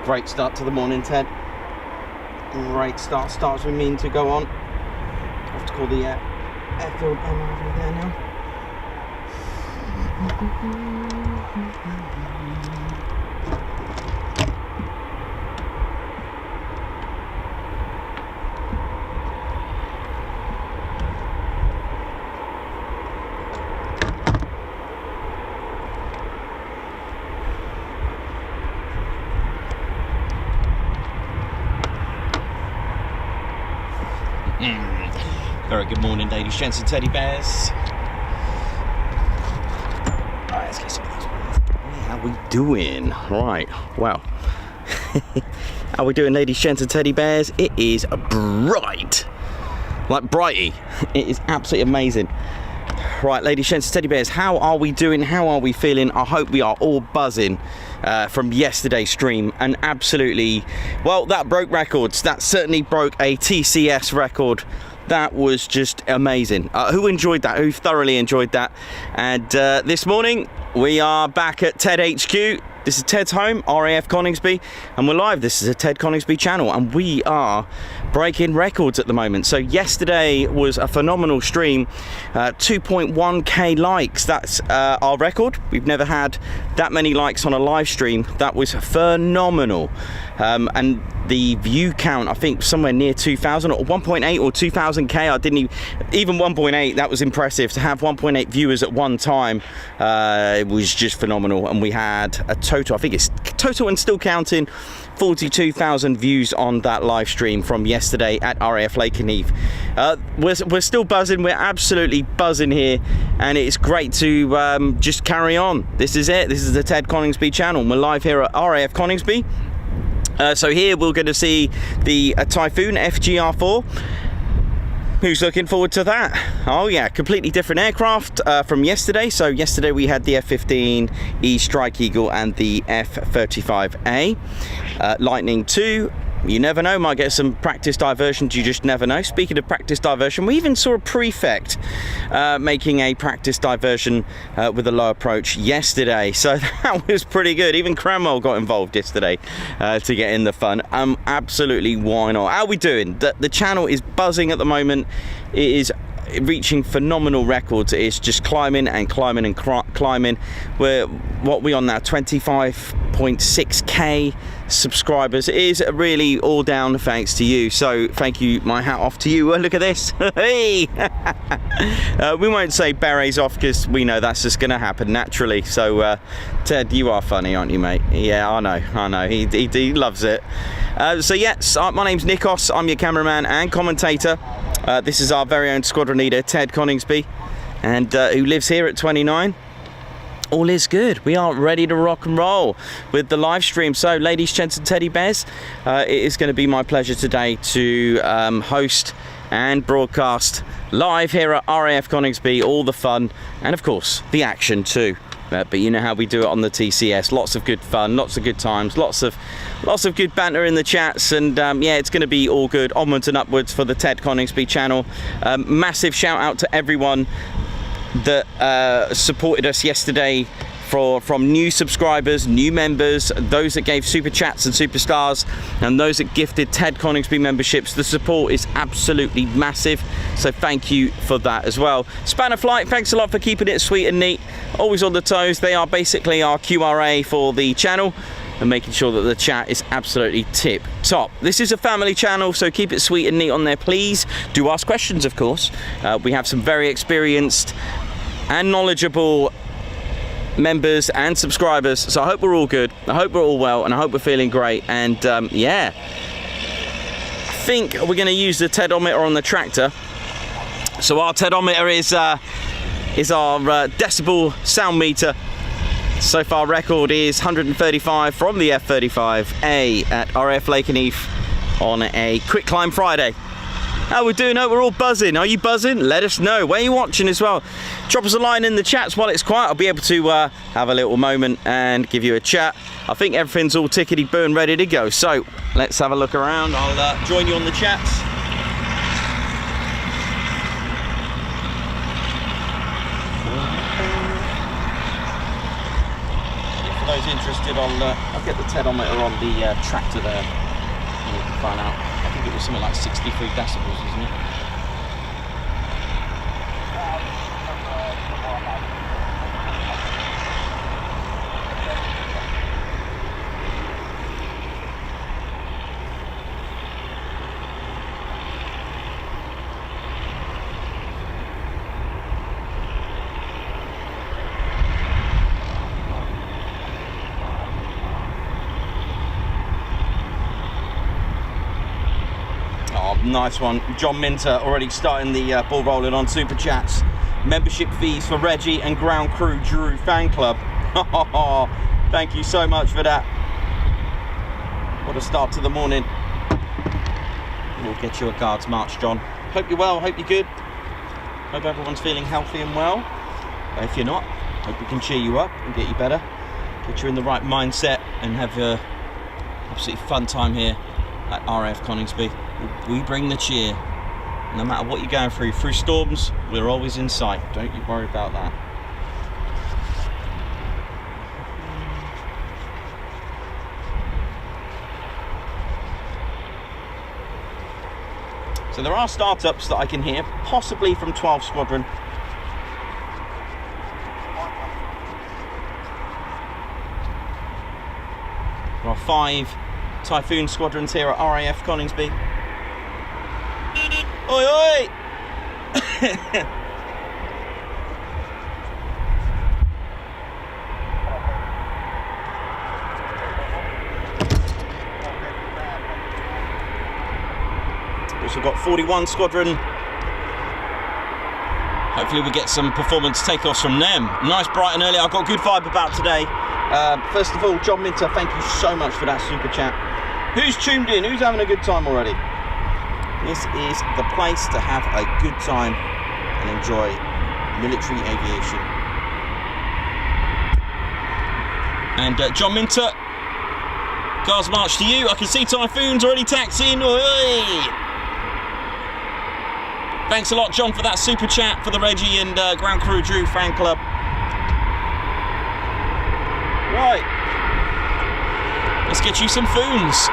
Great start to the morning, Ted. Great start. Starts with mean to go on. I have to call the airfield MRV there now. Very good morning, ladies, gents and teddy bears. Alright, let's get some of those ones. How we doing? Right, well. How we doing, ladies, gents and teddy bears? It is bright. Like brighty. It is absolutely amazing. Right, ladies, gents and teddy bears, how are we doing? How are we feeling? I hope we are all buzzing from yesterday's stream. And absolutely, well, that broke records. That certainly broke a TCS record. That was just amazing. Who enjoyed that? Who thoroughly enjoyed that? And this morning, we are back at TED HQ This is Ted's home, RAF Coningsby, and we're live. This is a Ted Coningsby channel, and we are breaking records at the moment. So yesterday was a phenomenal stream, 2.1k likes. That's our record. We've never had that many likes on a live stream. That was phenomenal. And the view count, I think somewhere near 2,000 or 1.8 or 2,000k. I didn't even 1.8. That was impressive to have 1.8 viewers at one time. It was just phenomenal, and we had a total, I think it's total and still counting, 42,000 views on that live stream from yesterday at RAF Lakenheath. We're still buzzing. We're absolutely buzzing here, and it's great to just carry on. This is it. This is the Ted Coningsby channel. We're live here at RAF Coningsby. So here we're going to see the Typhoon FGR4. Who's looking forward to that? Oh yeah, completely different aircraft from yesterday. So yesterday we had the F-15E Strike Eagle and the F-35A. Lightning II. You never know, might get some practice diversions, you just never know. Speaking of practice diversion, we even saw a prefect making a practice diversion with a low approach yesterday. So that was pretty good. Even Cromwell got involved yesterday to get in the fun. Absolutely, why not? How are we doing? The channel is buzzing at the moment. It is reaching phenomenal records. It's just climbing and climbing and climbing. We're on now, 25.6k subscribers. It is really all down thanks to you, so thank you, my hat off to you. Look at this. Hey. We won't say berets off because we know that's just gonna happen naturally. So Ted, you are funny, aren't you, mate? Yeah, I know he loves it. So yes, my name's Nikos. I'm your cameraman and commentator. This is our very own squadron leader, Ted Coningsby, and who lives here at 29. All is good. We are ready to rock and roll with the live stream. So, ladies, gents, and teddy bears, it is going to be my pleasure today to host and broadcast live here at RAF Coningsby. All the fun and, of course, the action too. But you know how we do it on the TCS. Lots of good fun, lots of good times, lots of good banter in the chats, and yeah, it's going to be all good. Onwards and upwards for the Ted Coningsby channel. Massive shout out to everyone that supported us yesterday, from new subscribers, new members, those that gave super chats and superstars, and those that gifted Ted Coningsby memberships. The support is absolutely massive, so thank you for that as well. Spanner Flight, thanks a lot for keeping it sweet and neat, always on the toes. They are basically our QRA for the channel and making sure that the chat is absolutely tip top. This is a family channel, so keep it sweet and neat on there, please. Do ask questions, of course. We have some very experienced and knowledgeable members and subscribers, so I hope we're all good, I hope we're all well, and I hope we're feeling great. And yeah, I think we're going to use the Tedometer on the tractor. So our Tedometer is our decibel sound meter. So far record is 135 from the F-35A at RAF Lakenheath on a quick climb Friday. How we doing? We're all buzzing. Are you buzzing? Let us know. Where are you watching as well? Drop us a line in the chats while it's quiet. I'll be able to have a little moment and give you a chat. I think everything's all tickety-boo and ready to go. So let's have a look around. I'll join you on the chats. For those interested, I'll get the Tedometer on the tractor there. And we can find out. I think it was something like 63 decibels, isn't it? Nice one. John Minter already starting the ball rolling on super chats. Membership fees for Reggie and Ground Crew Drew Fan Club. Thank you so much for that. What a start to the morning. We'll get you a guards march, John. Hope you're well, hope you're good. Hope everyone's feeling healthy and well. If you're not, hope we can cheer you up and get you better. Get you in the right mindset and have a absolutely fun time here at RAF Coningsby. We bring the cheer. No matter what you're going through storms, we're always in sight. Don't you worry about that. So there are startups that I can hear, possibly from 12 Squadron. There are 5 Typhoon squadrons here at RAF Coningsby. Oi, oi! Also got 41 Squadron. Hopefully we get some performance takeoffs from them. Nice, bright and early. I've got a good vibe about today. First of all, John Minter, thank you so much for that super chat. Who's tuned in? Who's having a good time already? This is the place to have a good time and enjoy military aviation. And John Minter, cars march to you. I can see Typhoons already taxiing. Oi! Thanks a lot, John, for that super chat for the Reggie and Ground Crew Drew fan club. Right, let's get you some foons.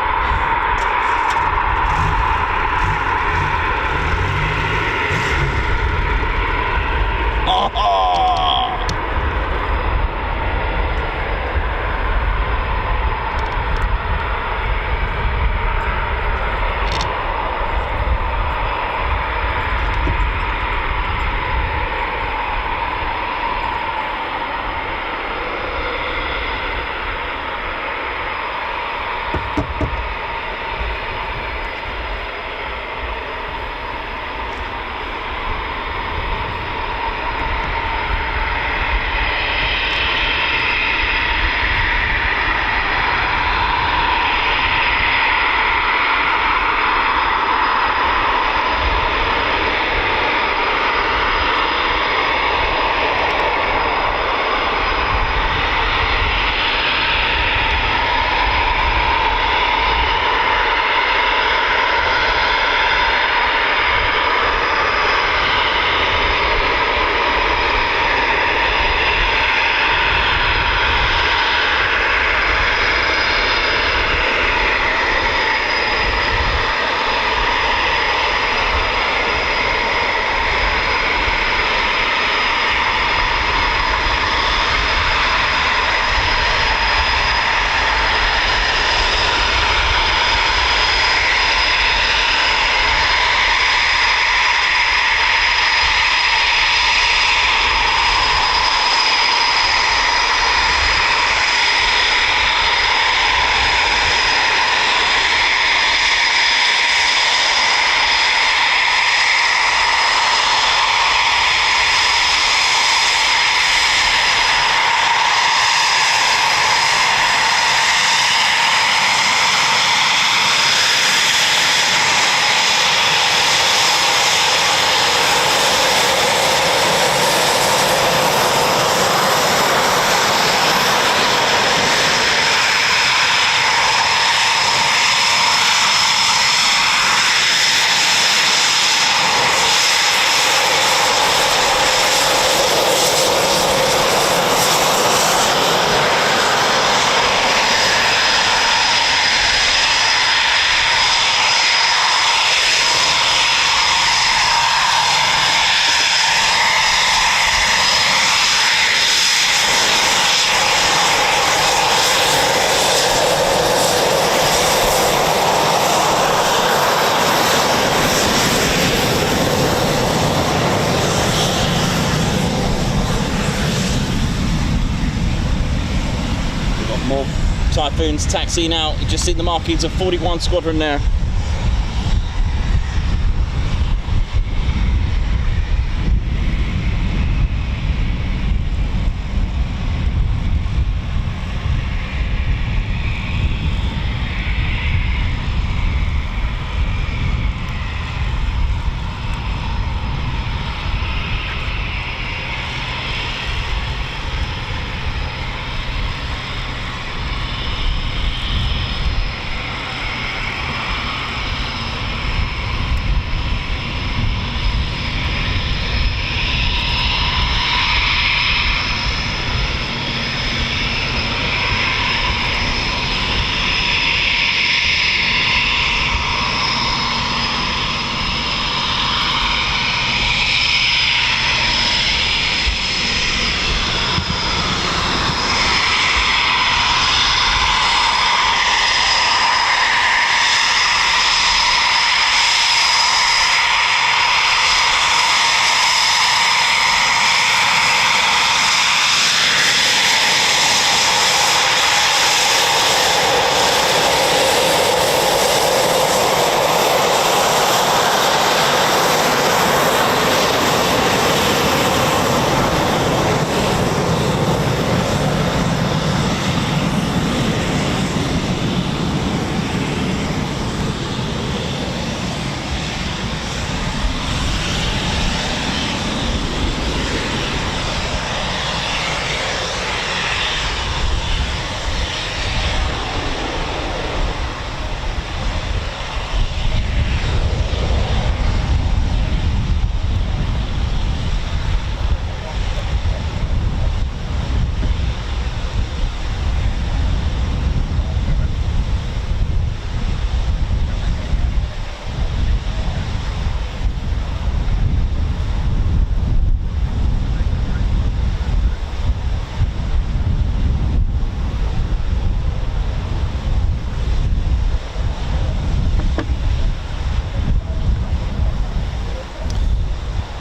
Typhoons taxiing out. You just see the markings of 41 Squadron there.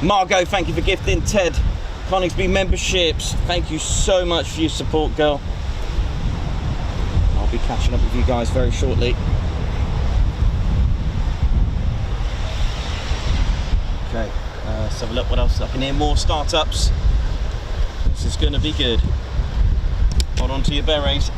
Margot, thank you for gifting Ted Coningsby memberships. Thank you so much for your support, girl. I'll be catching up with you guys very shortly. Okay, let's have a look what else is up in here. More startups. This is going to be good. Hold on to your berets.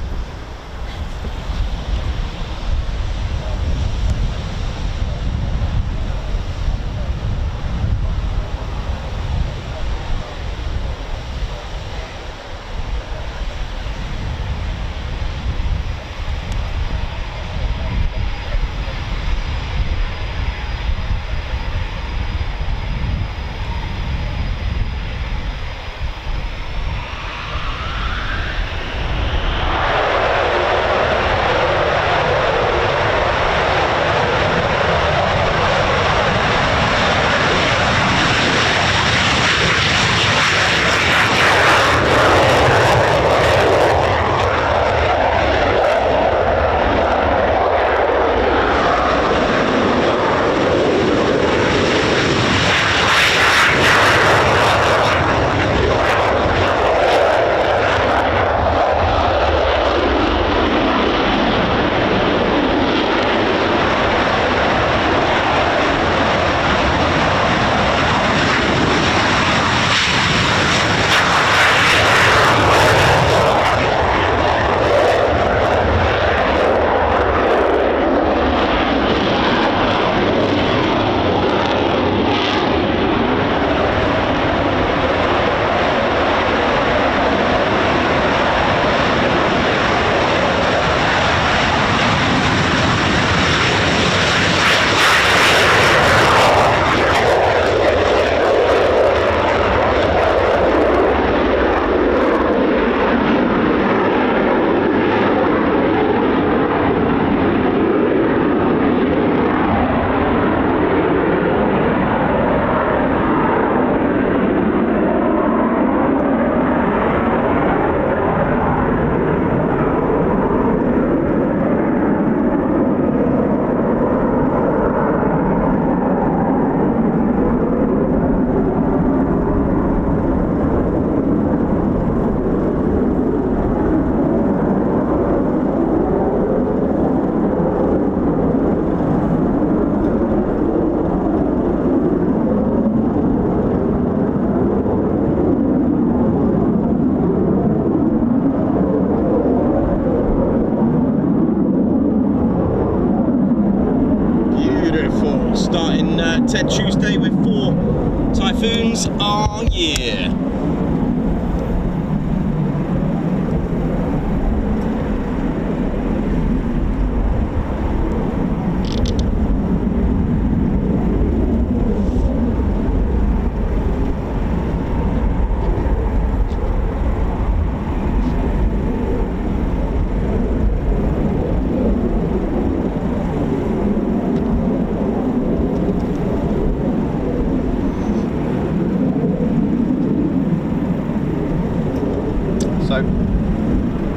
Ted Tuesday with 4 Typhoons. Oh yeah.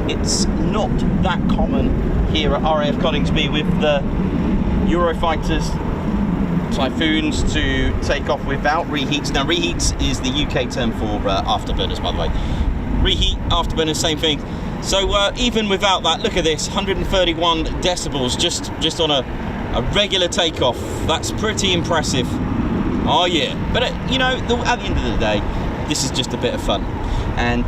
It's not that common here at RAF Coningsby with the Eurofighters Typhoons to take off without reheats. Now reheats is the UK term for afterburners, by the way. Reheat, afterburners, same thing. So even without that, look at this, 131 decibels just on a regular takeoff. That's pretty impressive. Oh yeah, but you know, at the end of the day, this is just a bit of fun. And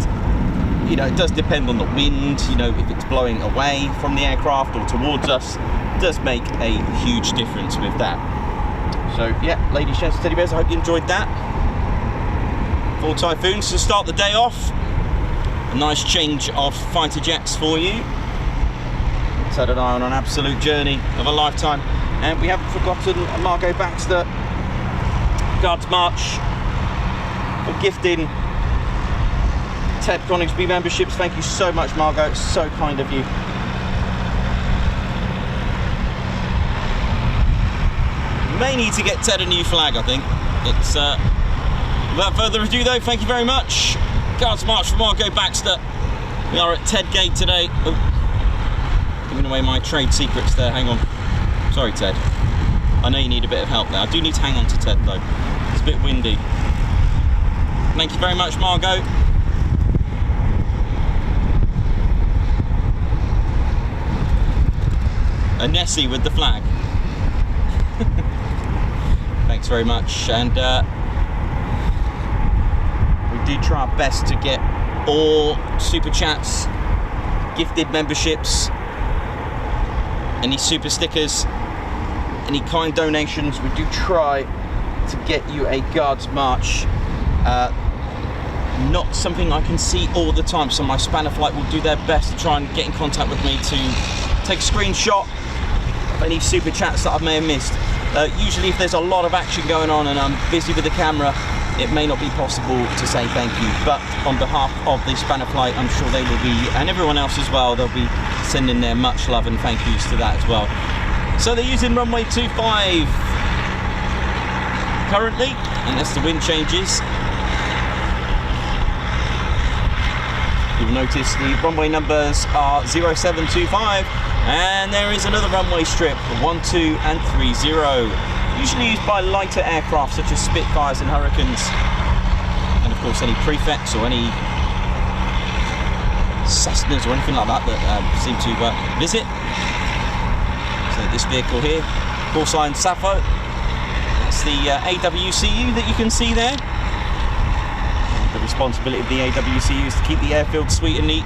you know, it does depend on the wind, you know, if it's blowing away from the aircraft or towards us, it does make a huge difference with that. So yeah, ladies, gents, teddy bears, I hope you enjoyed that. 4 Typhoons to start the day off. A nice change of fighter jets for you. Ted and I on an absolute journey of a lifetime. And we haven't forgotten Margot Baxter, Guards March, for gifting Ted Coningsby memberships. Thank you so much, Margot. It's so kind of you. May need to get Ted a new flag, I think. It's without further ado though, thank you very much. Guards March for Margot Baxter. We are at Ted Gate today. Oh, giving away my trade secrets there, hang on. Sorry Ted. I know you need a bit of help there. I do need to hang on to Ted though. It's a bit windy. Thank you very much, Margot. A Nessie with the flag. Thanks very much. And we do try our best to get all super chats, gifted memberships, any super stickers, any kind donations. We do try to get you a Guards March. Not something I can see all the time, so my spanner flight will do their best to try and get in contact with me to take a screenshot of any super chats that I may have missed. Usually if there's a lot of action going on and I'm busy with the camera, it may not be possible to say thank you, but on behalf of the spanner flight, I'm sure they will be, and everyone else as well, they'll be sending their much love and thank yous to that as well. So they're using runway 25 currently, unless the wind changes. You'll notice the runway numbers are 0725, and there is another runway strip, 12 and 30, usually used by lighter aircraft such as Spitfires and Hurricanes, and of course any prefects or any Cessnas or anything like that that seem to visit. So this vehicle here, call sign Sappho, that's the AWCU that you can see there. The responsibility of the AWCU is to keep the airfield sweet and neat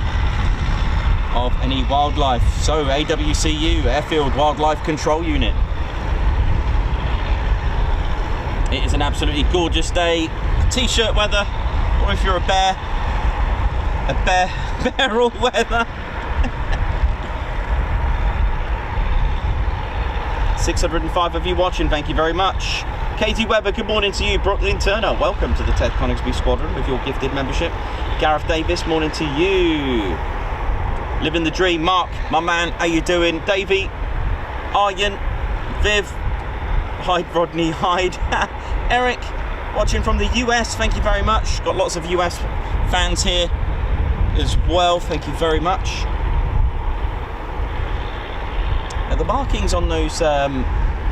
of any wildlife. So AWCU, Airfield Wildlife Control Unit. It is an absolutely gorgeous day, t-shirt weather, or if you're a barrel weather. 605 of you watching, thank you very much. Katie Webber, good morning to you. Brooklyn Turner, welcome to the Ted Coningsby Squadron with your gifted membership. Gareth Davis, morning to you. Living the dream. Mark, my man, how you doing? Davey, Aryan, Viv, Hyde, Rodney, Hyde. Eric, watching from the US, thank you very much. Got lots of US fans here as well, thank you very much. Now the markings on those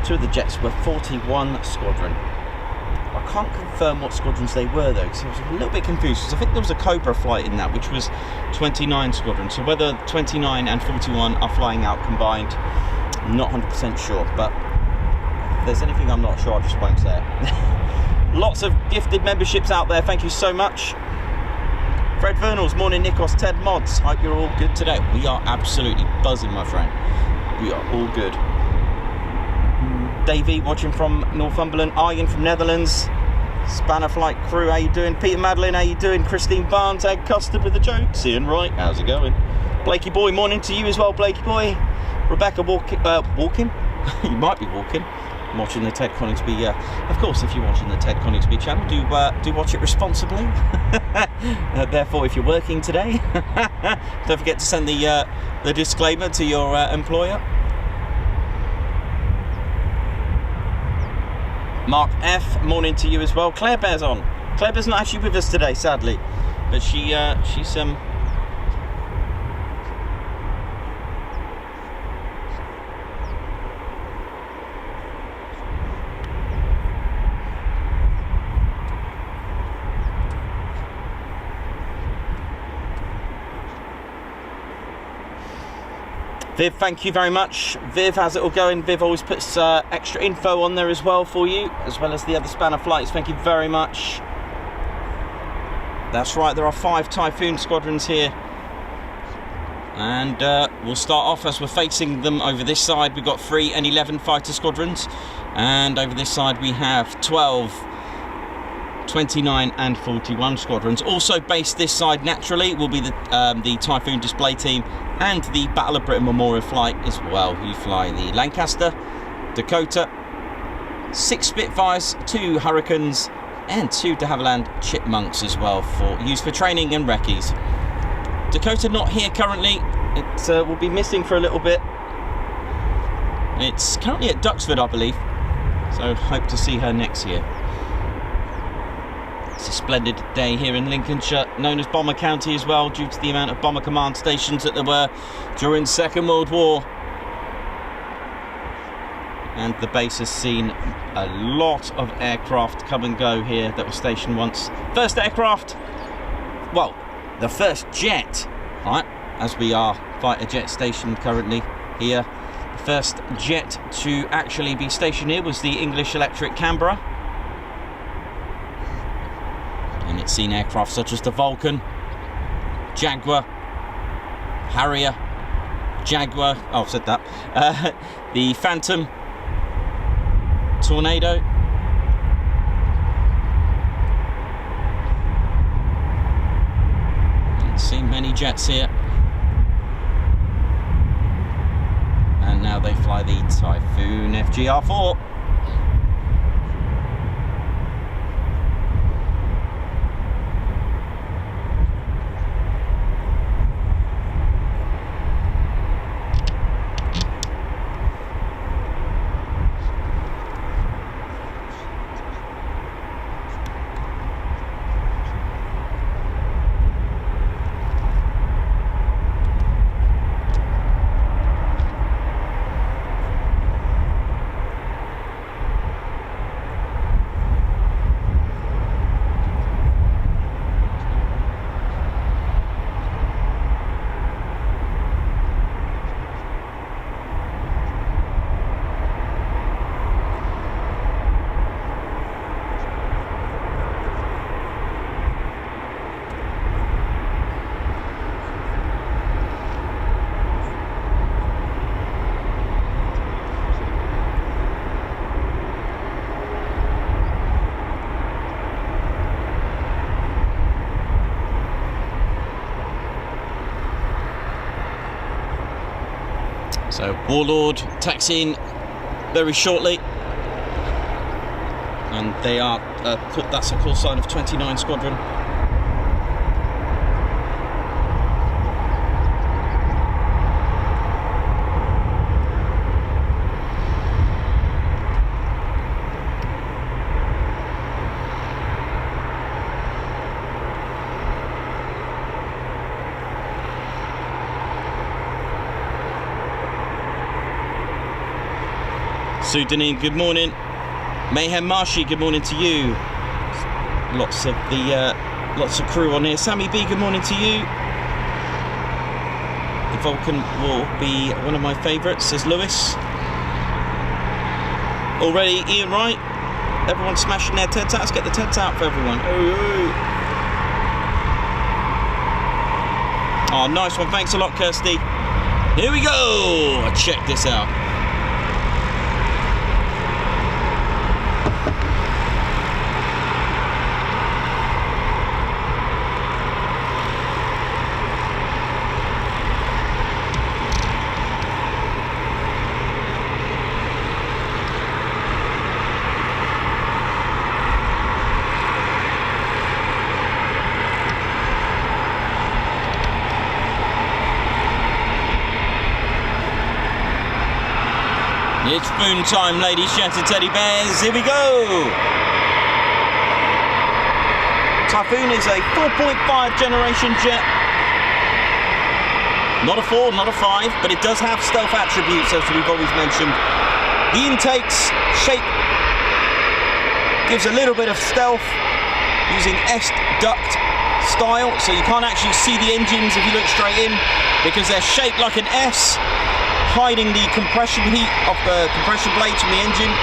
two of the jets were 41 Squadron. I can't confirm what squadrons they were though, because I was a little bit confused, because I think there was a Cobra flight in that, which was 29 Squadron. So whether 29 and 41 are flying out combined, I'm not 100% sure, but if there's anything I'm not sure, I just won't say it. Lots of gifted memberships out there, thank you so much. Fred Vernals, morning Nikos, Ted Mods, hope you're all good today. We are absolutely buzzing, my friend. We are all good. Davey watching from Northumberland, Arjen from Netherlands, Spanner Flight crew, how you doing? Peter Madeline, how you doing? Christine Barnes, Egg Custard with the jokes. Ian Wright, how's it going? Blakey Boy, morning to you as well, Blakey Boy. Rebecca walking? You might be walking. I'm watching the Ted Coningsby. Of course, if you're watching the Ted Coningsby channel, do watch it responsibly. Therefore, if you're working today, don't forget to send the disclaimer to your employer. Mark F, morning to you as well. Claire Bear's on. Claire Bear's not actually with us today, sadly, but she's Viv, thank you very much. Viv, how's it all going? Viv always puts extra info on there as well for you, as well as the other Spanner flights. Thank you very much. That's right, there are 5 Typhoon squadrons here. And we'll start off as we're facing them. Over this side, we've got 3 and 11 fighter squadrons. And over this side, we have 12, 29 and 41 squadrons. Also based this side naturally will be the Typhoon Display Team and the Battle of Britain Memorial Flight as well, who fly the Lancaster, Dakota, 6 Spitfires, 2 Hurricanes and 2 de Havilland Chipmunks as well, for use for training and recce's. Dakota not here currently, it will be missing for a little bit. It's currently at Duxford, I believe, so hope to see her next year. It's a splendid day here in Lincolnshire, known as Bomber County as well, due to the amount of bomber command stations that there were during the Second World War. and the base has seen a lot of aircraft come and go here that were stationed once. First aircraft, well, the first jet, right, as we are fighter jet stationed currently here. The first jet to actually be stationed here was the English Electric Canberra. And it's seen aircraft such as the Vulcan, Jaguar, Harrier, Jaguar, oh, I've said that, the Phantom, Tornado, and seen many jets here. And now they fly the Typhoon FGR4. So Warlord taxiing very shortly, and they are that's a call sign of 29 Squadron. Sudanine, good morning. Mayhem Marshy, good morning to you. Lots of crew on here. Sammy B, good morning to you. The Vulcan will be one of my favourites, says Lewis. Already, Ian Wright. Everyone smashing their tents out. Let's get the tents out for everyone. Oh, nice one. Thanks a lot, Kirsty. Here we go. Check this out. It's spoon time, ladies, gents and teddy bears. Here we go. Typhoon is a 4.5 generation jet. Not a 4, not a 5, but it does have stealth attributes, as we've always mentioned. The intakes shape gives a little bit of stealth using S-duct style, so you can't actually see the engines if you look straight in, because they're shaped like an S, hiding the compression heat of the compression blades from the engine.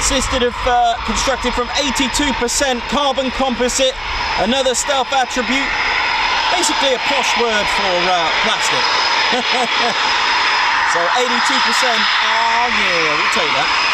Consisted of constructed from 82% carbon composite, another stealth attribute, basically a posh word for plastic. So 82%, oh yeah, we'll take that.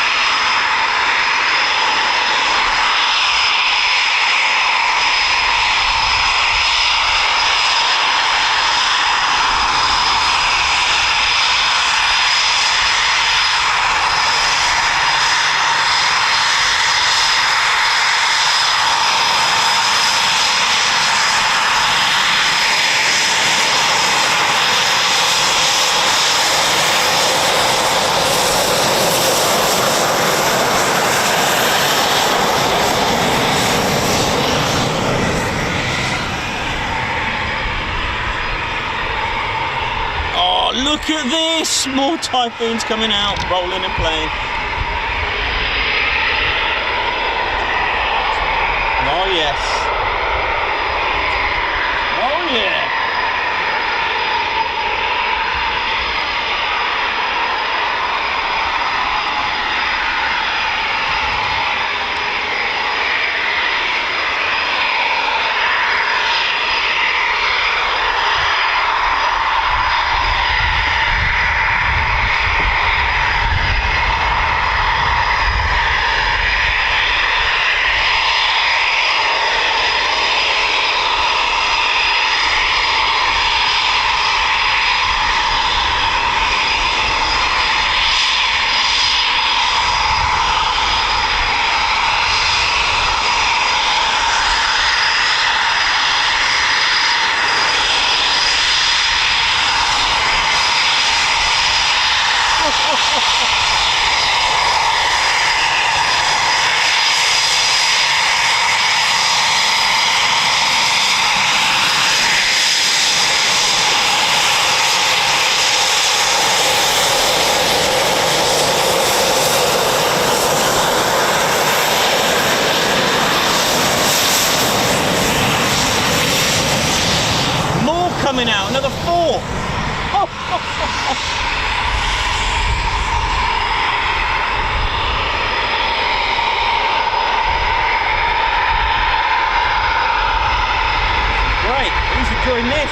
Look at this! More Typhoons coming out, rolling and playing. Oh yes. Oh yeah. Coming out, another 4. Great, who's enjoying this?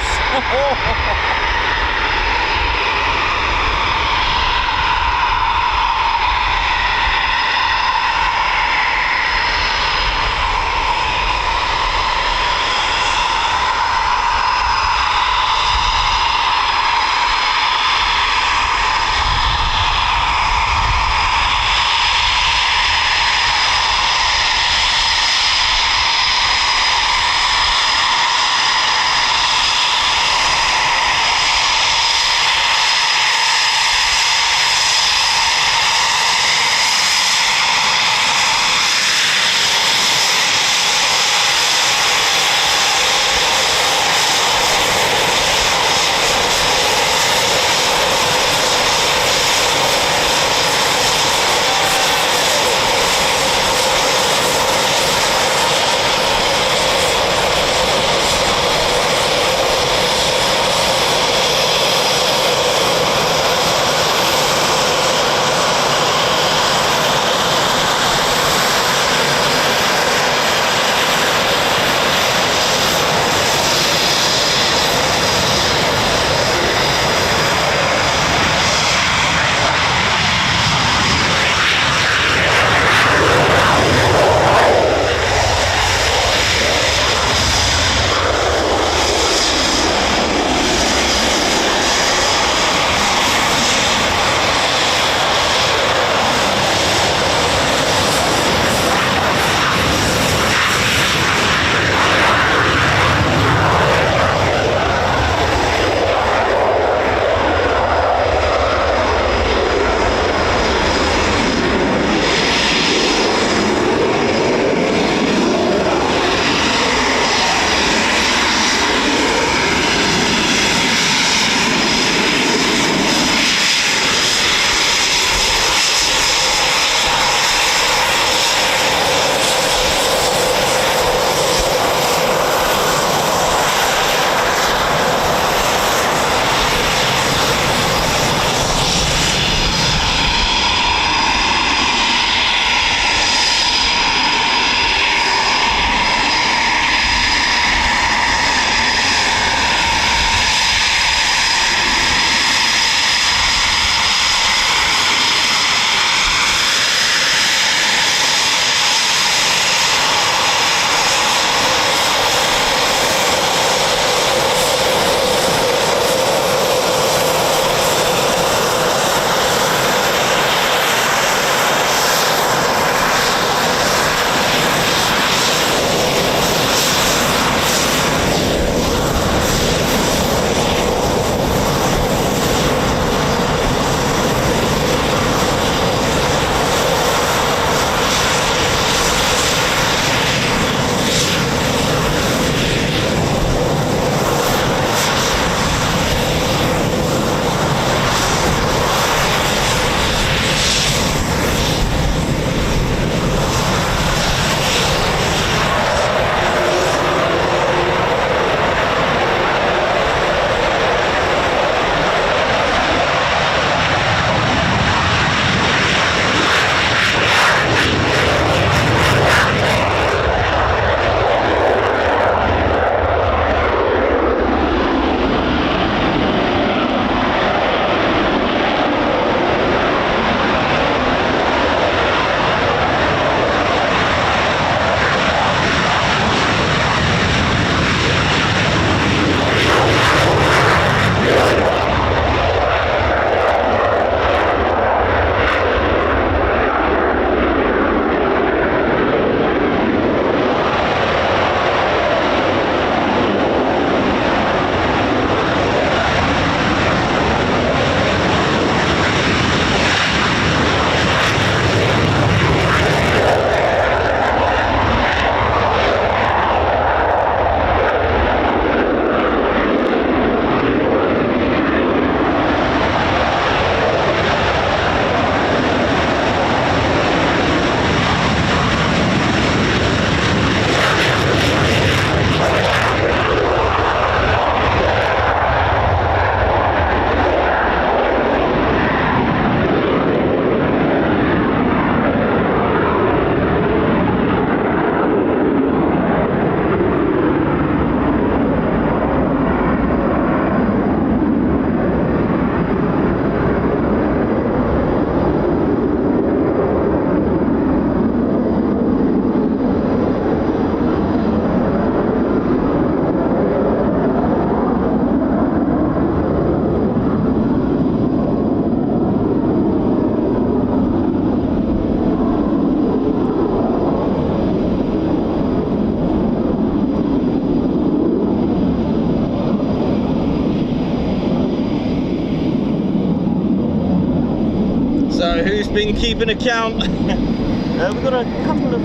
been keeping account. We've got a couple of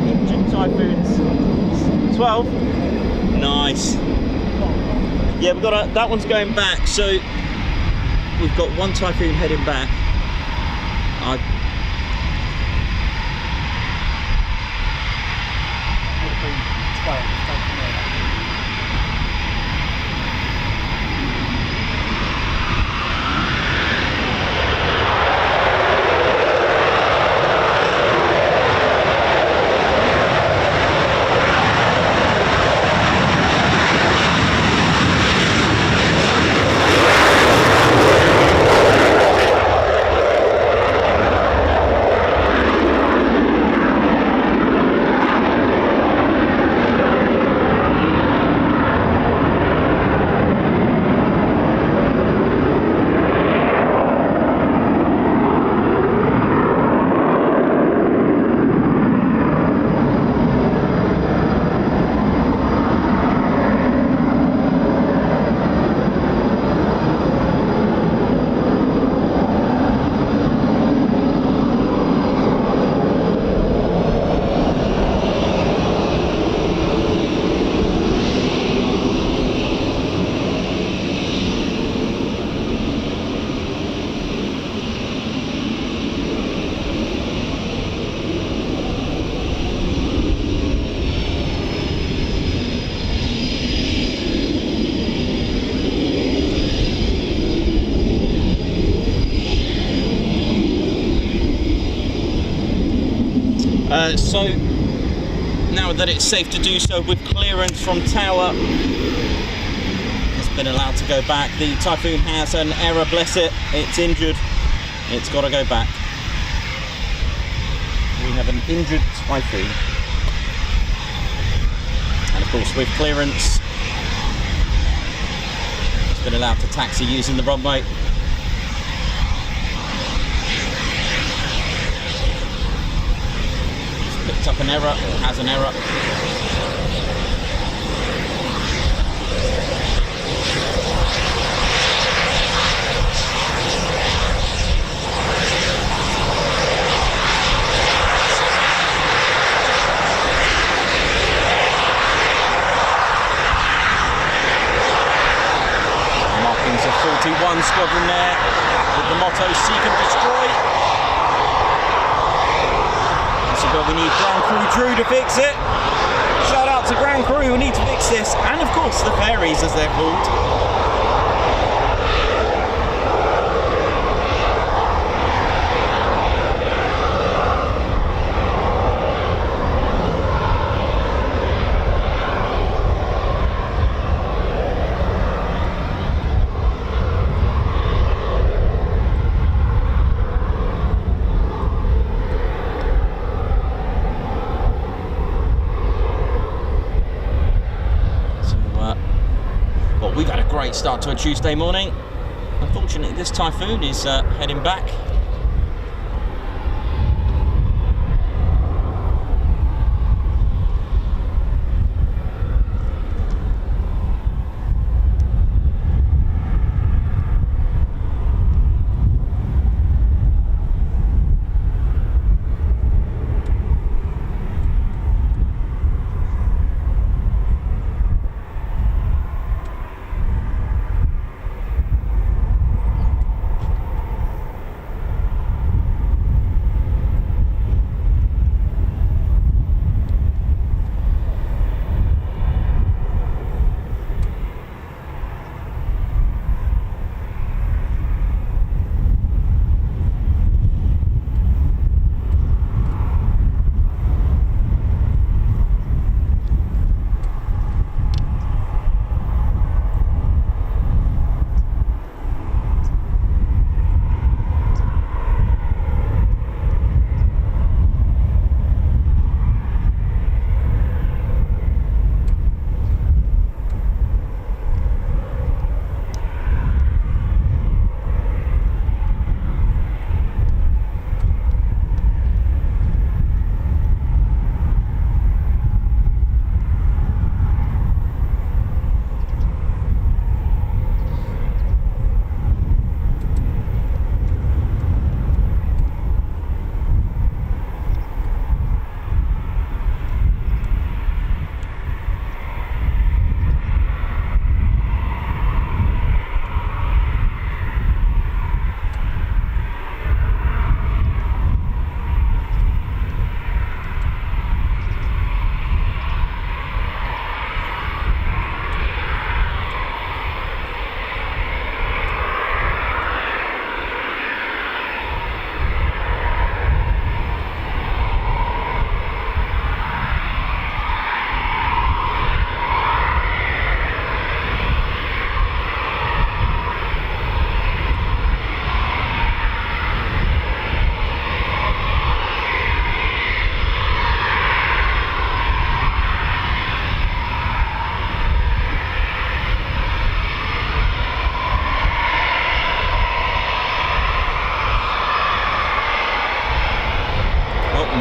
injured Typhoons. 12. Nice. Yeah, we've got that one's going back. So we've got one Typhoon heading back. So now that it's safe to do so with clearance from tower, it's been allowed to go back. The Typhoon has an error, bless it, it's injured, it's got to go back. We have an injured Typhoon, and of course with clearance it's been allowed to taxi using the runway. Picked up an error, or has an error. Markings of 41 Squadron there, with the motto "Seek and Destroy." But we need ground crew Drew to fix it. Shout out to ground crew, we need to fix this. And of course the fairies, as they're called. We've had a great start to a Tuesday morning. Unfortunately, this Typhoon is heading back.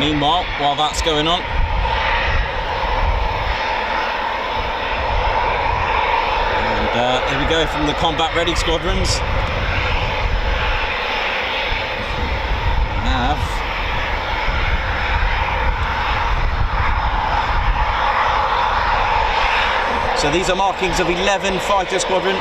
Meanwhile, while that's going on, and here we go from the combat ready squadrons. We have so these are markings of 11 fighter squadron.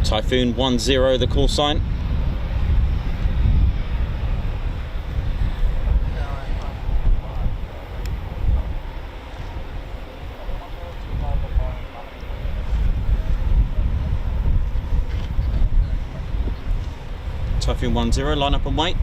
Typhoon 10, the call sign. Typhoon 10, line up and wait.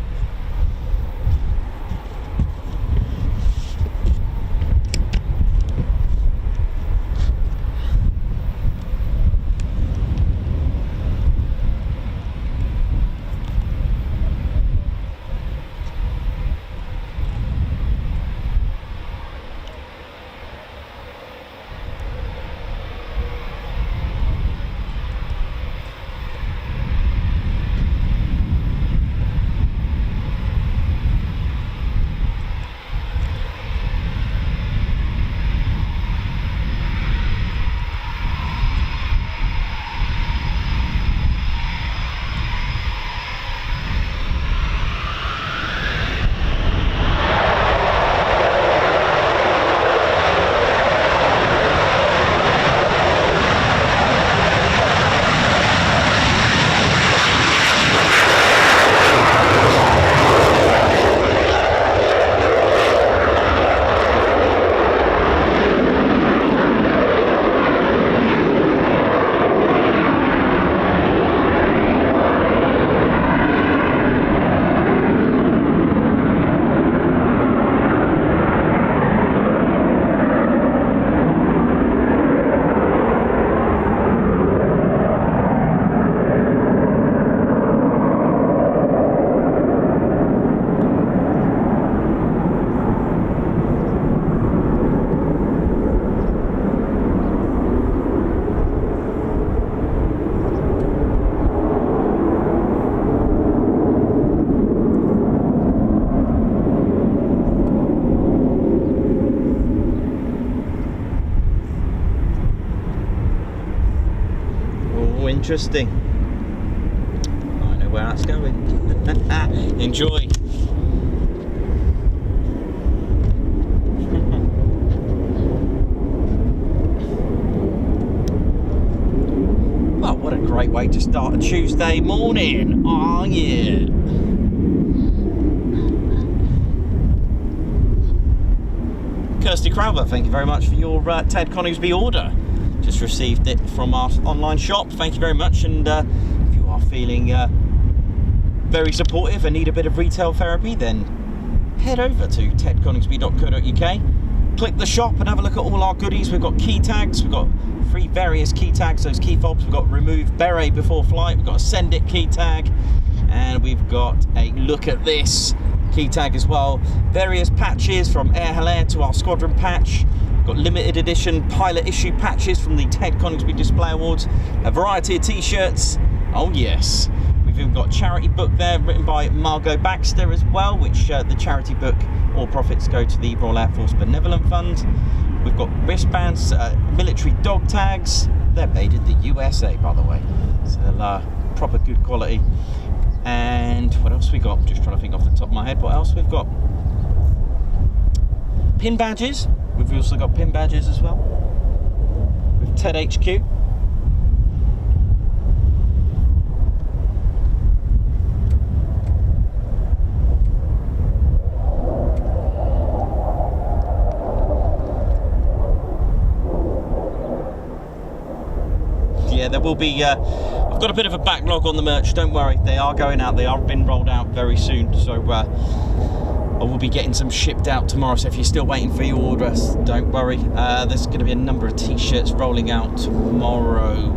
Interesting. I know where that's going. Enjoy. Well, what a great way to start a Tuesday morning. Oh yeah. Kirsty Crowther, thank you very much for your Ted Coningsby order. Just received it from our online shop. Thank you very much. And if you are feeling very supportive and need a bit of retail therapy, then head over to tedconingsby.co.uk, click the shop and have a look at all our goodies. We've got key tags, we've got 3 various key tags, those key fobs. We've got remove beret before flight, we've got a send it key tag, and we've got a look at this key tag as well. Various patches from Air Hilaire to our Squadron patch. Got limited edition pilot issue patches from the Ted Coningsby Display Awards, a variety of t-shirts. Oh yes, we've even got a charity book there written by Margot Baxter as well, which the charity book, all profits go to the Royal Air Force Benevolent Fund. We've got wristbands, military dog tags. They're made in the USA, by the way, so they're proper good quality. And what else we got? I'm just trying to think off the top of my head what else we've got. Pin badges. We've also got pin badges as well with TED HQ. there will be, I've got a bit of a backlog on the merch, don't worry, they are going out, they are being rolled out very soon, so I will be getting some shipped out tomorrow, so if you're still waiting for your order, don't worry. There's going to be a number of t-shirts rolling out tomorrow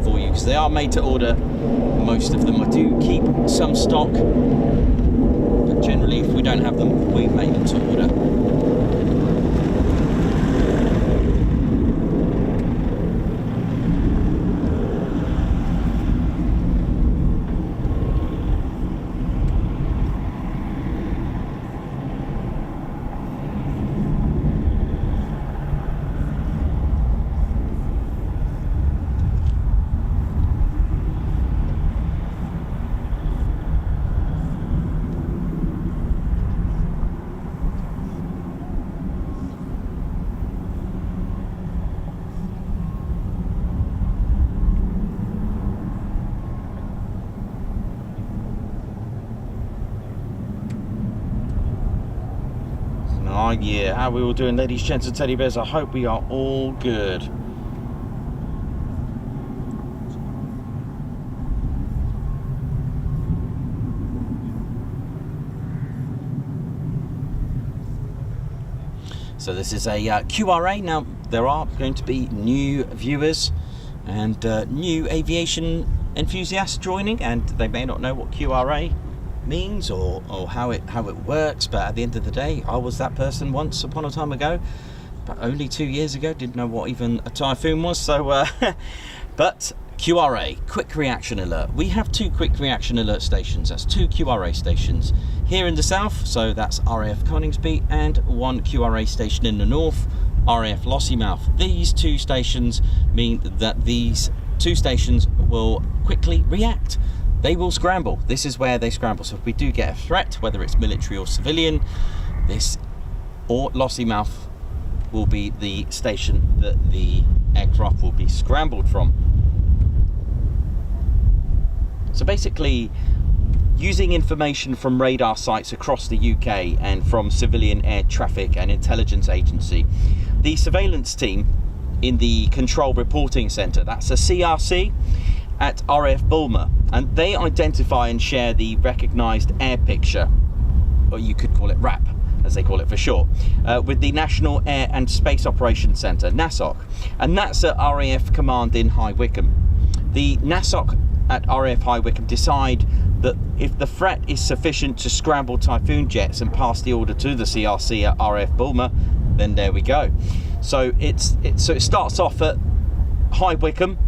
for you, because they are made to order, most of them. I do keep some stock, but generally if we don't have them, we make them to order. Oh yeah, how are we all doing, ladies, gents and teddy bears? I hope we are all good. So this is a QRA. Now there are going to be new viewers and new aviation enthusiasts joining, and they may not know what QRA means or how it works, but at the end of the day, I was that person once upon a time ago, but only 2 years ago, didn't know what even a Typhoon was. So but QRA, quick reaction alert, we have 2 quick reaction alert stations. That's 2 QRA stations here in the south, so that's RAF Coningsby, and 1 QRA station in the north, RAF Lossiemouth. These 2 stations mean that these 2 stations will quickly react. They will scramble. This is where they scramble. So if we do get a threat, whether it's military or civilian, this or Lossiemouth will be the station that the aircraft will be scrambled from. So basically, using information from radar sites across the UK and from civilian air traffic and intelligence agency, the surveillance team in the Control Reporting Centre, that's a CRC, at RAF Bulmer, and they identify and share the recognised air picture, or you could call it RAP, as they call it for short, with the National Air and Space Operations Centre, NASOC, and that's at RAF Command in High Wycombe. The NASOC at RAF High Wycombe decide that if the threat is sufficient to scramble Typhoon jets and pass the order to the CRC at RAF Bulmer, then there we go. So it starts off at High Wycombe,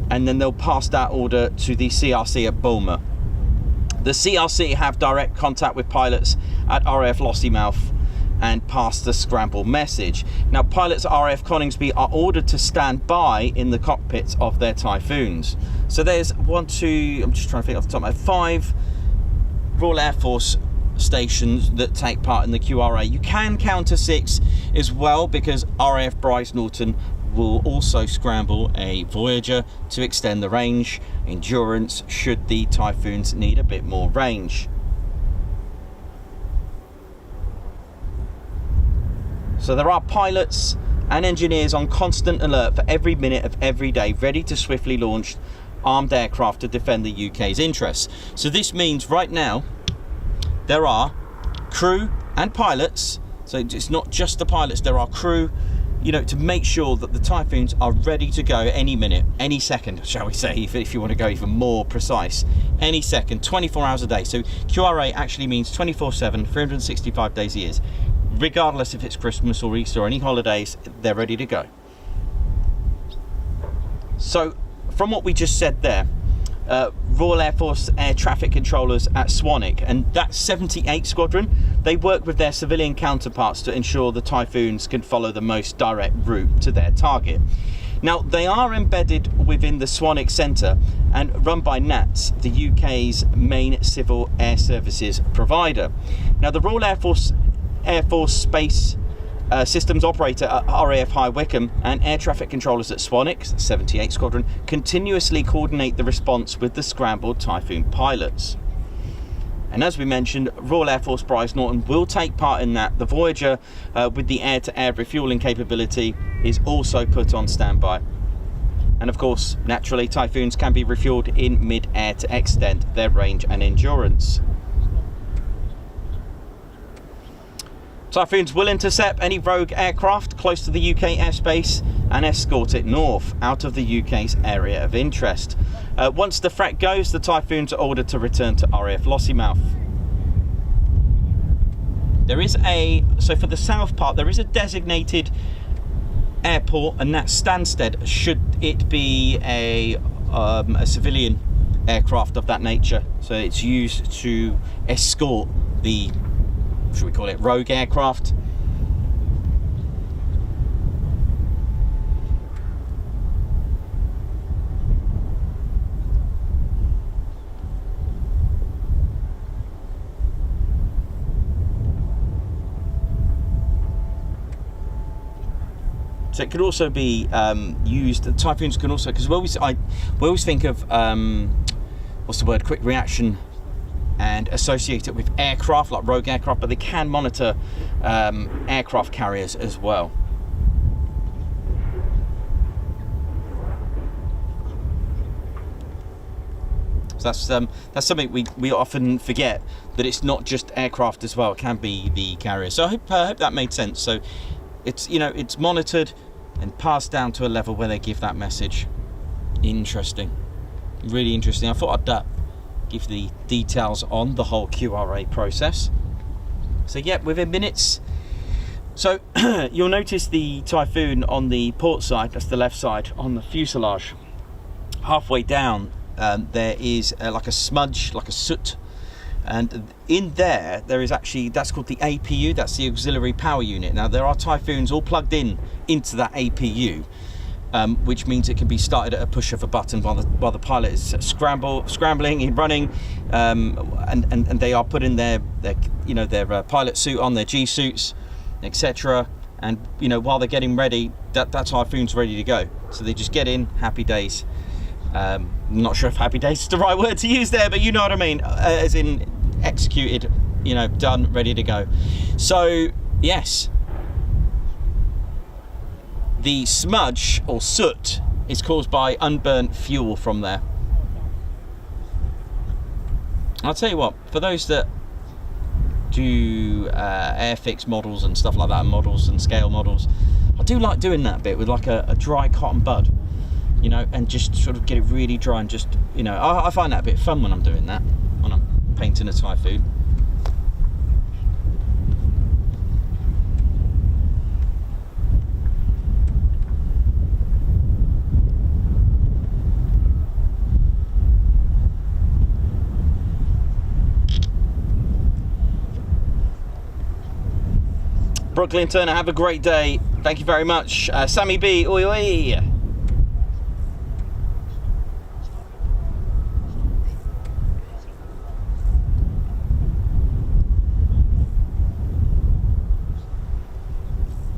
and then they'll pass that order to the CRC at Bulmer. The CRC have direct contact with pilots at RAF Lossiemouth and pass the scramble message. Now, pilots at RAF Coningsby are ordered to stand by in the cockpits of their Typhoons. So there's 1, 2, I'm just trying to think off the top of my head, 5 Royal Air Force stations that take part in the QRA. You can count to 6 as well, because RAF Bryce Norton will also scramble a Voyager to extend the range, endurance, should the Typhoons need a bit more range. So there are pilots and engineers on constant alert for every minute of every day, ready to swiftly launch armed aircraft to defend the UK's interests. So this means right now there are crew and pilots, so it's not just the pilots, there are crew, you know, to make sure that the Typhoons are ready to go any minute, any second, shall we say, if you want to go even more precise, any second, 24 hours a day. So QRA actually means 24/7, 365 days a year. Regardless if it's Christmas or Easter or any holidays, they're ready to go. So from what we just said there, Royal Air Force air traffic controllers at Swanwick, and that's 78 Squadron, they work with their civilian counterparts to ensure the Typhoons can follow the most direct route to their target. Now, they are embedded within the Swanwick Centre and run by NATS, the UK's main civil air services provider. Now, the Royal Air Force Space Systems operator at RAF High Wycombe and air traffic controllers at Swanwick, 78 Squadron, continuously coordinate the response with the scrambled Typhoon pilots. And as we mentioned, Royal Air Force Bryce Norton will take part in that. The Voyager with the air-to-air refuelling capability is also put on standby. And of course, naturally, Typhoons can be refueled in mid-air to extend their range and endurance. Typhoons will intercept any rogue aircraft close to the UK airspace and escort it north out of the UK's area of interest. Once the threat goes, the Typhoons are ordered to return to RAF Lossiemouth. So for the south part, there is a designated airport, and that's Stansted, should it be a civilian aircraft of that nature. So it's used to escort the, should we call it, rogue aircraft. So it could also be used. Typhoons can also, because we always think of what's the word, quick reaction, and associate it with aircraft, like rogue aircraft, but they can monitor aircraft carriers as well. So that's something we often forget, that it's not just aircraft as well, it can be the carrier. So I hope that made sense. So it's, you know, it's monitored and passed down to a level where they give that message. Interesting, really interesting. I thought I'd give the details on the whole QRA process. So yeah, within minutes. So you'll notice the Typhoon on the port side, that's the left side, on the fuselage. Halfway down, there is like a smudge, like a soot. And in there is actually, that's called the APU, that's the auxiliary power unit. Now there are Typhoons all plugged into that APU, which means it can be started at a push of a button while the pilot is scrambling and running, and they are putting their pilot suit on, their G suits, etc. And you know, while they're getting ready, that Typhoon's ready to go. So they just get in, happy days. I'm not sure if happy days is the right word to use there, but you know what I mean, as in executed, you know, done, ready to go. So yes, the smudge or soot is caused by unburnt fuel from there. I'll tell you what, for those that do airfix models and stuff like that, models and scale models, I do like doing that bit with like a dry cotton bud, you know, and just sort of get it really dry, and just, you know, I find that a bit fun when I'm doing that, when I'm painting a Typhoon. Brooklyn Turner, have a great day. Thank you very much. Sammy B, oi oi.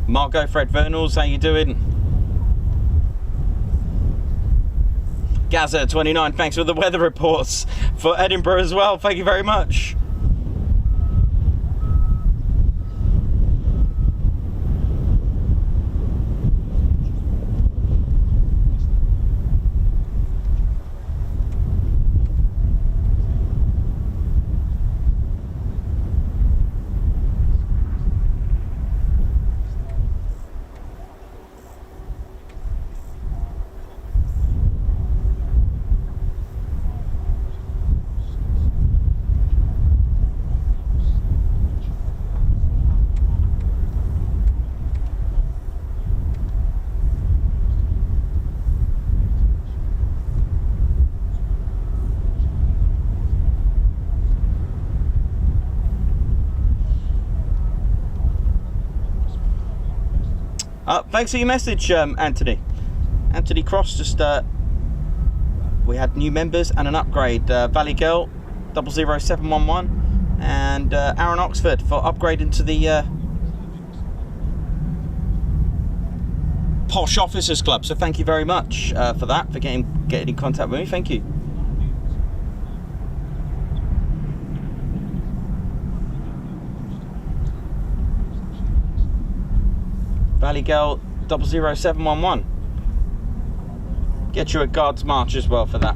Margot Fred Vernals, how you doing? Gaza 29, thanks for the weather reports for Edinburgh as well. Thank you very much. Thanks for your message, Anthony. Anthony Cross, just we had new members and an upgrade. Valley Girl 00711 and Aaron Oxford for upgrading to the Posh Officers Club. So thank you very much for that, for getting in contact with me. Thank you. Valley Girl 00711. Get you a guards march as well for that.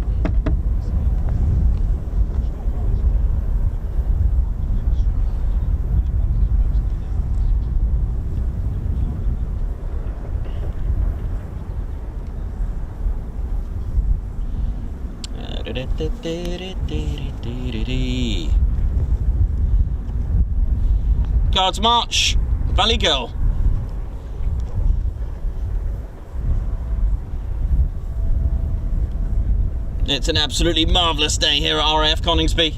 Guards march, Valley Girl. It's an absolutely marvellous day here at RAF Coningsby.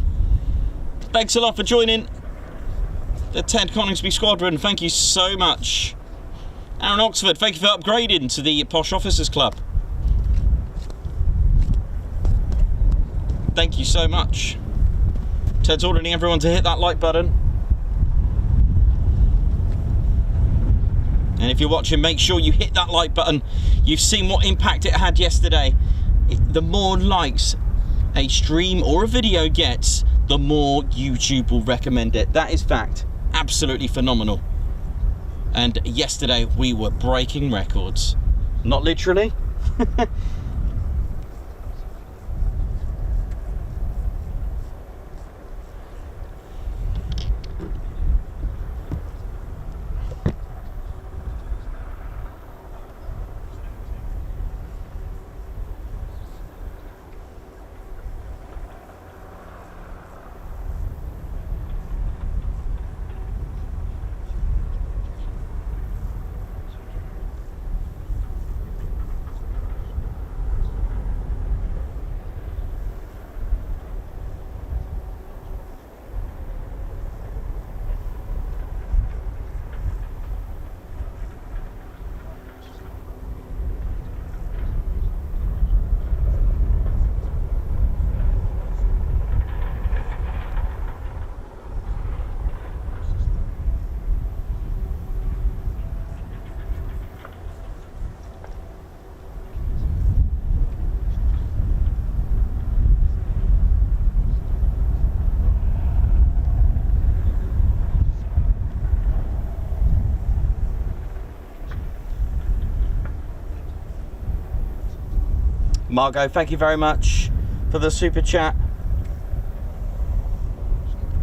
Thanks a lot for joining the Ted Coningsby Squadron. Thank you so much. Aaron Oxford, thank you for upgrading to the Posh Officers Club. Thank you so much. Ted's ordering everyone to hit that like button. And if you're watching, make sure you hit that like button. You've seen what impact it had yesterday. The more likes a stream or a video gets, the more YouTube will recommend it. That is fact. Absolutely phenomenal. And yesterday we were breaking records. Not literally. Margot, thank you very much for the super chat.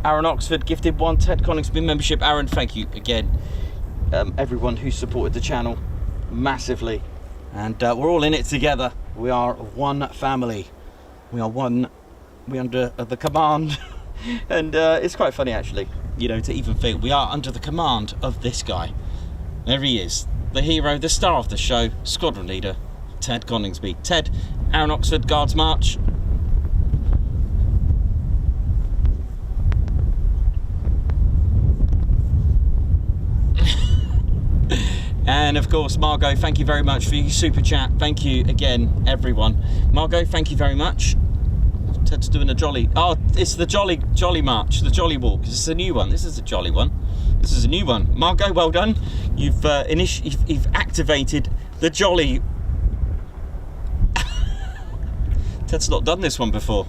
Aaron Oxford gifted 1 Ted Coningsby membership. Aaron, thank you again. Everyone who supported the channel massively. And we're all in it together. We are one family. We are one. We're under the command. And it's quite funny actually, you know, to even think we are under the command of this guy. There he is. The hero, the star of the show, squadron leader, Ted Coningsby. Ted, Aaron Oxford, Guards March. And of course, Margot, thank you very much for your super chat. Thank you again, everyone. Margot, thank you very much. Ted's doing a jolly. Oh, it's the jolly march, the jolly walk. This is a new one. This is a jolly one. This is a new one. Margot, well done. You've activated the jolly. Ted's not done this one before.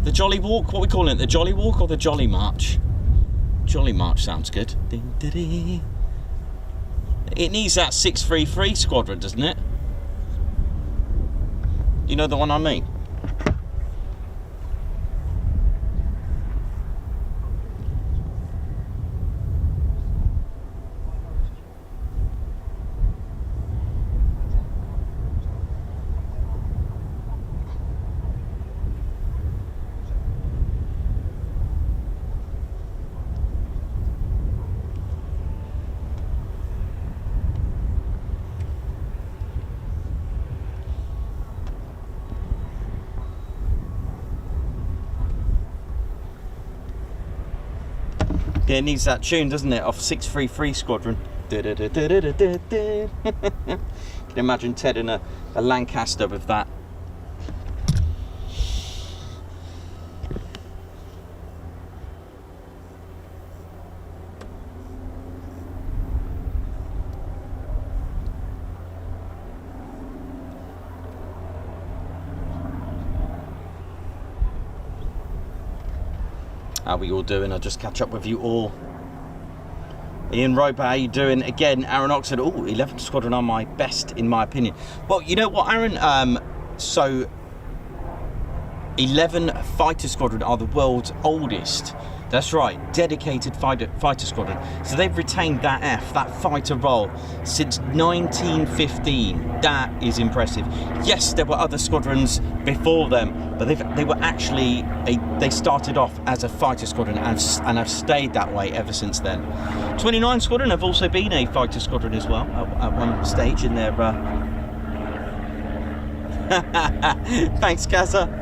The jolly walk. What are we calling it? The jolly walk or the jolly march? Jolly march sounds good. It needs that 633 squadron, doesn't it? You know the one I mean? Yeah, it needs that tune, doesn't it? Off 633 Squadron. Can you imagine Ted in a Lancaster with that? How are we all doing? I'll just catch up with you all Ian Roper, how you doing? Again, Aaron Oxford. Oh, 11th Squadron are my best, in my opinion. Well, you know what, Aaron? So, 11 Fighter Squadron are the world's oldest. That's right, dedicated fighter squadron. So they've retained that fighter role since 1915. That is impressive. Yes, there were other squadrons before them, but they were actually they started off as a fighter squadron and have stayed that way ever since then. 29 Squadron have also been a fighter squadron as well at one stage in their. Thanks, Casa.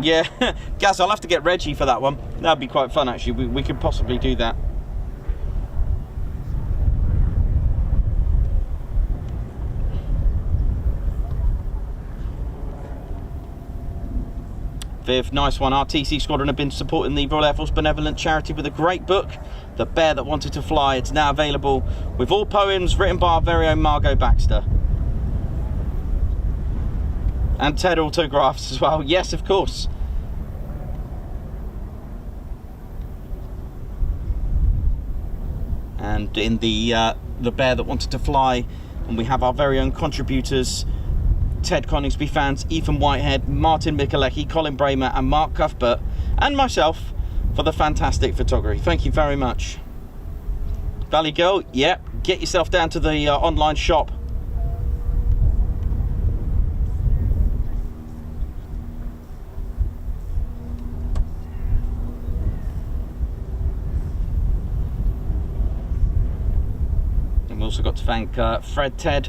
Yeah, Gaz, I'll have to get Reggie for that one. That'd be quite fun, actually. We could possibly do that. Viv, nice one. RTC Squadron have been supporting the Royal Air Force Benevolent Charity with a great book, The Bear That Wanted to Fly. It's now available with all poems written by our very own Margot Baxter. And TED autographs as well. Yes, of course. And in the Bear That Wanted to Fly, and we have our very own contributors, Ted Coningsby fans, Ethan Whitehead, Martin Mikalecki, Colin Bramer, and Mark Cuthbert, and myself for the fantastic photography. Thank you very much. Valley Girl, yeah, get yourself down to the online shop. Also got to thank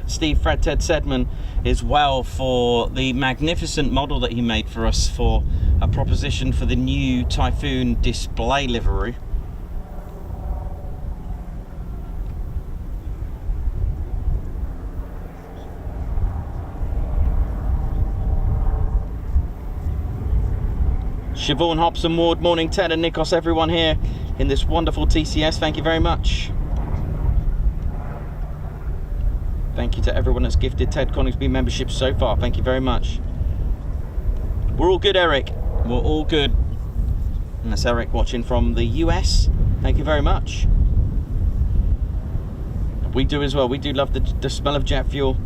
Steve Fred Ted Sedman as well for the magnificent model that he made for us for a proposition for the new Typhoon display livery. Siobhan Hobson Ward, morning Ted and Nikos, everyone here in this wonderful TCS, thank you very much. Thank you to everyone that's gifted Ted Coningsby memberships so far. Thank you very much. We're all good, Eric. We're all good. And that's Eric watching from the US. Thank you very much. We do as well. We do love the smell of jet fuel.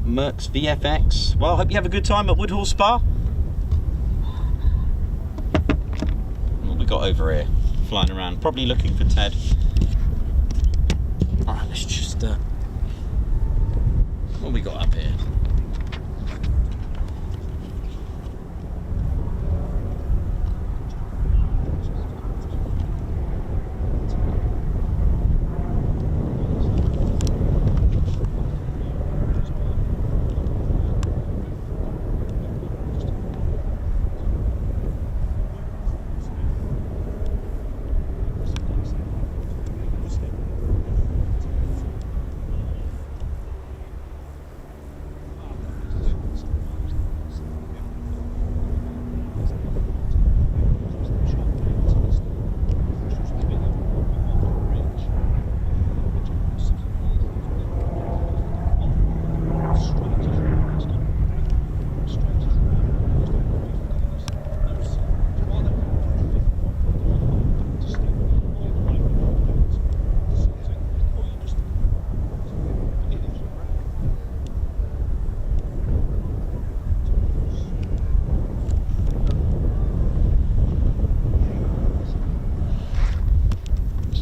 Merck's VFX. Well, I hope you have a good time at Woodhall Spa. What we got over here? Flying around, probably looking for Ted. Alright, let's just what we got up here?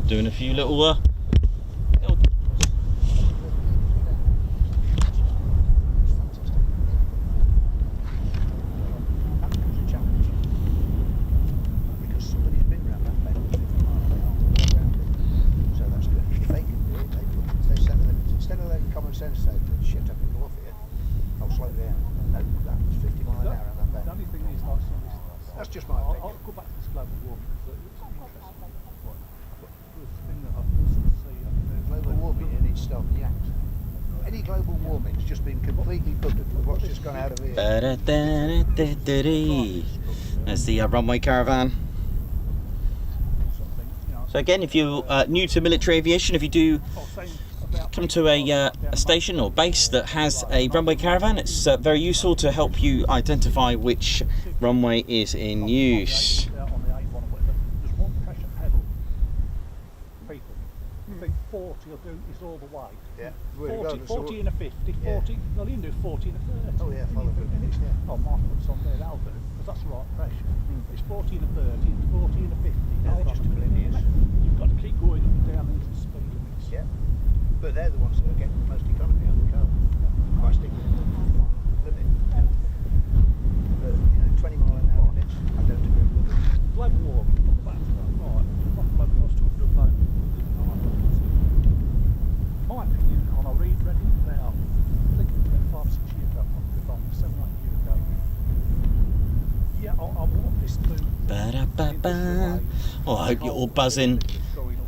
Doing a few little There's the runway caravan. So again, if you're new to military aviation, if you do come to a station or base that has a runway caravan, it's very useful to help you identify which runway is in use. There's one pressure pedal. People, you think 40 will do is all the way. Yeah. 40 and a 50, 40, well you can do 40 and a 30. Oh yeah, follow good. Yeah. Oh, Mark puts on there, that'll do, because that's the right pressure. It's 40 and a 30, it's 40 and a 50. Yeah, they're just linears. You've got to keep going up and down into the speed limits. Yeah. But they're the ones that are getting the most economy out of the car. Quite sticking to the limit. But, 20 mile an hour limits, I don't agree with it. Level walk, back to that, right. What the level was talking about. My opinion, and I read it about, I think it was about 5-6 years ago, probably wrong, 7-8 years ago. Yeah, I want this to... Ba-da-ba-ba. Oh, I hope you're all buzzing.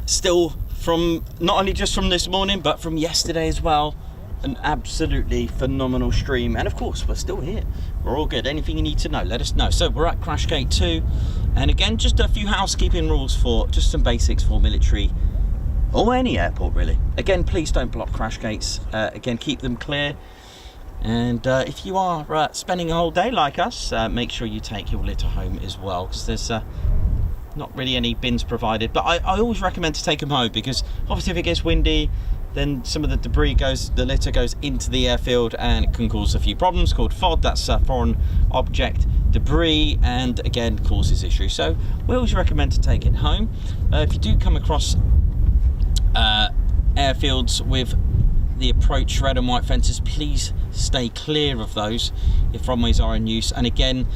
Still from, not only just from this morning, but from yesterday as well. An absolutely phenomenal stream. And of course, we're still here. We're all good. Anything you need to know, let us know. So we're at Crash Gate 2. And again, just a few housekeeping rules for, just some basics for military or any airport really. Again, please don't block crash gates. Again, keep them clear. And if you are spending a whole day like us, make sure you take your litter home as well, because there's not really any bins provided. But I always recommend to take them home, because obviously if it gets windy, then some of the debris the litter goes into the airfield, and it can cause a few problems called FOD. That's foreign object debris, and again causes issues. So we always recommend to take it home. If you do come across airfields with the approach red and white fences, please stay clear of those if runways are in use. And again,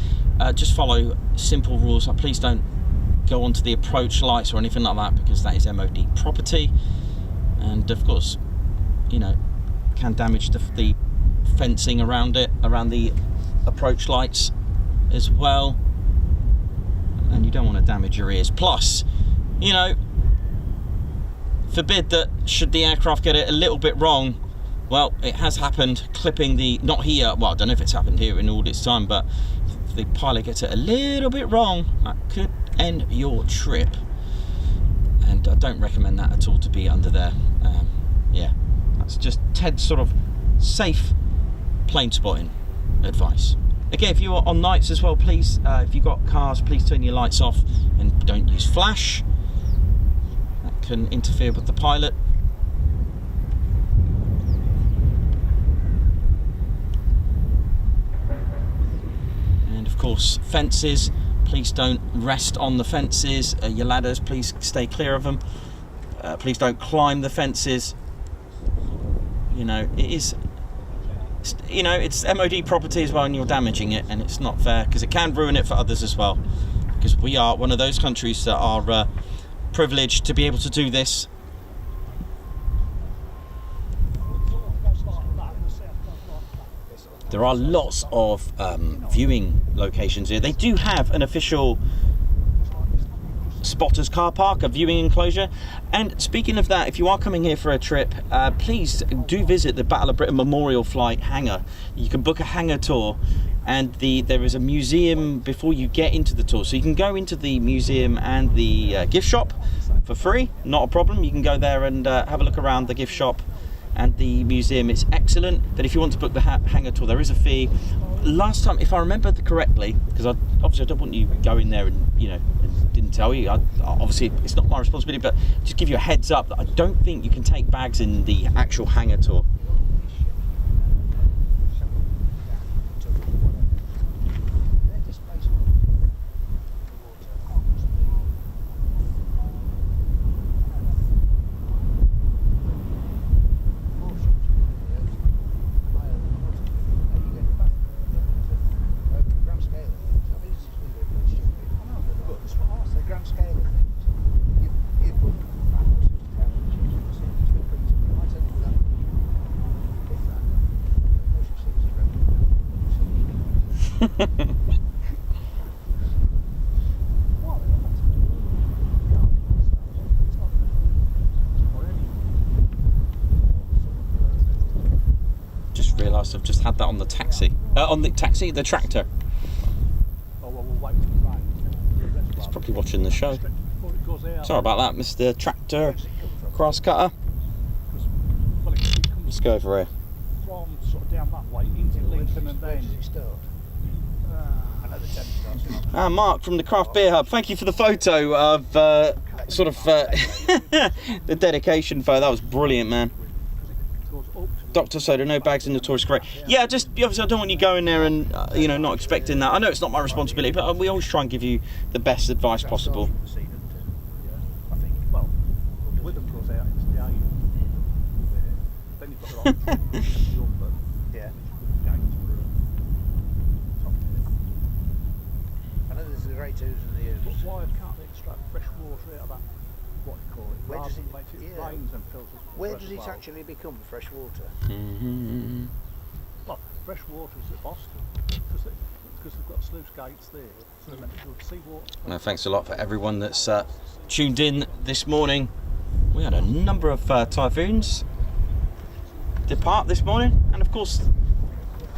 just follow simple rules. Please don't go onto the approach lights or anything like that, because that is MOD property, and of course, can damage the fencing around it, around the approach lights as well, and you don't want to damage your ears. Plus, forbid that should the aircraft get it a little bit wrong, well, it has happened, clipping not here, well, I don't know if it's happened here in all this time, but if the pilot gets it a little bit wrong, that could end your trip. And I don't recommend that at all, to be under there. Yeah, that's just Ted's sort of safe plane spotting advice. Again, if you're on nights as well, please, if you've got cars, please turn your lights off and don't use flash. That can interfere with the pilot. And of course, fences, please don't rest on the fences. Your ladders, please stay clear of them. Please don't climb the fences. It's MOD property as well, and you're damaging it, and it's not fair, because it can ruin it for others as well, because we are one of those countries that are privileged to be able to do this. There are lots of viewing locations here. They do have an official spotters car park, a viewing enclosure. And speaking of that, if you are coming here for a trip, please do visit the Battle of Britain Memorial Flight hangar. You can book a hangar tour, and there is a museum before you get into the tour, so you can go into the museum and the gift shop for free, not a problem. You can go there and have a look around the gift shop and the museum. It's excellent. But if you want to book the hangar tour, there is a fee. Last time, if I remember correctly, because obviously I don't want you going there and and didn't tell you, obviously it's not my responsibility, but just give you a heads up that I don't think you can take bags in the actual hangar tour. Just realised I've just had that on the taxi. The tractor. Oh, well, we'll wait till the rain. He's probably watching the show. Before it goes out. Sorry about that, Mr. Tractor Cross Cutter. Well, it comes Let's go over here. from sort of down that way into Lincoln and Where then. does it start? I know the tennis starts. Ah, Mark from the Craft Beer Hub. Thank you for the photo of sort of the dedication photo. That was brilliant, man. Goes up to Dr. Soda, no bags in the tourist crate. Yeah, just obviously I don't want you going there and you know, not expecting that. I know it's not my responsibility, but we always try and give you the best advice possible. I think, well, with them goes out into the aim. Then you've got the right but Yeah. gains for top bit. I know there's the grey twos and the But why can't they extract fresh water out of that, what do you call it, Where rather does than it- let it yeah. rains and filters Where fresh does it well? actually become fresh water? Mm-hmm. Well, fresh water is at Boston, because they've got sluice gates there, so they let the seawater. No, thanks a lot for everyone that's tuned in this morning. We had a number of Typhoons depart this morning, and of course,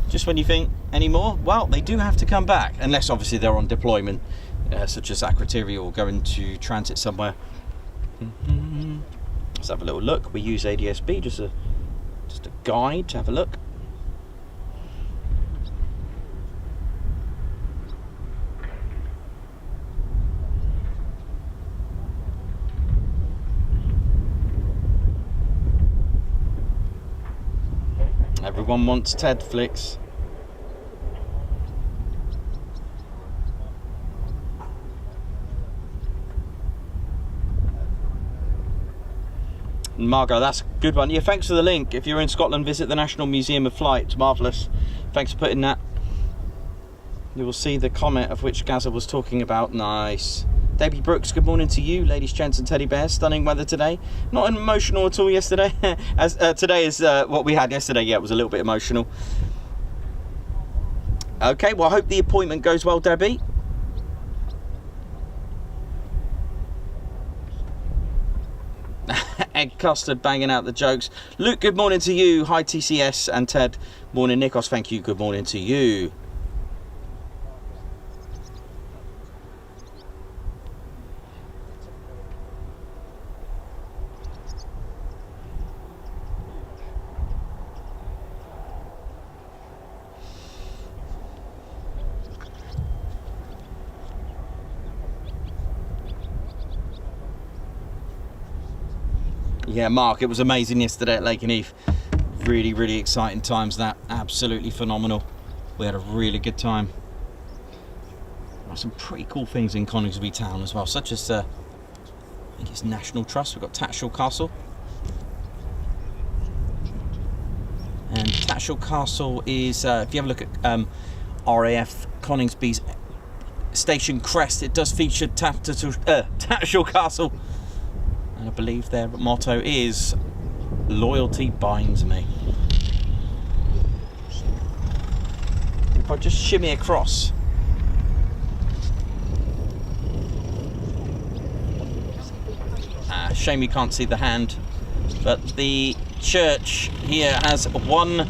just when you think any more, well, they do have to come back, unless obviously they're on deployment, such as Akrotiri or going to transit somewhere. Let's have a little look. We use ADSB, just a guide to have a look. Everyone wants Ted flicks. Margot, that's a good one. Yeah, thanks for the link. If you're in Scotland, visit the National Museum of Flight. It's marvellous. Thanks for putting that. You will see the comment of which Gaza was talking about. Nice. Debbie Brooks, good morning to you. Ladies, gents and teddy bears. Stunning weather today. Not emotional at all yesterday. As today is what we had yesterday. Yeah, it was a little bit emotional. Okay, well, I hope the appointment goes well, Debbie. Egg Custard banging out the jokes. Luke, good morning to you. Hi TCS and Ted. Morning Nikos, thank you. Good morning to you. Yeah, Mark, it was amazing yesterday at Lake and Heath. Really, really exciting times that. Absolutely phenomenal. We had a really good time. Some pretty cool things in Coningsby town as well, such as, I think it's National Trust. We've got Tatchell Castle. And Tatchell Castle is, if you have a look at RAF Coningsby's station crest, it does feature Tatchell Castle. And I believe their motto is loyalty binds me. If I just shimmy across. Shame you can't see the hand, but the church here has one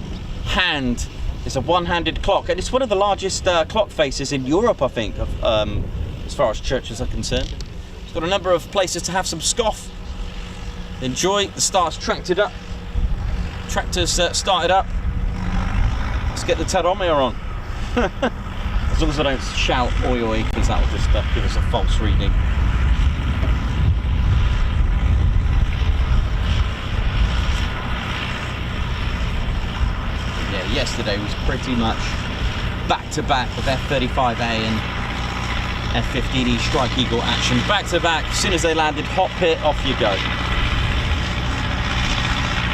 hand. It's a one-handed clock, and it's one of the largest clock faces in Europe, I think, as far as churches are concerned. It's got a number of places to have some scoff. Enjoy. The start's tracted up. Tractor's started up. Let's get the Tadomir on. As long as I don't shout oi oi, because that will just give us a false reading. Yeah, yesterday was pretty much back to back with F-35A and F-15E Strike Eagle action. Back to back. As soon as they landed, hot pit, off you go.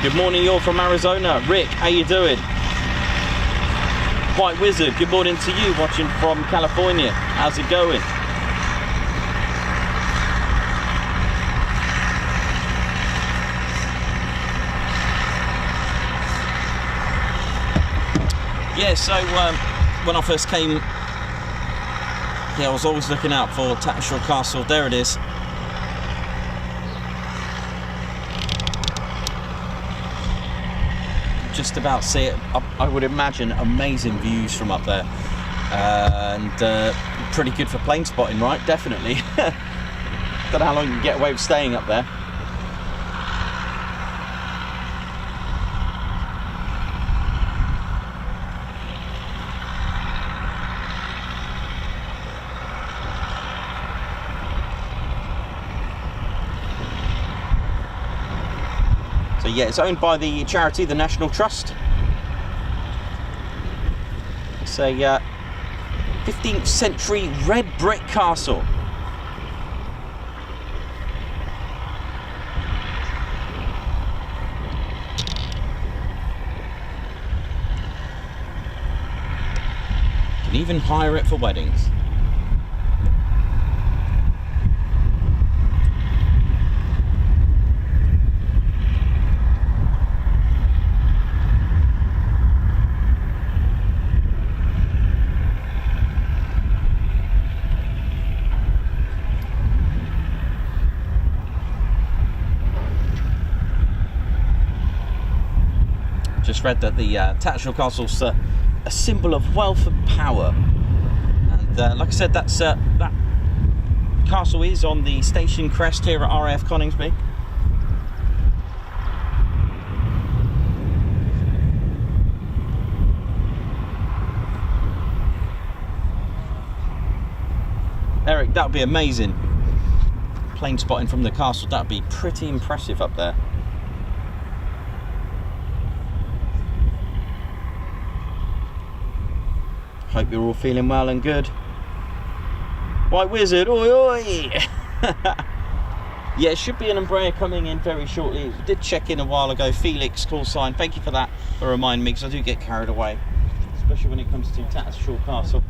Good morning, you're from Arizona. Rick, how you doing? White Wizard, good morning to you, watching from California. How's it going? Yeah, so when I first came, yeah, I was always looking out for Tatchell Castle. There it is. Just about see it. I would imagine amazing views from up there, and pretty good for plane spotting, right? Definitely. Don't know how long you can get away with staying up there. So yeah, it's owned by the charity, the National Trust. It's a 15th century red brick castle. You can even hire it for weddings. Just read that the Tattershall Castle's a symbol of wealth and power, and like I said, that castle is on the station crest here at RAF Coningsby. Eric, that would be amazing. Plane spotting from the castle, that would be pretty impressive up there. Hope you're all feeling well and good. White Wizard, oi oi! Yeah, it should be an Embraer coming in very shortly. We did check in a while ago. Felix, call sign. Thank you for that, for reminding me, because I do get carried away, especially when it comes to Tattershall Castle.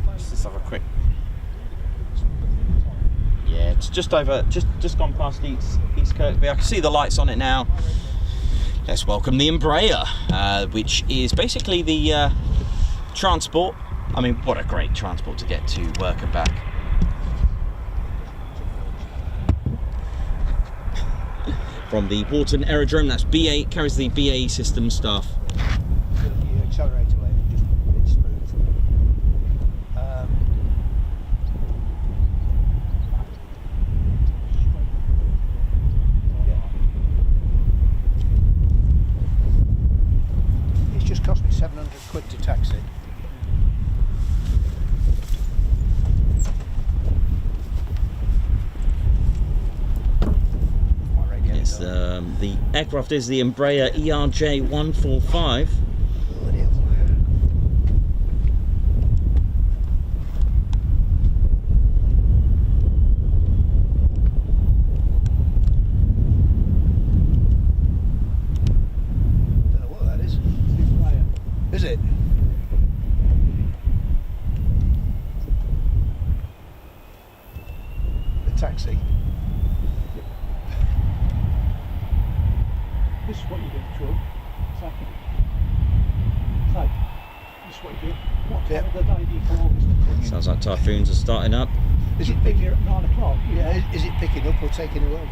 Let's just have a quick. Yeah, it's just over, just gone past East Kirkby. I can see the lights on it now. Let's welcome the Embraer, which is basically the transport. I mean, what a great transport to get to work and back. From the Warton Aerodrome, that's BA, carries the BAE system staff. You accelerate away and it's smooth. It's just cost me 700 quid to taxi. Yes, the aircraft is the Embraer ERJ145. Don't know what that is. Is it? The taxi. This is what you do, Troy. Second. So, this is what you do. What time of the day do you come over? Sounds like Typhoons are starting up. Is it Been here at 9 o'clock. Yeah, is it picking up or taking away?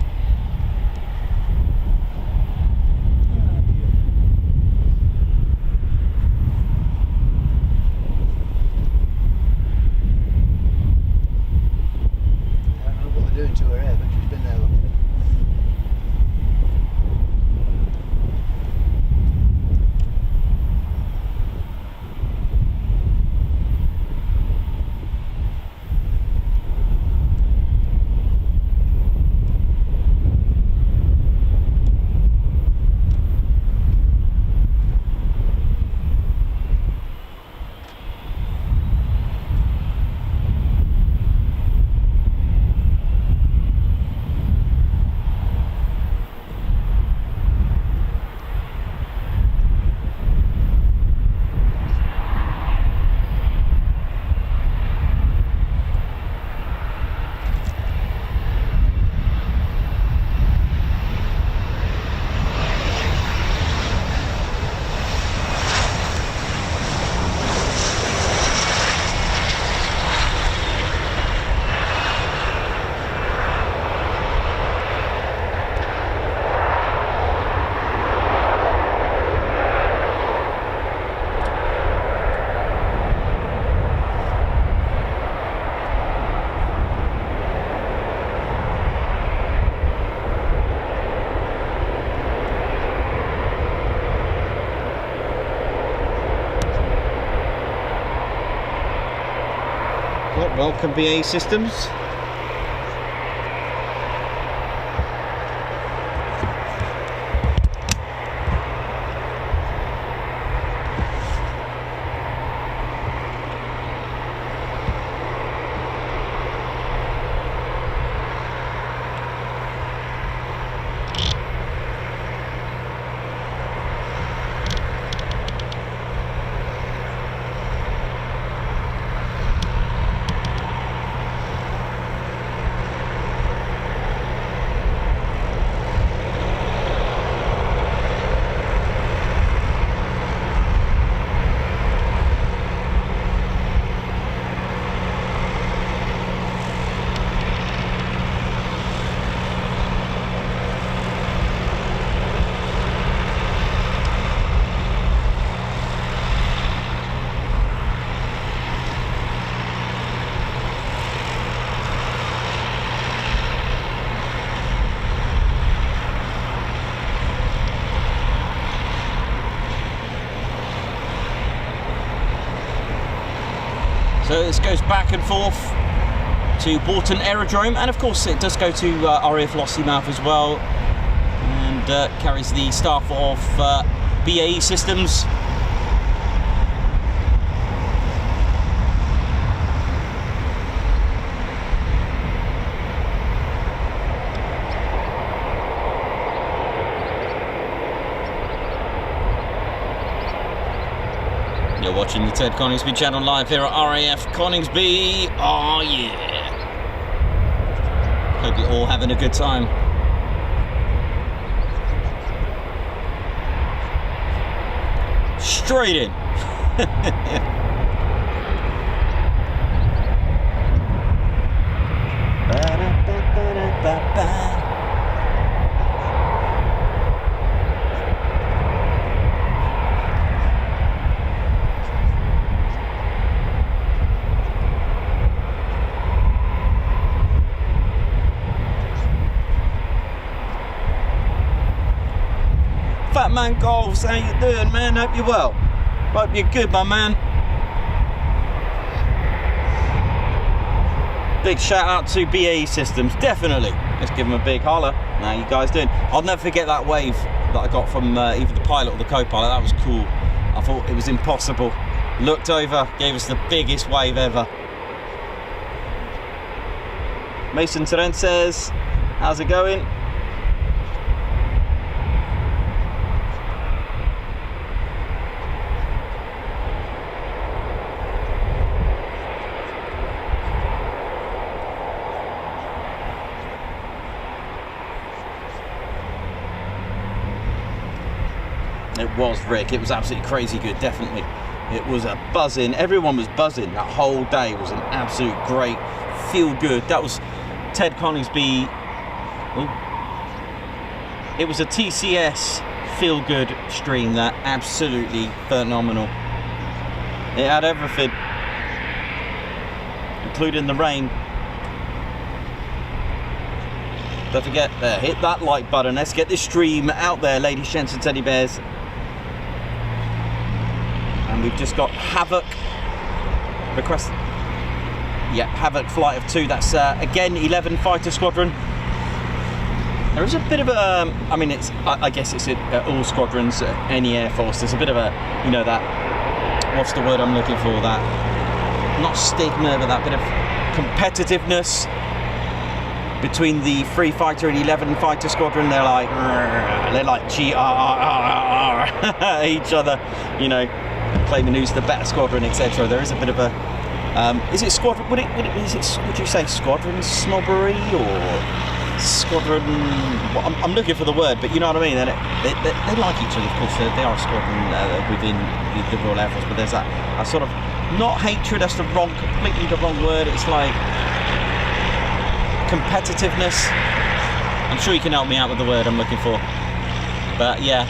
I don't know what they're doing to her hair, but she's been there long enough. Well, welcome BAE Systems. So this goes back and forth to Borton Aerodrome, and of course it does go to RAF Lossiemouth as well, and carries the staff of BAE Systems. You're watching the Ted Coningsby channel live here at RAF Coningsby. Oh yeah. Hope you're all having a good time. Straight in. Fat Man Golfs, how you doing, man? Hope you're well. Hope you're good, my man. Big shout out to BAE Systems, definitely. Let's give them a big holler. How you guys doing? I'll never forget that wave that I got from either the pilot or the co-pilot. That was cool. I thought it was impossible. Looked over, gave us the biggest wave ever. Mason Terence says, how's it going? It was, Rick. It was absolutely crazy good, definitely. It was a buzzing. Everyone was buzzing that whole day. It was an absolute great, feel good. That was Ted Coningsby. Ooh. It was a TCS feel good stream. That absolutely phenomenal. It had everything, including the rain. Don't forget, hit that like button. Let's get this stream out there, ladies, gents, and teddy bears. And we've just got Havoc request. Yeah, Havoc flight of 2. That's again 11 fighter squadron. There is a bit of a, I mean, it's, I guess it's all squadrons, any air force. There's a bit of a, you know, that, what's the word I'm looking for? That, not stigma, but that bit of competitiveness between the 3 fighter and 11 fighter squadron. They're like GRRR each other, you know, claiming who's the better squadron, etc. There is a bit of a, is it squadron? Would you say squadron snobbery or squadron? Well, I'm looking for the word, but you know what I mean. They like each other, of course. They are a squadron within the Royal Air Force, but there's that sort of, not hatred. That's completely the wrong word. It's like competitiveness. I'm sure you can help me out with the word I'm looking for, but yeah.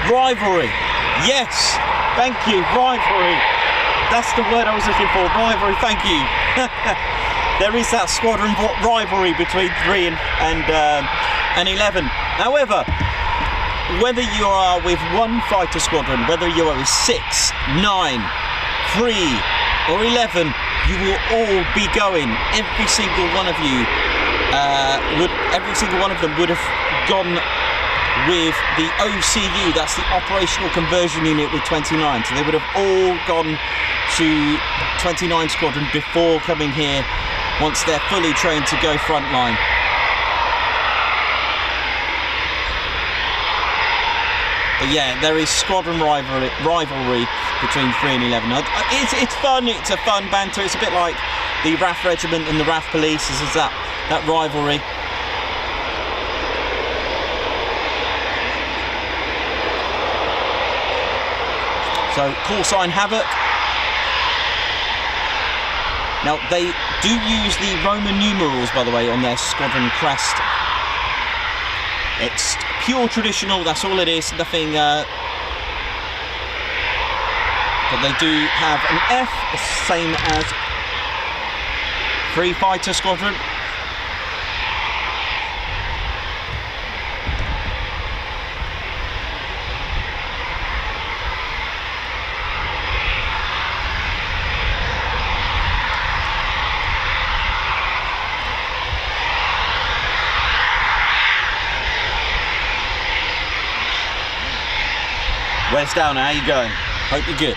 Rivalry. Yes, thank you, rivalry. That's the word I was looking for, rivalry, thank you. There is that squadron rivalry between 3 and 11. However, whether you are with one fighter squadron, whether you are with 6, 9, 3 or 11, you will all be going. Every single one of you every single one of them would have gone with the OCU, that's the Operational Conversion Unit with 29. So they would have all gone to 29 Squadron before coming here once they're fully trained to go frontline. But yeah, there is squadron rivalry between 3 and 11. It's fun, it's a fun banter. It's a bit like the RAF Regiment and the RAF Police. This is that rivalry. So, call sign Havoc. Now, they do use the Roman numerals, by the way, on their squadron crest. It's pure traditional, that's all it is, nothing... but they do have an F, the same as Free Fighter Squadron. Where's down? How you going? Hope you're good.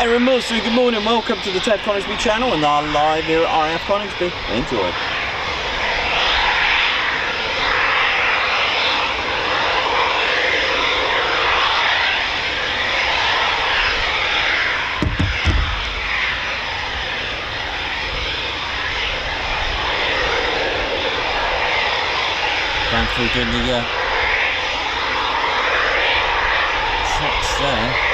Aaron Mulsey, good morning, welcome to the Ted Coningsby channel and our live here at RAF Coningsby. Enjoy. Going through doing the checks there.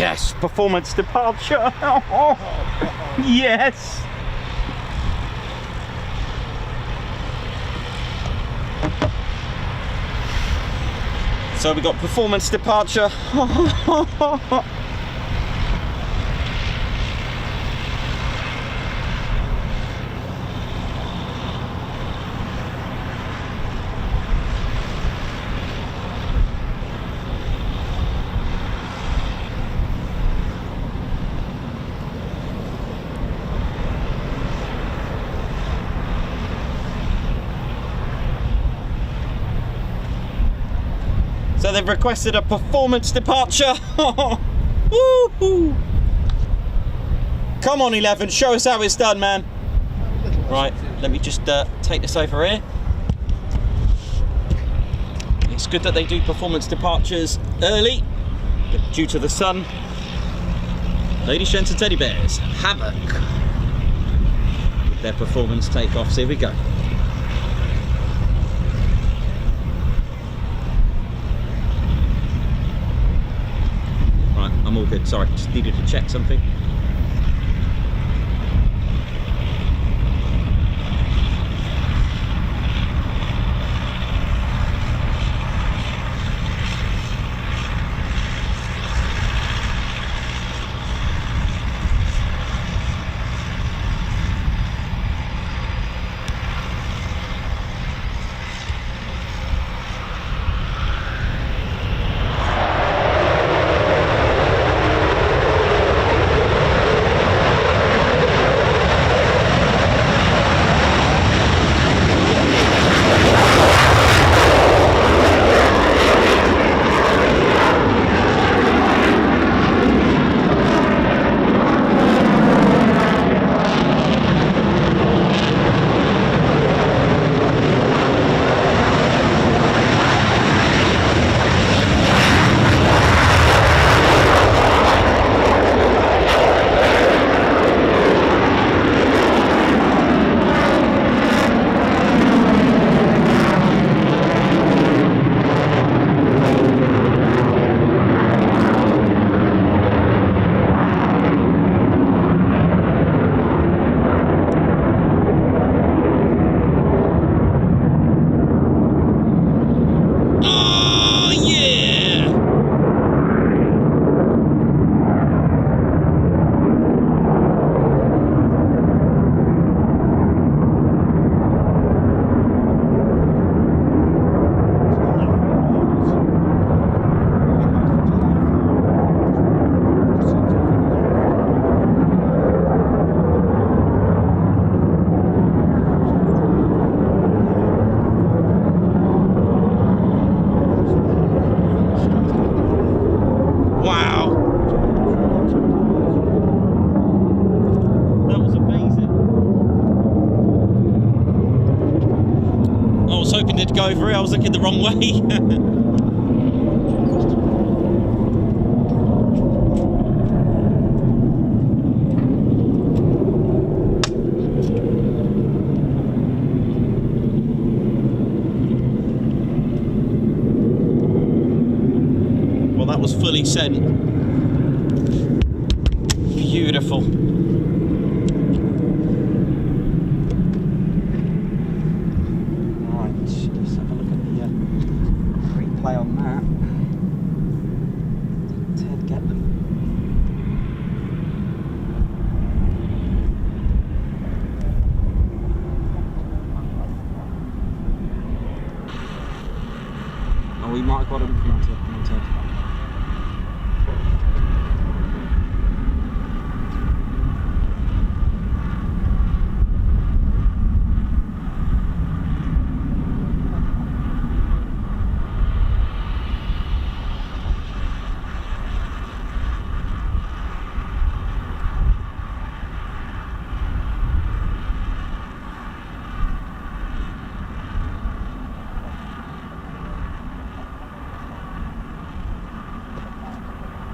Yes, performance departure. Yes. So we got performance departure. So they've requested a performance departure. Woo-hoo. Come on 11, show us how it's done, man. Right, let me just take this over here. It's good that they do performance departures early, but due to the sun, ladies, gents and teddy bears, havoc with their performance takeoffs. Here we go. I'm all good, sorry, just needed to check something. Go over it, I was looking the wrong way. Well, that was fully sent. Beautiful. Play on that. Ted, get them. Oh, we might have got him. Come on, Ted. Come on, Ted.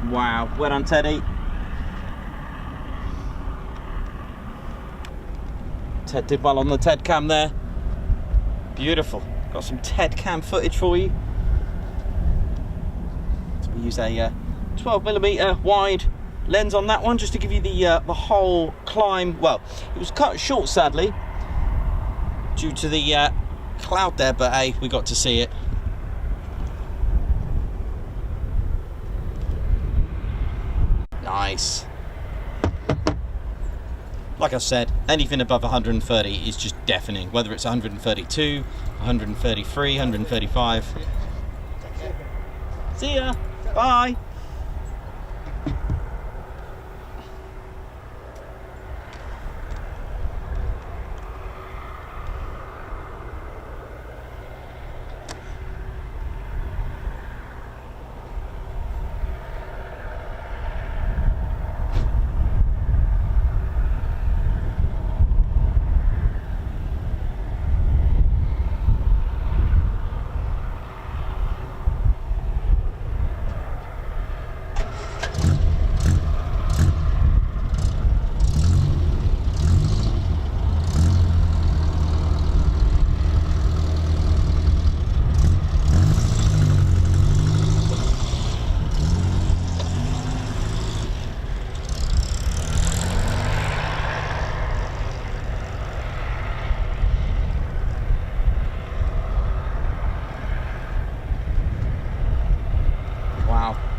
Wow, well done, Teddy. Ted did well on the Ted cam there. Beautiful. Got some Ted cam footage for you. So we use a 12mm wide lens on that one, just to give you the whole climb. Well, it was cut short sadly due to the cloud there, but hey, we got to see it. Nice. Like I said, anything above 130 is just deafening, whether it's 132, 133, 135. See ya. Bye.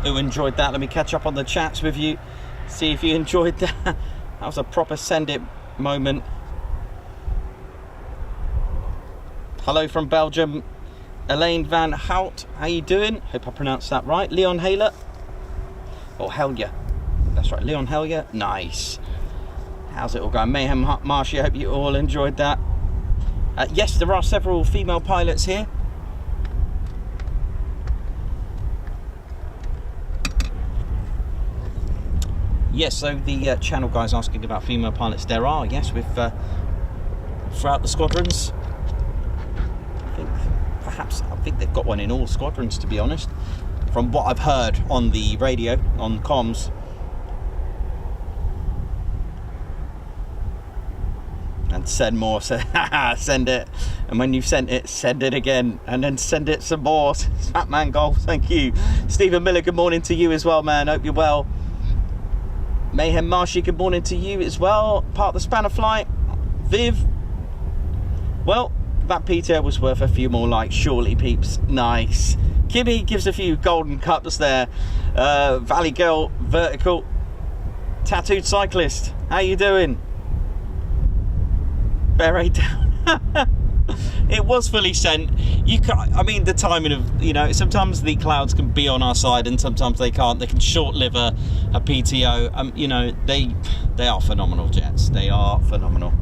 Who enjoyed that? Let me catch up on the chats with you, see if you enjoyed that. That was a proper send it moment. Hello from Belgium, Elaine Van Hout, how you doing? Hope I pronounced that right. Leon Haler, or Helya, that's right, Leon Helya, nice. How's it all going? Mayhem Marshy, I hope you all enjoyed that. Yes, there are several female pilots here. Yes, so the channel guys asking about female pilots. There are, yes, with throughout the squadrons. I think they've got one in all squadrons, to be honest, from what I've heard on the radio, on comms. And send more, so send it, and when you've sent it, send it again, and then send it some more. Batman Golf, thank you. Stephen Miller, good morning to you as well, man, hope you're well. Mayhem Marshy, good morning to you as well. Part of the spanner flight. Viv, well, that PTO was worth a few more likes, surely, peeps. Nice. Kimmy gives a few golden cups there. Valley Girl, Vertical, Tattooed Cyclist, how you doing? Beret down. It was fully sent. You can't, I mean, the timing of, you know, sometimes the clouds can be on our side and sometimes they can't. They can short-live a PTO. You know, they are phenomenal jets. They are phenomenal.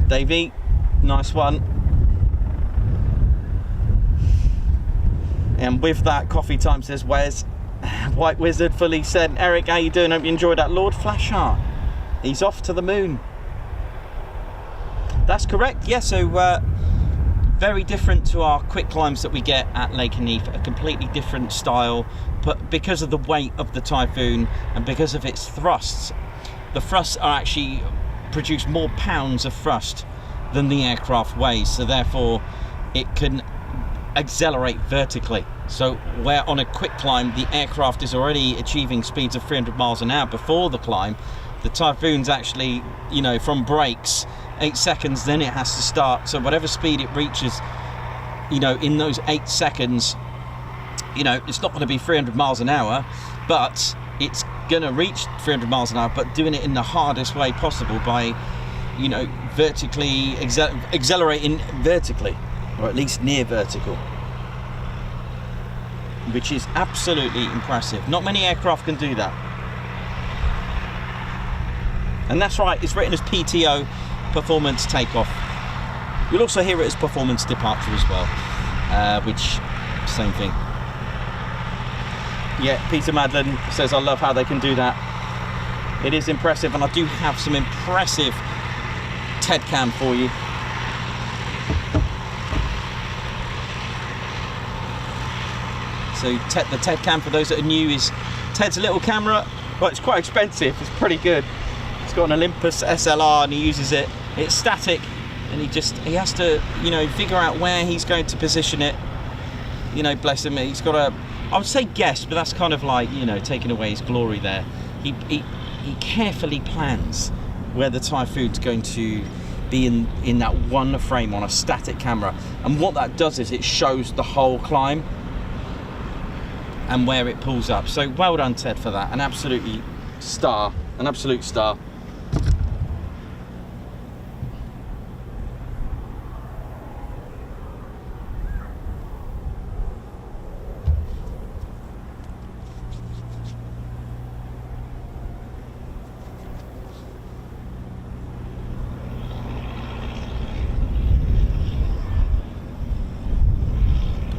Davey, nice one. And with that, coffee time, says Wes. White Wizard, fully sent. Eric, how you doing? Hope you enjoyed that. Lord Flashheart, he's off to the moon. That's correct, yeah, so very different to our quick climbs that we get at Lake Heath, a completely different style, but because of the weight of the Typhoon and because of its thrusts, the thrusts are actually produce more pounds of thrust than the aircraft weighs, so therefore it can accelerate vertically. So where on a quick climb the aircraft is already achieving speeds of 300 miles an hour before the climb, the Typhoon's actually, you know, from brakes 8 seconds, then it has to start. So whatever speed it reaches, you know, in those 8 seconds, you know, it's not going to be 300 miles an hour, but it's going to reach 300 miles an hour, but doing it in the hardest way possible by, you know, vertically accelerating vertically, or at least near vertical, which is absolutely impressive. Not many aircraft can do that. And that's right, it's written as PTO, Performance Takeoff. You'll also hear it as Performance Departure as well, which, same thing. Yeah, Peter Madlen says, I love how they can do that. It is impressive, and I do have some impressive TED cam for you. So the TED cam, for those that are new, is Ted's little camera. Well, it's quite expensive, it's pretty good. He's got an Olympus SLR and he uses it. It's static, and he has to, you know, figure out where he's going to position it. You know, bless him. He's got a, I would say guest, but that's kind of like, you know, taking away his glory there. He carefully plans where the Typhoon's going to be in that one frame on a static camera, and what that does is it shows the whole climb and where it pulls up. So well done, Ted, for that. An absolute star.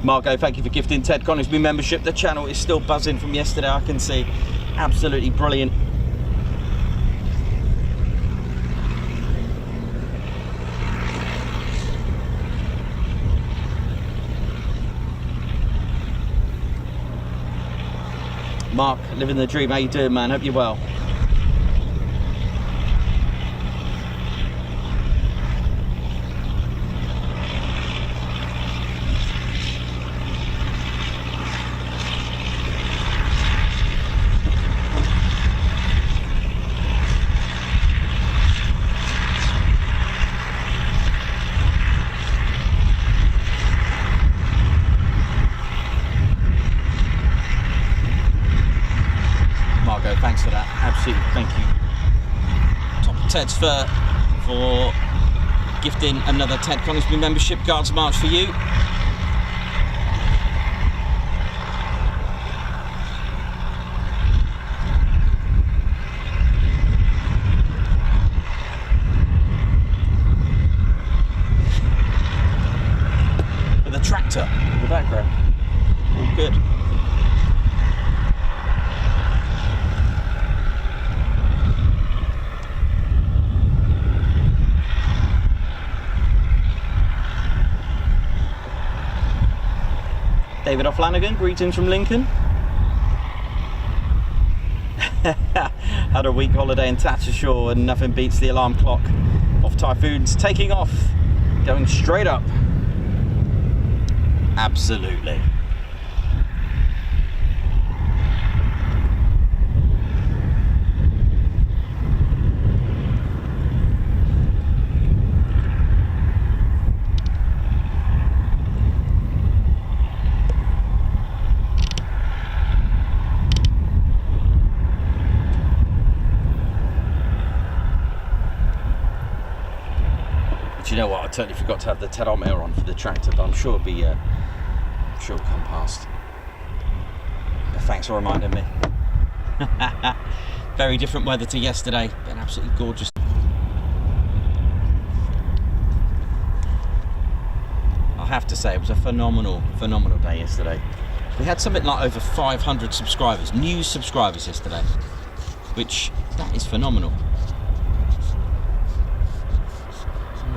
Margot, thank you for gifting Ted Coningsby membership. The channel is still buzzing from yesterday, I can see. Absolutely brilliant. Mark, living the dream. How you doing, man? Hope you're well. Thanks for that, absolutely, thank you. Top Ted's for gifting another Ted Coningsby membership. Guards March for you. With a tractor in the background, all good. David O'Flanagan, greetings from Lincoln. Had a week holiday in Tattershall and nothing beats the alarm clock of Typhoons taking off, going straight up. Absolutely. You know what? I totally forgot to have the tedometer on for the tractor, but I'm sure it'll be, it'll come past. But thanks for reminding me. Very different weather to yesterday, but absolutely gorgeous. I have to say, it was a phenomenal day yesterday. We had something like over 500 subscribers, new subscribers yesterday, which that is phenomenal.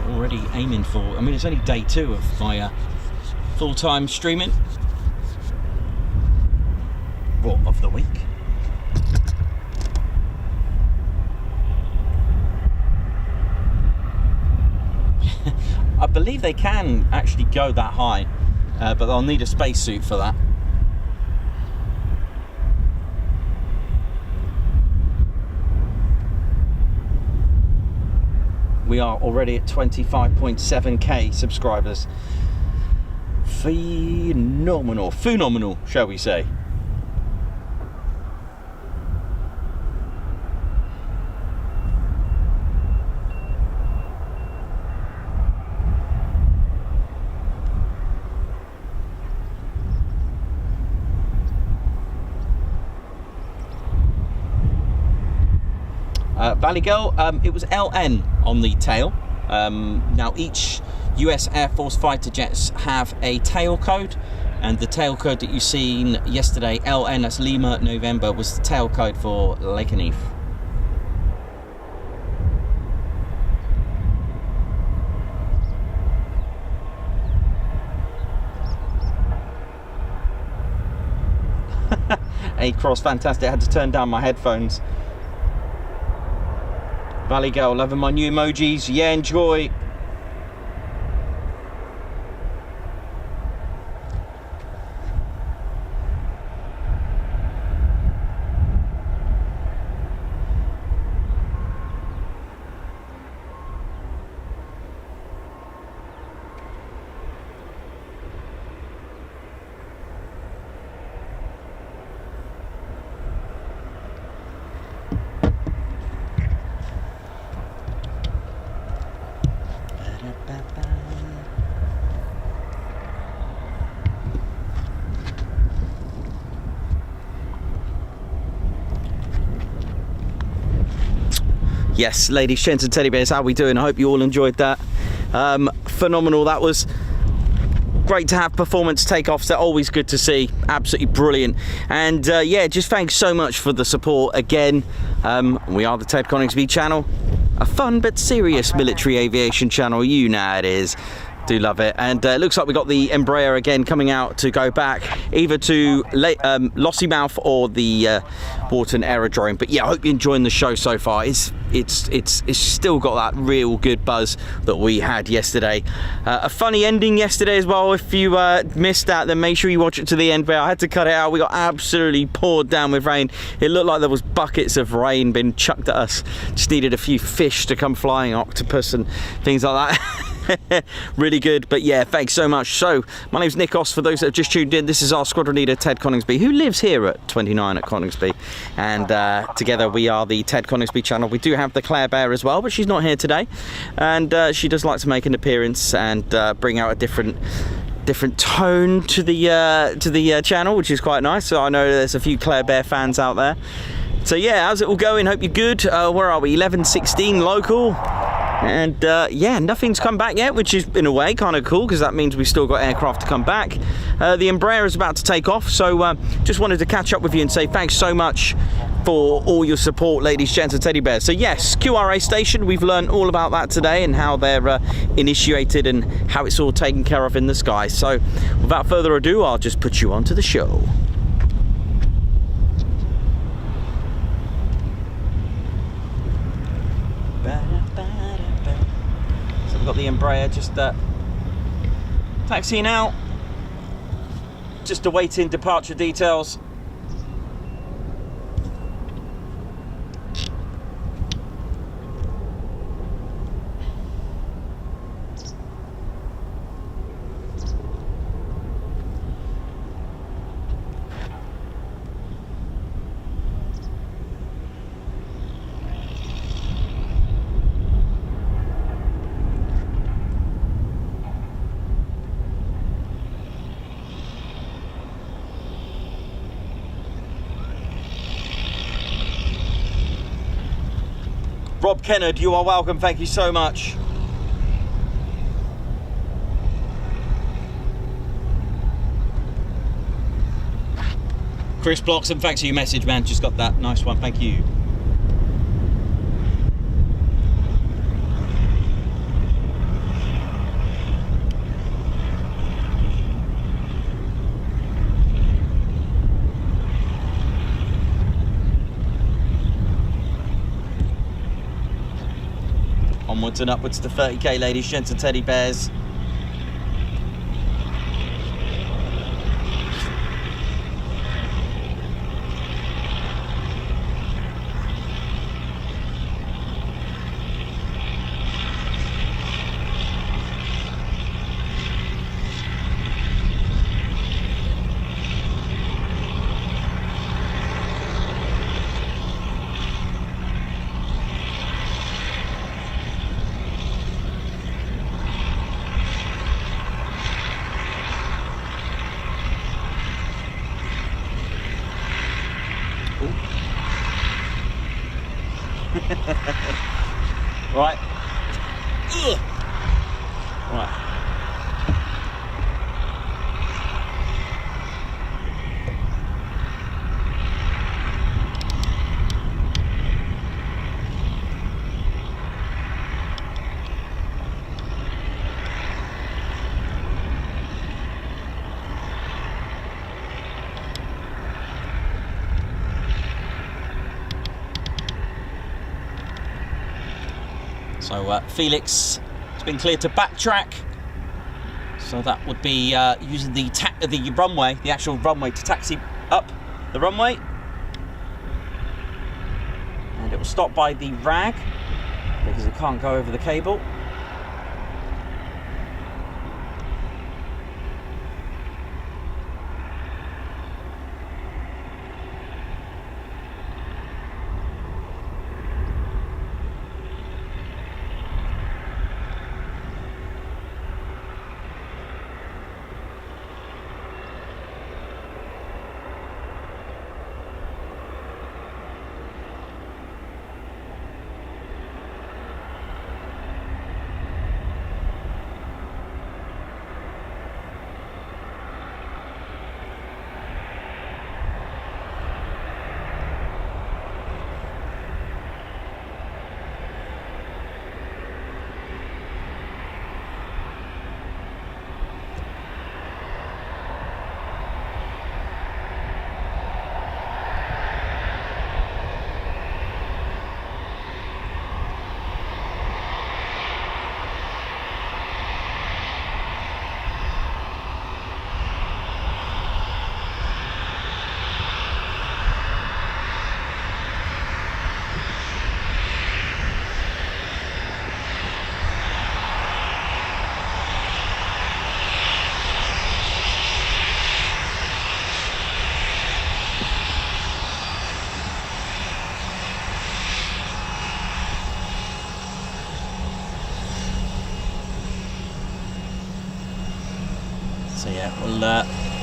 Already aiming for, I mean, it's only day 2 of my full-time streaming, well, of the week. I believe they can actually go that high, but they'll need a spacesuit for that. We are already at 25.7k subscribers. Phenomenal, shall we say. Valley Girl, it was LN on the tail. Now each US Air Force fighter jets have a tail code, and the tail code that you've seen yesterday, LN, that's Lima November, was the tail code for Lakenheath. A-Cross, fantastic. I had to turn down my headphones. Valley Girl, loving my new emojis. Yeah, enjoy. Yes, ladies, gents and teddy bears, how we doing? I hope you all enjoyed that. Phenomenal. That was great to have performance takeoffs. They're always good to see. Absolutely brilliant. And yeah, just thanks so much for the support again. We are the Ted Coningsby channel, a fun but serious military aviation channel. You know how it is. Do love it. And it looks like we got the Embraer again coming out to go back either to Lossiemouth or the Wharton aerodrome. But yeah, I hope you're enjoying the show so far. It's still got that real good buzz that we had yesterday. A funny ending yesterday as well. If you missed that, then make sure you watch it to the end, where I had to cut it out. We got absolutely poured down with rain. It looked like there was buckets of rain being chucked at us. Just needed a few fish to come flying, octopus and things like that. Really good. But yeah, thanks so much. So my name's Nikos. For those that have just tuned in, this is our squadron leader Ted Coningsby, who lives here at 29 at Coningsby, and together we are the Ted Coningsby channel. We do have the Claire Bear as well, but she's not here today, and she does like to make an appearance and bring out a different tone to the channel, which is quite nice. So I know there's a few Claire Bear fans out there. So yeah, how's it all going? Hope you're good. Where are we? 11:16 local. And yeah, nothing's come back yet, which is in a way kind of cool, because that means we've still got aircraft to come back. The Embraer is about to take off, so just wanted to catch up with you and say thanks so much for all your support, ladies, gents and teddy bears. So yes, QRA station, we've learned all about that today and how they're initiated and how it's all taken care of in the sky. So without further ado, I'll just put you on to the show. We've got the Embraer just taxiing out, just awaiting departure details. Rob Kennard, you are welcome, thank you so much. Chris Bloxham, thanks for your message, man, just got that, nice one, thank you. Onwards and upwards to 30k, ladies, gents and teddy bears. Right. Ugh. Right. So Felix has been cleared to backtrack. So that would be using the runway, the actual runway, to taxi up the runway. And it will stop by the RAG because it can't go over the cable.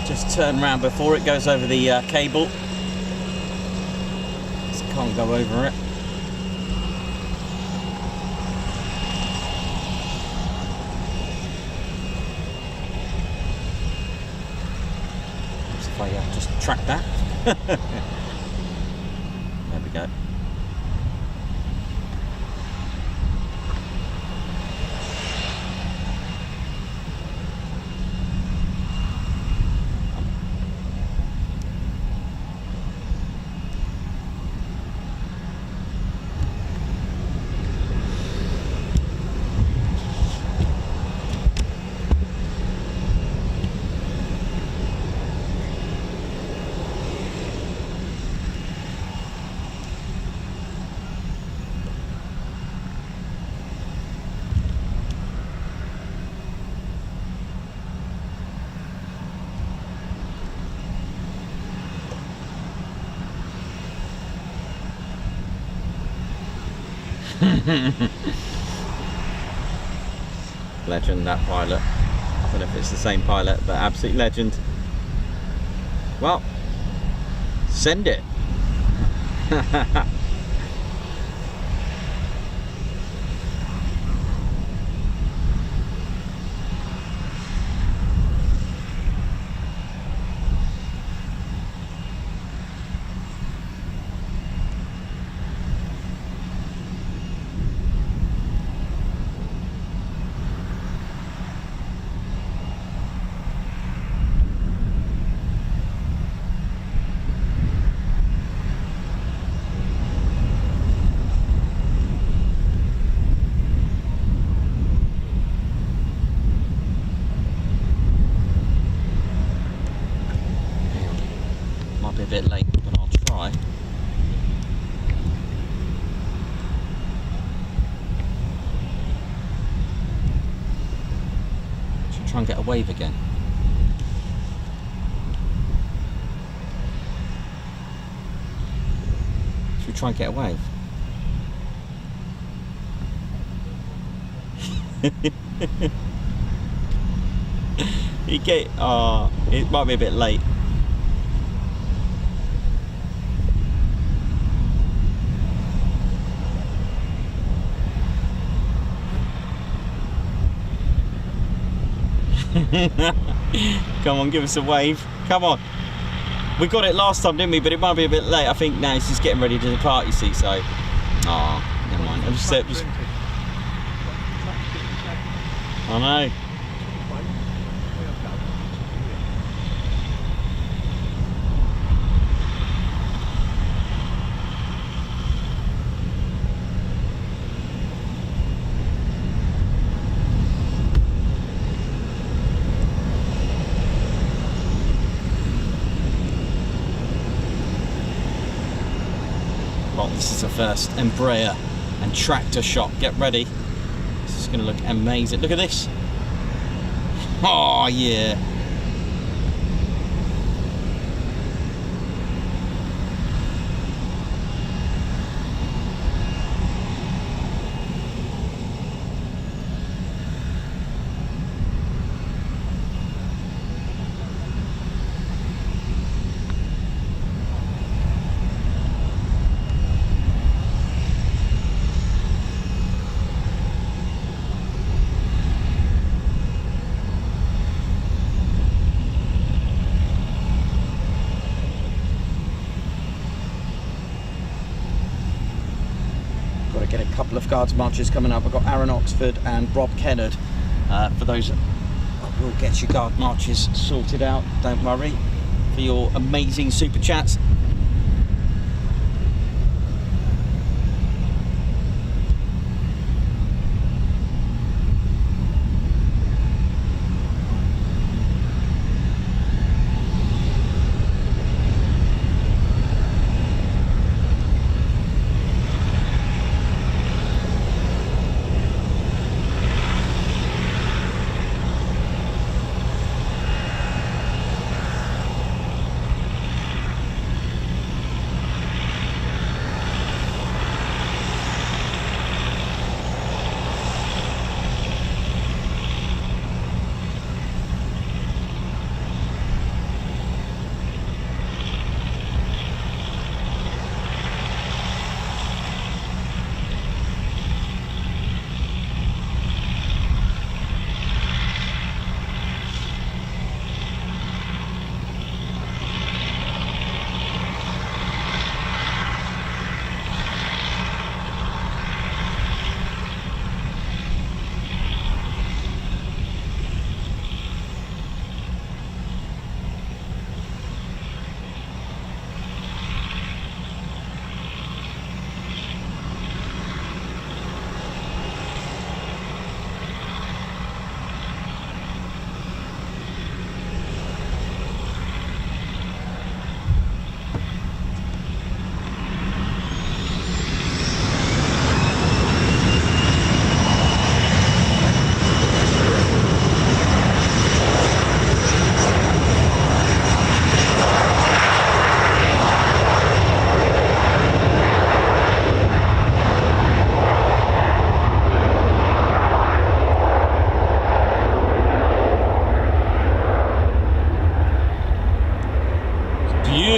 just turn around before it goes over the cable. Just can't go over it. If I just track that. There we go. Legend, that pilot. I don't know if it's the same pilot, but absolute legend. Well, send it. A bit late, but I'll try. Should try and get a wave again. Should we try and get a wave? It might be a bit late. Come on, give us a wave. Come on. We got it last time, didn't we? But it might be a bit late. I think now he's just getting ready to depart, you see, so... Oh, never mind. I just said... I know. Well, this is the first Embraer and tractor shot. Get ready. This is going to look amazing. Look at this. Oh, yeah. Get a couple of guards marches coming up. I've got Aaron Oxford and Rob Kennard. For those, we'll get your guard marches sorted out, don't worry, for your amazing super chats.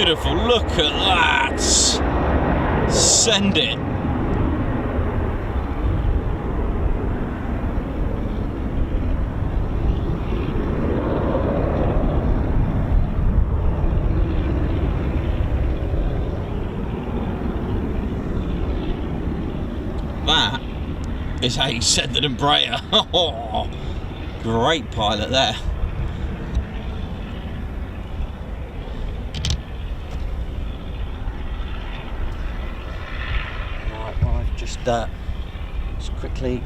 beautiful. Look at that. Send it. That is how you set the Embraer. Oh, great pilot there. Right, well, I've just quickly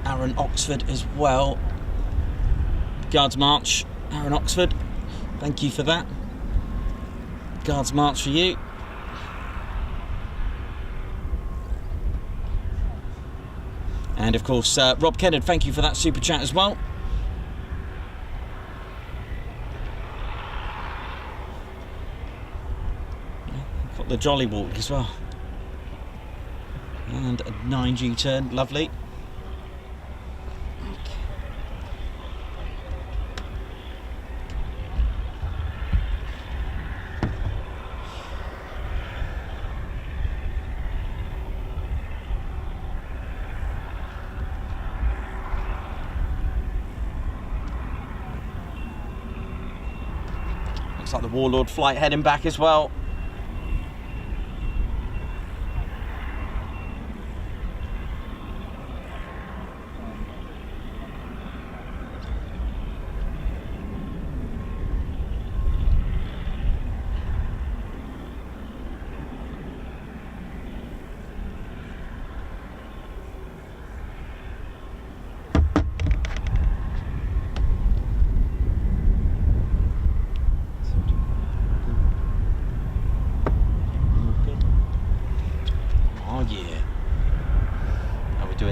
Aaron Oxford as well. Guards March, Aaron Oxford. Thank you for that. Guards March for you. And of course, Rob Kennard, thank you for that super chat as well. Got the jolly walk as well. And a 9G turn, lovely. Looks like the Warlord flight heading back as well.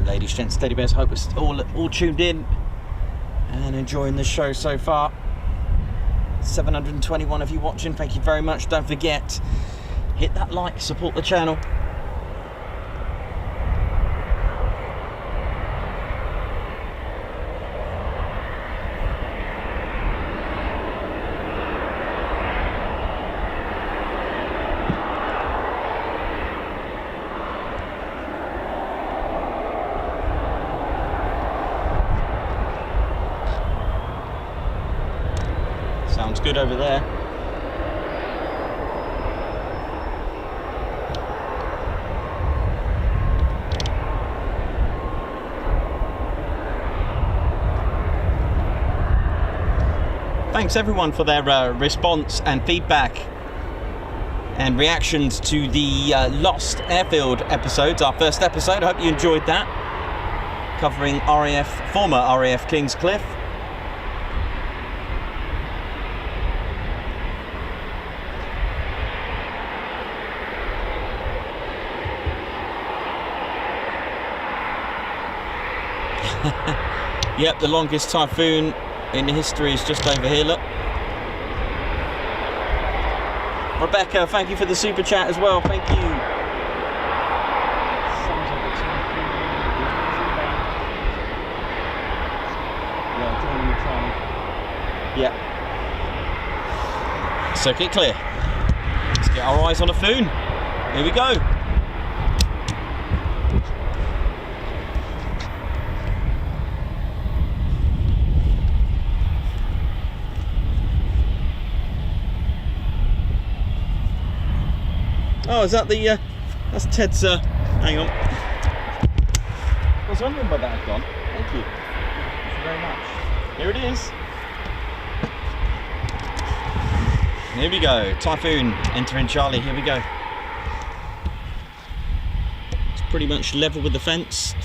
Ladies, gents, teddy bears, hope it's all tuned in and enjoying the show so far. 721 of you watching, thank you very much. Don't forget, hit that like, support the channel. Sounds good over there. Thanks everyone for their response and feedback and reactions to the Lost Airfield episodes, our first episode. I hope you enjoyed that, covering former RAF Kingscliff. Yep, the longest Typhoon in history is just over here, look. Rebecca, thank you for the super chat as well, thank you. Yeah. Circuit clear. Let's get our eyes on a Foon. Here we go. Oh, is that the, that's Ted's, hang on. I was wondering where that had gone. Thank you. Thank you very much. Here it is. Here we go. Typhoon entering Charlie. Here we go. It's pretty much level with the fence.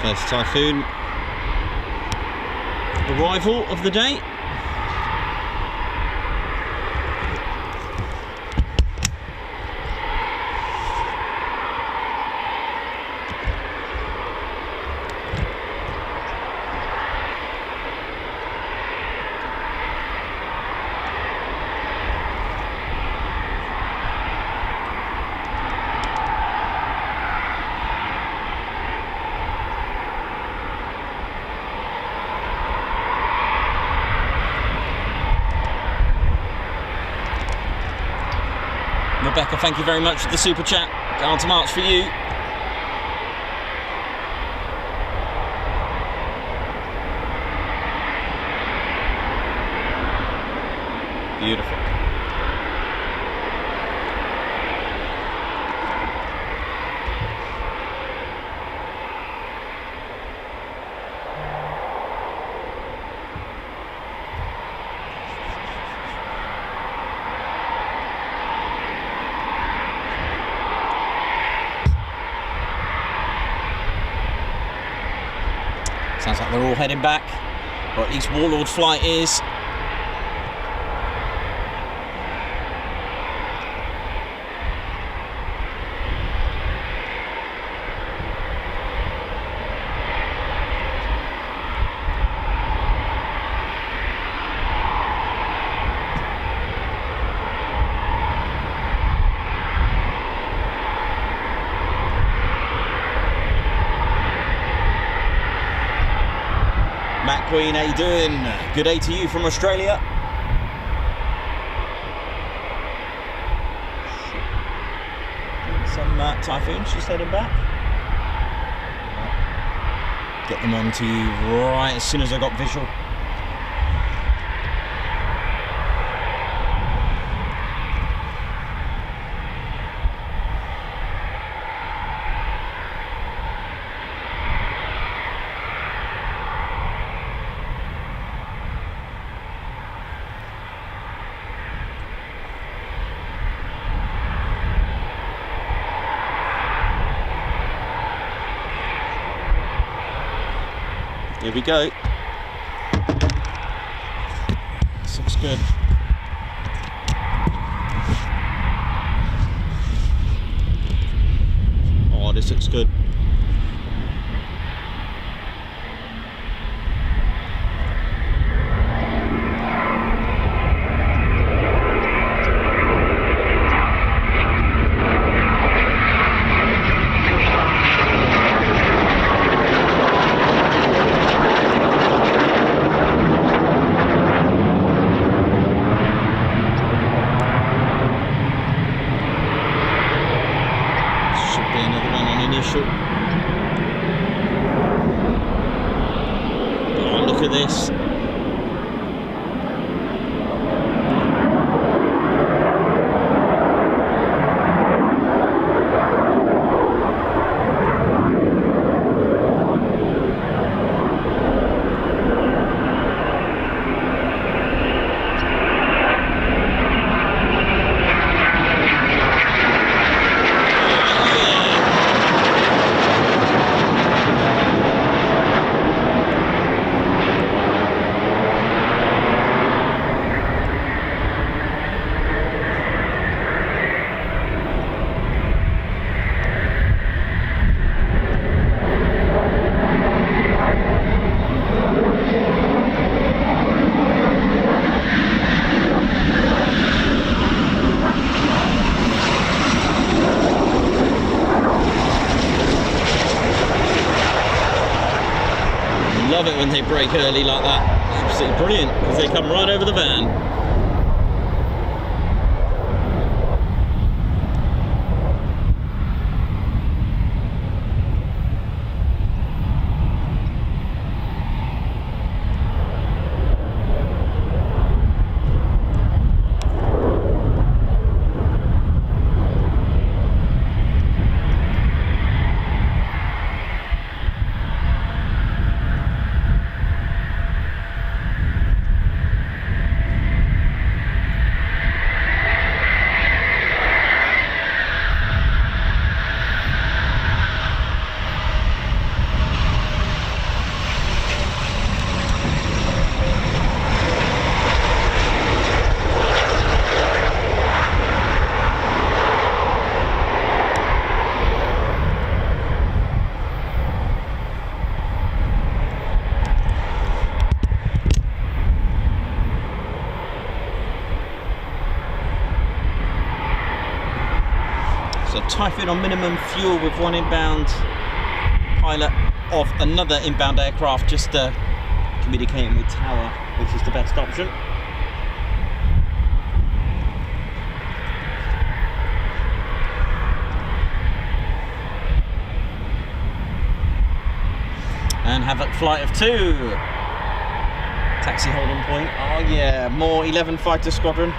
First Typhoon arrival of the day. Rebecca, thank you very much for the super chat. Going to March for you. Beautiful. Sounds like they're all heading back, or at least Warlord's flight is. Queen, how you doing? Good day to you from Australia. Some Typhoons just heading back. Get them on to you right as soon as I got visual. Here we go. This looks good. Oh, this looks good. Oh, look at this. Love it when they break early like that. Absolutely brilliant, because they come right over the van. So Typhoon on minimum fuel with one inbound pilot of another inbound aircraft, just communicating with tower, which is the best option. And Havoc flight of 2. Taxi hold on point. Oh yeah, more 11 fighter squadron.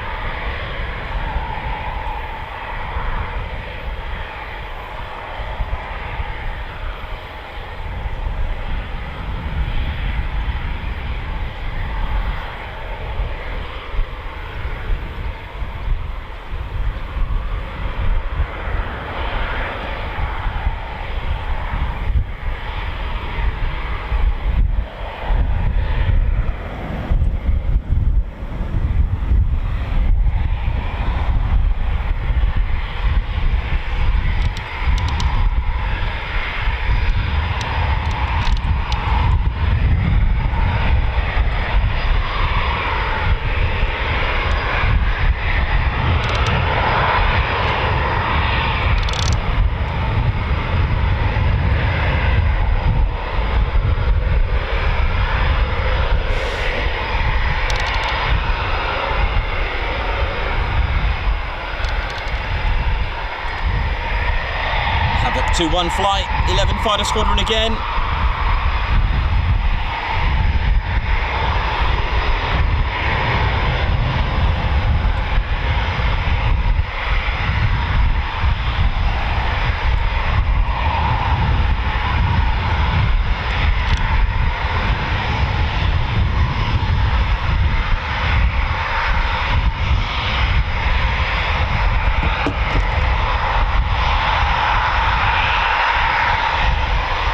Havoc 2-1 flight, 11 fighter squadron again.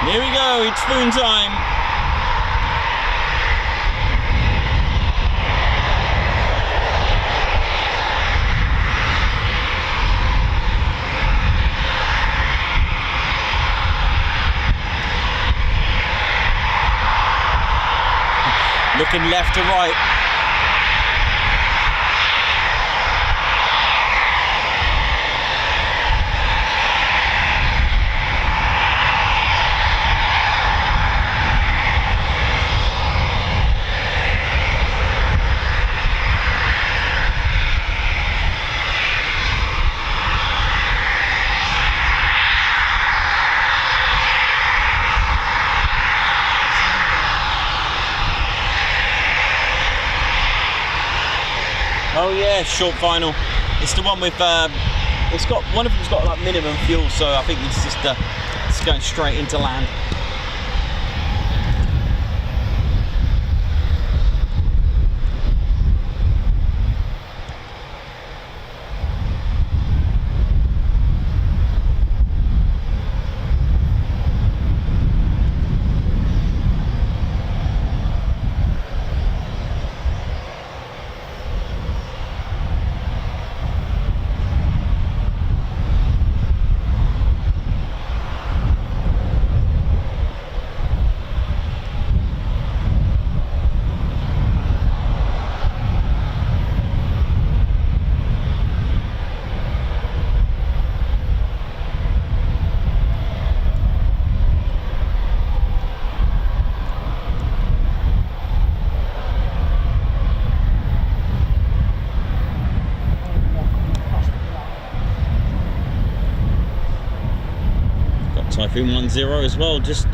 Here we go, it's spoon time. Looking left to right. Oh yeah, short final. It's the one with it's got one of them's got like minimum fuel, so I think it's just it's going straight into land. Typhoon 1-0 as well, just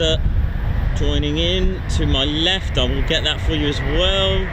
joining in to my left. I will get that for you as well.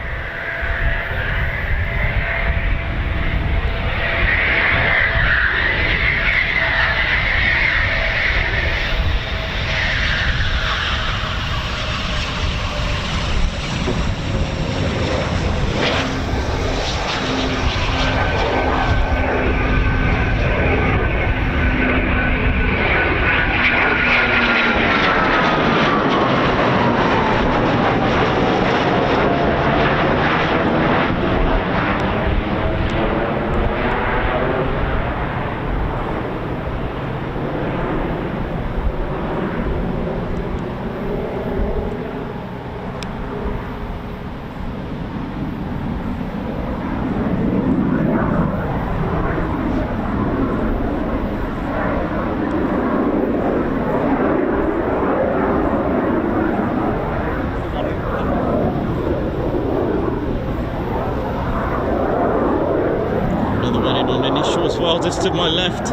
to my left.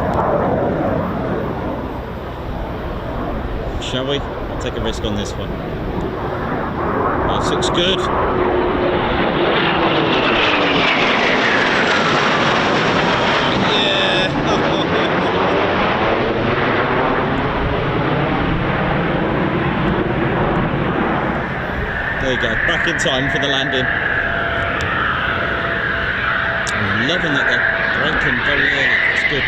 Shall we? I'll take a risk on this one. This looks good. Yeah. There you go. Back in time for the landing. I'm loving that they're braking very early. It's good.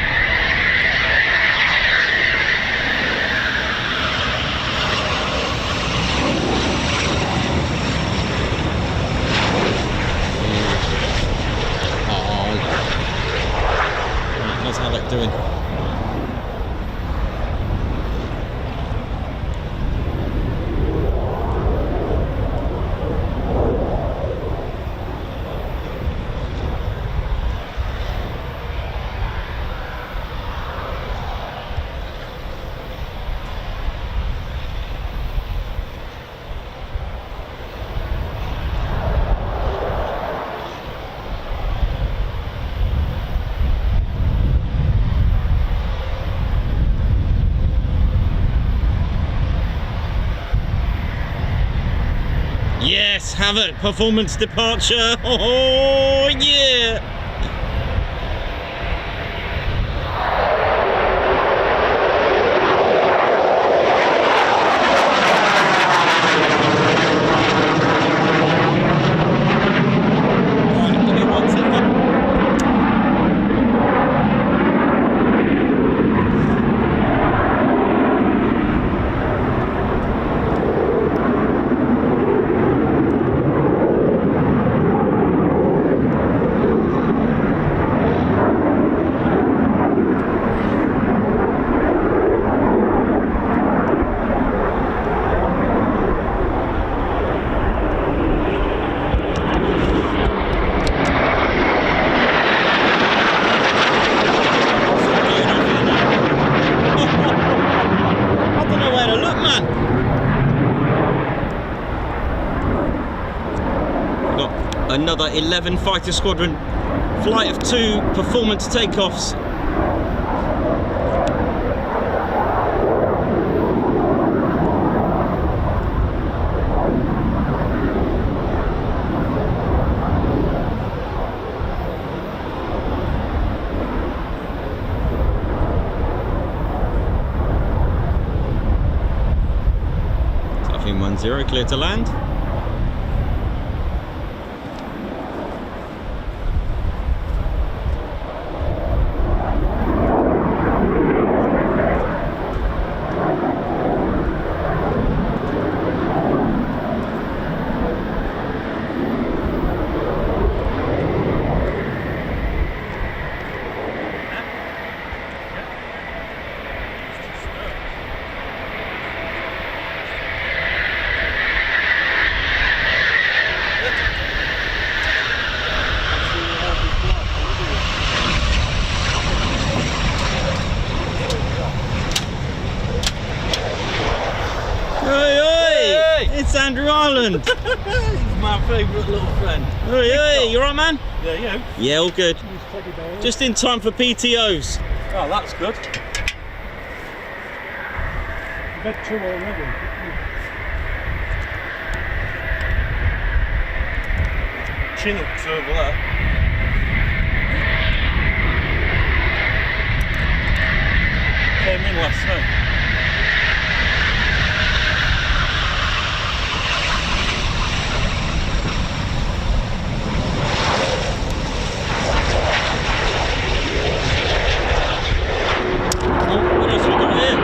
How's Alec doing? Yes, Havoc performance departure. Oh yeah. Right, give me 1 second. Another 11 fighter squadron flight of 2 performance takeoffs. Typhoon 10 clear to land. It's Andrew Ireland. He's my favourite little friend. Hey, you alright, man? Yeah, you? Yeah, all good. Just in time for PTOs. Oh, that's good. You've had 2 already. Chinook's over there. Came in last night. What else we got here?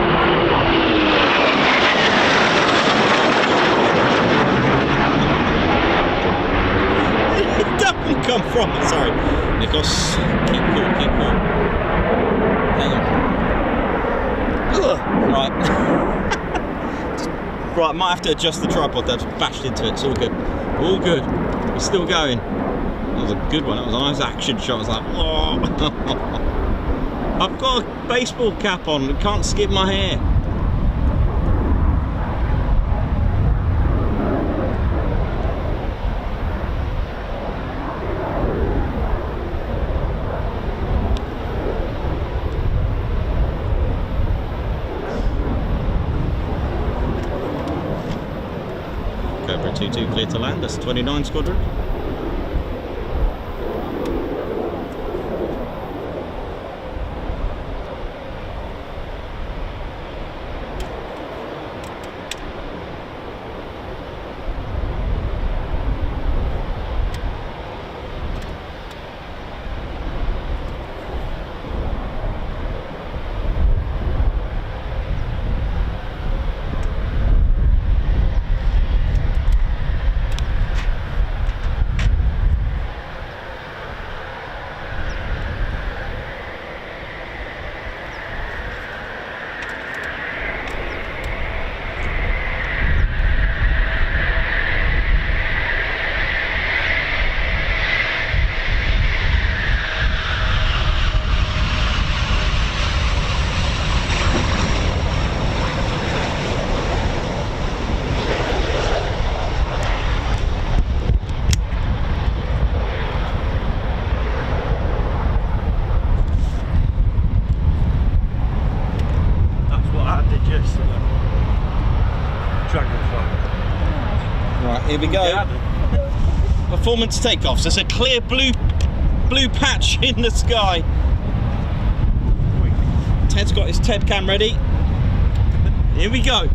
That one come from? Sorry, Nikos. Keep cool, keep cool. Hang on. Ugh. Right. Right, might have to adjust the tripod. That's bashed into it. It's all good. All good. We're still going. That was a good one. That was a nice action shot. I was like, whoa. I've got a baseball cap on. I can't skip my hair. 22 clear to land, that's 29 Squadron. Here we go. Performance takeoffs. There's a clear blue patch in the sky. Ted's got his Ted cam ready. Here we go.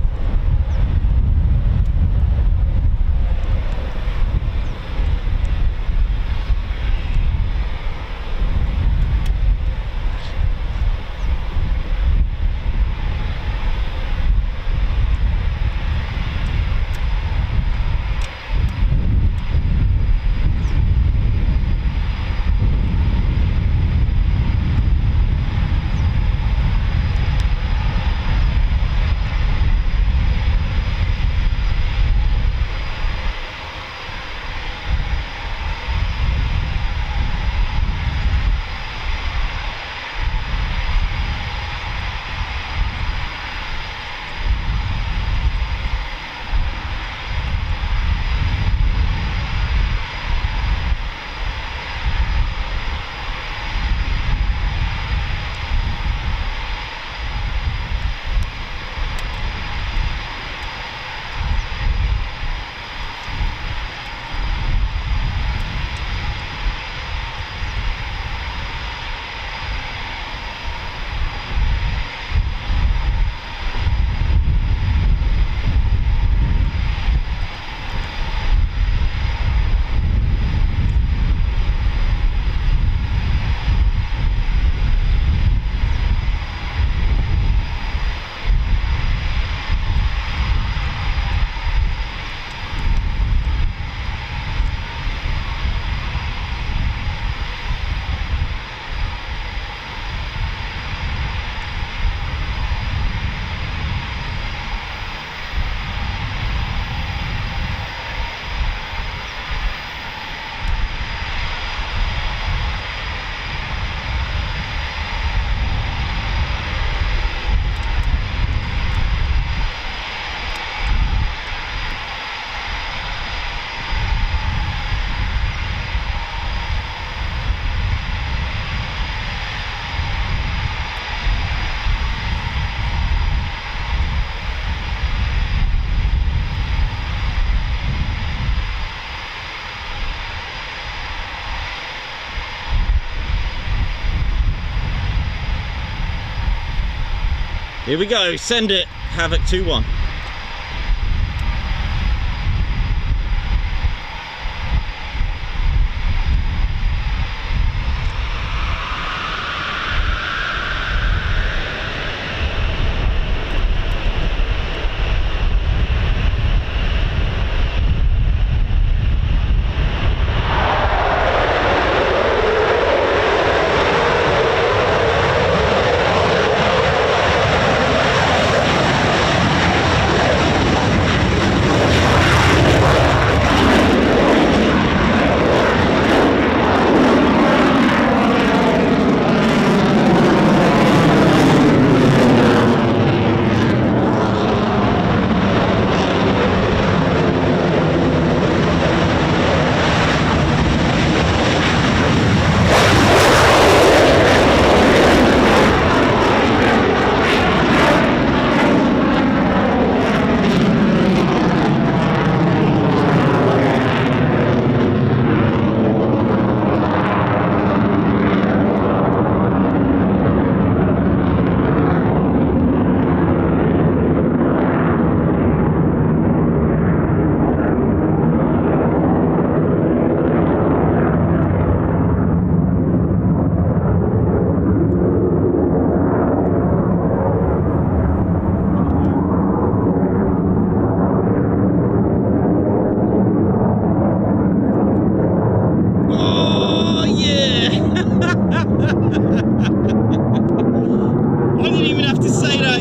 Here we go, send it, Havoc 2-1.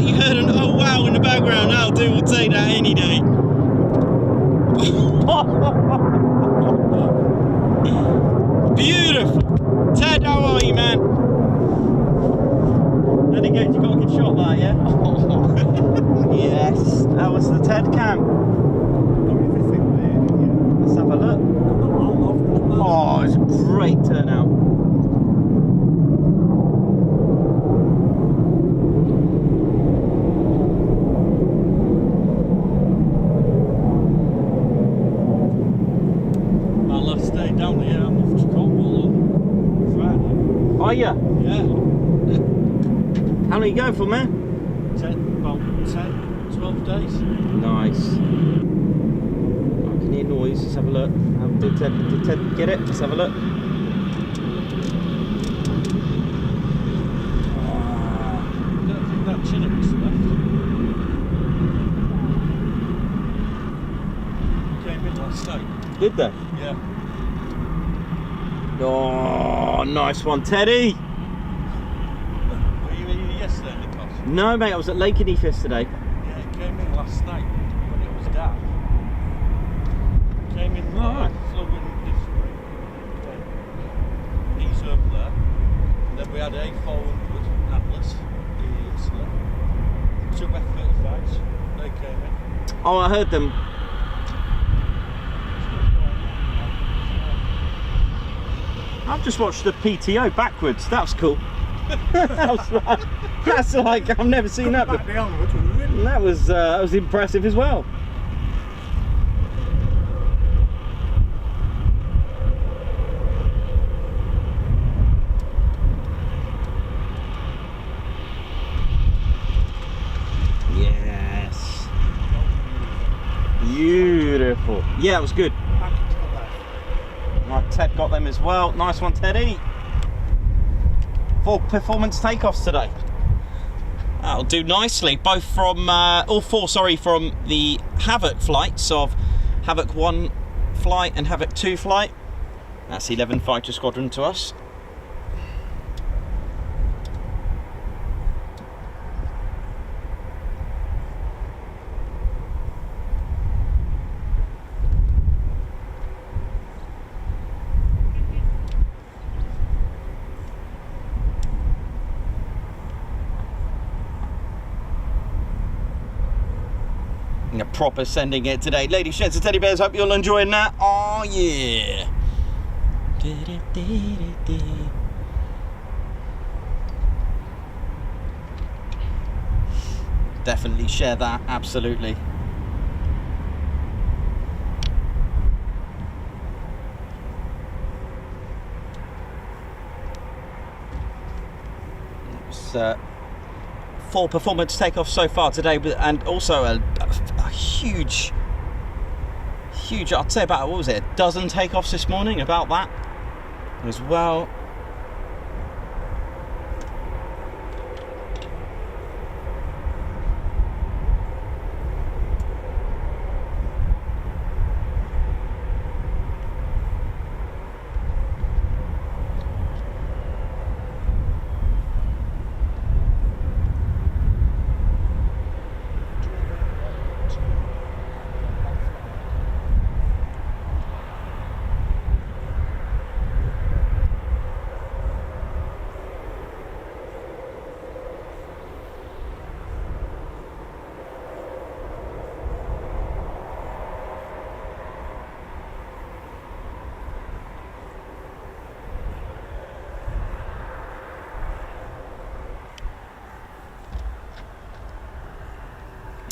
you heard an oh wow in the background. That'll do, we'll take that any day. Beautiful. Ted, how are you, man? Then again, you got a good shot there, yeah? Yes. That was the Ted cam. Let's have a look. Oh, it's a great turnout. Down here, I'm off to Cornwall on Friday. Are you? Yeah. How long are you going for, man? About 10, 12 days. Nice. I can hear noise. Let's have a look. Did Ted get it? Let's have a look. I don't think that Chinook's left. Came in last night. Did they? Yeah. Oh, nice one, Teddy. Were you in yesterday, Nikos? No, mate, I was at Lake Heath yesterday. Yeah, it came in last night when it was dark. Came in Right. flew in this way. He's over there. And then we had a 400 Atlas yesterday. 2 F-35s. They came in. Oh, I heard them. I've just watched the PTO backwards. That's cool. that's like I've never seen that before. That was impressive as well. Yes. Beautiful. Yeah, it was good. Right, Ted got them as well. Nice one, Teddy. 4 performance takeoffs today. That'll do nicely. Both from, all 4, sorry, from the Havoc flights of Havoc 1 flight and Havoc 2 flight. That's 11 fighter squadron to us. A proper sending it today. Ladies, gents and teddy bears, hope you're all enjoying that. Oh yeah. Definitely share that, absolutely. It's 4 performance takeoffs so far today, and also a huge, I'd say about, what was it, a dozen takeoffs this morning, about that as well.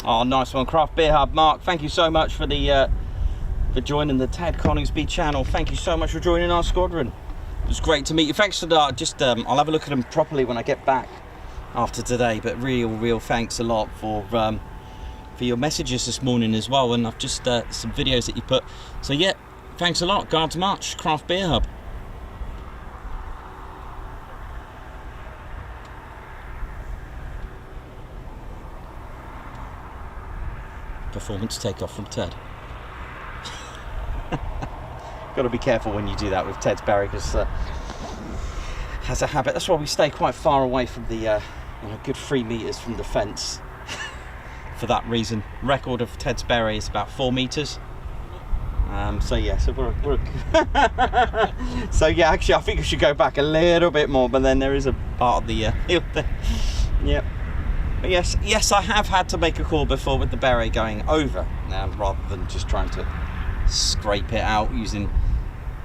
Oh, nice one, Craft Beer Hub. Mark, thank you so much for the for joining the Ted Coningsby channel. Thank you so much for joining our squadron. It was great to meet you. Thanks for that. Just I'll have a look at them properly when I get back after today. But real thanks a lot for your messages this morning as well. And I've just some videos that you put. So yeah, thanks a lot. Guards March, Craft Beer Hub. Performance takeoff from Ted. Got to be careful when you do that with Ted's Barry, because has a habit. That's why we stay quite far away from the a good 3 metres from the fence for that reason. Record of Ted's beret is about 4 metres. So yeah, so we're so yeah, actually I think we should go back a little bit more, but then there is a part of the hill there. Yep. But yes, I have had to make a call before with the beret going over, rather than just trying to scrape it out using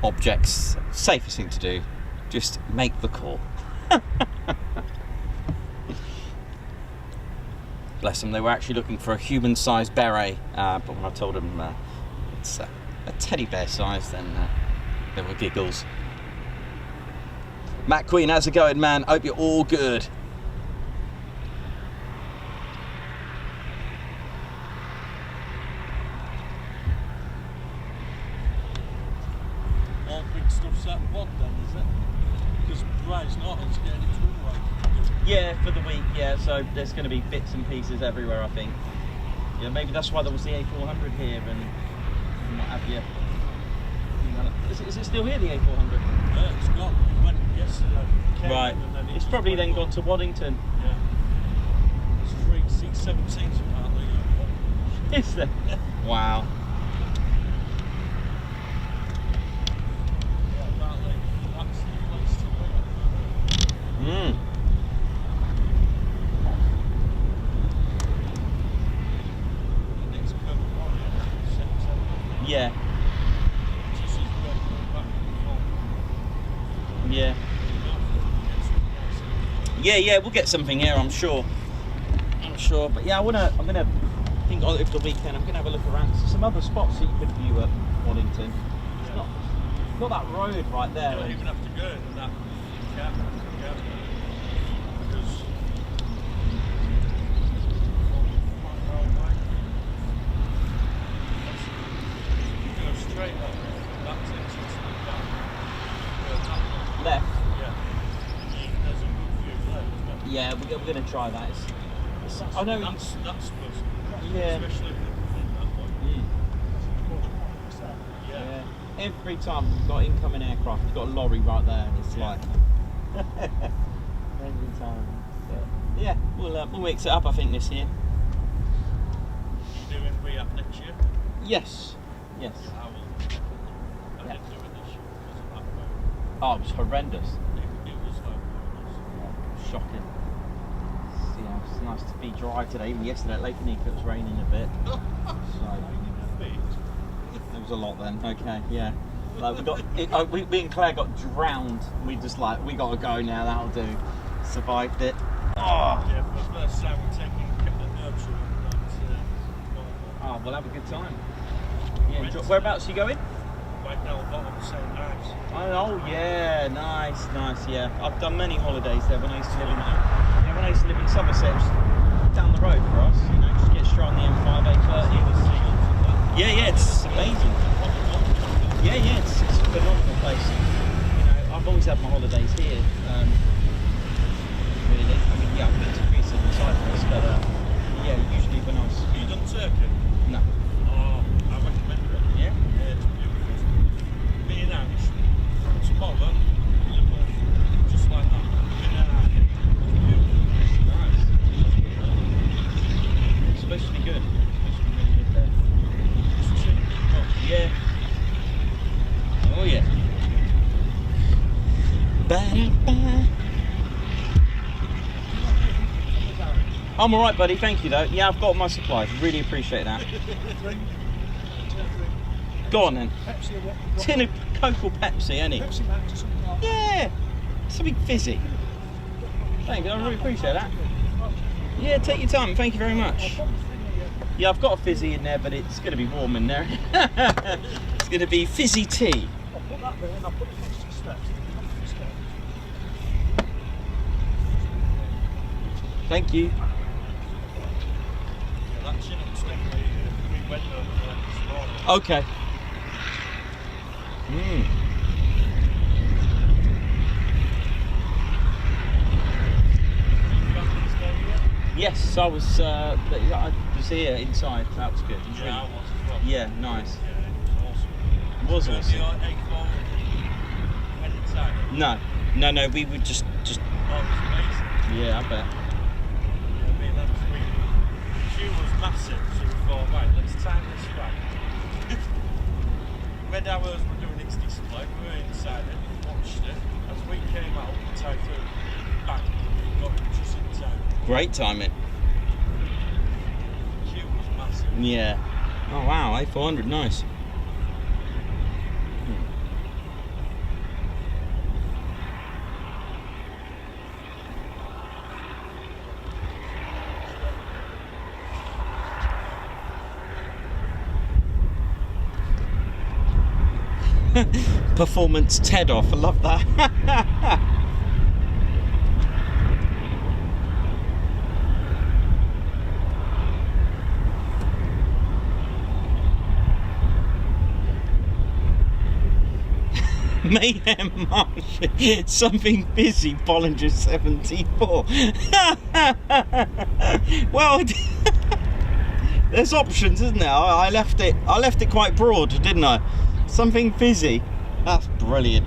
objects. Safest thing to do, just make the call. Bless them, they were actually looking for a human-sized beret, but when I told them it's a teddy bear size, then there were giggles. Matt Queen, how's it going, man? Hope you're all good. All big stuff's that pod then, is it? Because Bryce Norton's getting its runway. Yeah, for the week, yeah, so there's going to be bits and pieces everywhere, I think. Yeah, maybe that's why there was the A400 here and what have you. Is it still here, the A400? Yeah, it's gone. It went yesterday. Right. It's probably then gone to Waddington. Yeah. It's 3 C-17s apparently. Is there? Wow. Yeah, apparently that's the place to be. The next Purple Warrior, September. Yeah. Just as well going back and Yeah. Yeah, we'll get something here, I'm sure. But yeah, I'm gonna think over the weekend. I'm gonna have a look around. There's some other spots that you could view at Waddington. It's not that road right there. You don't even have to go to that cap, because you go straight up, that takes you to the back. Left. Yeah. There's a good view there, isn't it? Yeah, we're gonna try that. I know. That's supposed to be. Yeah. Especially in that one. Yeah. Every time we've got incoming aircraft, we've got a lorry right there, and it's like every time. But yeah, we'll mix it up, I think, this year. You doing re-up next year? Yes. I will. I didn't do it this year because of that road. Oh, it was horrendous. It was horrendous. Shocking. Yeah, it's nice to be dry today. Even yesterday at Lake Nikos it was raining a bit. So there was a lot then. Okay, yeah. Like we and Claire got drowned. We just we gotta go now. That'll do. Survived it. Oh. Yeah, for the first time we're taking the nursery. Oh, we'll have a good time. Yeah. Whereabouts are you going? Right now, bottom of St. Ives. Oh yeah, nice. Yeah, I've done many holidays there when I used to live in. When I used to live in Somerset, it was down the road for us. You know, just get straight on the M5, A30. Yeah, it's amazing. Yeah, it's a phenomenal place. You know, I've always had my holidays here. Really, I mean, yeah, I've been to Greece and Cyprus, but yeah, usually when I was. Have you done Turkey? No. Oh, I recommend it. Yeah? Yeah, it's beautiful. Me and Ange, tomorrow, just like that. Supposed to be good. Supposed to be really good there. Yeah. Oh yeah. Ba-da-ba. I'm alright, buddy, thank you though. Yeah, I've got my supplies. Really appreciate that. Go on then. Pepsi or what? Tin of Coke or Pepsi, any? Pepsi Max or something like that. Yeah. Something fizzy. Thank you, I really appreciate that. Yeah, take your time. Thank you very much. Yeah, I've got a fizzy in there, but it's going to be warm in there. It's going to be fizzy tea. I'll put that there and I'll put it next to the steps. Thank you. Yeah, that Chinook's definitely we went over there this morning. Okay. Yes, I was here inside. That was good. It was Yeah, I really- was as well. Yeah, nice. Yeah, it was awesome. It was Went awesome. the A4 went inside. No, we would just. Oh, it was amazing. Yeah, I bet. read ours were doing its display, we were inside it, watched it. As we came out, the Typhoon, bang, got it just in time. Great timing. Queue was massive. Yeah. Oh wow, A400, nice. Performance Takeoff, I love that. Mayhem Marsh, something busy, Bollinger 74. Well, there's options, isn't there? I left it quite broad, didn't I? Something busy. That's brilliant.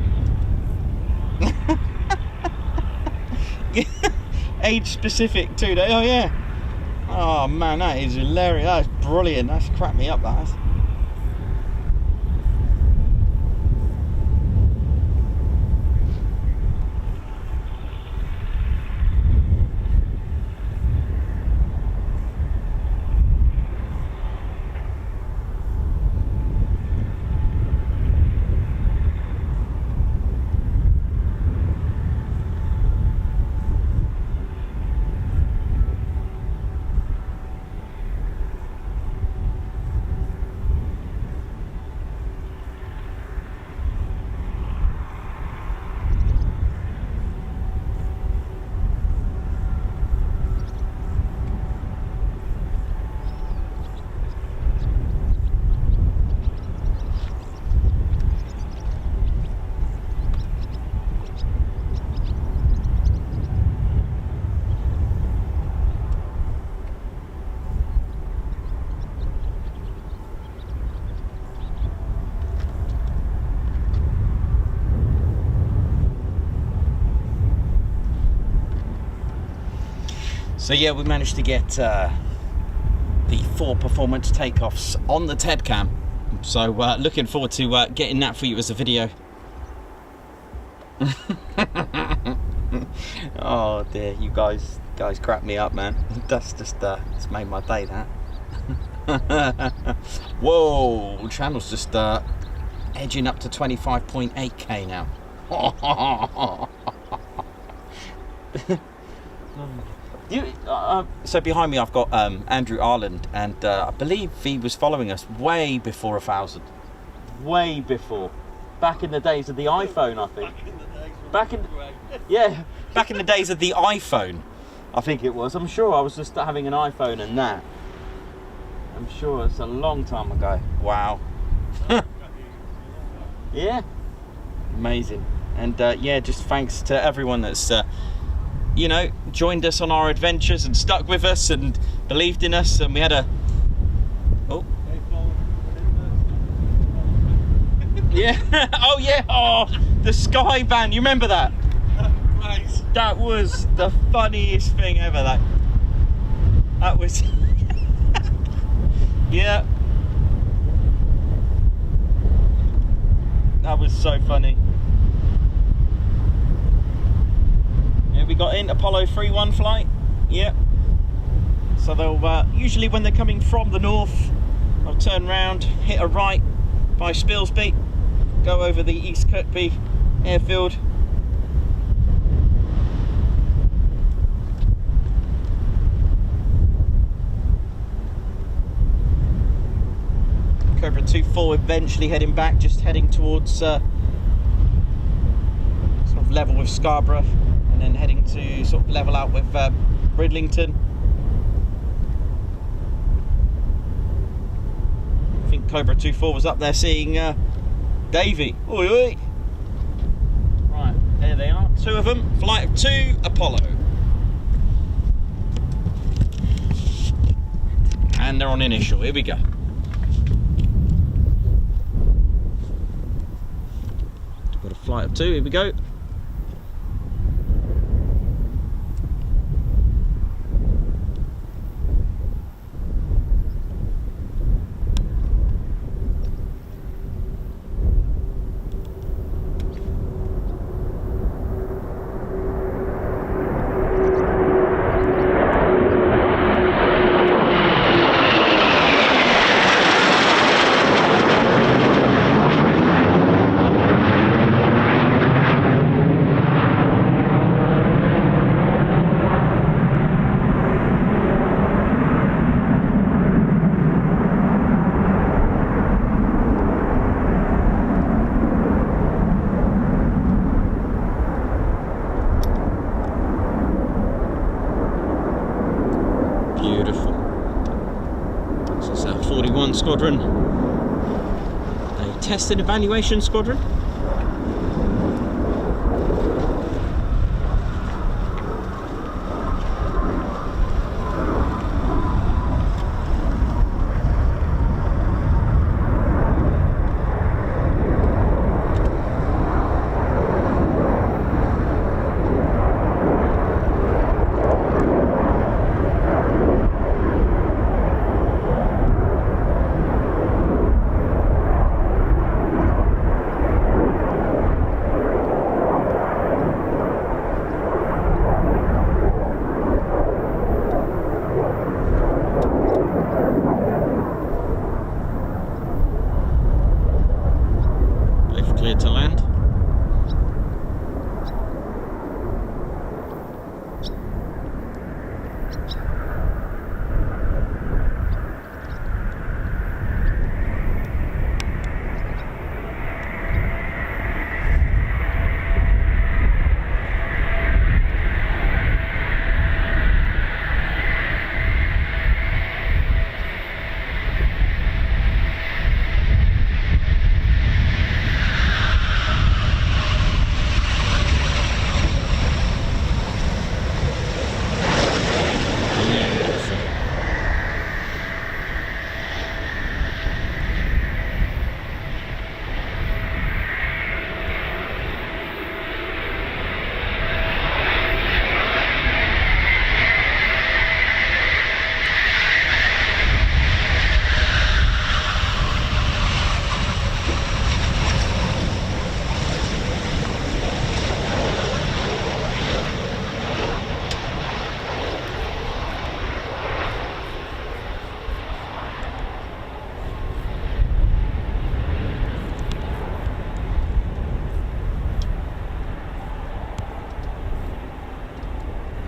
Age specific too. Oh yeah. Oh man, that is hilarious. That's brilliant. That's cracked me up. That. So yeah, we managed to get the 4 performance takeoffs on the TED cam. So looking forward to getting that for you as a video. Oh dear, you guys crack me up, man. That's just it's made my day, that. Whoa, channel's just edging up to 25.8k now. So behind me I've got Andrew Ireland, and I believe he was following us way before 1,000. Way before. Back in the days of the iPhone, I think. Back in the days of the iPhone, I think it was. I'm sure I was just having an iPhone and that. I'm sure it's a long time ago. Wow. Yeah. Amazing. And yeah, just thanks to everyone that's you know, joined us on our adventures and stuck with us and believed in us. And we had a yeah. Oh yeah. Oh, the Sky van, you remember that? Nice. That was the funniest thing ever. That was yeah, that was so funny. Yeah, we got in Apollo 3-1 flight. Yeah, so they'll usually when they're coming from the north, they'll turn round, hit a right by Spilsby, go over the East Kirkby airfield. Cobra 2-4 eventually heading back, just heading towards sort of level with Scarborough, and then heading to sort of level out with Bridlington. I think Cobra 2-4 was up there seeing Davey. Oi, oi. Right, there they are, 2 of them, flight of 2, Apollo. And they're on initial, here we go. Got a flight of 2, here we go. Beautiful. This is a 41 Squadron, a test and evaluation squadron. To land.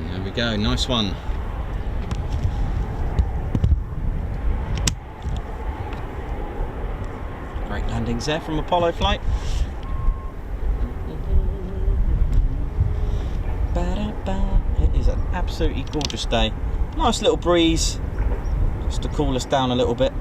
There we go, nice one. Great landings there from Apollo flight. It is an absolutely gorgeous day. Nice little breeze, just to cool us down a little bit.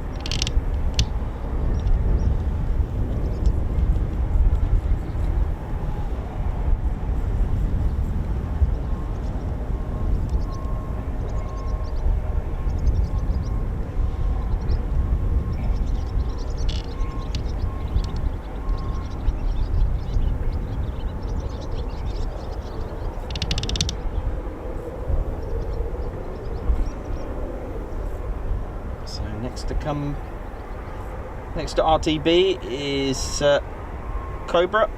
Next to RTB is Cobra.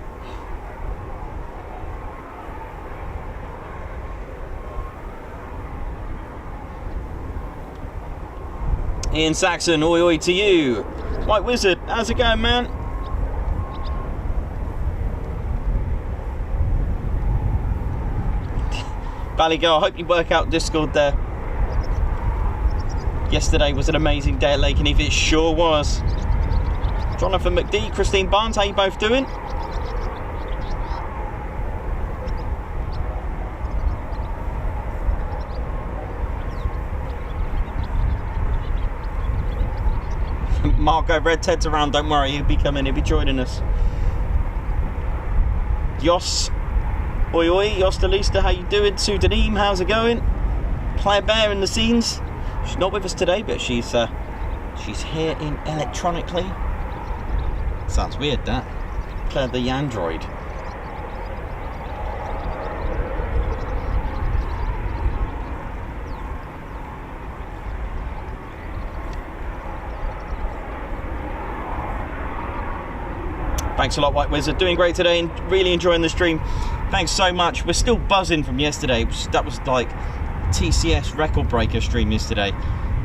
Ian Saxon, oi oi to you. White Wizard, how's it going, man? Ballygirl, I hope you work out Discord there. Yesterday was an amazing day at Lakenheath, it sure was. Jonathan McD, Christine Barnes, how you both doing? Marco Red Ted's around, don't worry, he'll be coming, he'll be joining us. Yos, oi oi, Yos Delista, how you doing? Sue Denim, how's it going? Player Bear in the scenes. She's not with us today, but she's here in electronically. Sounds weird, that. Claire the android. Thanks a lot, White Wizard. Doing great today and really enjoying the stream. Thanks so much. We're still buzzing from yesterday. That was like TCS record breaker stream yesterday.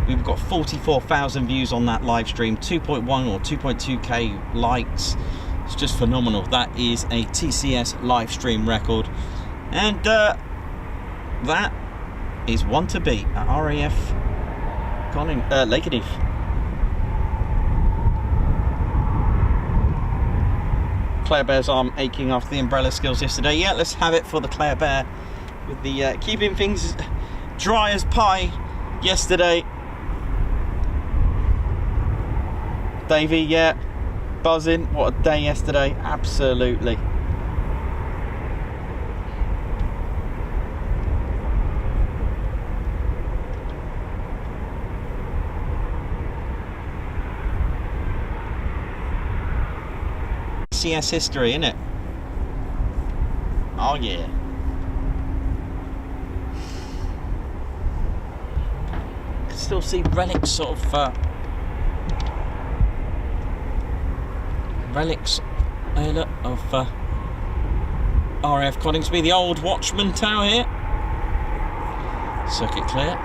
We've got 44,000 views on that live stream, 2.1 or 2.2k likes. It's just phenomenal. That is a TCS live stream record, and that is one to beat at RAF Lakenheath. Claire Bear's arm aching after the umbrella skills yesterday. Yeah, let's have it for the Claire Bear with the keeping things dry as pie yesterday. Davey, yeah, buzzing. What a day yesterday, absolutely. CS history, innit? Oh yeah. Can still see relics, sort of relics of RAF Coningsby, the old Watchman Tower here. Circuit clear.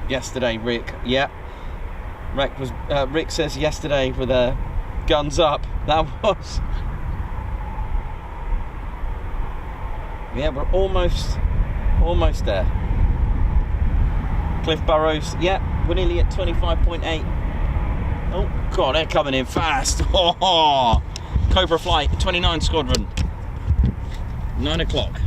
Yesterday, Rick. Yeah, Rick says yesterday with guns up. That was. Yeah, we're almost there. Cliff Burrows. Yeah, we're nearly at 25.8. Oh God, they're coming in fast. Oh, Cobra Flight 29 Squadron. 9 o'clock.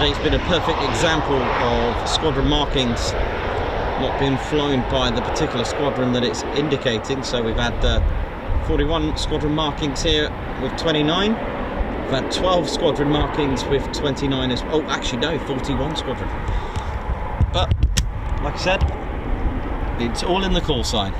Today's been a perfect example of squadron markings not being flown by the particular squadron that it's indicating. So we've had 41 squadron markings here with 29. We've had 12 squadron markings with 29 as well. Oh, actually no, 41 squadron. But like I said, it's all in the call sign.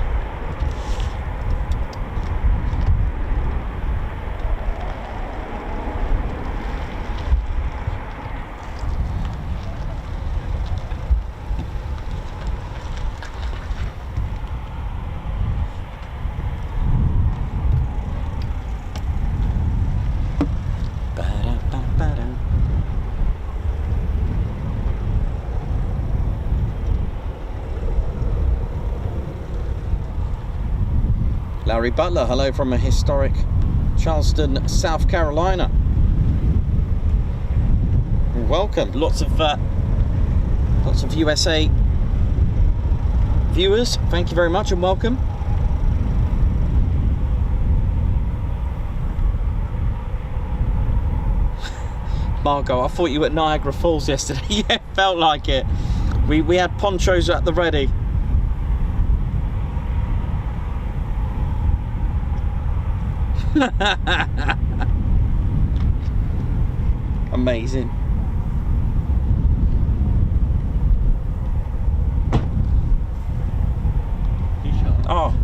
Larry Butler, hello from a historic Charleston, South Carolina. Welcome. Lots of USA viewers. Thank you very much and welcome. Margot, I thought you were at Niagara Falls yesterday. Yeah, felt like it. We had ponchos at the ready. Amazing. Oh,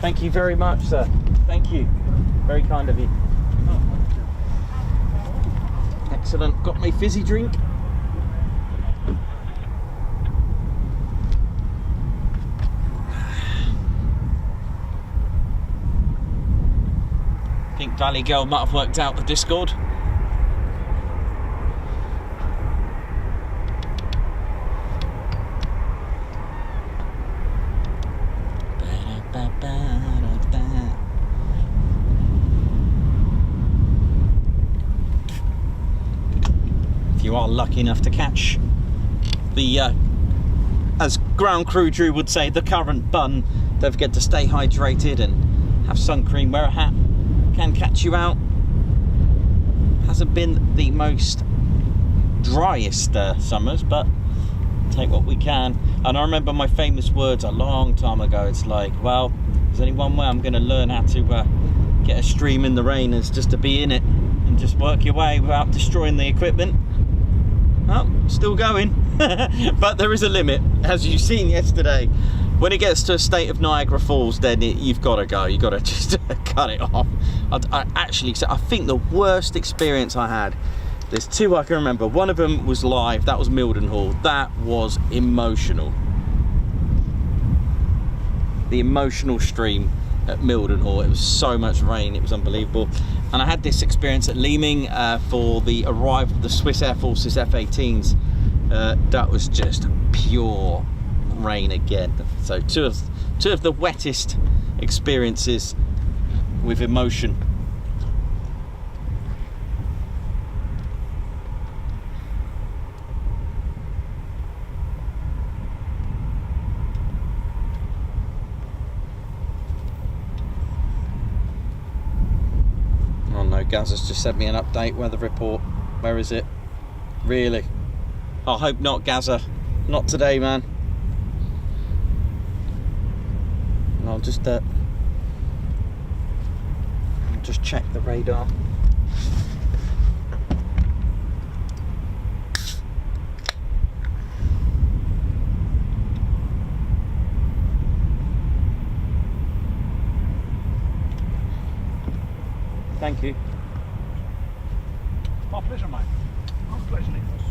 thank you very much, sir. Thank you. Very kind of you. Excellent. Got my fizzy drink. Pink Valley Girl might have worked out the Discord. If you are lucky enough to catch the, as ground crew Drew would say, the current bun, don't forget to stay hydrated and have sun cream, wear a hat. Can catch you out. Hasn't been the most driest summers, but take what we can. And I remember my famous words a long time ago. It's like, well, there's only one way I'm going to learn how to get a stream in the rain, is just to be in it and just work your way without destroying the equipment. Oh, still going. But there is a limit, as you've seen yesterday. When it gets to a state of Niagara Falls, then you've got to go. You've got to just cut it off. I think the worst experience I had, there's two I can remember. One of them was live. That was Mildenhall. That was emotional. The emotional stream at Mildenhall. It was so much rain. It was unbelievable. And I had this experience at Leeming for the arrival of the Swiss Air Force's F-18s. That was just pure rain again. So two of the wettest experiences with emotion. Oh no, Gaz has just sent me an update weather report. Where is it? Really? I hope not, Gaza. Not today, man. I'll just check the radar. Thank you. My pleasure, mate. My pleasure, Nikos.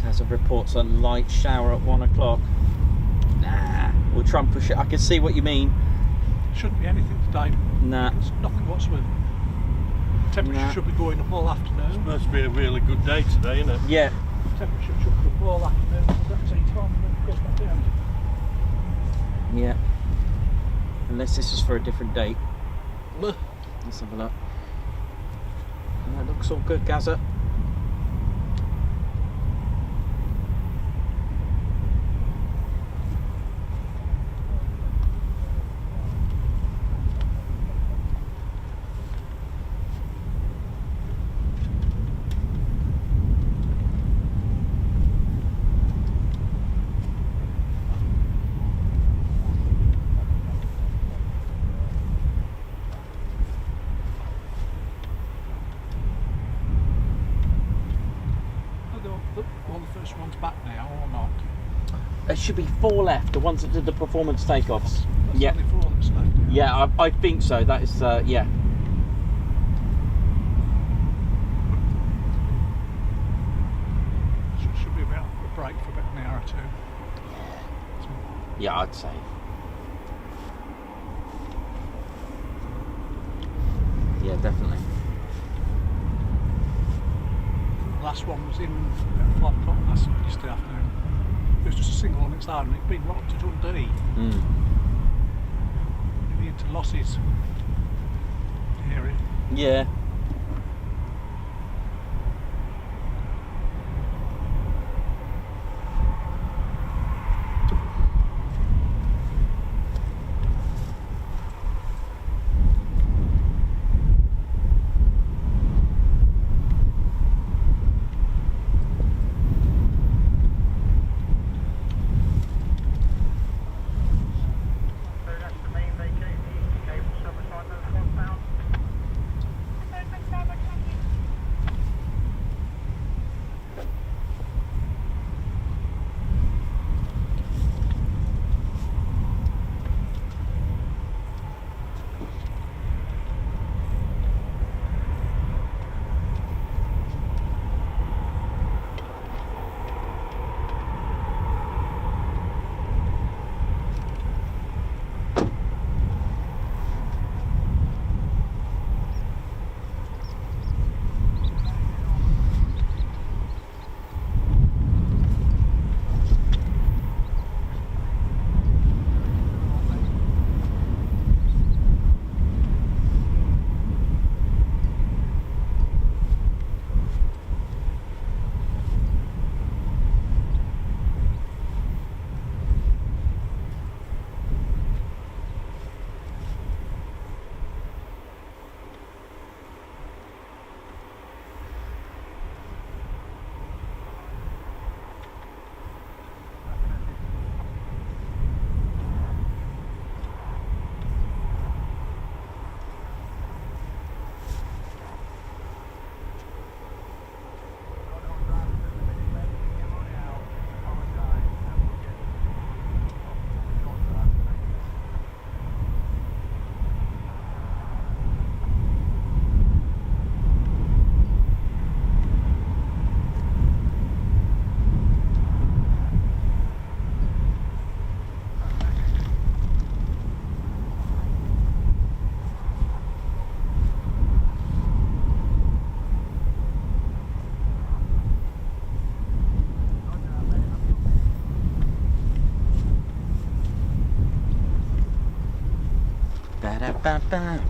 There's a reports a light shower at 1 o'clock. Nah, we'll try and push it. I can see what you mean. Shouldn't be anything today. Nah. There's nothing whatsoever. Temperature should be going up all afternoon. It's supposed to be a really good day today, isn't it? Yeah. Temperature should go up all afternoon. That's 8 on and then it goes back down. Yeah. Unless this is for a different date. Let's have a look. That looks all good, Gaza. There should be 4 left, the ones that did the performance takeoffs. Yeah. Yeah, I think so. That is, yeah. Should be about a break for about an hour or two. Yeah, I'd say. Yeah, definitely. The last one was in about 5 o'clock yesterday afternoon. It was just a single on its own. It'd been right up to Dundee. Mm. The to losses area. Yeah.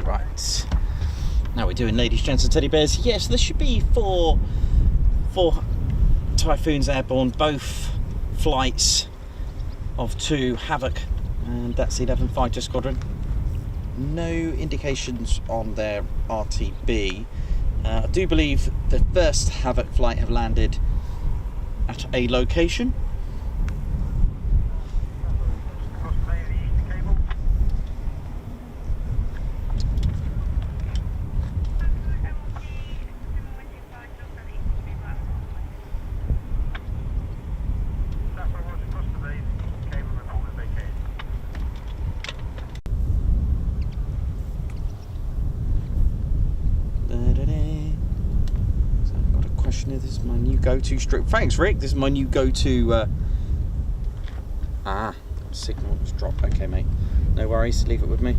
Right. Now we're doing ladies, gents and teddy bears. Yes, this should be four Typhoons airborne, both flights of 2 Havoc, and that's the 11 Fighter Squadron. No indications on their RTB. I do believe the first Havoc flight have landed at a location. This is my new go-to strip. Thanks, Rick. This is my new go-to. Signal was dropped. Okay, mate. No worries. Leave it with me.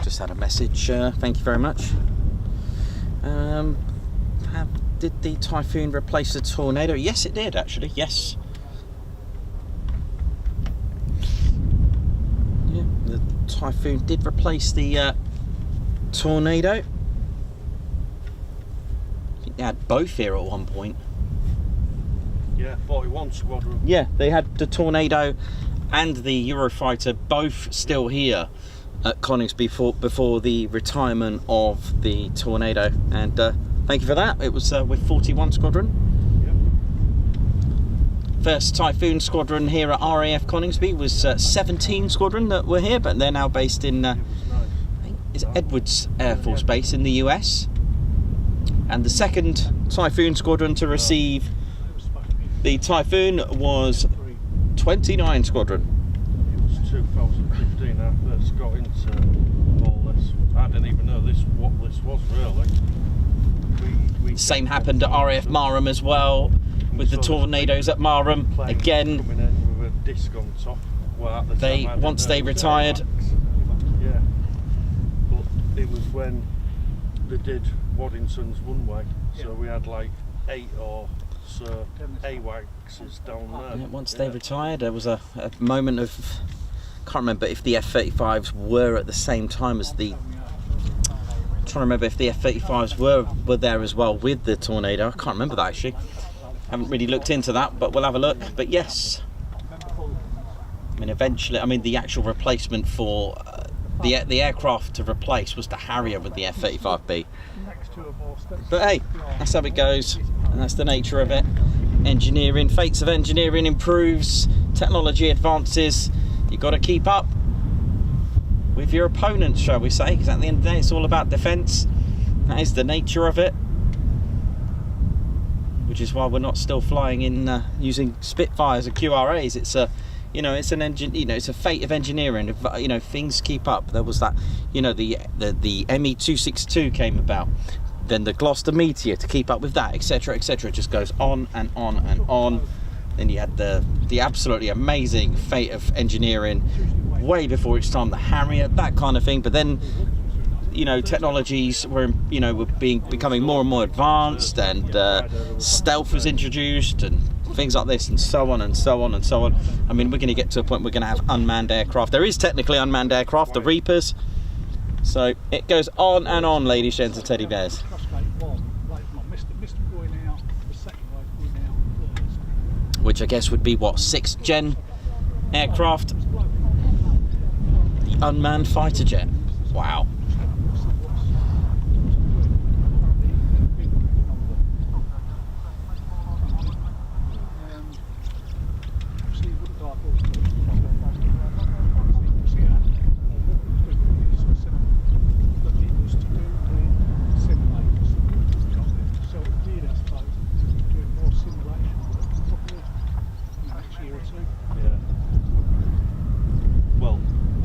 Just had a message, thank you very much. Did the Typhoon replace the Tornado? Yes, it did actually, yes. Yeah, the Typhoon did replace the Tornado. I think they had both here at one point. Yeah, 41 Squadron. Yeah, they had the Tornado and the Eurofighter both still here at Coningsby before the retirement of the Tornado, and thank you for that. It was with 41 Squadron. Yep. First Typhoon Squadron here at RAF Coningsby was 17 Squadron that were here, but they're now based in I think it's Edwards Air Force Base in the US. And the second Typhoon squadron to receive the Typhoon was 29 Squadron. It was 2015 I first got into all this. I didn't even know what this was really. Same happened at RAF Marham as well, with the tornadoes at Marham. Again, coming in with a disc on top. Well, at the time, once they retired. Yeah, but it was when they did Waddington's Runway, so we had like 8 or so AWACS down there. Yeah, once they retired, there was a moment of, can't remember if the F-35s were at the same time as the. I'm trying to remember if the F-35s were there as well with the tornado. I can't remember that actually. Haven't really looked into that, but we'll have a look. But yes, I mean eventually, I mean the actual replacement for the aircraft to replace was the Harrier with the F-35B. But hey, that's how it goes, and that's the nature of it. Engineering, fates of engineering improves, technology advances. You've got to keep up with your opponents, shall we say, because at the end of the day it's all about defence. That is the nature of it, which is why we're not still flying in using Spitfires and QRAs. It's a, you know, it's an engine, you know, it's a fate of engineering. You know, things keep up. There was that, you know, the ME262 came about, then the Gloucester Meteor to keep up with that, etc., etc. It just goes on and on and on. Then you had the absolutely amazing fate of engineering way before its time, the Harrier, that kind of thing. But then, you know, technologies were, you know, becoming more and more advanced, and stealth was introduced and things like this, and so on and so on and so on. I mean, we're going to get to a point we're going to have unmanned aircraft. There is technically unmanned aircraft, the Reapers. So it goes on and on, ladies, gents, and teddy bears. Which I guess would be what, 6th gen aircraft? The unmanned fighter jet. Wow.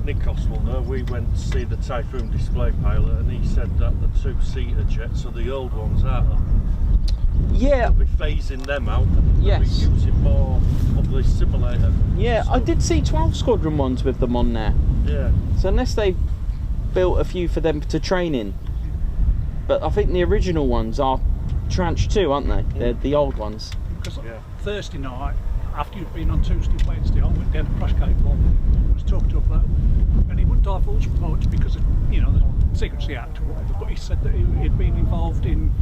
Nikos will know. We went to see the Typhoon Display Pilot, and he said that the 2-seater jets are the old ones, aren't they? Yeah. They'll be phasing them out, and they'll be using more of the simulator. Yeah, stuff. I did see 12 Squadron ones with them on there. Yeah. So unless they built a few for them to train in, but I think the original ones are Tranche 2, aren't they? They're the old ones. Because Thursday night, after you'd been on Tuesday, Wednesday, I went down to Crushgate one. I was talking to a bloke, and he wouldn't divulge much because of, you know, the Secrecy Act or whatever, but he said that he'd been involved in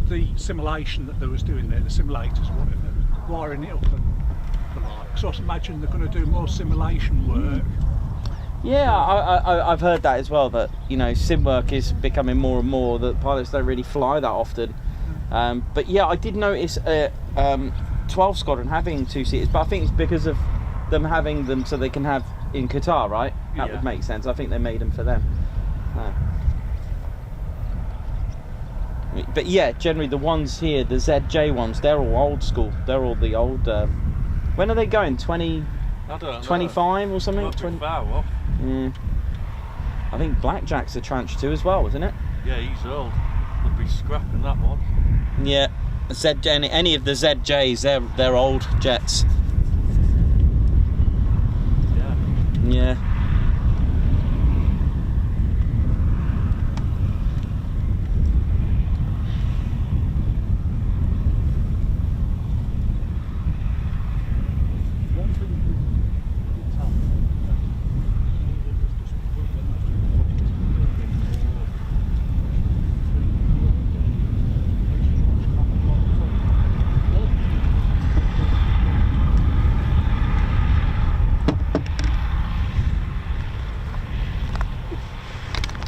the simulation that they was doing there, the simulators or whatever, wiring it up and the like. So I imagine they're going to do more simulation work. Yeah, I've heard that as well, that, you know, sim work is becoming more and more, that pilots don't really fly that often. But yeah, I did notice 12 Squadron having 2-seaters, but I think it's because of them having them so they can have in Qatar, right? That would make sense. I think they made them for them. But yeah, generally the ones here, the ZJ ones, they're all old school. They're all the old. When are they going? 20, I don't know. 25 or something? 20. Far off. I think Blackjack's a Tranche 2 as well, isn't it? Yeah, he's old. They'll be scrapping that one. Yeah, ZJ, any of the ZJs, they're old jets. Yeah.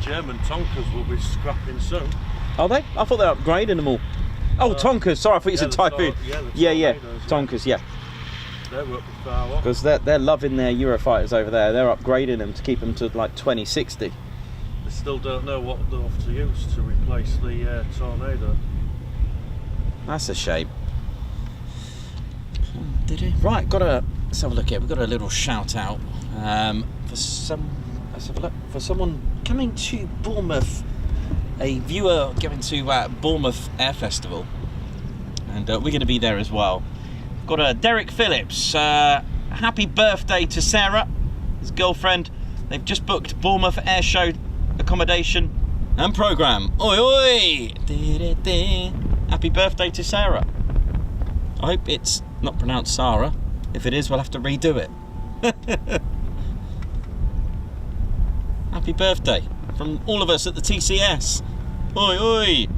German Tonkers will be scrapping soon. Are they? I thought they were upgrading them all. Oh, Tonkers. Sorry, I thought you said Typhoon. Yeah. Tonkers, yeah. They won't be far off. Because they're loving their Eurofighters over there. They're upgrading them to keep them to like 2060. They still don't know what they'll have to use to replace the Tornado. That's a shame. Right, let's have a look here. We've got a little shout out for someone coming to Bournemouth, a viewer going to Bournemouth Air Festival, and we're going to be there as well. We've got Derek Phillips. Happy birthday to Sarah, his girlfriend. They've just booked Bournemouth Air Show accommodation and programme. Oi oi! Happy birthday to Sarah. I hope it's not pronounced Sarah. If it is, we'll have to redo it. Happy birthday from all of us at the TCS. Oi oi!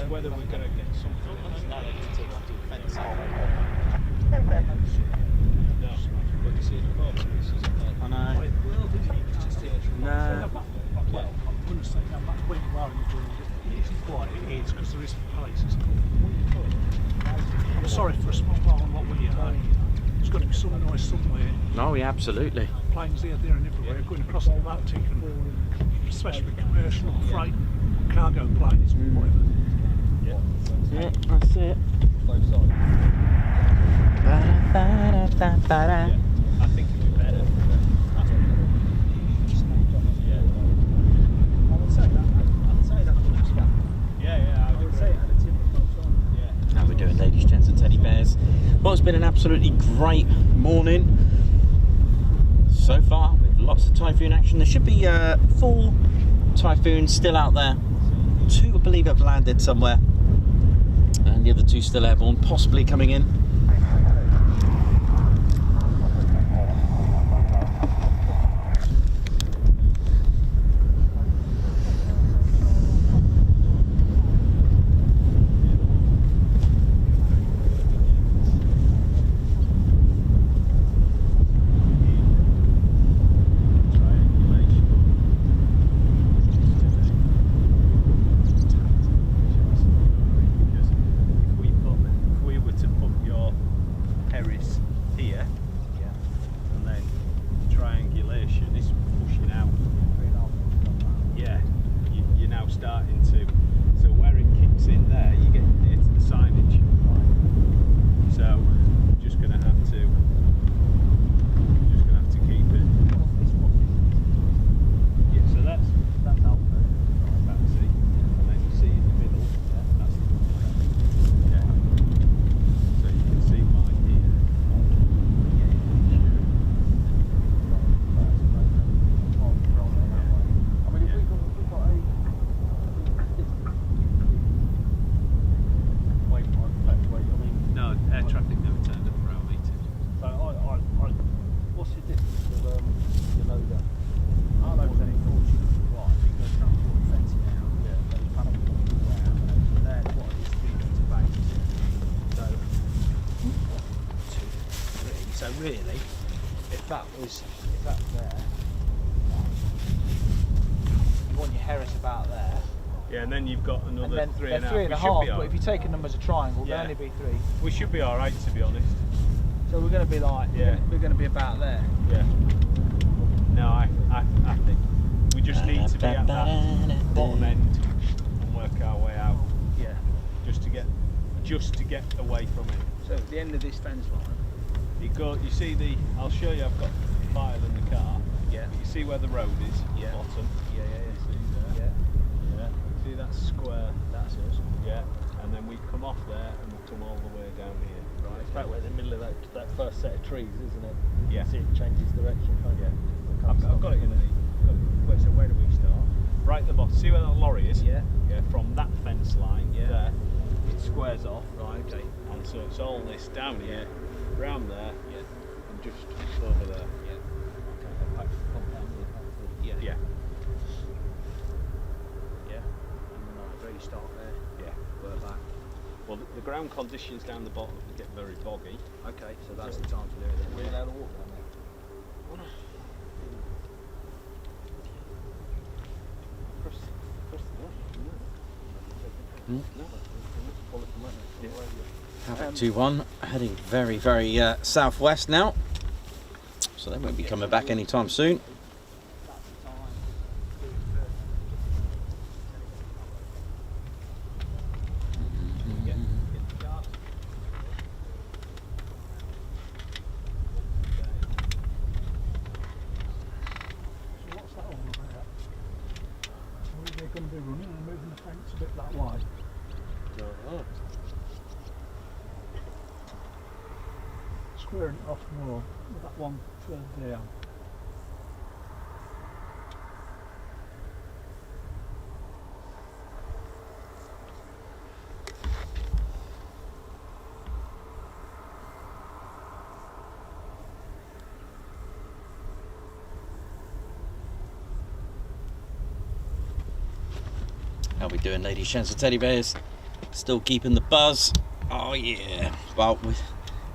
Whether we're going to get something I know. No. Well, I wouldn't say that much when you are in the world. It isn't quite, it is, because there is places. I'm sorry for a small island what we are. There's got to be some noise somewhere. No, yeah, absolutely. Planes here, there and everywhere, going across the Atlantic, and especially commercial, freight, cargo planes, whatever. Yeah, that's it. Both sides. Yeah, I think it'd be better. How we doing, ladies, gents and teddy bears? Well, it's been an absolutely great morning so far with lots of Typhoon action. There should be 4 Typhoons still out there. 2, I believe, have landed somewhere, and the other 2 still airborne, possibly coming in. really, if that was there, you want your Heres about there. Yeah, and then you've got another And then 3.5. they're 3.5, but if you take them as a triangle, they'll only be 3. We should be all right, to be honest. So we're going to be like, we're going to be about there. Yeah. No, I think we just need to be at that bottom end and work our way out. Yeah. Just to get away from it. So at the end of this fence line, You see the. I'll show you. I've got file in the car. Yeah. You see where the road is? Yeah. Bottom. Yeah. See there? Yeah. Yeah. See that square? That's us. Yeah. And then we come off there and we come all the way down here. Right, it's right where in the middle of that first set of trees, isn't it? Yeah. See, it changes direction, can't you? I've got it in the. Wait, so where do we start? Right at the bottom. See where that lorry is? Yeah. Yeah. From that fence line there, it squares off. Right, okay. And so it's all this down here, round there, and just over there. Yeah. Yeah. Yeah. And then I'll really start there. Yeah. We're back. Well, the ground conditions down the bottom get very boggy. Okay, so that's the time to do it then. We're allowed to walk down there. Havoc 2-1 heading very, very southwest now. So they won't be coming back anytime soon. So what's that all about? They're going to be running and moving the fence a bit that way. Squaring it off more with that one further down. How we doing, ladies, gents and teddy bears? Still keeping the buzz. Oh yeah. Well,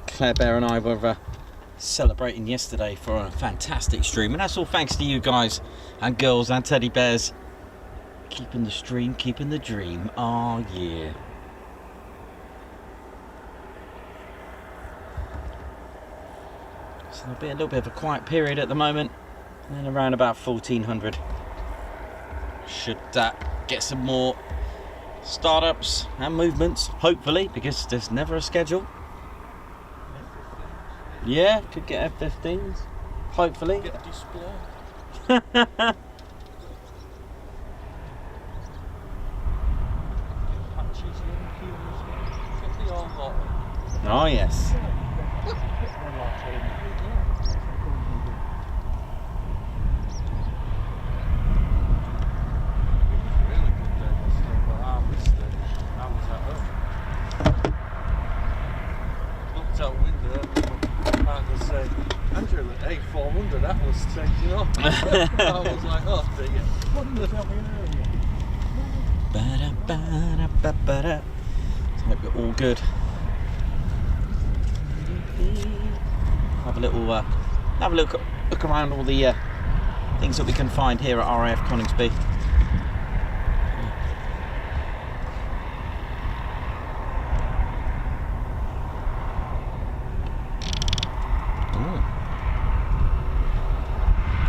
Claire Bear and I were celebrating yesterday for a fantastic stream, and that's all thanks to you guys and girls and teddy bears. Keeping the stream, keeping the dream. Oh yeah. So there'll be a little bit of a quiet period at the moment, and then around about 1400 should get some more startups and movements, hopefully, because there's never a schedule. Yeah, could get F-15s, hopefully. Get a display. Oh yes. Andrew, at 8400, that was taking off. I was like, oh dear. What did you tell me earlier? Ba-da-ba-da-ba-ba-da. Hope you're all good. Have a little look around all the things that we can find here at RAF Coningsby.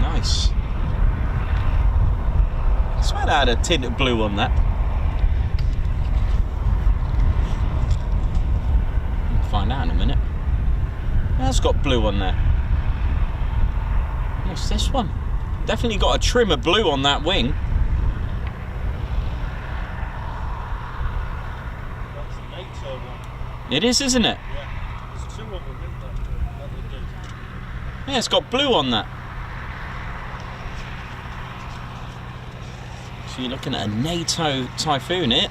Nice. I swear I had a tint of blue on that. We'll find out in a minute. That's got blue on there. What's this one? Definitely got a trim of blue on that wing. That's the NATO one. It is, isn't it? Yeah. There's two of them, isn't there? That they do. Yeah, it's got blue on that. So you're looking at a NATO Typhoon here.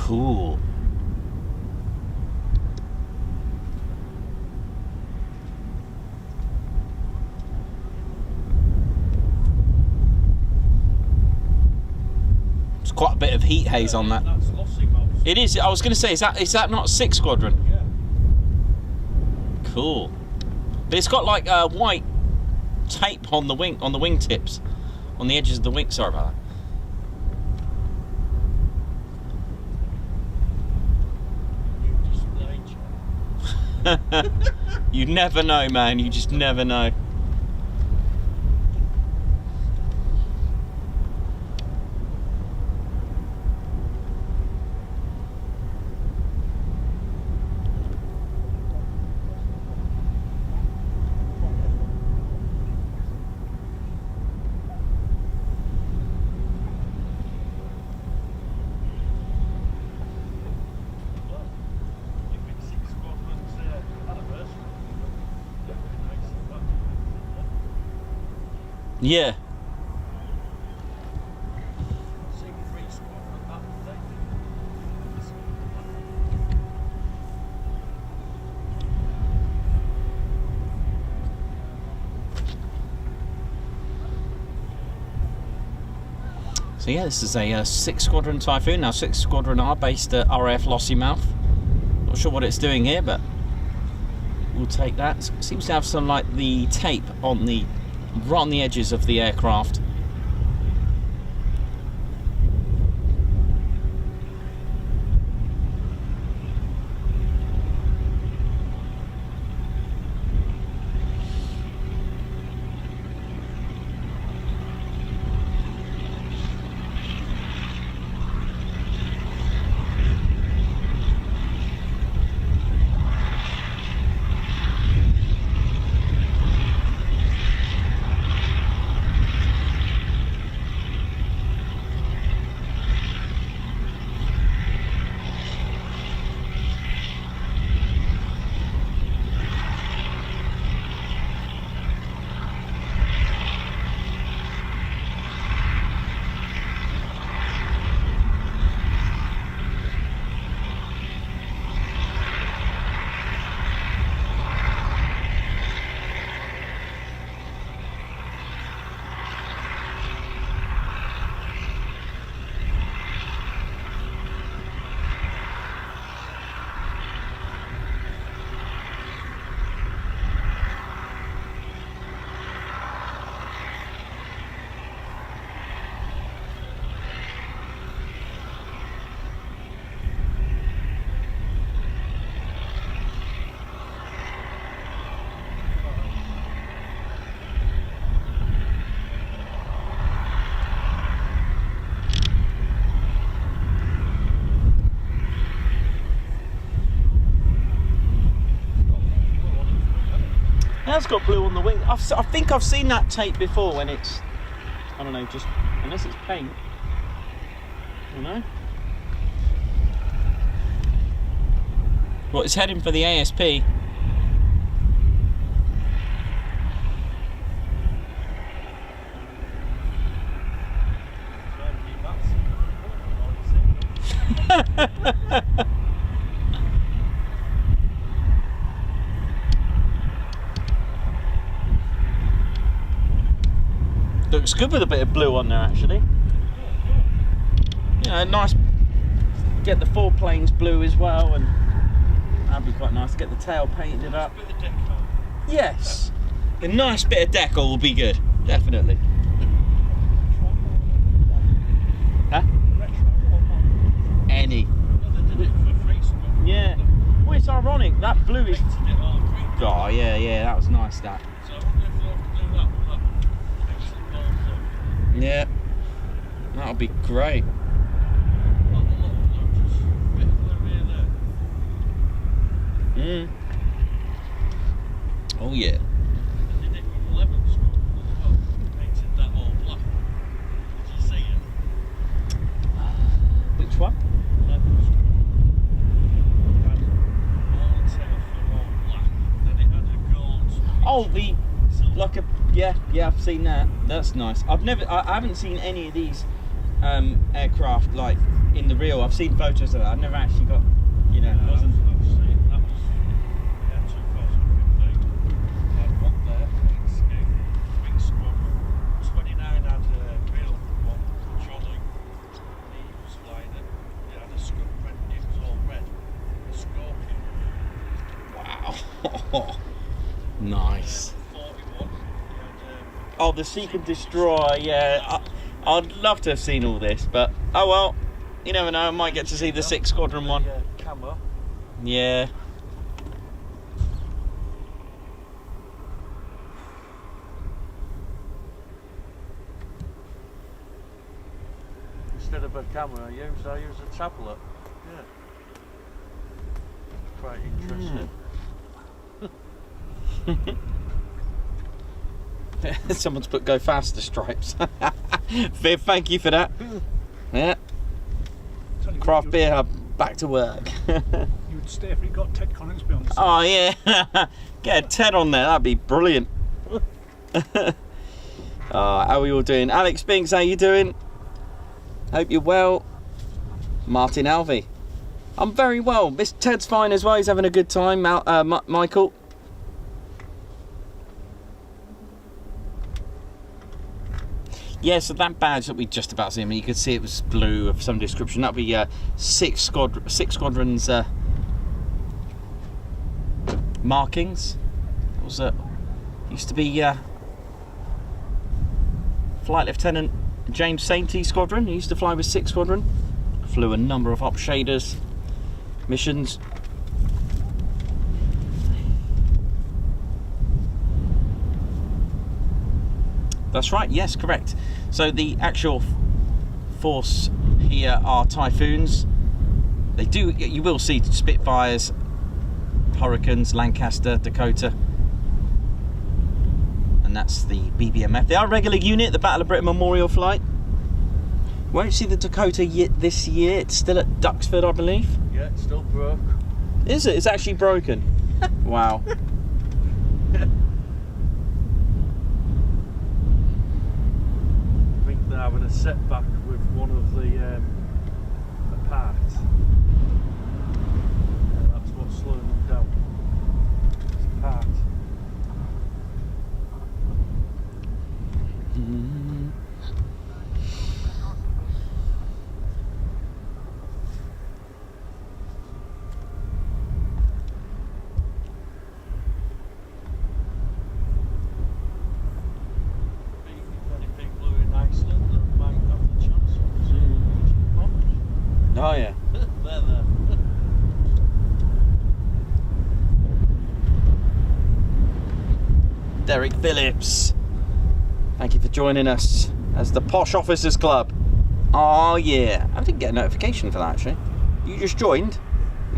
Cool. It's quite a bit of heat haze on that. That's lossy mouth. It is. I was going to say, is that not 6 Squadron? Yeah. Cool. But it's got like white tape on the wing tips, on the edges of the wing. Sorry about that. You never know, man. You just never know. Yeah. So yeah, this is a 6 Squadron Typhoon. Now 6 Squadron are based at RAF Lossiemouth. Not sure what it's doing here, but we'll take that. Seems to have some like the tape on the right on the edges of the aircraft. It has got blue on the wing. I think I've seen that tape before when it's, I don't know, just, unless it's paint. I don't know. Well, it's heading for the ASP. Looks good with a bit of blue on there, actually. You know, nice. Get the foreplanes blue as well, and that'd be quite nice to get the tail painted up. Yes, a nice bit of decal will be good, definitely. Huh? Any. Yeah. Well, it's ironic. That blue is. Oh yeah, that was nice. That. Yeah, that'll be great. Oh yeah. Which one? Oh, the like a yeah, I've seen that. That's nice. I haven't seen any of these aircraft like in the real. I've seen photos of that. I've never actually got, you know, it wasn't. I've seen that was 2015. I had one there. It's a big squadron. 29 had a real one, Johnny. He was flying it. He had a scoop red. It was all red. A Scorpion. Wow. Nice. 41. Oh, the Seek and Destroy. Yeah, I'd love to have seen all this, but oh well. You never know. I might get to see the 6th Squadron one. Camo. Yeah. Instead of a camera, I use a tablet. Yeah. Quite interesting. Someone's put go faster stripes. Viv, thank you for that. Yeah. Craft Beer Hub, back to work. You would stay if you got Ted Coningsby on the side. Oh yeah. Get a Ted on there, that'd be brilliant. How are we all doing? Alex Binks, how you doing? Hope you're well. Martin Alvey. I'm very well. Miss Ted's fine as well, he's having a good time. Michael. Yeah, so that badge that we just about seen, you could see it was blue of some description. That'd be 6 squadrons markings. It was used to be Flight Lieutenant James Sainty Squadron. He used to fly with 6 Squadron. Flew a number of op shaders missions. That's right, yes, correct. So the actual force here are Typhoons. They do, you will see Spitfires, Hurricanes, Lancaster, Dakota. And that's the BBMF. They are a regular unit, the Battle of Britain Memorial Flight. Won't see the Dakota yet this year. It's still at Duxford, I believe. Yeah, it's still broke. Is it? It's actually broken. Wow. They're having a setback with one of the parts. Yeah, that's what's slowing them down. It's a part. Oh yeah. There. Derek Phillips, thank you for joining us as the Posh Officers Club. Oh yeah, I didn't get a notification for that actually. You just joined?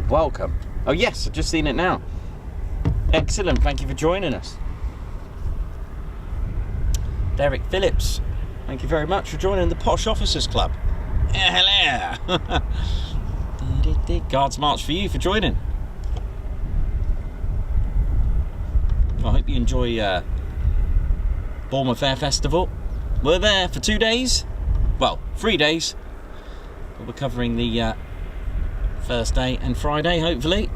Welcome. Oh yes, I've just seen it now. Excellent, thank you for joining us. Derek Phillips, thank you very much for joining the Posh Officers Club. Hello. Guards March for you for joining. I hope you enjoy Bournemouth Air Festival. We're there for 2 days. Well, 3 days. We're covering the Thursday and Friday, hopefully.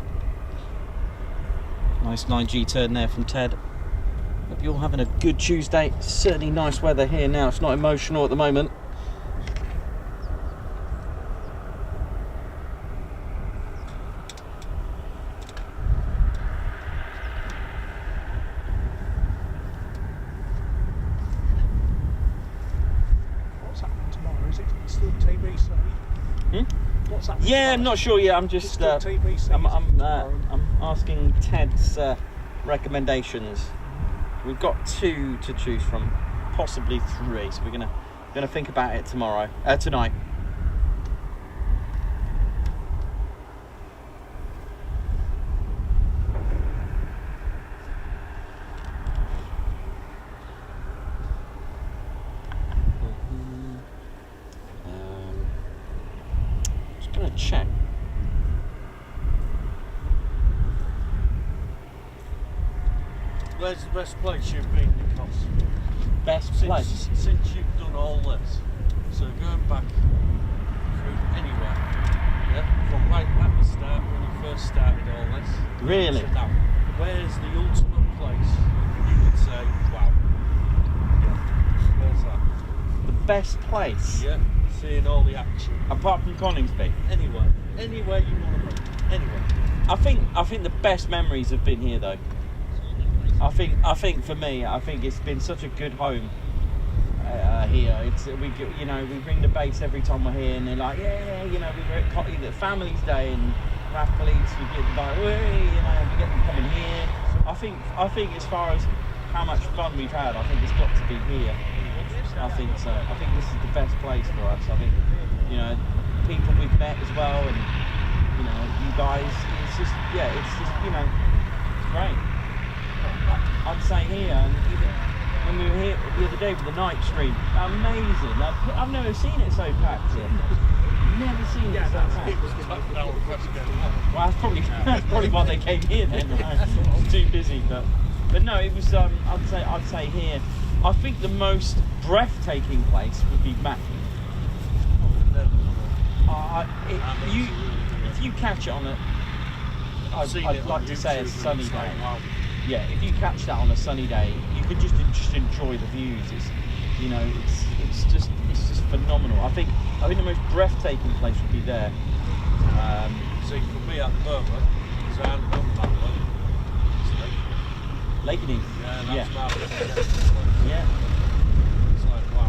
Nice 9G turn there from Ted. Hope you're all having a good Tuesday. Certainly nice weather here now. It's not emotional at the moment. Yeah, I'm not sure yet. I'm just I'm asking Ted's recommendations. We've got 2 to choose from, possibly 3. So we're gonna think about it tomorrow, tonight. Check. Where's the best place you've been, Nikos? Best place? Since you've done all this, So going back through anywhere, yeah, from right at the start when you first started all this. Really? So now, where's the ultimate place you would say, wow? Yeah. Where's that? The best place? Yeah. Seeing all the action. Apart from Coningsby? Anywhere you want to go. Anywhere. I think the best memories have been here though. I think for me, I think it's been such a good home here. It's we ring the base every time we're here, and they're like, yeah, we were at the Family's Day and RAF Police. We get like, we get them coming here. I think as far as how much fun we've had, I think it's got to be here. I think so. I think this is the best place for us. I think people we've met as well, and you guys. It's just it's great. I'd say here, and even when we were here the other day with the night stream, amazing. I've never seen it so packed here. Never seen it so packed. Well, that's probably why they came here then. Right? Too busy, but no, it was. I'd say here. I think the most breathtaking place would be Mackie. If you catch it on a, I'd like to say a sunny day. Yeah, if you catch that on a sunny day, you could just enjoy the views. It's just phenomenal. I think the most breathtaking place would be there. See, for me at the moment, because I haven't done that one, it's Lake Eating. Yeah, that's Yeah. It's like, wow.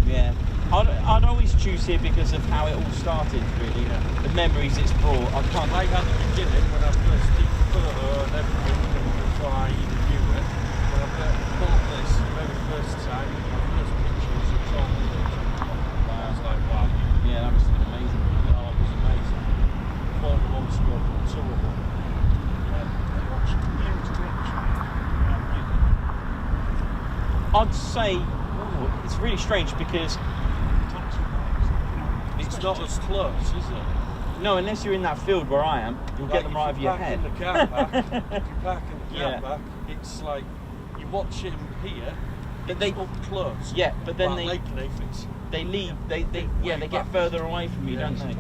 Yeah. I'd always choose here because of how it all started, really. Yeah. The memories it's brought. I can't. Like at the beginning, when I first did the photo and everything, before I even knew it, when I bought this the very first time, my first pictures of Tom, I was like, wow. Yeah, that must have been amazing. Oh, it was amazing. Formula 1 Squadron, 2 of them. I'd say it's really strange because It's not as close, is it? no, unless you're in that field where I am, you'll get them right over your head. If you park in the car park, Yeah. it's like you watch him here, But it's up close. Yeah, but then Like Lake Leaf, it's they leave. They get further away from you, Yeah. don't they?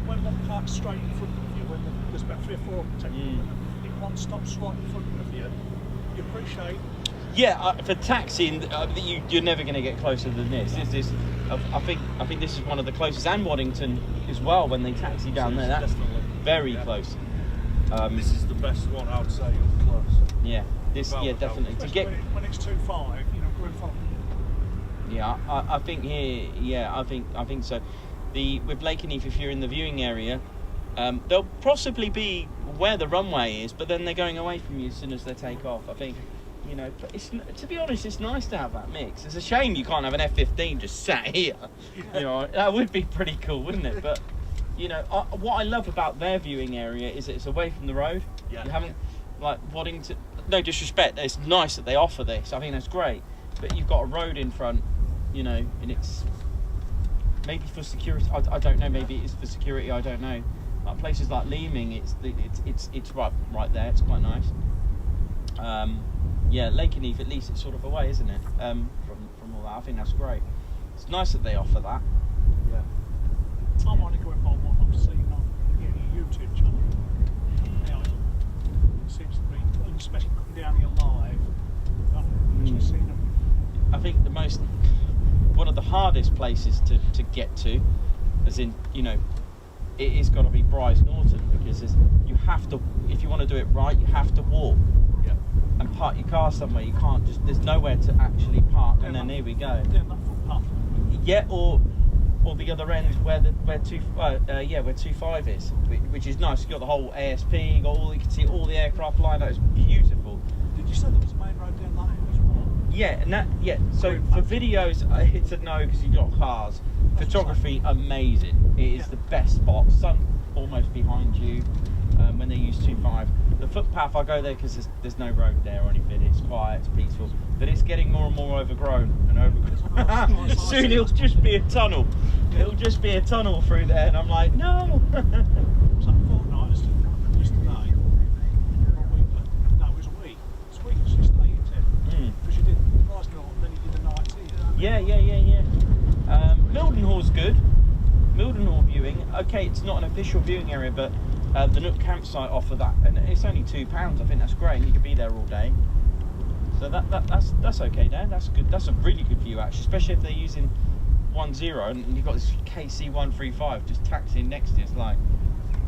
When one parks straight in front of you, when there's about 3 or 4 of them, if one stops right in front of you, you appreciate. Yeah, for taxiing, you're never going to get closer than this. I think this is one of the closest, and Waddington as well. When they taxi down there, that's definitely very close. This is the best one, I would say, up close. Yeah, definitely. To get When it's 2.5, going from. Yeah, I think here. Yeah, I think so. With Lakenheath, if you're in the viewing area, they'll possibly be where the runway is, but then they're going away from you as soon as they take off. I think, but to be honest, it's nice to have that mix. It's a shame you can't have an F-15 just sat here. That would be pretty cool, wouldn't it? But what I love about their viewing area is that it's away from the road. Yeah. You haven't wanting to. No disrespect, it's nice that they offer this. I think that's great, but you've got a road in front, and it's. Maybe for security, I don't know. Maybe it's for security. I don't know. Like places like Leeming, it's right there. It's quite nice. Lakenheath, at least it's sort of away, isn't it? From all that, I think that's great. It's nice that they offer that. Yeah. I'm only going by what I've seen on your YouTube channel. It seems to be, especially coming down here live. I've seen them. I think one of the hardest places to get to, as in, it has got to be Bryce Norton, because you have to, if you want to do it right, you have to walk and park your car somewhere. You can't there's nowhere to actually park, and then here we go. Down that footpath. Yeah, or the other end where 25 is, which is nice. You got the whole ASP, you can see all the aircraft line out. It's beautiful. Did you say there was a main road down that end as well? Yeah, so for videos, it's a no because you've got cars. Photography, amazing. It is the best spot. Sun almost behind you when they use 25. The footpath, I go there because there's no road there or anything. It's quiet, it's peaceful. But it's getting more and more overgrown and overgrown. Soon it'll just be a tunnel. It'll just be a tunnel through there, and I'm like, no. It was like a fortnight yesterday. No, it was a week. It's a week, it's yesterday, isn't it? Because you did Bryce Norton, then you did the night Yeah. Mildenhall's good. Mildenhall viewing. Okay, it's not an official viewing area, but the Nook campsite offer that, and it's only £2. I think that's great. You could be there all day. So that's okay, Dan. That's good. That's a really good view actually, especially if they're using 1.0 and you've got this KC135 just taxiing next to you. It's like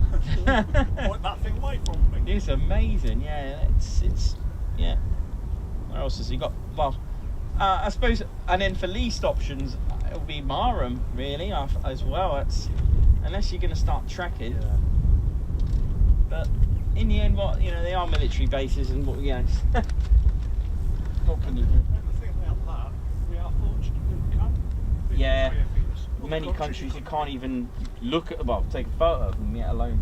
Point that thing away from me. it's amazing. Yeah, it's yeah. Where else has he got? Well, I suppose, and then for least options, it'll be Marham really as well. It's unless you're going to start tracking. Yeah. But in the end, what they are military bases, and what what can you do? And the thing about that, we are fortunate we can. Yeah. Other Many countries you can't even look at, well, take a photo of them, let alone.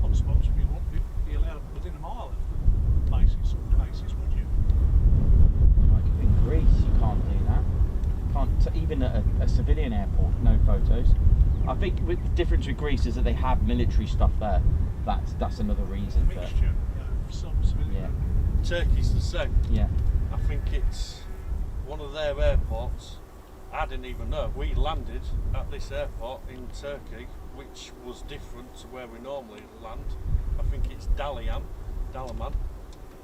I suppose we won't be allowed within a mile of bases, some places, would you? Like in Greece, you can't do that. Can't even at a civilian airport, no photos. I think the difference with Greece is that they have military stuff there. That's another reason. But Mixture, some civilian. yeah, Turkey's the same. yeah. I think it's one of their airports. I didn't even know. We landed at this airport in Turkey, which was different to where we normally land. I think it's Dalaman,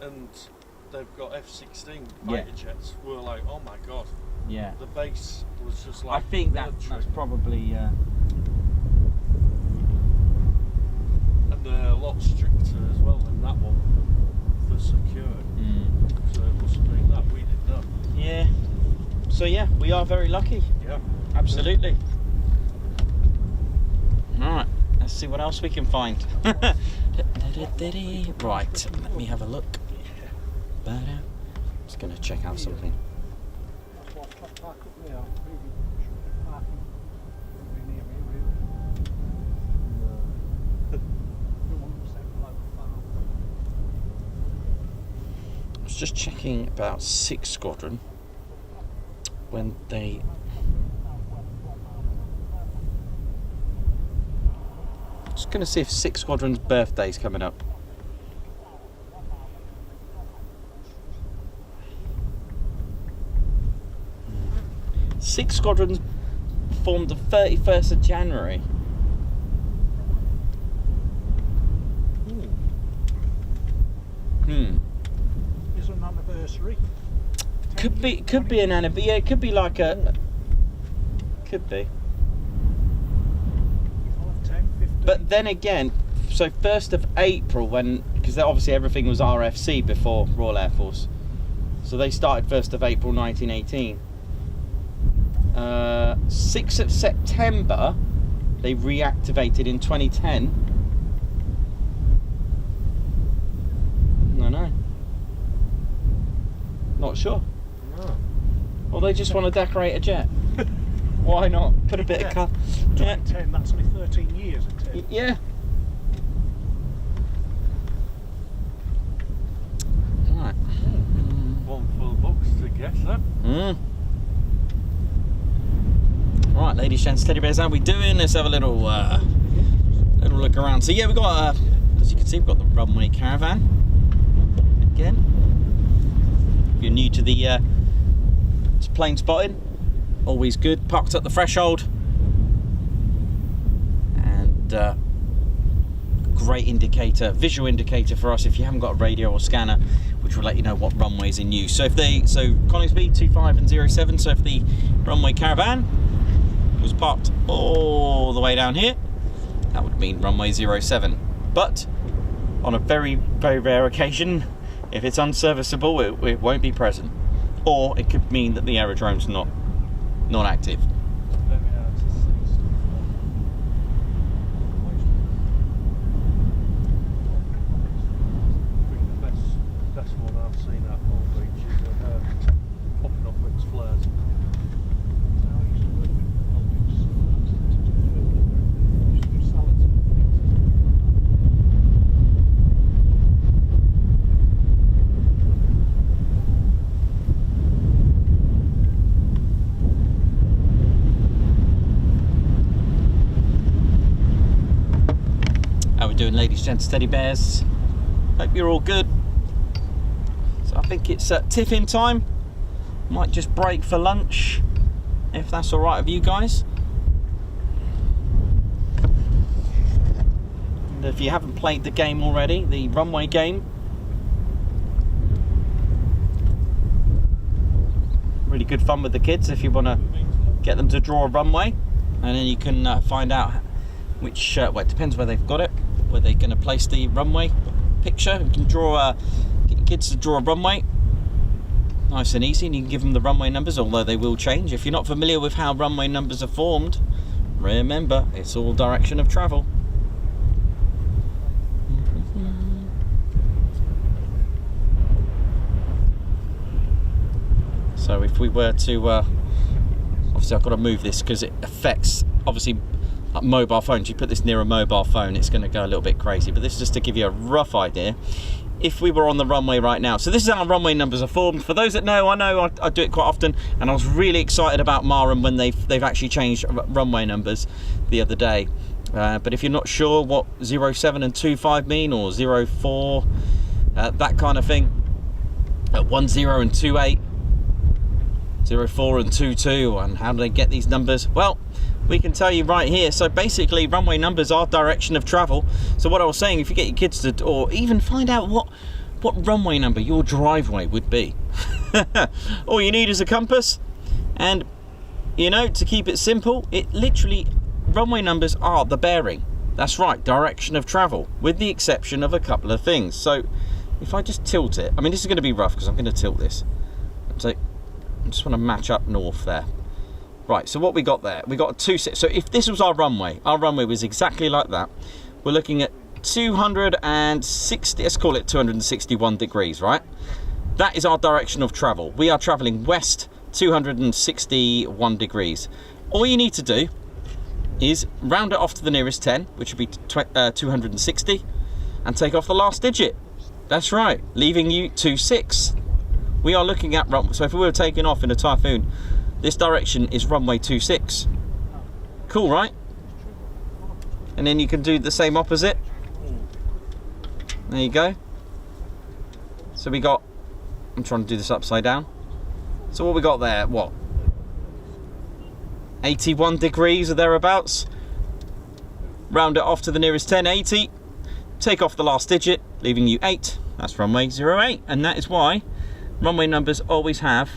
and they've got F-16 fighter jets. We're like, oh my god. Yeah. The base was just I like think that's military. probably. And they're a lot stricter as well than that one for security. So it must have been that. We didn't know. Yeah. So yeah, we are very lucky. Yeah. Absolutely. Alright, let's see what else we can find. Right, let me have a look. Just going to check out something. That's why I park up there. Really shouldn't be parking near me, really. We want to set a local farm. I was just checking about 6 Squadron when they. Just going to see if 6 Squadron's birthday's coming up. 6 Squadrons formed the 31st of January. Is an anniversary. Could be an anniversary. Yeah, it could be like a. Could be. 10, 15. But then again, so 1st of April, because obviously everything was RFC before Royal Air Force, so they started 1st of April 1918. 6th of September, they reactivated in 2010. No. Not sure. No. Well, they just want to decorate a jet. Why not? Put a bit of colour. Yeah. 10, that's only 13 years, isn't it? Yeah. Right. One full box to guess that. Right, ladies, gents, teddy bears, how we doing? Let's have a little look around. So yeah, we've got, as you can see, we've got the Runway caravan. Again, if you're new to the to plane spotting, always good. Parked at the threshold, and great indicator, visual indicator for us if you haven't got a radio or scanner, which will let you know what runway's in use. So Coningsby 25 and 07. So if the Runway caravan was parked all the way down here, that would mean runway 07. But on a very, very rare occasion, if it's unserviceable, it won't be present, or it could mean that the aerodrome's not active. Best one I've seen at Hall Beach is popping off with its flares. I used to work with Colbys, used to do salads and things. How we doing, ladies, gents, teddy bears? Hope you're all good. So I think it's tiffin time. Might just break for lunch. if that's all right with you guys. And if you haven't played the game already, the Runway game, really good fun with the kids if you want to get them to draw a runway, and then you can find out which, well, it depends where they've got it, where they're going to place the runway picture. You can draw, get your kids to draw a runway, nice and easy, and you can give them the runway numbers, although they will change. If you're not familiar with how runway numbers are formed, remember, it's all direction of travel. So if we were to, obviously I've got to move this because it affects, obviously, like mobile phones. You put this near a mobile phone, it's going to go a little bit crazy. But this is just to give you a rough idea. If we were on the runway right now, so this is how runway numbers are formed. For those that know, I do it quite often, and I was really excited about Marham when they've actually changed runway numbers the other day. But if you're not sure what 07 and 25 mean, or 04, that kind of thing, 10 and 28. 04 and 22, and how do they get these numbers? Well, we can tell you right here. So basically, runway numbers are direction of travel. So what I was saying, if you get your kids to, or even find out what runway number your driveway would be, all you need is a compass, and you know, to keep it simple, it literally, runway numbers are the bearing. That's right, direction of travel, with the exception of a couple of things. So if I just tilt it, I mean, this is going to be rough because I'm going to tilt this. So I just want to match up north there. Right, so what we got there, we got a 2-6. So if this was our runway was exactly like that. We're looking at 260, let's call it 261 degrees, right? That is our direction of travel. We are traveling west 261 degrees. All you need to do is round it off to the nearest 10, which would be 260, and take off the last digit. That's right, leaving you 26. We are looking at runway, so if we were taking off in a Typhoon, this direction is runway 26. Cool, right? And then you can do the same opposite. There you go. So we got, I'm trying to do this upside down. So what we got there, what? 81 degrees or thereabouts. Round it off to the nearest 10, 80. Take off the last digit, leaving you 8. That's runway 08, and that is why runway numbers always have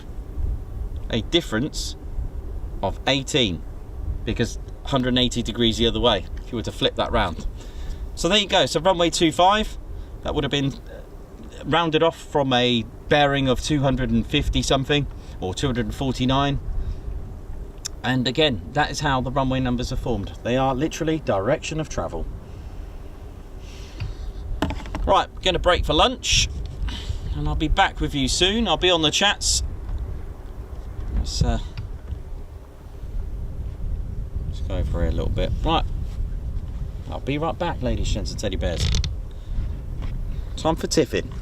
a difference of 18, because 180 degrees the other way if you were to flip that round. So there you go. So runway 25, that would have been rounded off from a bearing of 250 something, or 249. And again, that is how the runway numbers are formed. They are literally direction of travel. Right, we're going to break for lunch, and I'll be back with you soon. I'll be on the chats. Let's go over here a little bit. Right, I'll be right back, ladies, gents and teddy bears. Time for tiffin.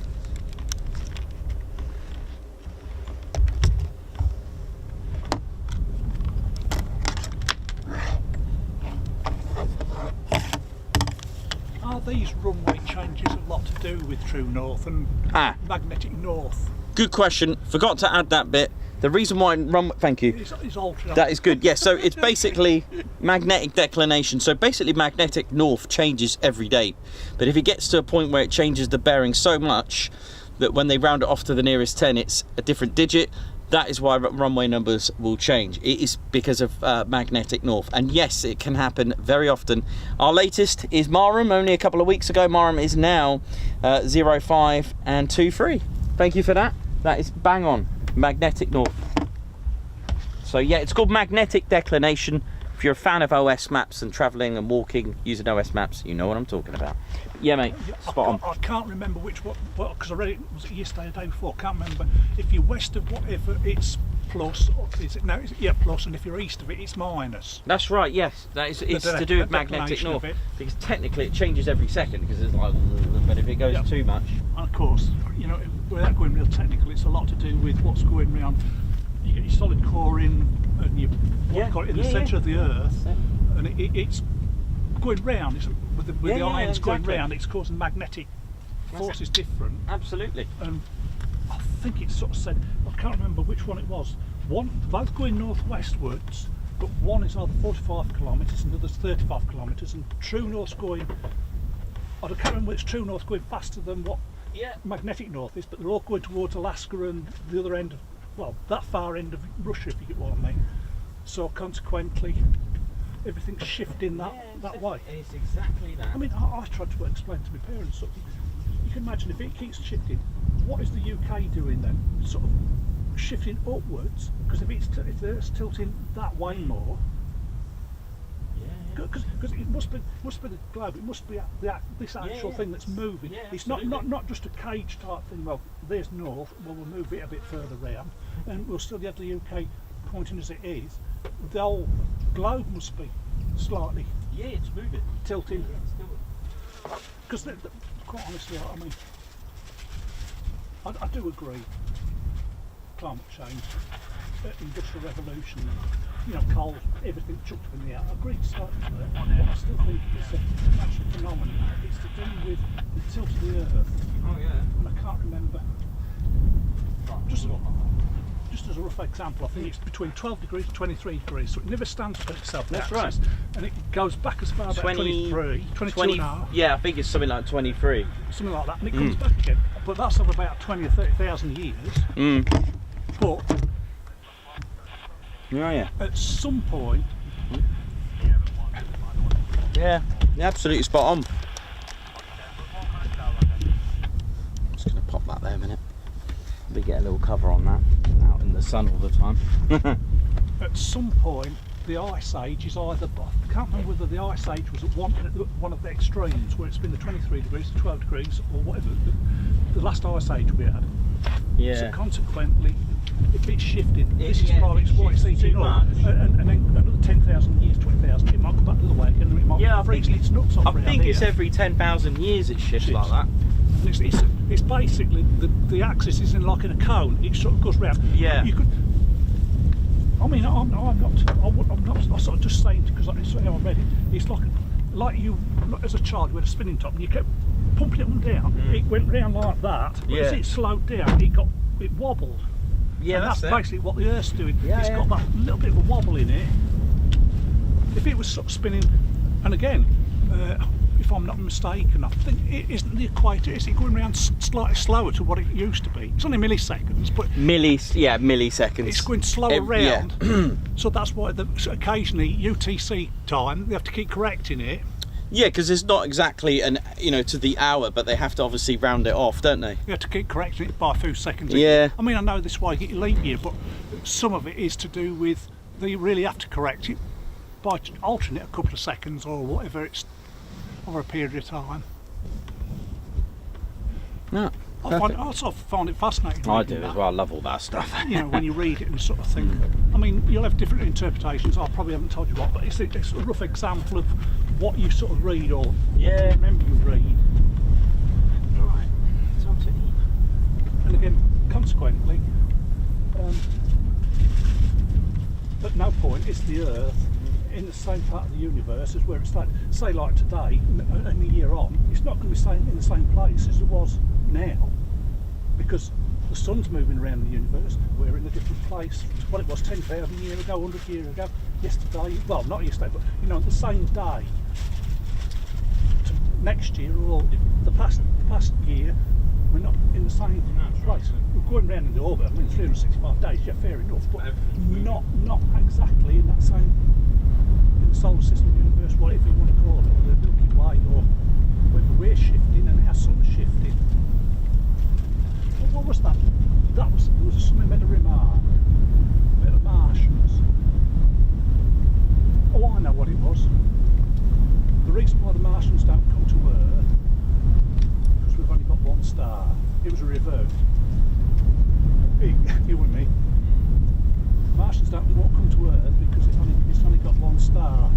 Are these runway changes a lot to do with true north and magnetic north? Good question. Forgot to add that bit. The reason why thank you. It's altered. That is good. Yes, so it's basically magnetic declination. So basically magnetic north changes every day. But if it gets to a point where it changes the bearing so much that when they round it off to the nearest 10, it's a different digit, that is why runway numbers will change. It is because of magnetic north. And yes, it can happen very often. Our latest is Marham, only a couple of weeks ago. Marham is now 05 and 23. Thank you for that. That is bang on. Magnetic north. So yeah, it's called magnetic declination. If you're a fan of OS maps and travelling and walking using OS maps, you know what I'm talking about. Yeah, mate, spot on. I can't remember which one, because I read it, was it yesterday or the day before, I can't remember. If you're west of whatever, it's plus, or is it, no, yeah, plus, and if you're east of it, it's minus. That's right, yes. That is, it's to do with magnetic north, because technically it changes every second, because it's like, but if it goes too much. And of course, you know, without going real technical, it's a lot to do with what's going around. You get your solid core in, and you got it in the centre of the Earth, and it's going round. It's with the ions going round. It's causing magnetic forces different. Absolutely. And I think it sort of said, I can't remember which one it was. both going northwestwards, but one is either 45 kilometres and the other's 35 kilometres, and true north's going, I can't remember which true north going faster than what magnetic north is, but they're all going towards Alaska and the other end of, well, that far end of Russia, if you get what I mean. So consequently, everything's shifting that way. It's exactly that. I mean, I tried to explain to my parents, so you can imagine if it keeps shifting, what is the UK doing then? Sort of shifting upwards, because if it's tilting that way more, because it must be the globe, it must be this actual thing that's moving. Yeah, it's not just a cage type thing. Well, there's north, well, we'll move it a bit further round, and we'll still have the UK pointing as it is. The whole globe must be slightly it's moving, tilting. Because quite honestly, I mean, I do agree. Climate change, industrial revolution, you know, coal, everything chucked up in the air. I agree slightly with it, but I still think it's a natural phenomenon. It's to do with the tilt of the Earth. Oh yeah. And I can't remember. Just as a rough example, I think it's between 12 degrees and 23 degrees, so it never stands for itself. That's axis, right. And it goes back as far as 23, 22 and a half. Yeah, I think it's something like 23. Something like that, and it comes back again. But that's over about 20 or 30,000 years. But at some point, yeah, absolutely spot on. I'm just going to pop that there a minute. We get a little cover on that, out in the sun all the time. at some point, the ice age is either, I can't remember whether the ice age was at one of the extremes, where it's been the 23 degrees, the 12 degrees, or whatever, the last ice age we had. Yeah. So consequently, if it's shifted, this is probably what it's eating up, and then another 10,000 years, 20,000, it might come back the other way again, and it might freeze its nuts off. I think it's every 10,000 years it shifts like that. It's basically the axis is like in a cone. It sort of goes round. Yeah. You could. I mean, I'm not sort of just saying because that's how I read it. It's like you as a child with a spinning top, and you kept pumping it on down. It went round like that. But as it slowed down, it wobbled. Yeah, and that's it. basically what the Earth's doing. Yeah, it's got that little bit of a wobble in it. If it was sort of spinning, and again, if I'm not mistaken, I think it isn't the equator. Is it going around slightly slower to what it used to be? It's only milliseconds, but milliseconds. it's going slower round. Yeah. So that's why occasionally UTC time they have to keep correcting it. Yeah, because it's not exactly to the hour, but they have to obviously round it off, don't they? You have to keep correcting it by a few seconds. Yeah. I mean, I know this is why you get your leap year, but some of it is to do with they really have to correct it by altering it a couple of seconds or whatever it's over a period of time. No. I sort of find it fascinating. I do as well. I love all that stuff. You know, when you read it and sort of think. I mean, you'll have different interpretations. I probably haven't told you what, but it's a rough example of what you sort of read or remember you read. Right, time to eat. And again, consequently, at no point is the Earth in the same part of the universe as where it's like, say like today, and a year on, it's not going to be in the same place as it was now, because the sun's moving around the universe. We're in a different place. What it was 10,000 years ago, 100 years ago, yesterday, well not yesterday, but the same day to next year or the past year, we're not in the same place. We're going around in the orbit, 365 days, yeah, fair enough, but not exactly in that same solar system, universe, whatever you want to call it, or the Milky Way, or whether we're shifting and our sun's shifting. What was that? There was something about a remark about the Martians. Oh, I know what it was. The reason why the Martians don't come to Earth, because we've only got one star. It was a revert. You and me. Martians don't come to Earth because it's only got one star.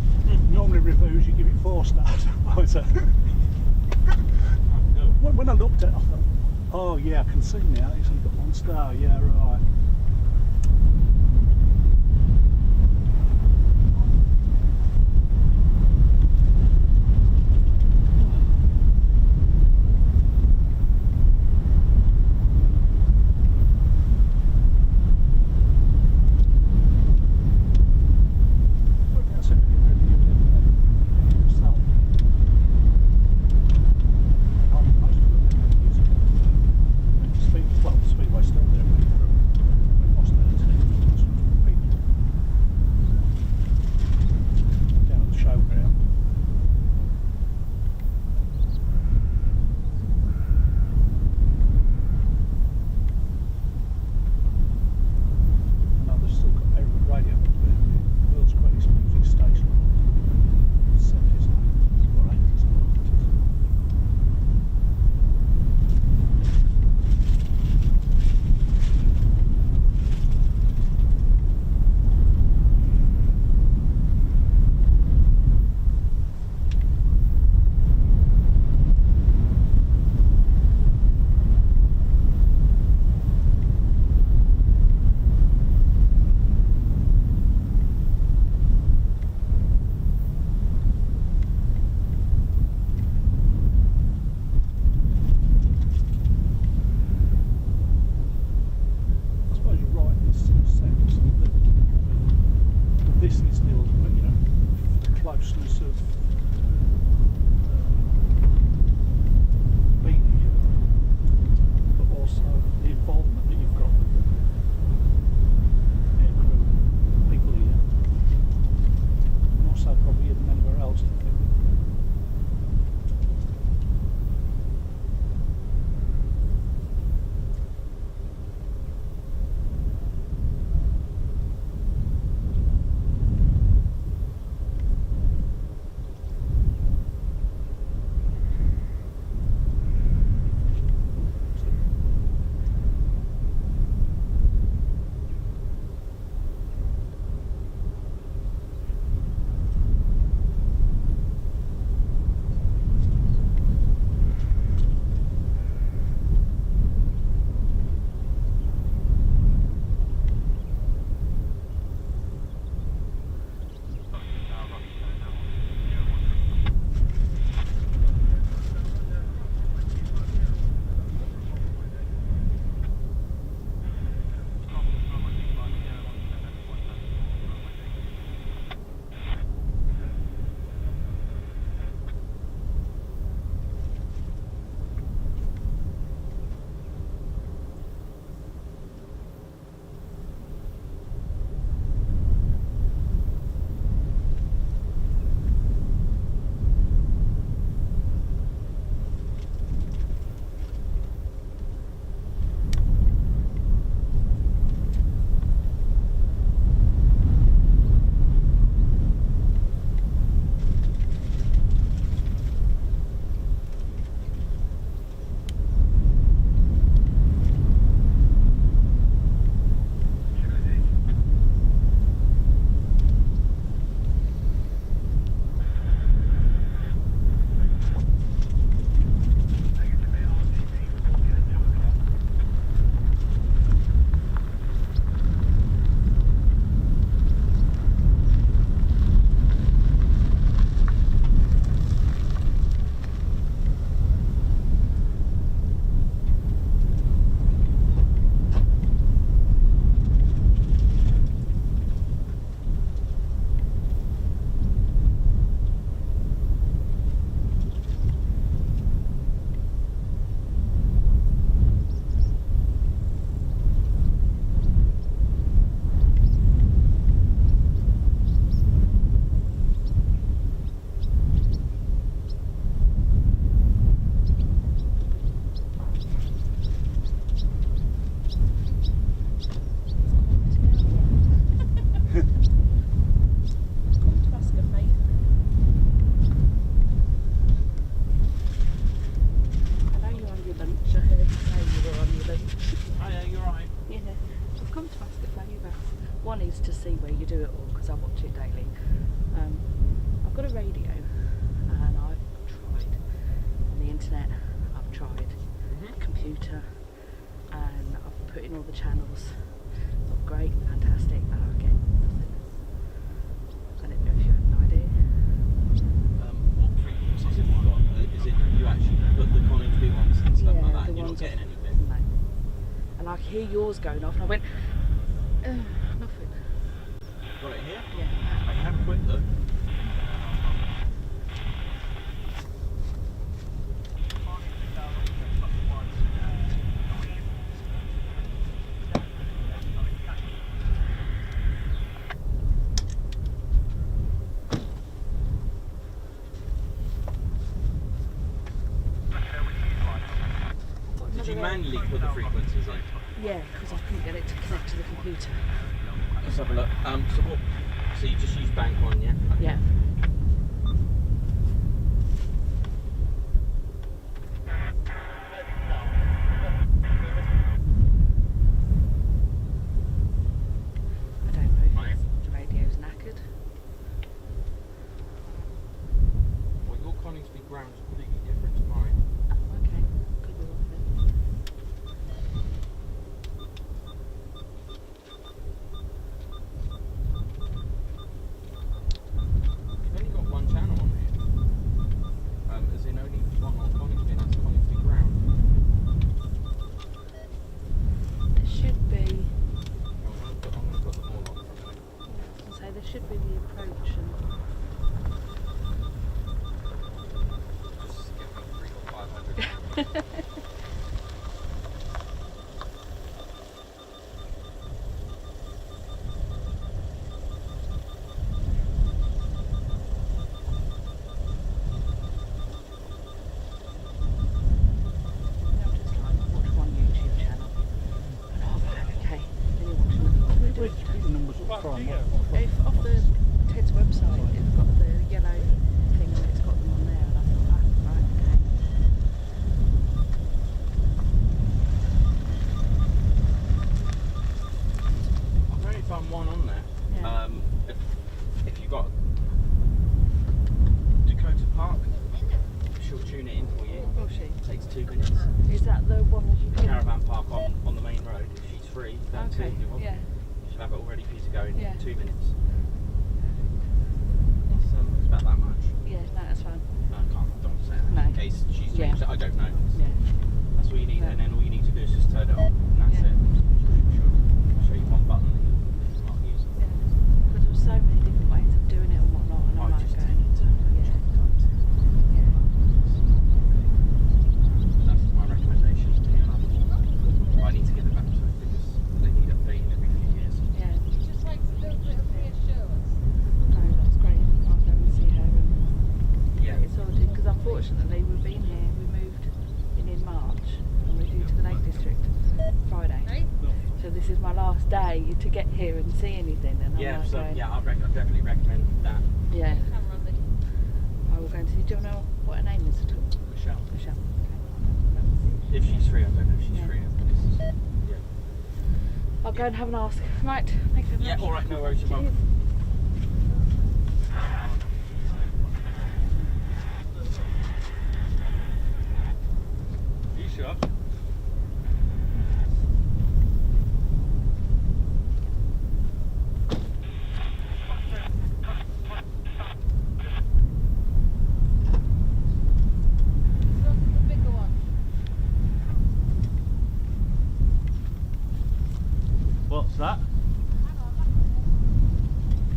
Normally reviews you give it 4 stars. When I looked at it, I thought, oh yeah, I can see now, it's only got 1 star, yeah, right. constantly. One is to see where you do it all, because I watch it daily. I've got a radio, and I've tried on the internet, I've tried computer, and I've put in all the channels. Look great, fantastic, and I get nothing. I don't know if you have an idea. What frequencies have you got? Is it you actually put the Coningsby ones and stuff like that, and you're not getting anything? No. And I could hear yours going off, and I went, nothing. Got it here? Yeah. I have a quick look. Did you manually put the frequencies in? Yeah, because I couldn't get it to connect to the computer. Let's have a look. So you just use bank on, yeah? Okay. Yeah. I don't know if the radio's knackered. Well, your Coningsby ground's completely different to mine. Oh, okay. Could be wrong then. You've only got one channel on here. As in only one on Coningsby, and that's Coningsby ground. There should be, I'm going to put them all on for a minute. I was gonna say, there should be the approach and Just give me 3 or 500. the ones you can... caravan park on the main road. If she's free, that's Okay, it. You want. yeah. She'll have it all ready for you to go in Yeah. 2 minutes. It's about that much. Yeah, no, that's fine. Don't say that No. in case she's Yeah. changed it. I don't know. Yeah. That's all you need, Yeah. and then all you need to do is just turn it on, and that's Yeah. it. She'll show you one button that you might use. Yeah. Because there were so many different ways of doing it and whatnot, and I'm I like just going, take it to yeah. Yeah. That's my recommendation. I need to give it back to her because they need updating every few years. Yeah. Just like a little bit of reassurance. No, that's great. I'll go and see her and Yeah. get it sorted. Because unfortunately, we've been here, we moved in March, and we're due to the Lake District Friday. Right? So this is my last day to get here and see anything, and I'm Yeah, like so going, yeah, I'd definitely recommend that. yeah. Camera on this. I will go and see. Do you know what her name is at all? Michelle. Michelle. If she's free, I don't know if she's Yeah. free, but it's, yeah. I'll go and have an ask. Right. Thank you very Yeah, much. alright, no worries, you're welcome. You sure? Look at the bigger one. What's that? Hang on, back a minute.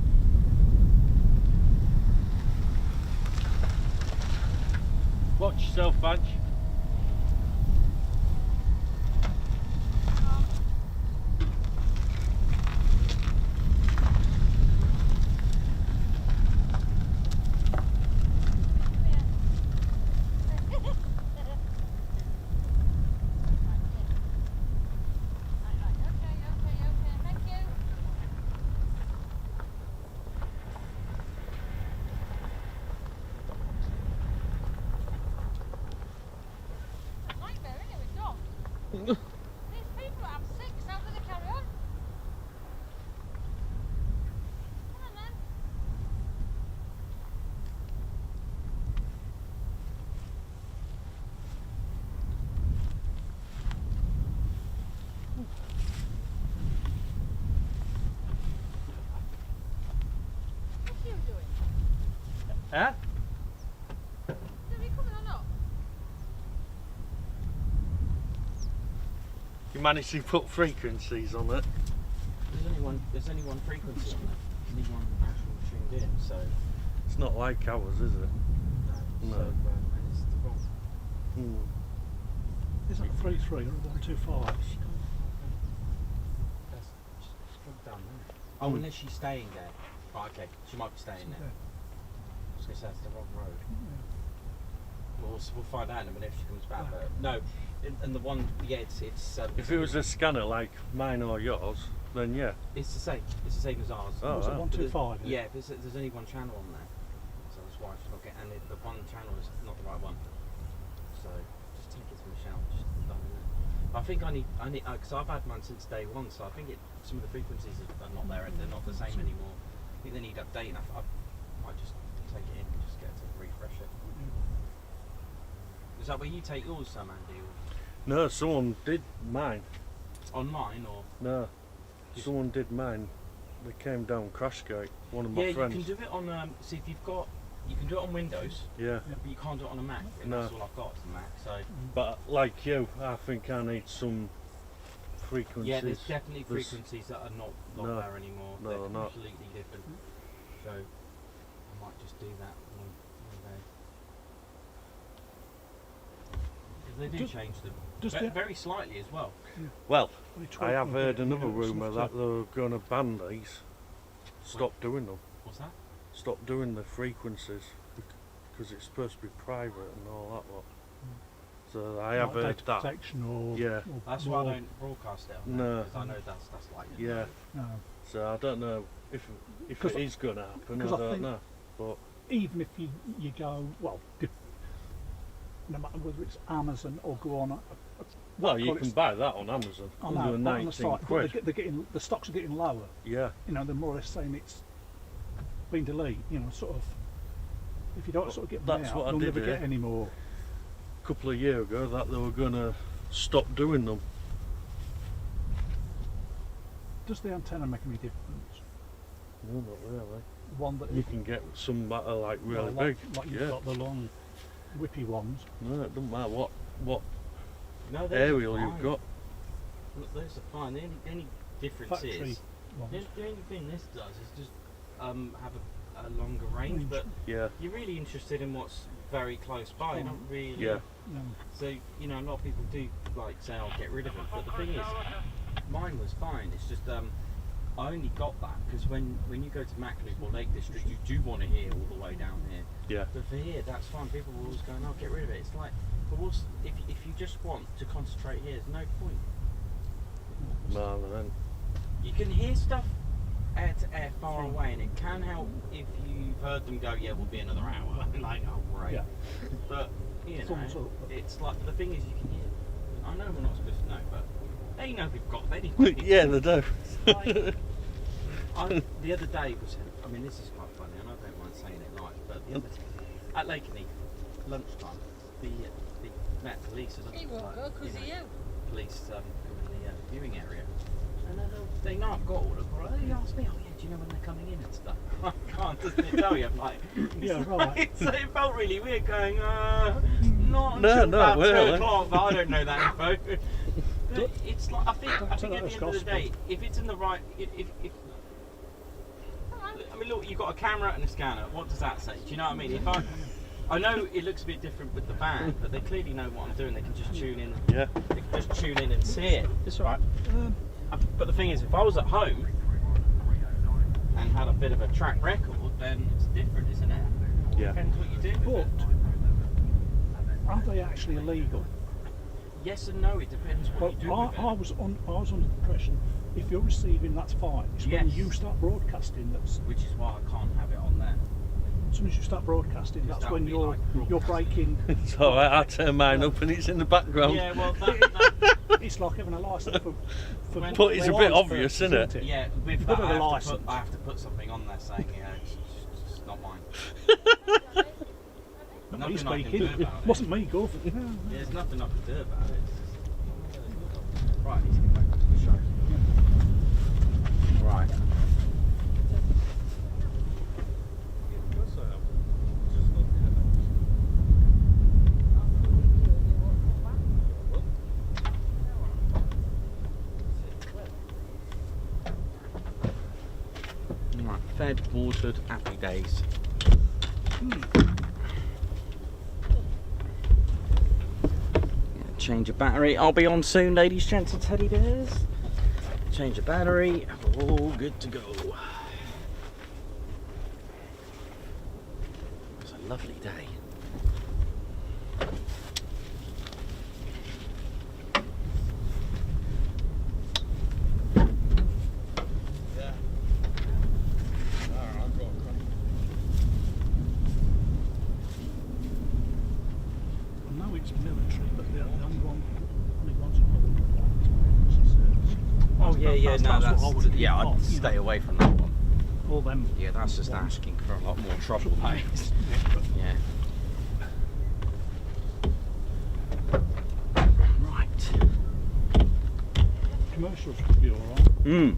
Watch yourself, Badge. Okay, thank you. It's a nightmare, isn't it, with dogs? These people have 6, how do they carry on? Come on then. What's you doing? Huh? Are you coming or not? You managed to put frequencies on it. There's only one frequency on there. There's only one actual tuned in, so It's not like ours, is it? No. So, it's the wrong. Hmm. Is that a 3.3 or a 125? That's just drop down there. Oh, unless she's staying there. Right, okay, she might be staying there. I was going to say that's the wrong road. We'll find out in a minute if she comes back. But no, and the one, yeah, it's If it was a scanner like mine or yours, then yeah. it's the same. It's the same as ours. Oh, Was it wow. 125? Yeah, there's only one channel on there, so that's why she's not getting. And the one channel is not the right one. So just take it to Michelle. Just done in it. I think I need because I've had mine since day one, so I think some of the frequencies are not there. They're not the same anymore. I think they need updating. I might just take it in and just get to refresh it. Is that where you take yours, Sam, Andy? Or No, someone did mine. online or? No, someone did mine. They came down Crashgate. One of my Yeah, friends. you can do it on. See if you've got. You can do it on Windows, Yeah, but you can't do it on a Mac. And No. that's all I've got is a Mac. So but like you, I think I need some frequencies. yeah, there's definitely There's- frequencies that are not No. there anymore. No, They're they're not. completely different. So I might just do that one day. 'Cause they do Just- change them just the- very slightly as well. Well, Only I 12 have will heard get, another you know, rumour that softer. they're going to ban these. Stop doing them. What's that? Stop doing the frequencies because it's supposed to be private and all that lot. So I have Like heard data that. protection or, Yeah. or That's why I more- don't broadcast it on No. there, because I know that's like Yeah. No. So I don't know if Because it is going to happen. I because I don't think- know. But Even if you go, well, no matter whether it's Amazon or go on well, you well, can it's- buy that on Amazon I under know, but on the 19 site, quid. but they're getting, the stocks are getting lower. Yeah. You know, they're more or less saying it's been deleted. You know, sort of. If you don't sort of get them That's out, what I you'll did never here. get any more. A couple of years ago that they were going to stopped doing them. Does the antenna make any difference? No, not really. One that You can get some that are like really like, big. like you've Yeah. got the long, whippy ones. No, it doesn't matter what No, those are aerial fine. you've got. Look, those are fine. The only difference Factory is ones. the only thing this does is just have a longer range, but Yeah. you're really interested in what's very close by. You're not really. Yeah. No. So you know, a lot of people do like say, "I'll get rid of it," but the thing is, mine was fine. It's just I only got that because when you go to Mackloop or Lake District, you do want to hear all the way down here. Yeah. But for here, that's fine. People will always go, "No, get rid of it." It's like, but if you just want to concentrate here, there's no point. No, then. You can hear stuff air to air far away, and it can help if you've heard them go, "Yeah, we'll be another hour." Like, oh great. Yeah. But you Thumbs know, up. it's like the thing is you can hear. I know we're not supposed to know, but they know we've got. They didn't. Yeah, they do. The other day was, I mean, this is quite funny, and I don't mind saying it live, but the other at Lakenheath, lunchtime, the Met Police are He won't go because of you. police come in the viewing area, and they know I've got all of them. They ask me, "Oh yeah, do you know when they're coming in and stuff?" I can't, doesn't it tell you? I'm like, Yeah, right. So it felt really weird going, not No, until no, about 2 really. o'clock, but I don't know that info. But it's like, I think Don't at tell the that end as of the gospel. day, if it's in the right, if I mean, look, you've got a camera and a scanner. What does that say? Do you know what I mean? If I know it looks a bit different with the band, but they clearly know what I'm doing. They can just tune in. Yeah. They can just tune in and see it. It's all right. But the thing is, if I was at home and had a bit of a track record, then it's different, isn't it? Yeah. Depends what you do with But it. are they actually illegal? Yes and no. It depends what Well, you do with it. I was under the impression if you're receiving, that's fine. It's when Yes. you start broadcasting that's. Which is why I can't have it on there. As soon as you start broadcasting, Because that's that when would be like you're breaking. It's alright, I turn mine up and it's in the background. Yeah, well, that It's like having a license for When- But it's a bit blind obvious, purposes, isn't it? yeah, with You've that, got I a have, licence. I have to put something on there saying, yeah, it's not mine. Me Nothing I can speaking. do about it. Wasn't me, Gov. There's nothing I can do about it. Right, I need to get back to the show. Right. Right, fed, watered, happy days. Change of battery. I'll be on soon, ladies, gents, and teddy bears. Change of battery. We're all good to go. It's a lovely day. I know it's military, but the only ones who know Oh yeah, yeah. No, that's what I would yeah. off, I'd you stay know. away from that one. All them. Yeah, that's just ones. asking for a lot more trouble, mate. Yeah. Right. Commercials would be alright. Hmm.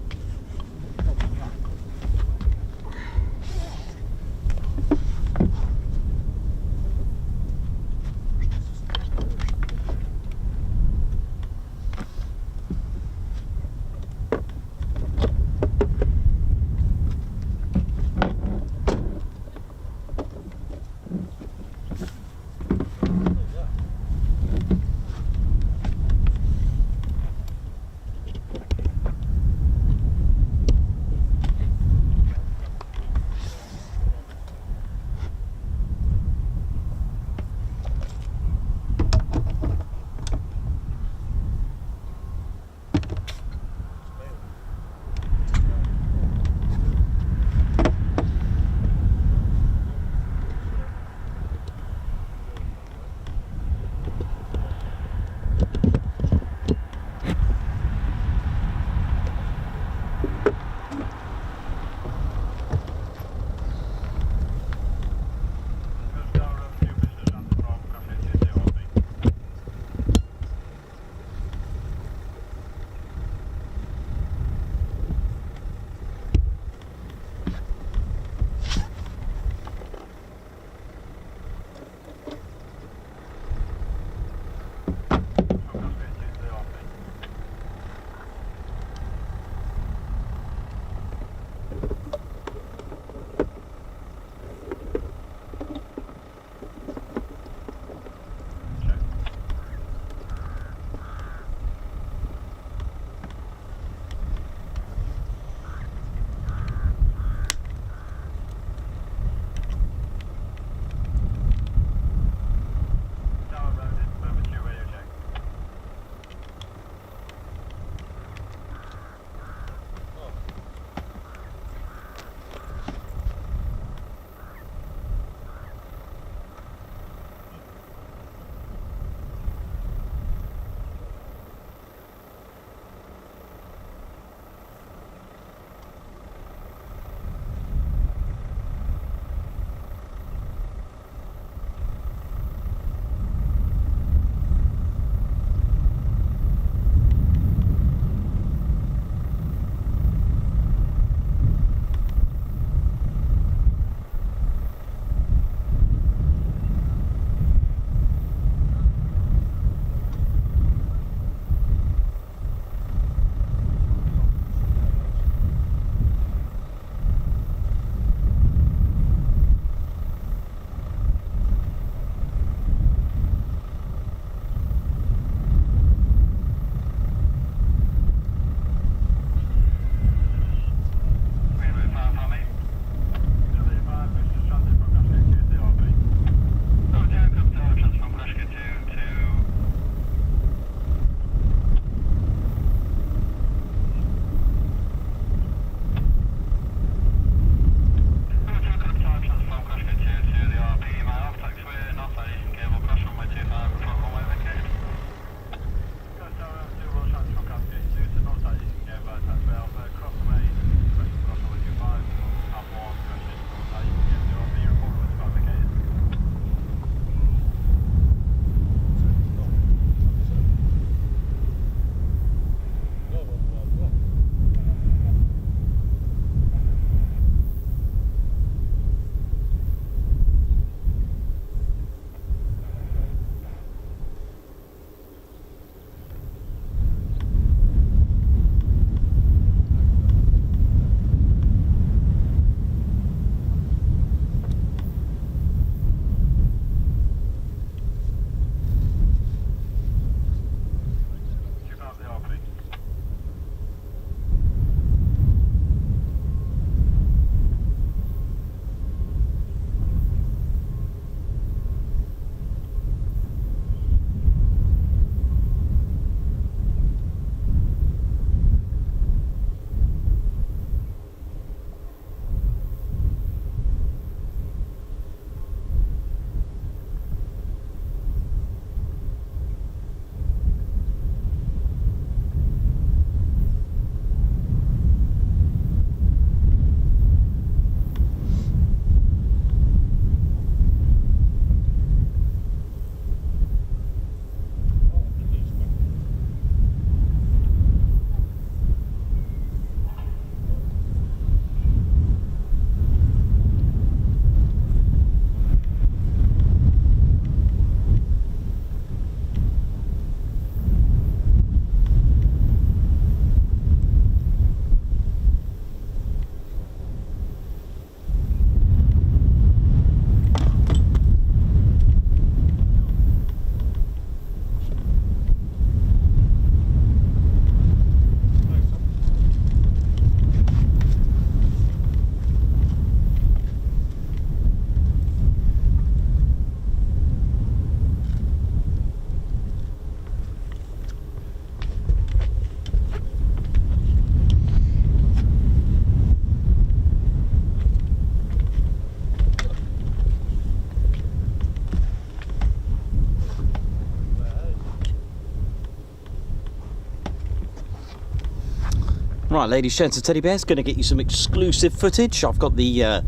Right, ladies, gents and teddy bears, going to get you some exclusive footage. I've got the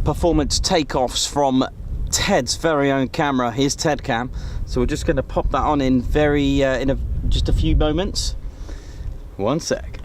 performance takeoffs from Ted's very own camera, his Ted cam. So we're just going to pop that on in just a few moments. One sec.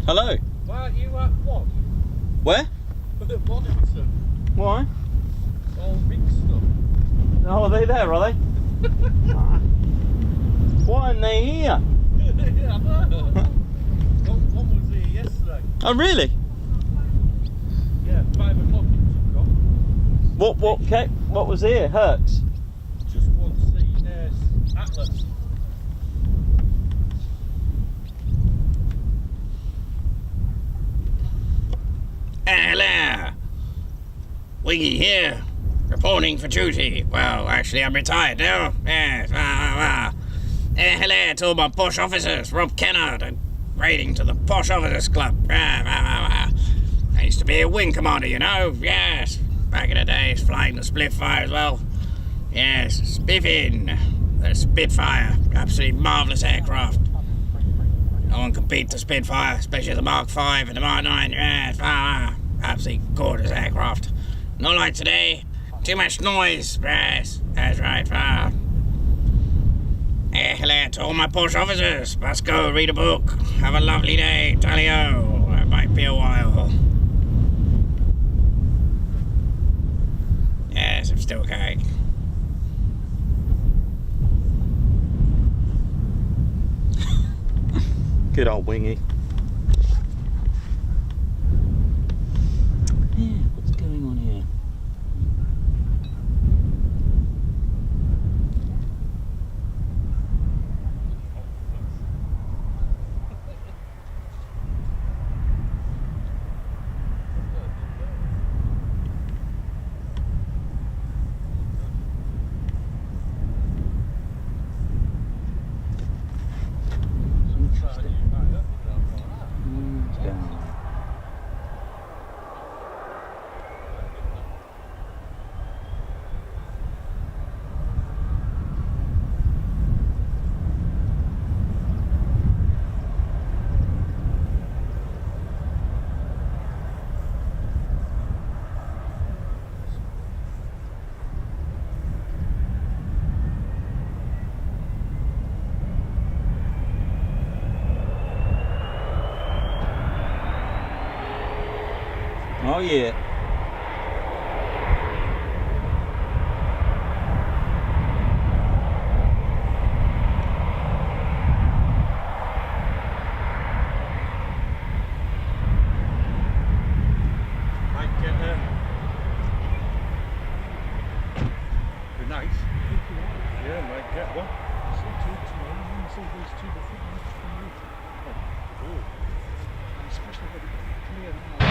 Hello. Why aren't you at what? Where? Bonington. Why? All big stuff. Oh, are they there, are they? Why aren't they here? Yeah, I know. One was here yesterday. Oh, really? Yeah, 5 o'clock it took off. What was here? Hercs? Just one seen Atlas. Hello! Wiggy here, reporting for duty. Well, actually, I'm retired now. Yes, hello to all my posh officers. Rob Kennard, raiding to the Posh Officers Club. I used to be a wing commander, you know. Yes, back in the days, flying the Spitfire as well. Yes, spiffing the Spitfire. Absolutely marvellous aircraft. No one can beat the Spitfire, especially the Mark V and the Mark 9. Yes, absolutely gorgeous aircraft. Not like today, too much noise. Yes, that's right. Hello to all my posh officers. Must go read a book. Have a lovely day. Tally-o. It might be a while. Yes, I'm still okay. Good old Wingy. Yeah, what's going on here? Oh yeah. see these two different ones from you. And especially when you come here now.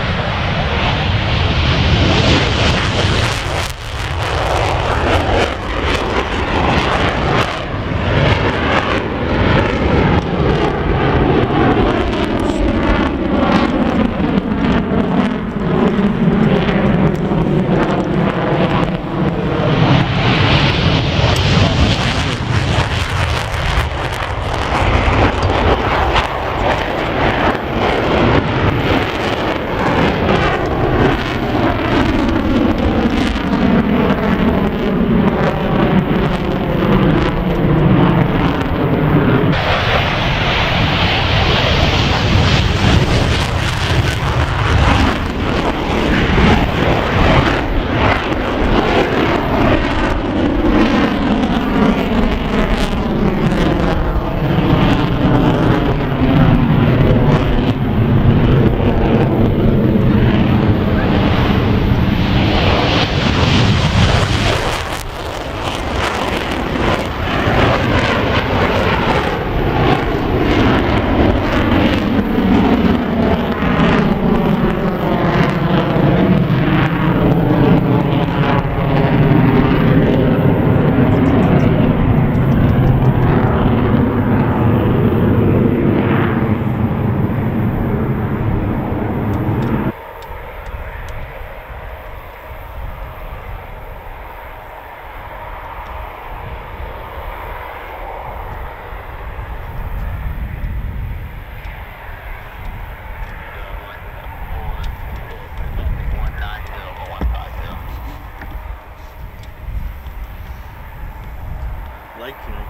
Lake Canoe.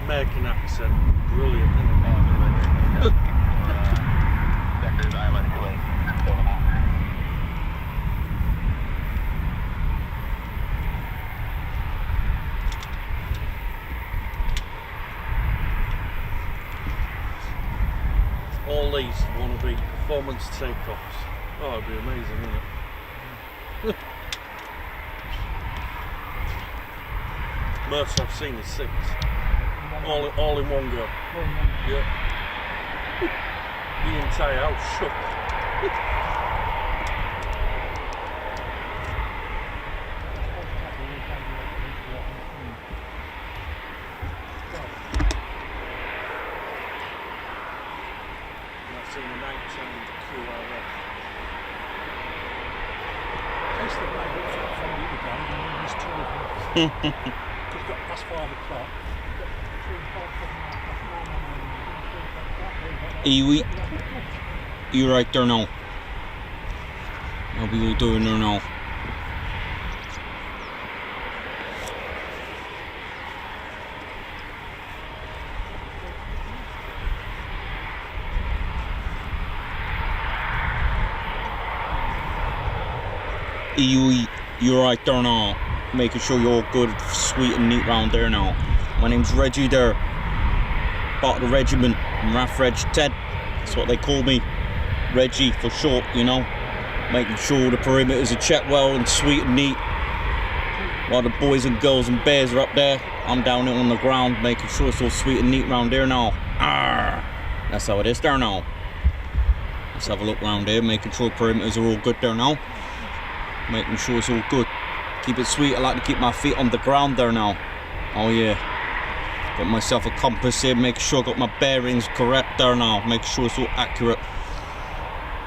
American accent, brilliant, isn't it? All these want to be performance takeoffs. Oh, it'd be amazing, wouldn't it? Most I've seen is 6. All in one go. Yeah. The entire house shook. I've seen the 19 QRF. Place the bag up sort of from the other ground and then just turn it. Because got past 5 o'clock. You right there now. How we all doing there now? You're right there now. Making sure you're all good, sweet and neat round there now. My name's Reggie there. Part of the regiment, RAF Reg Ted. That's what they call me. Reggie for short, you know. Making sure the perimeters are checked well and sweet and neat. While the boys and girls and bears are up there, I'm down here on the ground making sure it's all sweet and neat round there now. Arr! That's how it is there now. Let's have a look round here, making sure the perimeters are all good there now. Making sure it's all good. Keep it sweet. I like to keep my feet on the ground there now. Oh yeah. Got myself a compass here, make sure I got my bearings correct there now. Make sure it's all accurate.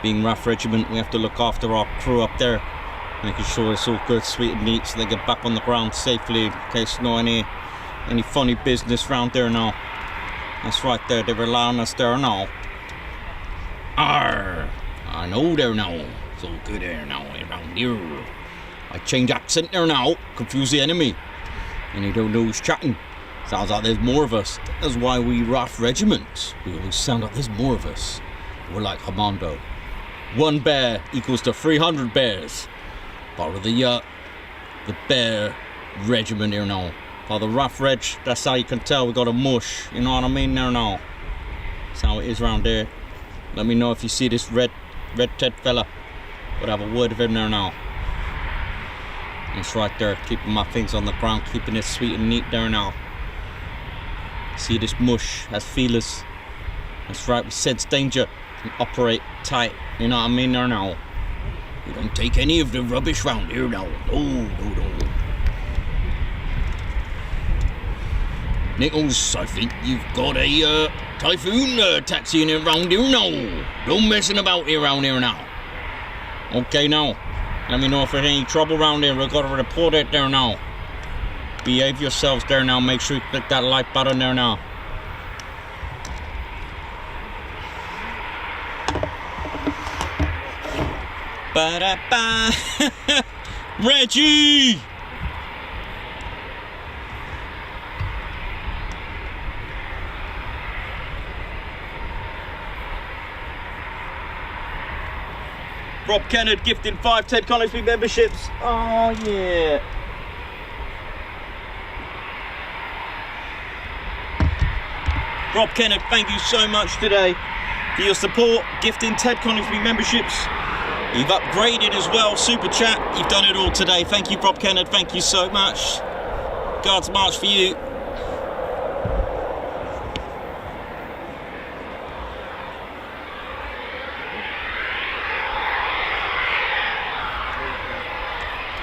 Being RAF Regiment, we have to look after our crew up there. Making sure it's all good, sweet and neat, so they get back on the ground safely in case no any funny business round there now. That's right there, they rely on us there now. Arr! I know there now. It's all good there now, around here. I change accent there now, confuse the enemy. And you don't know who's chatting. Sounds like there's more of us. That's why we RAF Regiment. We always sound like there's more of us. We're like Commando. 1 bear equals to 300 bears. Part of the bear regiment here now. Part of the RAF Reg, that's how you can tell we got a mush. You know what I mean there now. That's how it is around there. Let me know if you see this red Ted fella. But have a word with him there now. That's right there, keeping my things on the ground, keeping it sweet and neat there now. See this mush has feelers. That's right, we sense danger and operate tight. You know what I mean there now. We don't take any of the rubbish round here now. No. Nikos, I think you've got a Typhoon taxiing around here now. No messing about around here now. Okay now. Let me know if there's any trouble around here. We've got to report it there now. Behave yourselves there now. Make sure you click that like button there now. Ba-da-ba. Reggie! Rob Kennard gifting 5 Ted Coningsby memberships. Oh yeah. Rob Kennard, thank you so much today for your support, gifting Ted Coningsby memberships. You've upgraded as well, super chat. You've done it all today. Thank you, Rob Kennard. Thank you so much. God's march for you.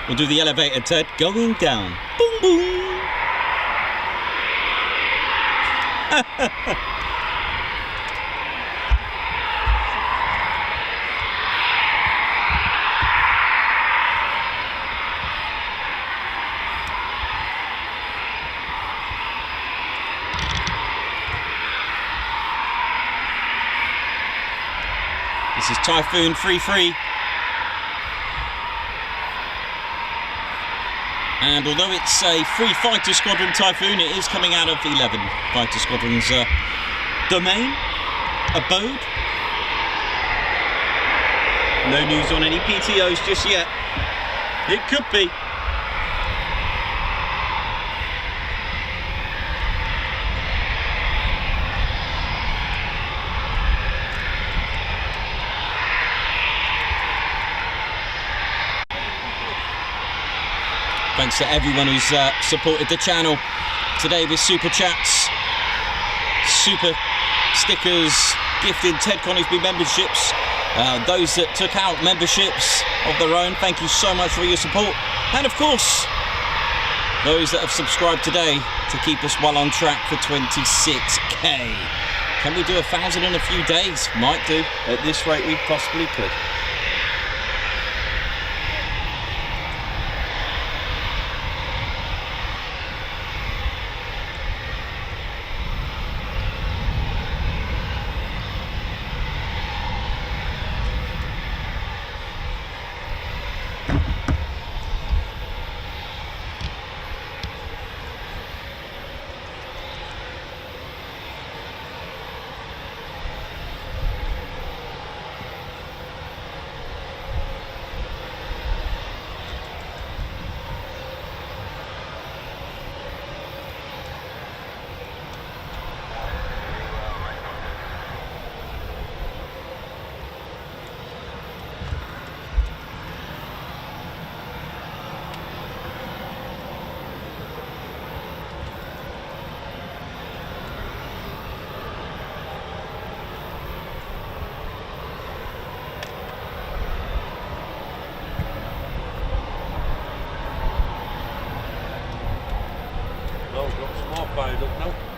We'll do the elevator, Ted. Going down. Boom, boom. This is Typhoon 3-3. And although it's a free fighter squadron Typhoon, it is coming out of 11 fighter squadrons domain, abode. No news on any PTOs just yet. It could be. Thanks to everyone who's supported the channel today with super chats, super stickers, gifted Ted Coningsby memberships. Those that took out memberships of their own, thank you so much for your support. And of course, those that have subscribed today to keep us well on track for 26k. Can we do 1,000 in a few days? Might do. At this rate, we possibly could.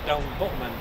Down the bottom end.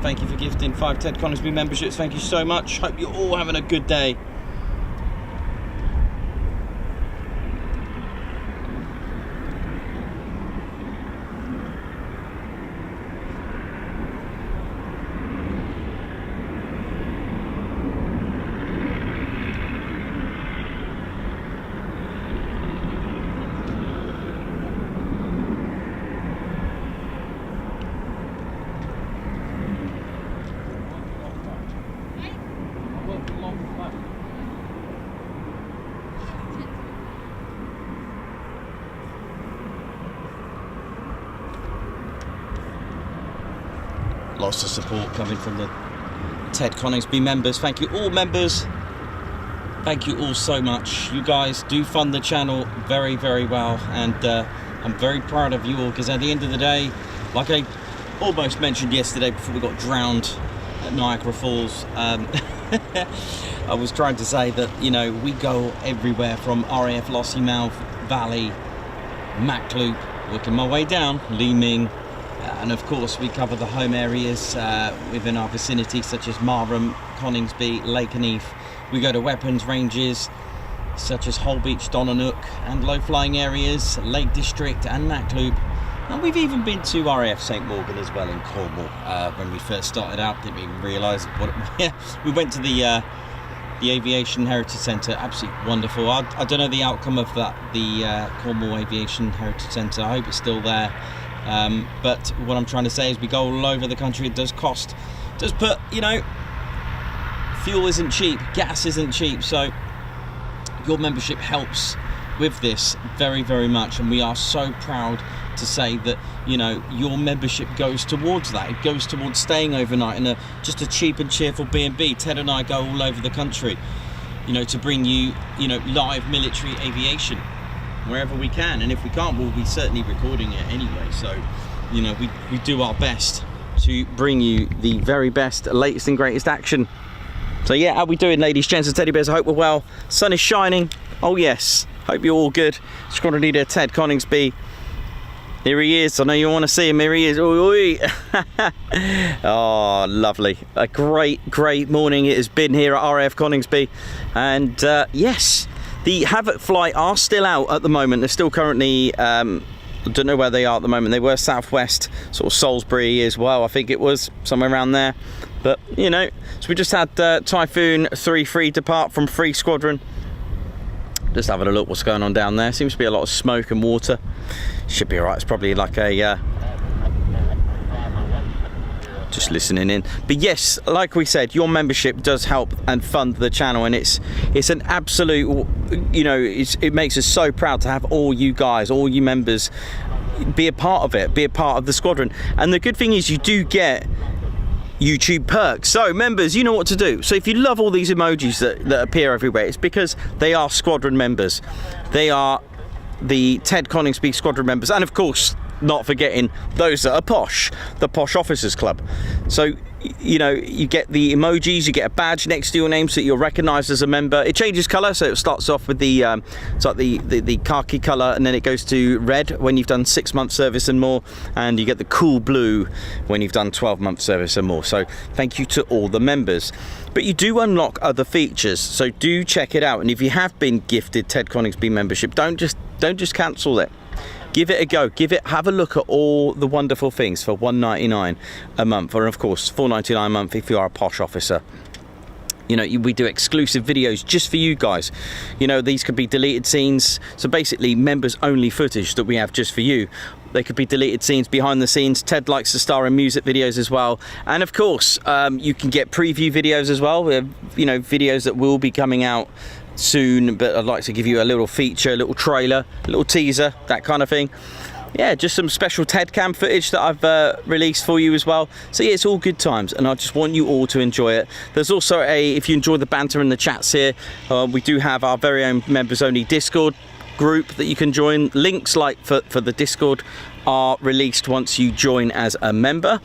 thank you for gifting 5 Ted Coningsby memberships. Thank you so much. Hope you're all having a good day. Lots of support coming from the Ted Coningsby members. Thank you all members. Thank you all so much. You guys do fund the channel very, very well, and I'm very proud of you all, because at the end of the day, like I almost mentioned yesterday before we got drowned at Niagara Falls, I was trying to say that, you know, we go everywhere from RAF Lossiemouth Valley, Mac Loop, working my way down, Leeming, and of course we cover the home areas within our vicinity, such as Marham, Coningsby, Lake and Heath. We go to weapons ranges such as Holbeach, Donanook, and low-flying areas, Lake District and Mac Loop. And we've even been to RAF St Morgan as well in Cornwall. When we first started out, didn't even realise what it, we went to the Aviation Heritage Centre. Absolutely wonderful. I don't know the outcome of that, the Cornwall Aviation Heritage Centre. I hope it's still there. But what I'm trying to say is we go all over the country. It does cost. It does put, you know, fuel isn't cheap, gas isn't cheap, so your membership helps with this very, very much, and we are so proud to say that, you know, your membership goes towards that. It goes towards staying overnight in just a cheap and cheerful B&B. Ted and I go all over the country, you know, to bring you, you know, live military aviation wherever we can, and if we can't, we'll be certainly recording it anyway. So, you know, we do our best to bring you the very best, latest and greatest action. So yeah, how we doing, ladies, gents and teddy bears? I hope we're well. Sun is shining. Oh yes, hope you're all good. Squadron leader Ted Coningsby. Here he is. I know you want to see him. Here he is. Oi, oi. Oh, lovely. A great morning it has been here at RAF Coningsby. And yes, the Havoc flight are still out at the moment. They're still currently, I don't know where they are at the moment. They were southwest, sort of Salisbury as well. I think it was somewhere around there. But, you know, so we just had Typhoon 3 depart from 3 Squadron. Just having a look what's going on down there. Seems to be a lot of smoke and water. Should be alright. It's probably like a just listening in. But yes, like we said, your membership does help and fund the channel, and it's an absolute, you know, it makes us so proud to have all you guys, all you members, be a part of it, be a part of the Squadron. And the good thing is you do get YouTube perks. So members, you know what to do. So if you love all these emojis that appear everywhere, it's because they are Squadron members. They are the Ted Coningsby Squadron members, and of course not forgetting those that are posh, the Posh Officers Club. So, you know, you get the emojis, you get a badge next to your name so that you're recognised as a member. It changes colour, so it starts off with the it's like the khaki colour, and then it goes to red when you've done 6 months service and more, and you get the cool blue when you've done 12 months service and more. So thank you to all the members. But you do unlock other features, so do check it out. And if you have been gifted Ted Coningsby membership, don't just cancel it. Give it a go. Have a look at all the wonderful things for $1.99 a month, or of course $4.99 a month if you are a posh officer. You know, we do exclusive videos just for you guys. You know, these could be deleted scenes. So basically members only footage that we have just for you. They could be deleted scenes, behind the scenes. Ted likes to star in music videos as well. And of course, you can get preview videos as well. You know, videos that will be coming out soon, but I'd like to give you a little feature, a little trailer, a little teaser, that kind of thing. Yeah, just some special Ted Cam footage that I've released for you as well. So yeah, it's all good times, and I just want you all to enjoy it. There's also if you enjoy the banter and the chats here, we do have our very own members only Discord group that you can join. Links like for the Discord are released once you join as a member.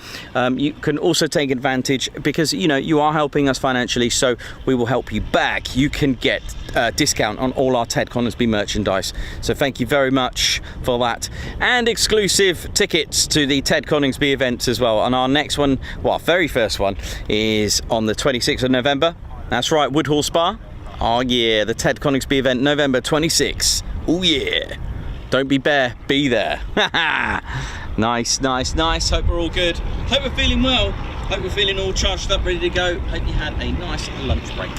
You can also take advantage, because you know you are helping us financially, so we will help you back. You can get a discount on all our Ted Coningsby merchandise, so thank you very much for that, and exclusive tickets to the Ted Coningsby events as well. And our next one, well, our very first one, is on the 26th of November. That's right, Woodhall Spa. Oh yeah, the Ted Coningsby event, November 26th. Oh yeah. Don't be bare, be there. Nice, nice, nice. Hope we're all good. Hope we're feeling well. Hope we're feeling all charged up, ready to go. Hope you had a nice lunch break.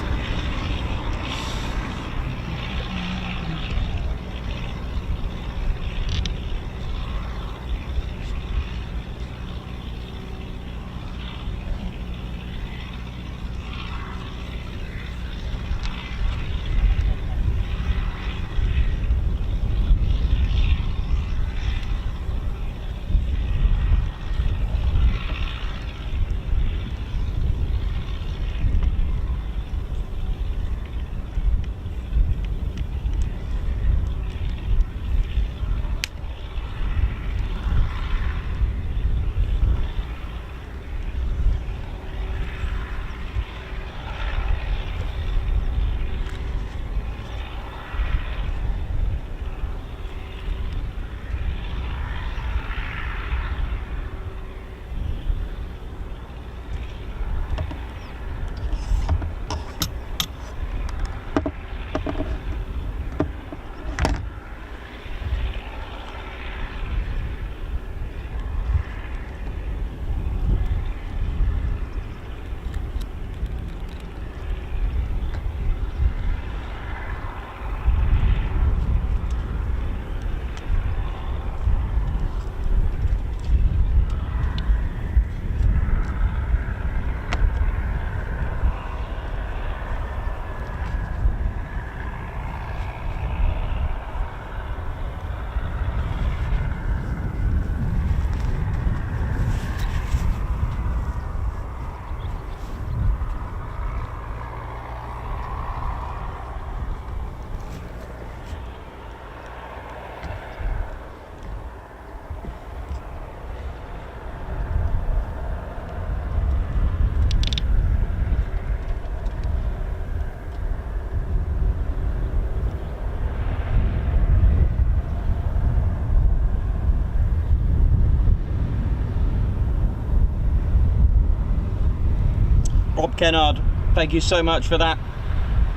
Rob Kennard, thank you so much for that.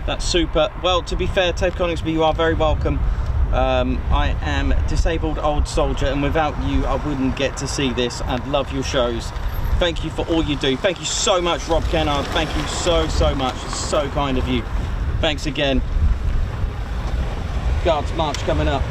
That's super. Well, to be fair, Ted Coningsby, you are very welcome. I am a disabled old soldier, and without you I wouldn't get to see this and love your shows. Thank you for all you do. Thank you so much, Rob Kennard. Thank you so much. It's so kind of you. Thanks again. Guards March coming up.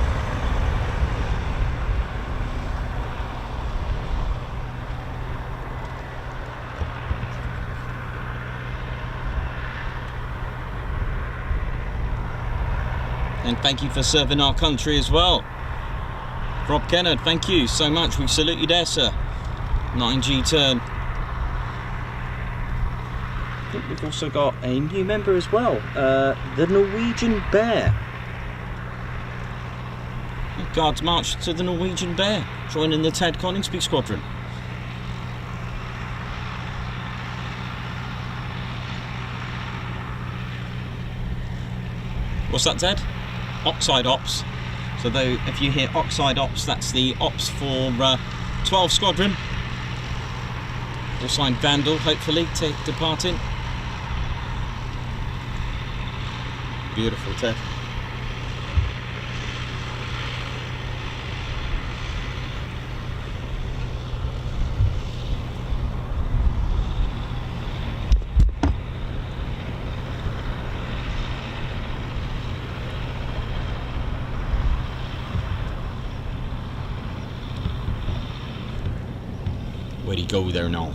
And thank you for serving our country as well. Rob Kennard, thank you so much. We salute you there, sir. 9G turn. I think we've also got a new member as well, the Norwegian Bear. Guards march to the Norwegian Bear, joining the Ted Coningsby squadron. What's that, Ted? Oxide Ops. So though, if you hear Oxide Ops, that's the ops for 12 Squadron. All signed Vandal, hopefully, departing. Beautiful, Ted. Where'd he go there now?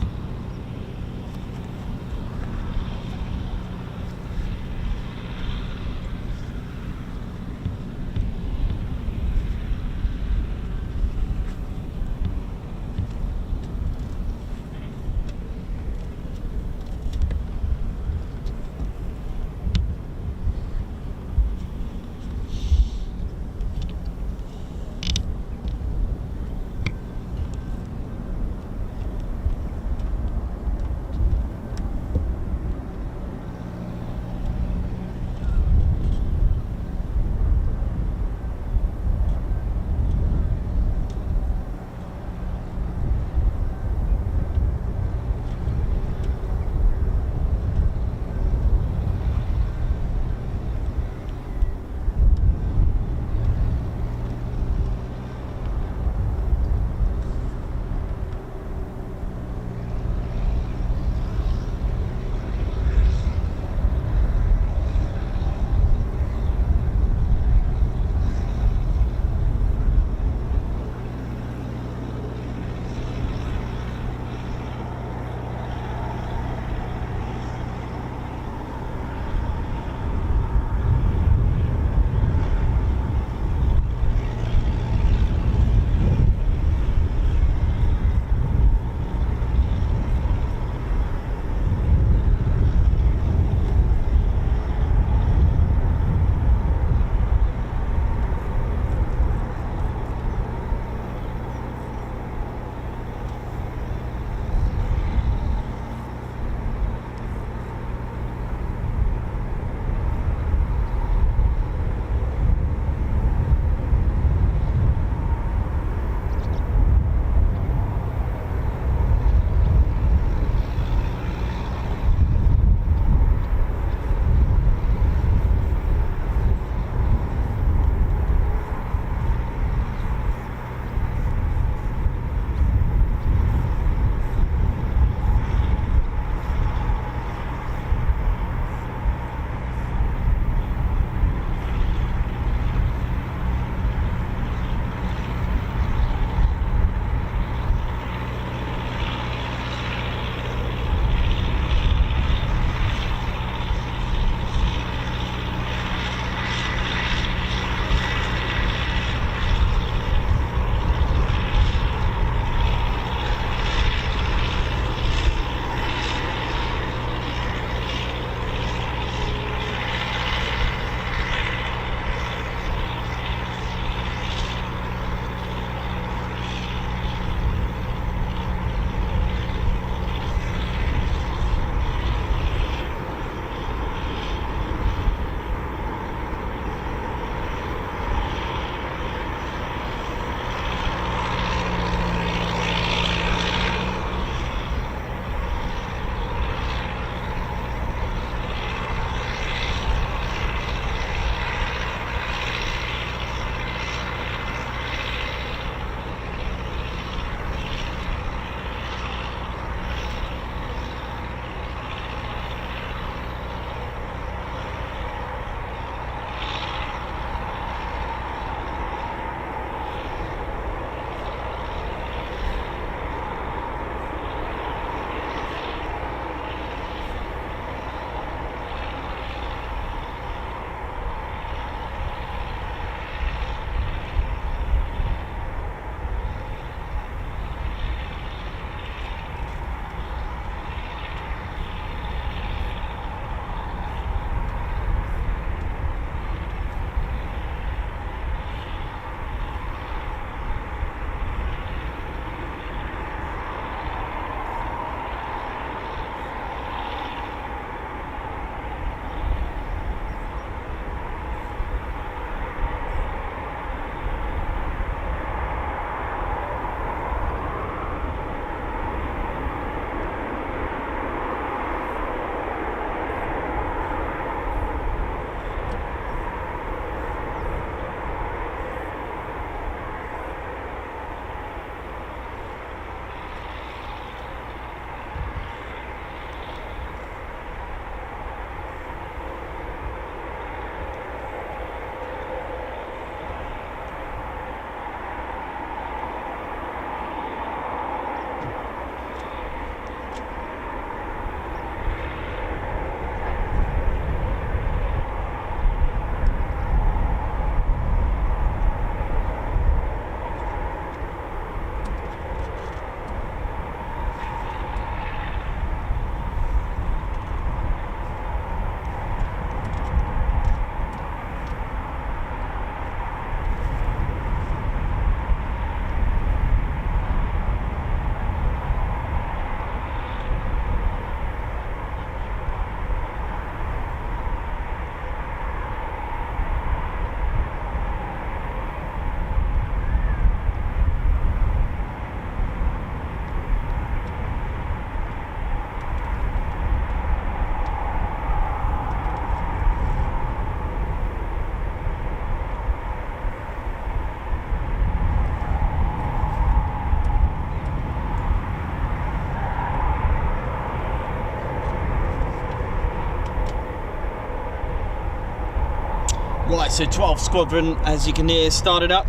Right, so 12th Squadron, as you can hear, started up.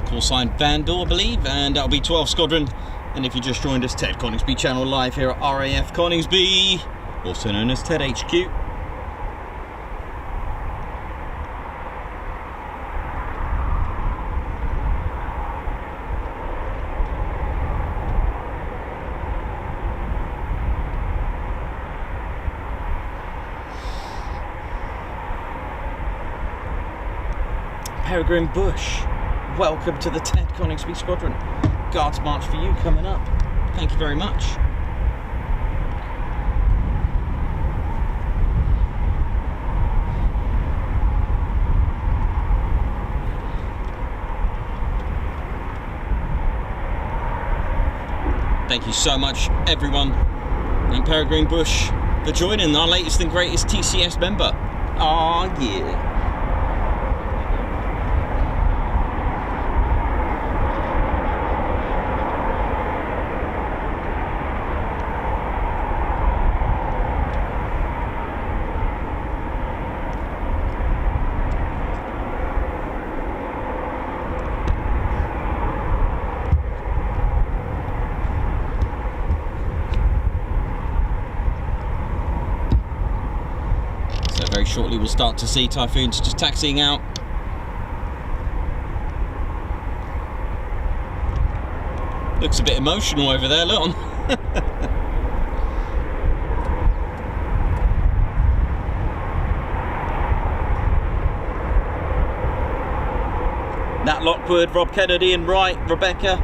Call sign Vandal, I believe, and that'll be 12th Squadron. And if you just joined us, Ted Coningsby channel live here at RAF Coningsby, also known as Ted HQ. Peregrine Bush, welcome to the Ted Coningsby Squadron. Guards March for you coming up. Thank you very much. Thank you so much, everyone, and Peregrine Bush for joining our latest and greatest TCS member. Oh yeah. Very shortly we'll start to see Typhoons just taxiing out. Looks a bit emotional over there, look on. Nat Lockwood, Rob Kennedy and Wright, Rebecca,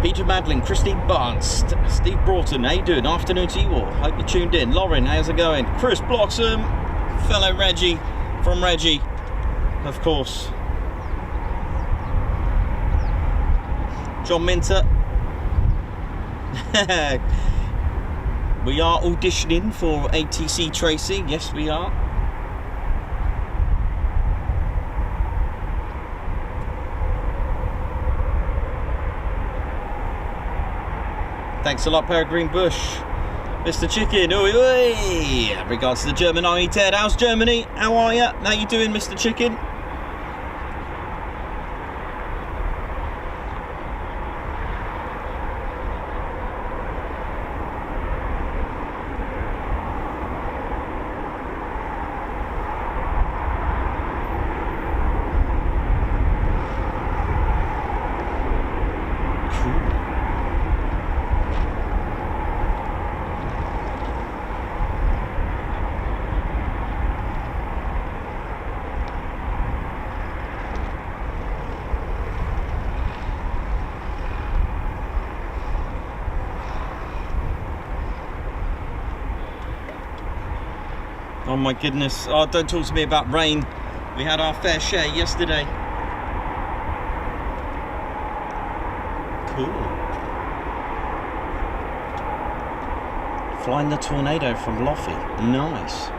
Peter Madlin, Christine Barnes, Steve Broughton, how you doing? Afternoon to you all, hope you tuned in. Lauren, how's it going? Chris Bloxham, fellow Reggie from Reggie, of course. John Minter. We are auditioning for ATC Tracy. Yes, we are. Thanks a lot, Peregrine Bush. Mr. Chicken, oi oi! Regards to the German army, Ted. How's Germany? How are you? How you doing, Mr. Chicken? Oh my goodness, oh don't talk to me about rain. We had our fair share yesterday. Cool. Flying the Tornado from Loffy, nice.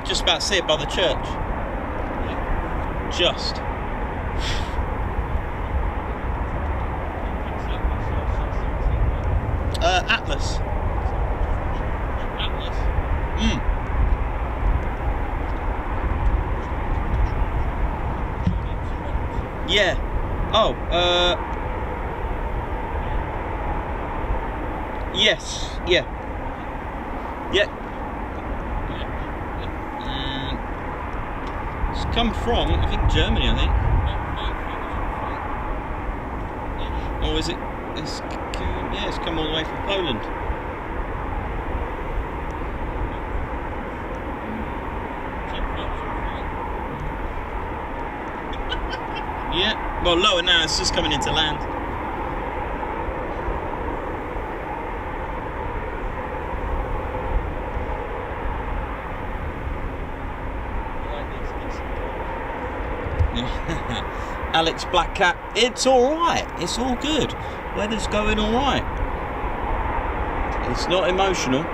just about to see it by the church. Just. Atlas. Atlas. Yeah. Oh, yes. Yeah. Yeah. It's come from, I think, Germany, I think. Or is it? Yeah, it's come all the way from Poland. Yeah, well, lower now, it's just coming into land. Alex Blackcat, it's alright, it's all good. Weather's going alright. It's not emotional.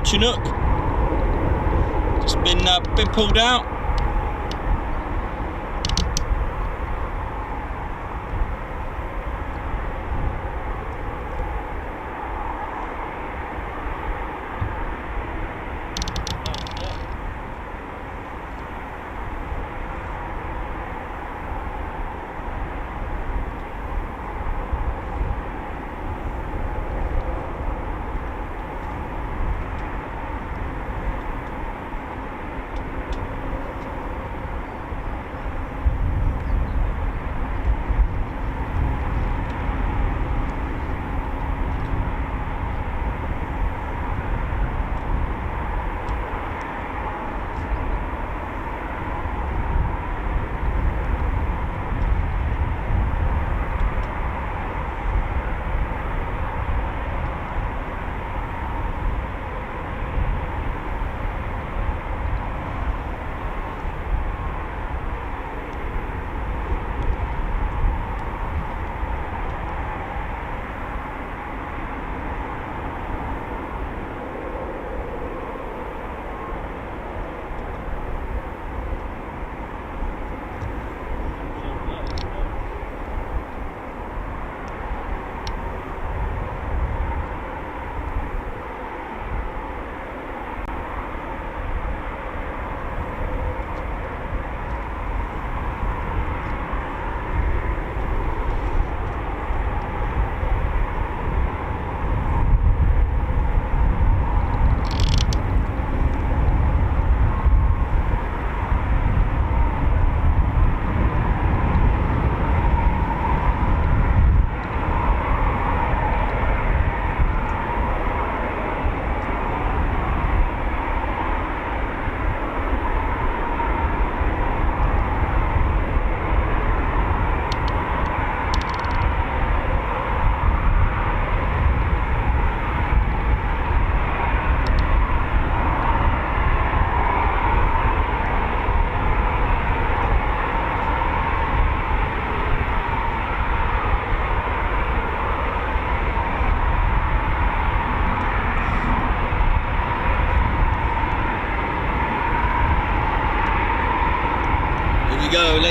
Chinook. Just been pulled out.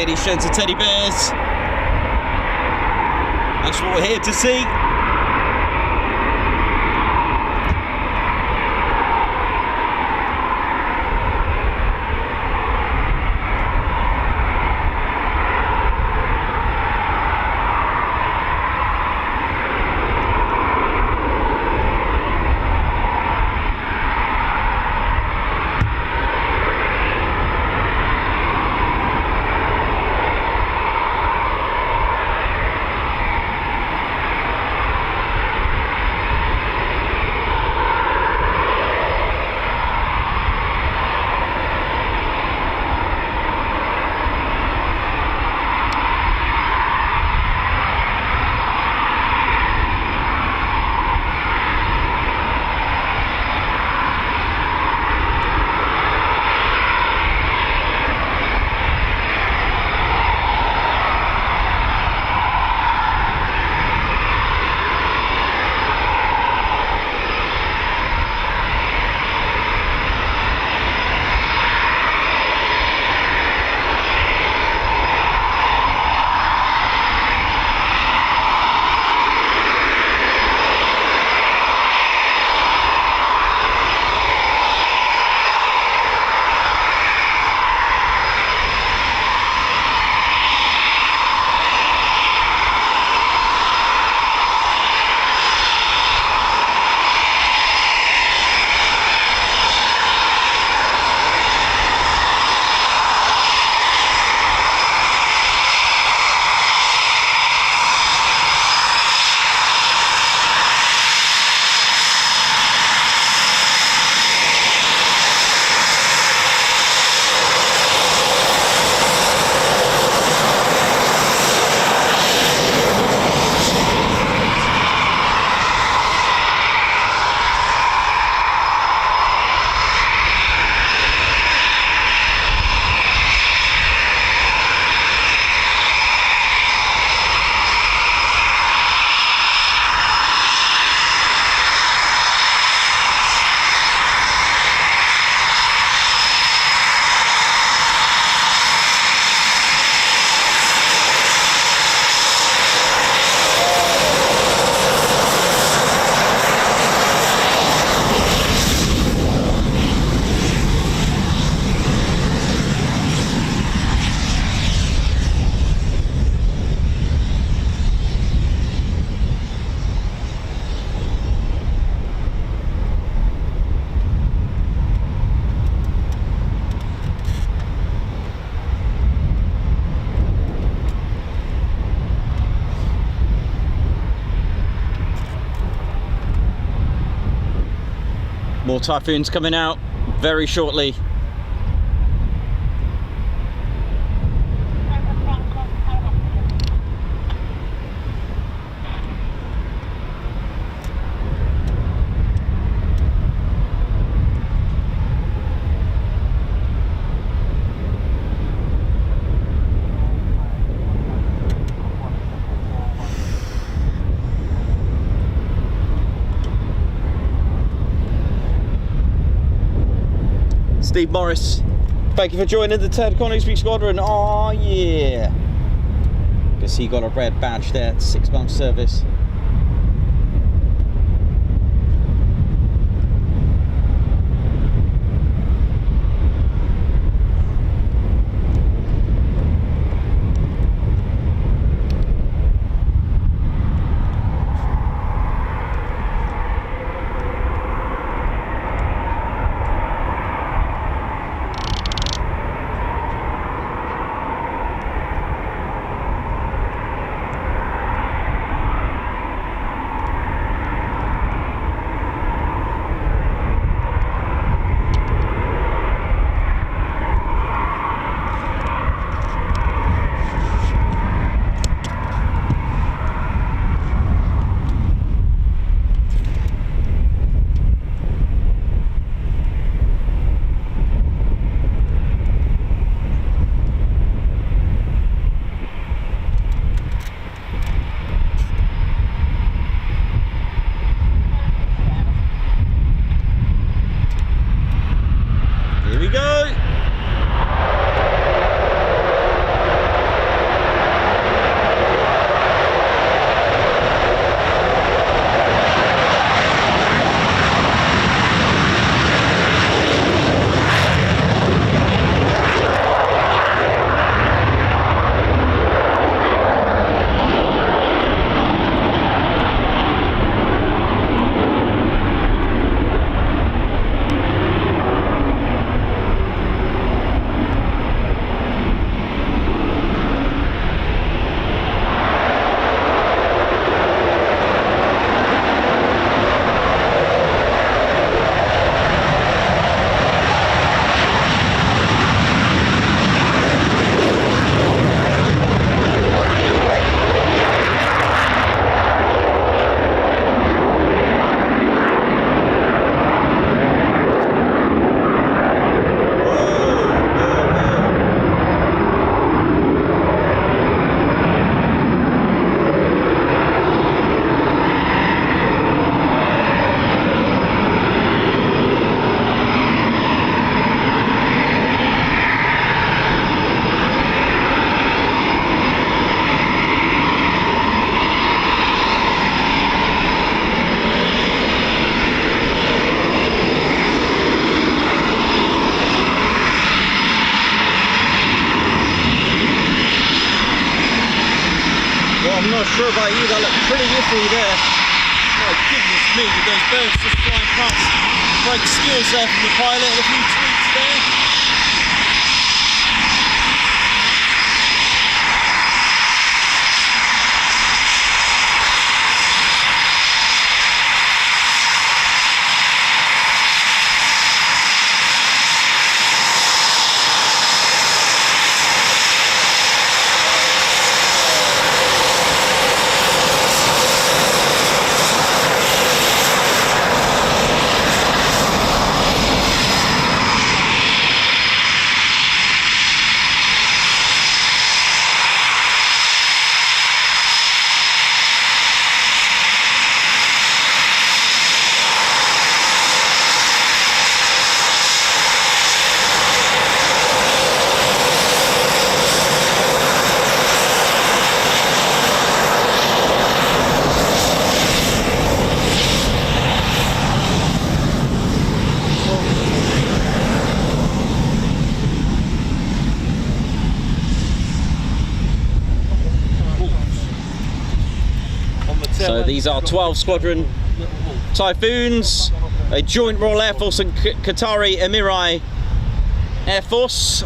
ladies, gents and teddy bears. That's what we're here to see. More Typhoons coming out very shortly. Steve Morris, thank you for joining the RAF Coningsby Squadron. Oh yeah, because he got a red badge there, 6 months service. sure about you, that looked pretty iffy there. My goodness me, with those birds just flying past. Great skills there from the pilot, and a few tweaks there. So these are 12 Squadron Typhoons, a joint Royal Air Force and Qatari Emirates Air Force.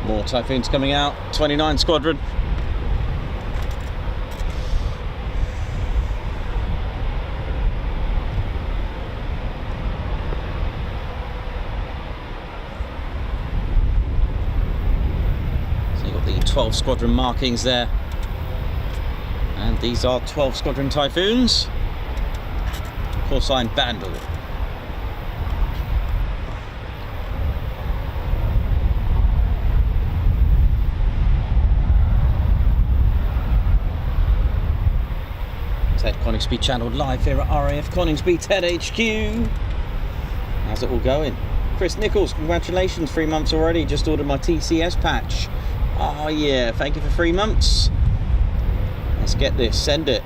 More Typhoons coming out, 29 Squadron. So you've got the 12 Squadron markings there. And these are 12 Squadron Typhoons. Call sign Bandle. Ted Coningsby channeled live here at RAF Coningsby Ted HQ. How's it all going? Chris Nikos, congratulations, 3 months already. Just ordered my TCS patch. Oh yeah, thank you for 3 months. Let's get this, send it.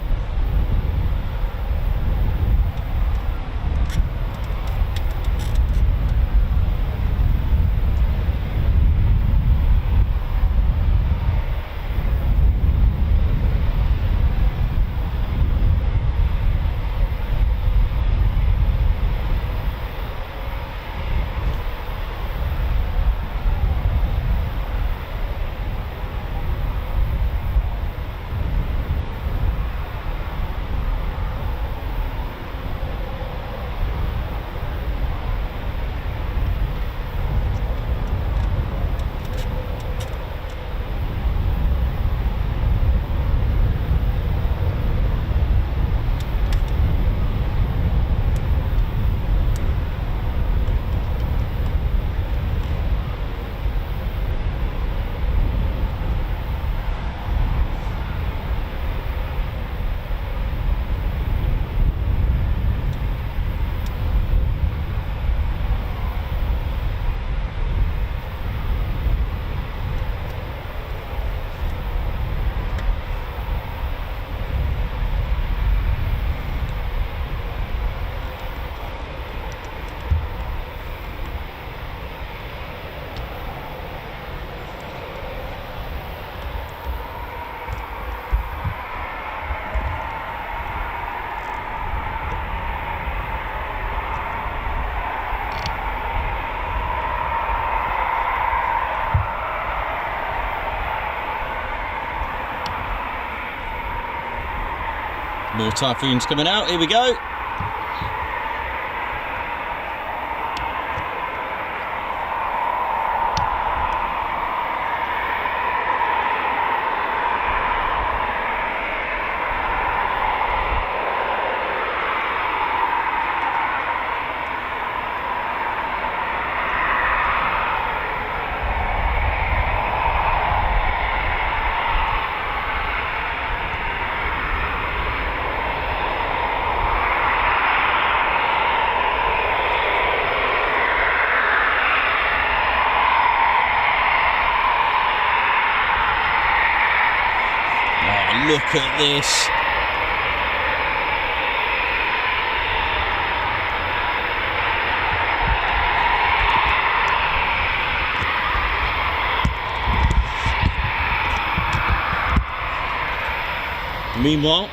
More Typhoons coming out, here we go. look at this. Meanwhile,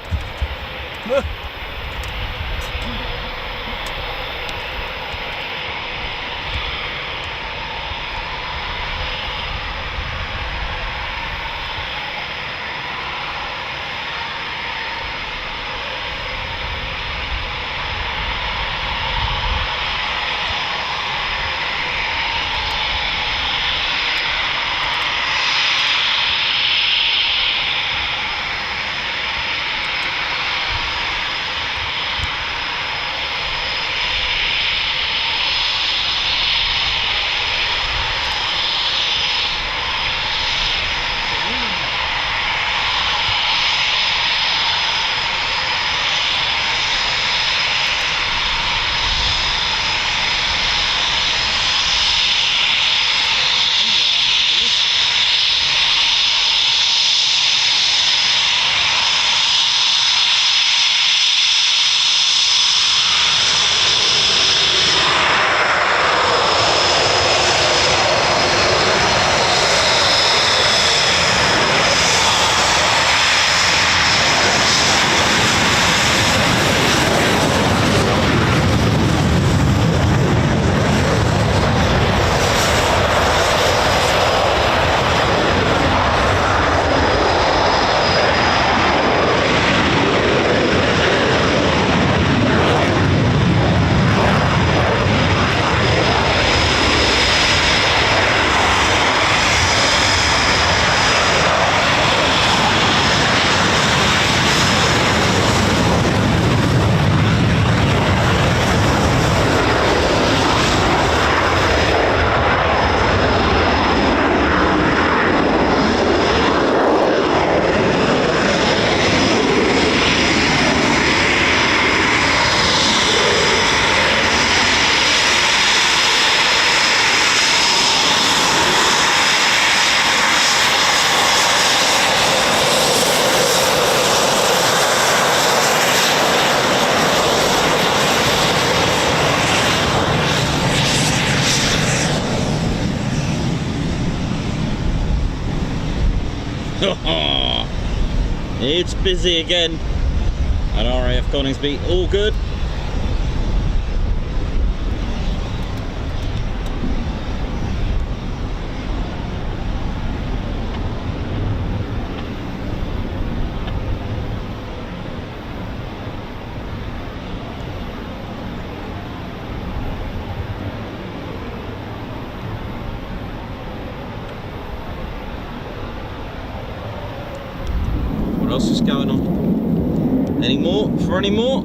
it's busy again at RAF Coningsby. All good. What else is going on? Any more? For any more?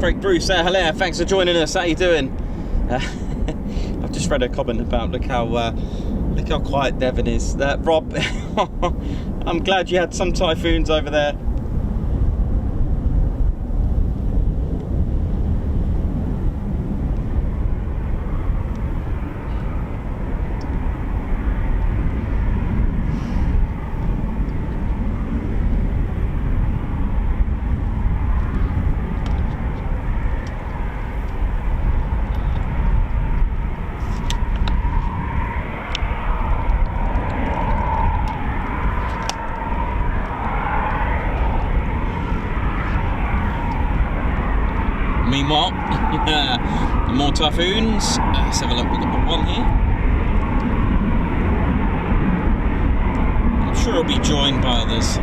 Craig Bruce, hello, thanks for joining us. How you doing? I've just read a comment about look how quiet Devon is. Rob, I'm glad you had some Typhoons over there. Meanwhile, more Typhoons. Let's have a look. We've got one here. I'm sure it'll be joined by others.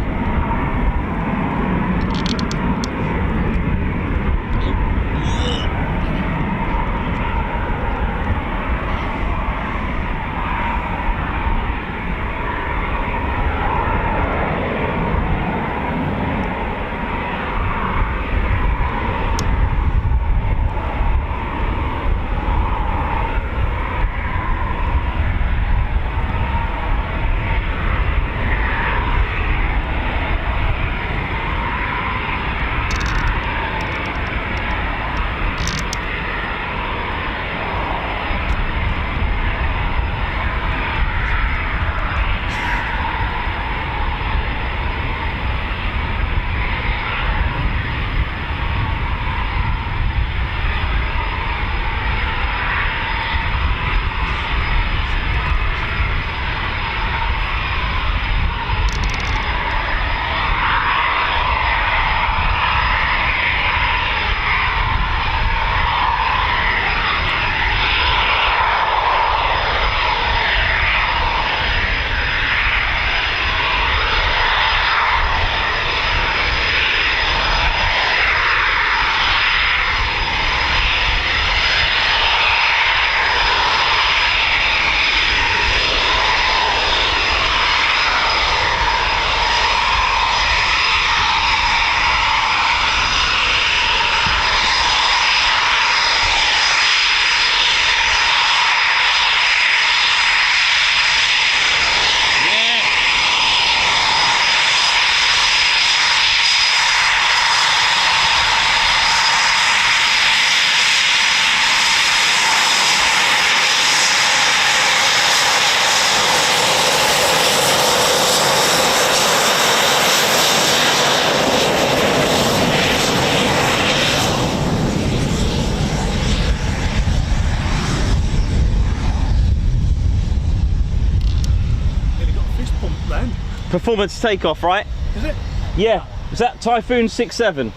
Performance Takeoff, right? Is it? Yeah. Is that Typhoon 6.7?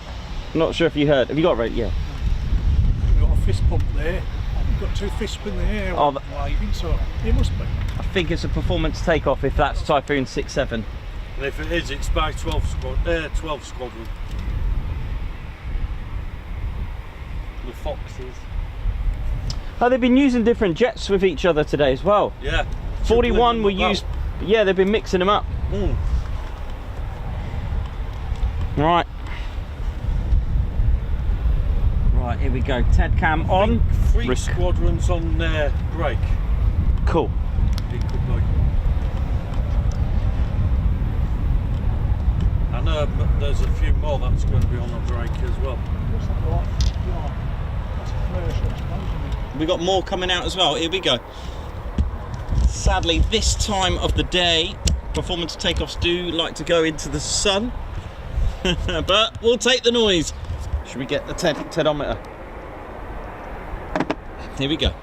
I'm not sure if you heard. Have you got it right? Yeah. We've got a fist pump there. We've got two fists in the air. Oh, waving, so it must be. I think it's a Performance Takeoff if that's Typhoon 6.7. And if it is, it's by 12 Squadron. The Foxes. Oh, they've been using different jets with each other today as well. Yeah. 41 were used. Yeah, they've been mixing them up. Right. Right, here we go. TED cam on. Three squadrons on break. Cool. It could be. I know there's a few more that's going to be on a break as well. What's that like? Yeah. That's a commercial, I suppose, isn't it? We got more coming out as well. Here we go. Sadly, this time of the day, Performance Takeoffs do like to go into the sun, but we'll take the noise. Should we get the TEDometer? Here we go.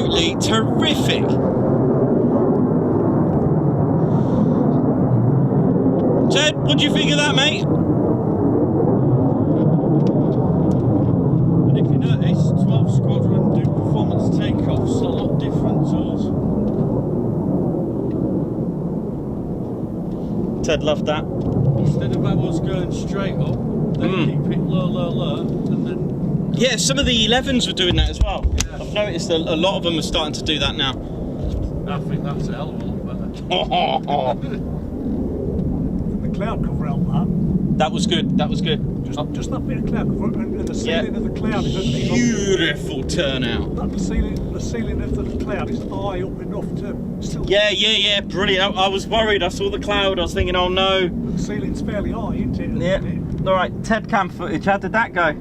absolutely terrific. Ted, what do you think of that, mate? And if you notice, 12 Squadron do performance takeoffs a lot different to us. Ted loved that. Instead of ours going straight up, they keep it low, and then... Yeah, some of the 11s were doing that as well. Yeah. I've noticed a lot of them are starting to do that now. I think that's a hell of a lot better. The cloud cover out that. That was good, that was good. Just that bit of cloud cover and the ceiling of the cloud is underneath. Beautiful turnout. That the ceiling of the cloud is high up enough to still. Yeah, brilliant. I was worried, I saw the cloud, I was thinking, oh no. The ceiling's fairly high, isn't it? Yeah. Alright, Ted cam footage, how did that go?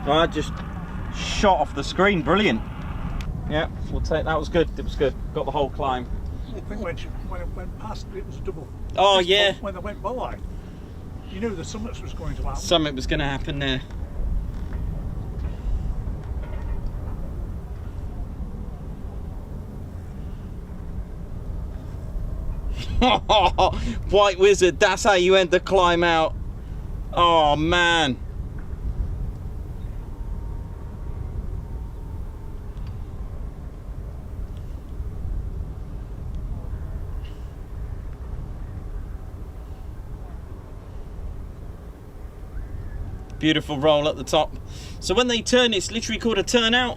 I just shot off the screen, brilliant. Yeah, we'll take that. Was good. It was good. Got the whole climb. I think when it went past, it was a double. Oh yeah. When they went by, you knew the summit was going to happen. Something was going to happen there. White Wizard, that's how you end the climb out. Oh man. Beautiful roll at the top. So when they turn, it's literally called a turnout.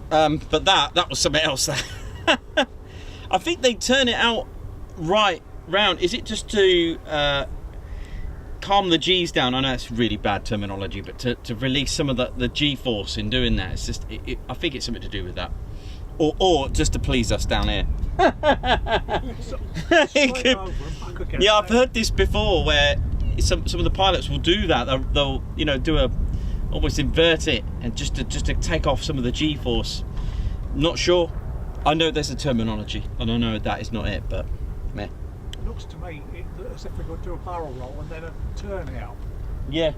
But that was something else. I think they turn it out right round. Is it just to calm the G's down? I know it's really bad terminology, but to release some of the G-force in doing that. It's just, I think it's something to do with that. Or just to please us down here. Yeah, I've heard this before where some of the pilots will do that. They'll do almost invert it and just to take off some of the G-force. Not sure. I know there's a terminology, and I know that is not it, but meh. It looks to me as if they're going to do a barrel roll and then a turnout. Yeah.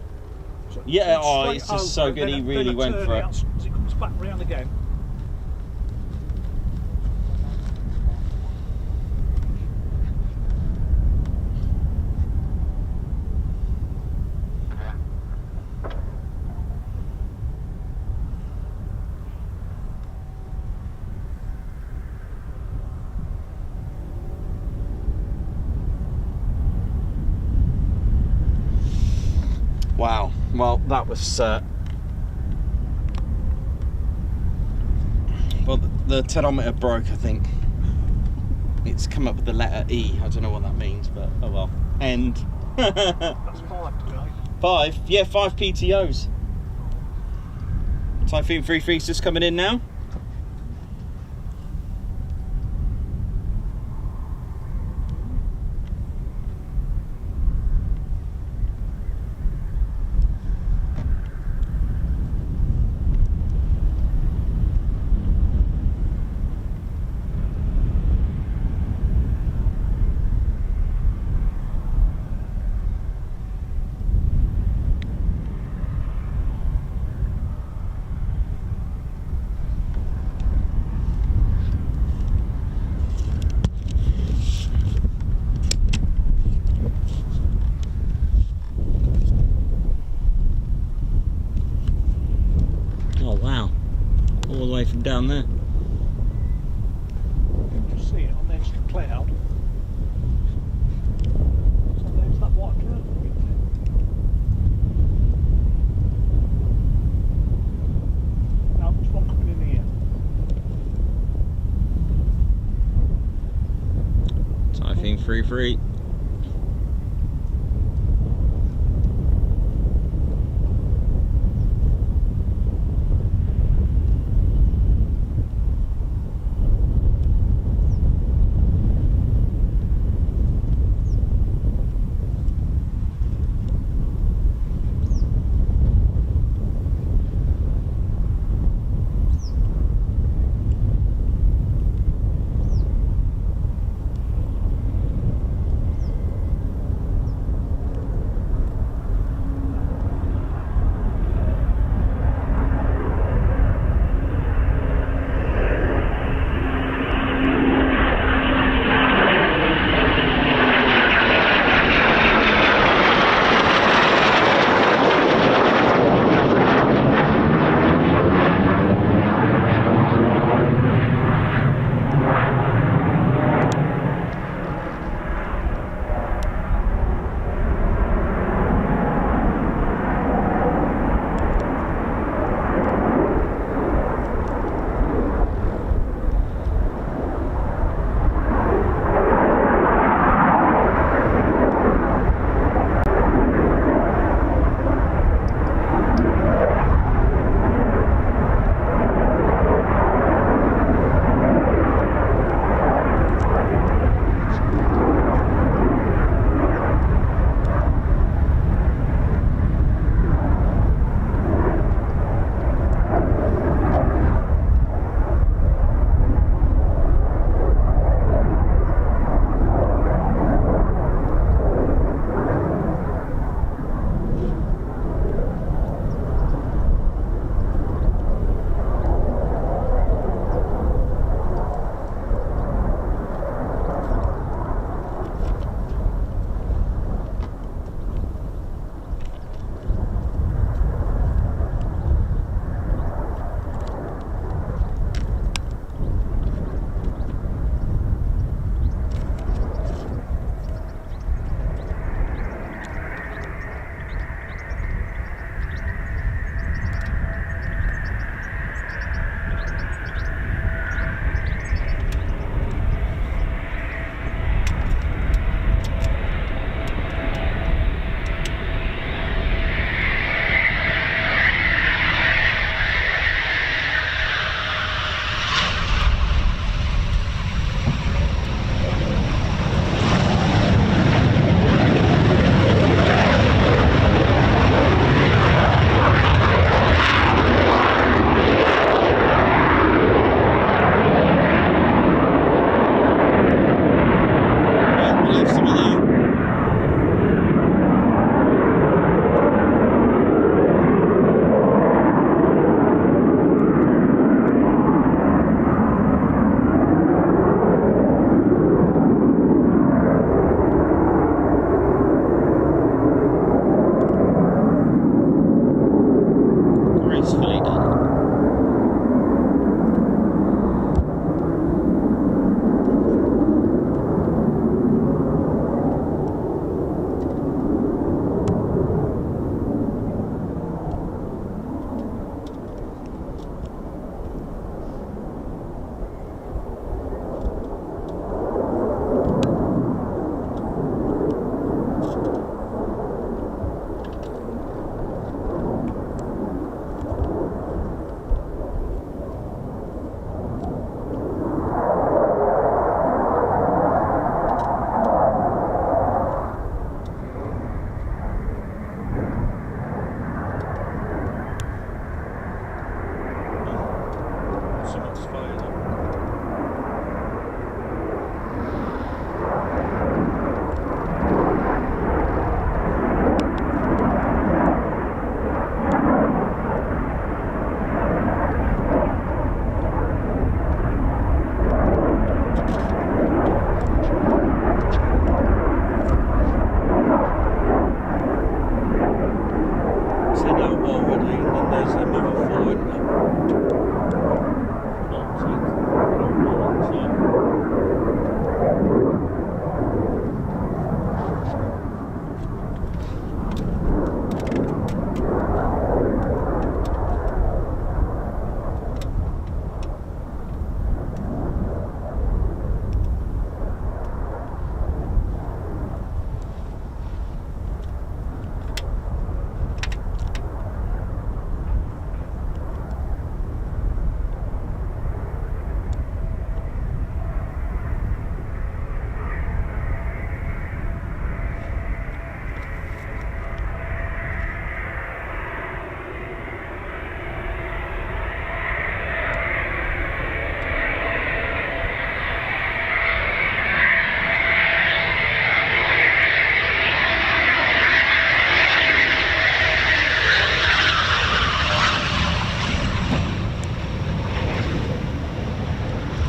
So Yeah. Oh, straight it's just so over, good. He then really went for it. As it comes back round again. Wow. Well, that was. Well, the tonometer broke, I think. It's come up with the letter E. I don't know what that means, but oh well. And. That's 5 today. 5? Yeah, 5 PTOs. Typhoon 33's just coming in now. From down there. You can just see it on the edge of the cloud. So there's that white cloud. Now there's one coming in here. Typhoon 33.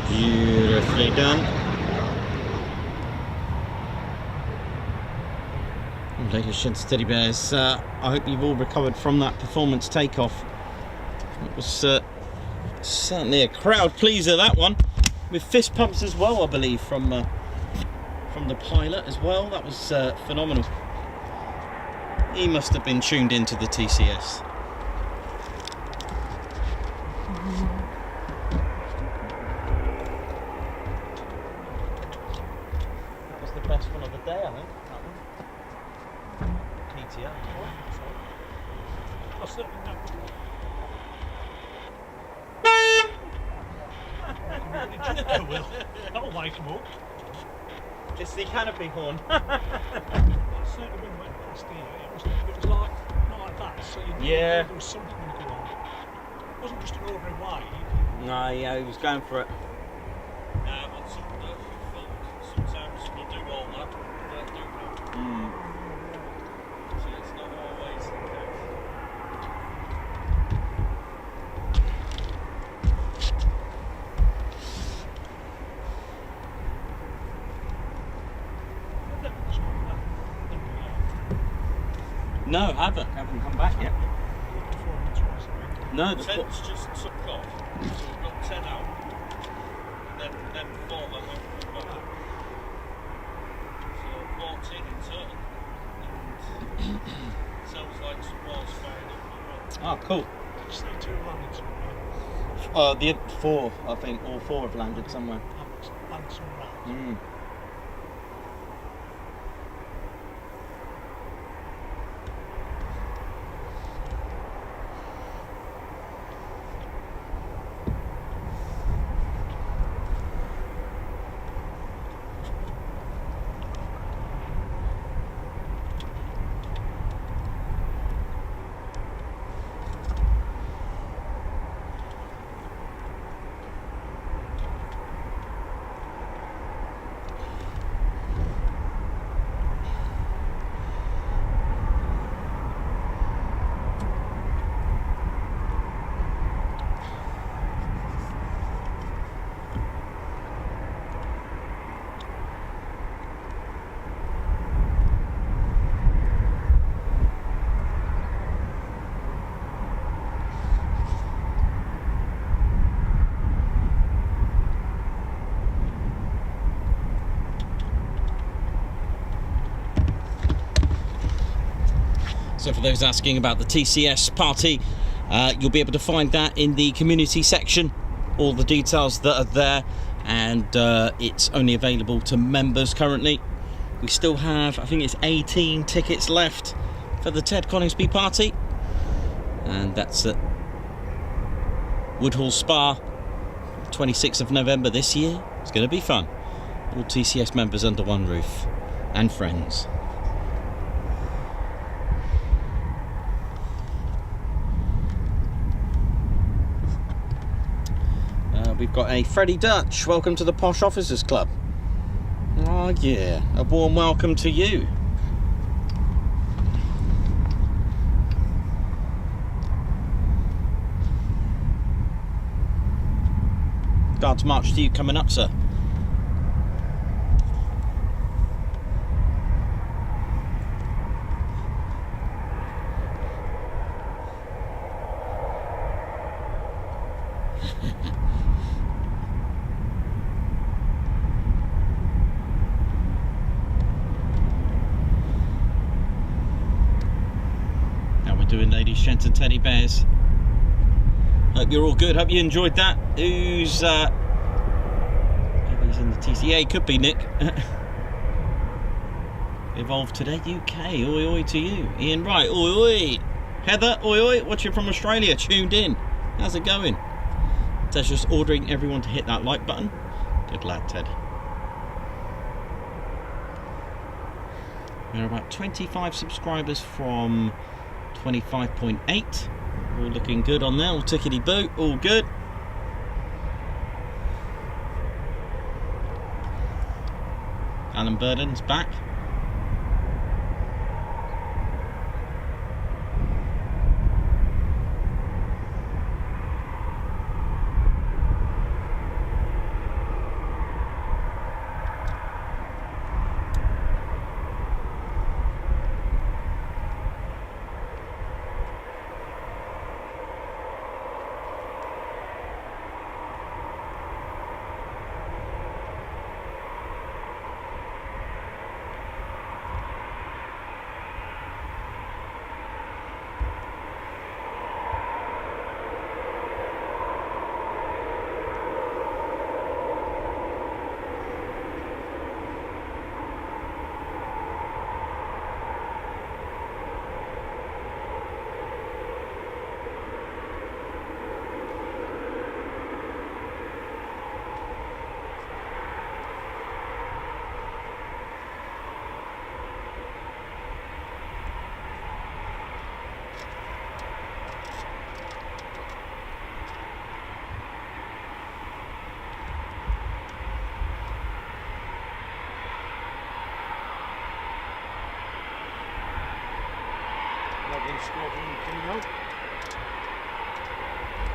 Beautifully done. Well, ladies and gents, teddy bears, I hope you've all recovered from that performance takeoff. It was certainly a crowd pleaser, that one, with fist pumps as well, I believe, from the pilot as well. That was phenomenal. He must have been tuned into the TCS. That was the best one of the day, I think. That one. PTO. I certainly know. Will. That'll wake him up. It's the canopy horn. That certainly when we went past here, it was like, not like that, so you knew Yeah. there was something going to go on. It wasn't just an ordinary wave. No, yeah, he was going for it. On some sometimes we'll do all that, but do that. So it's not always the case. No, haven't come back yet. No, the 10's just took off, so we've got 10 out, and then 4 that have come back. So 14 in total, and sounds like some balls firing up as well. Oh, cool. Just need two landing somewhere. The 4, I think, all 4 have landed somewhere. Land somewhere else. So for those asking about the TCS party, you'll be able to find that in the community section, all the details that are there, and it's only available to members currently. We still have, I think it's 18 tickets left for the Ted Coningsby party, and that's at Woodhall Spa, 26th of November this year. It's going to be fun. All TCS members under one roof, and friends. We've got a Freddie Dutch. Welcome to the Posh Officers Club. Oh yeah, a warm welcome to you. Guards march to you coming up, sir. Doing ladies, gents and teddy bears. Hope you're all good, hope you enjoyed that. Who's maybe he's in the TCA, could be Nick. Evolved Today UK, oi oi to you. Ian Wright, oi oi. Heather, oi oi, watching from Australia, tuned in. How's it going? Ted's just ordering everyone to hit that like button. Good lad, Ted. We're about 25 subscribers from 25.8. All looking good on there, all tickety boo, all good. Alan Burden's back.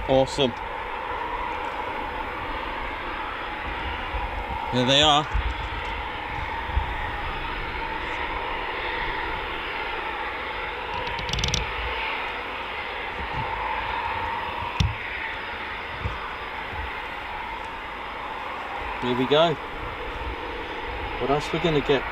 Awesome. There they are. Here we go. What else we're gonna get?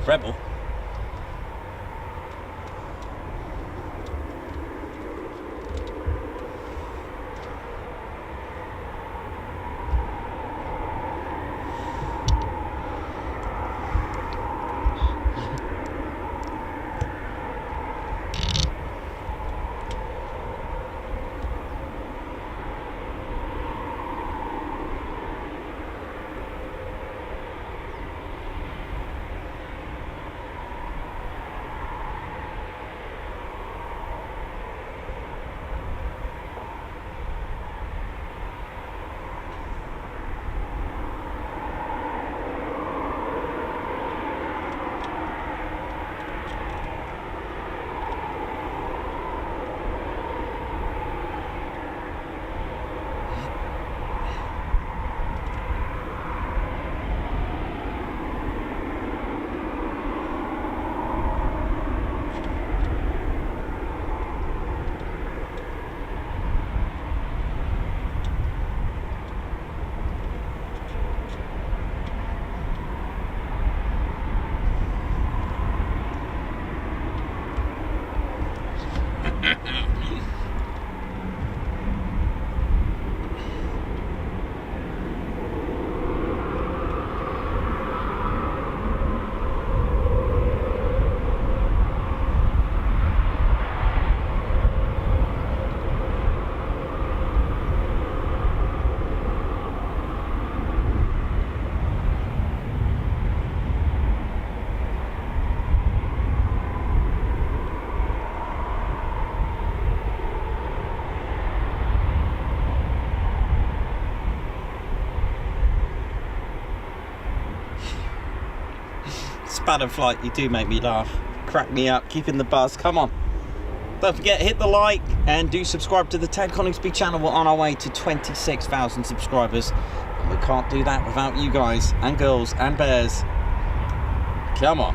Rebel. Spatter flight, you do make me laugh. Crack me up, keeping the buzz. Come on. Don't forget, hit the like and do subscribe to the Ted Coningsby channel. We're on our way to 26,000 subscribers. And we can't do that without you guys and girls and bears. Come on.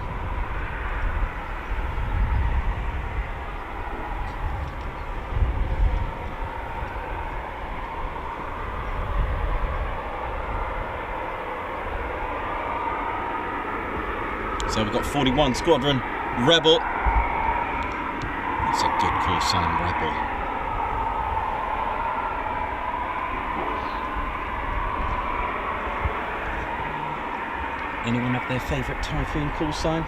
So we've got 41 Squadron, Rebel. That's a good call sign, Rebel. Anyone have their favourite Typhoon call sign?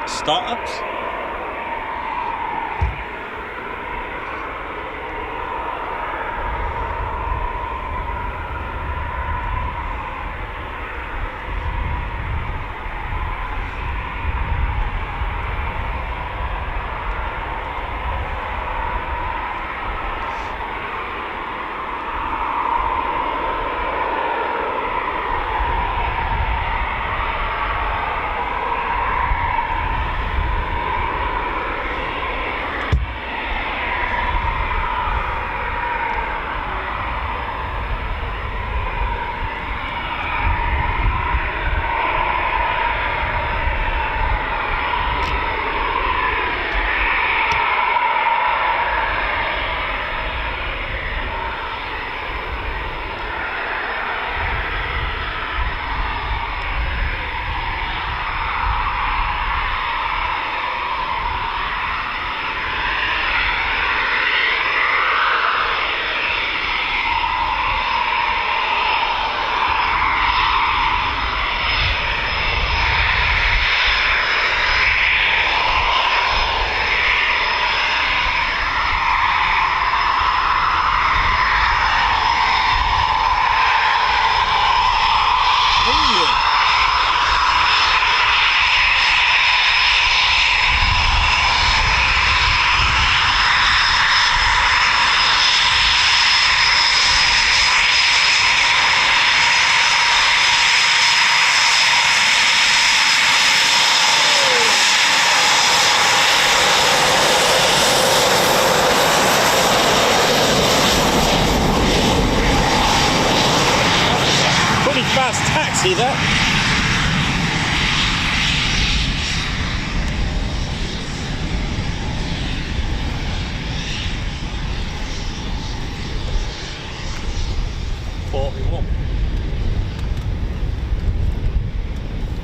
Startups?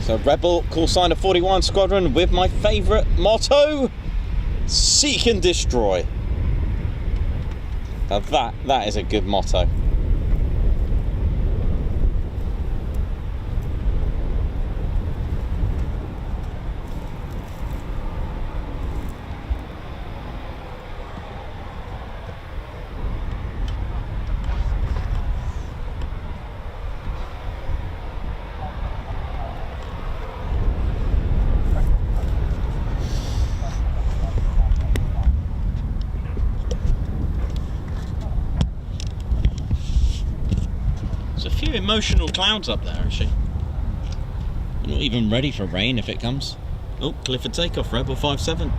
So Rebel, call sign of 41 Squadron with my favourite motto, seek and destroy. Now that is a good motto. Emotional clouds up there, actually. Not even ready for rain if it comes. Oh, clear for takeoff, Rebel 57.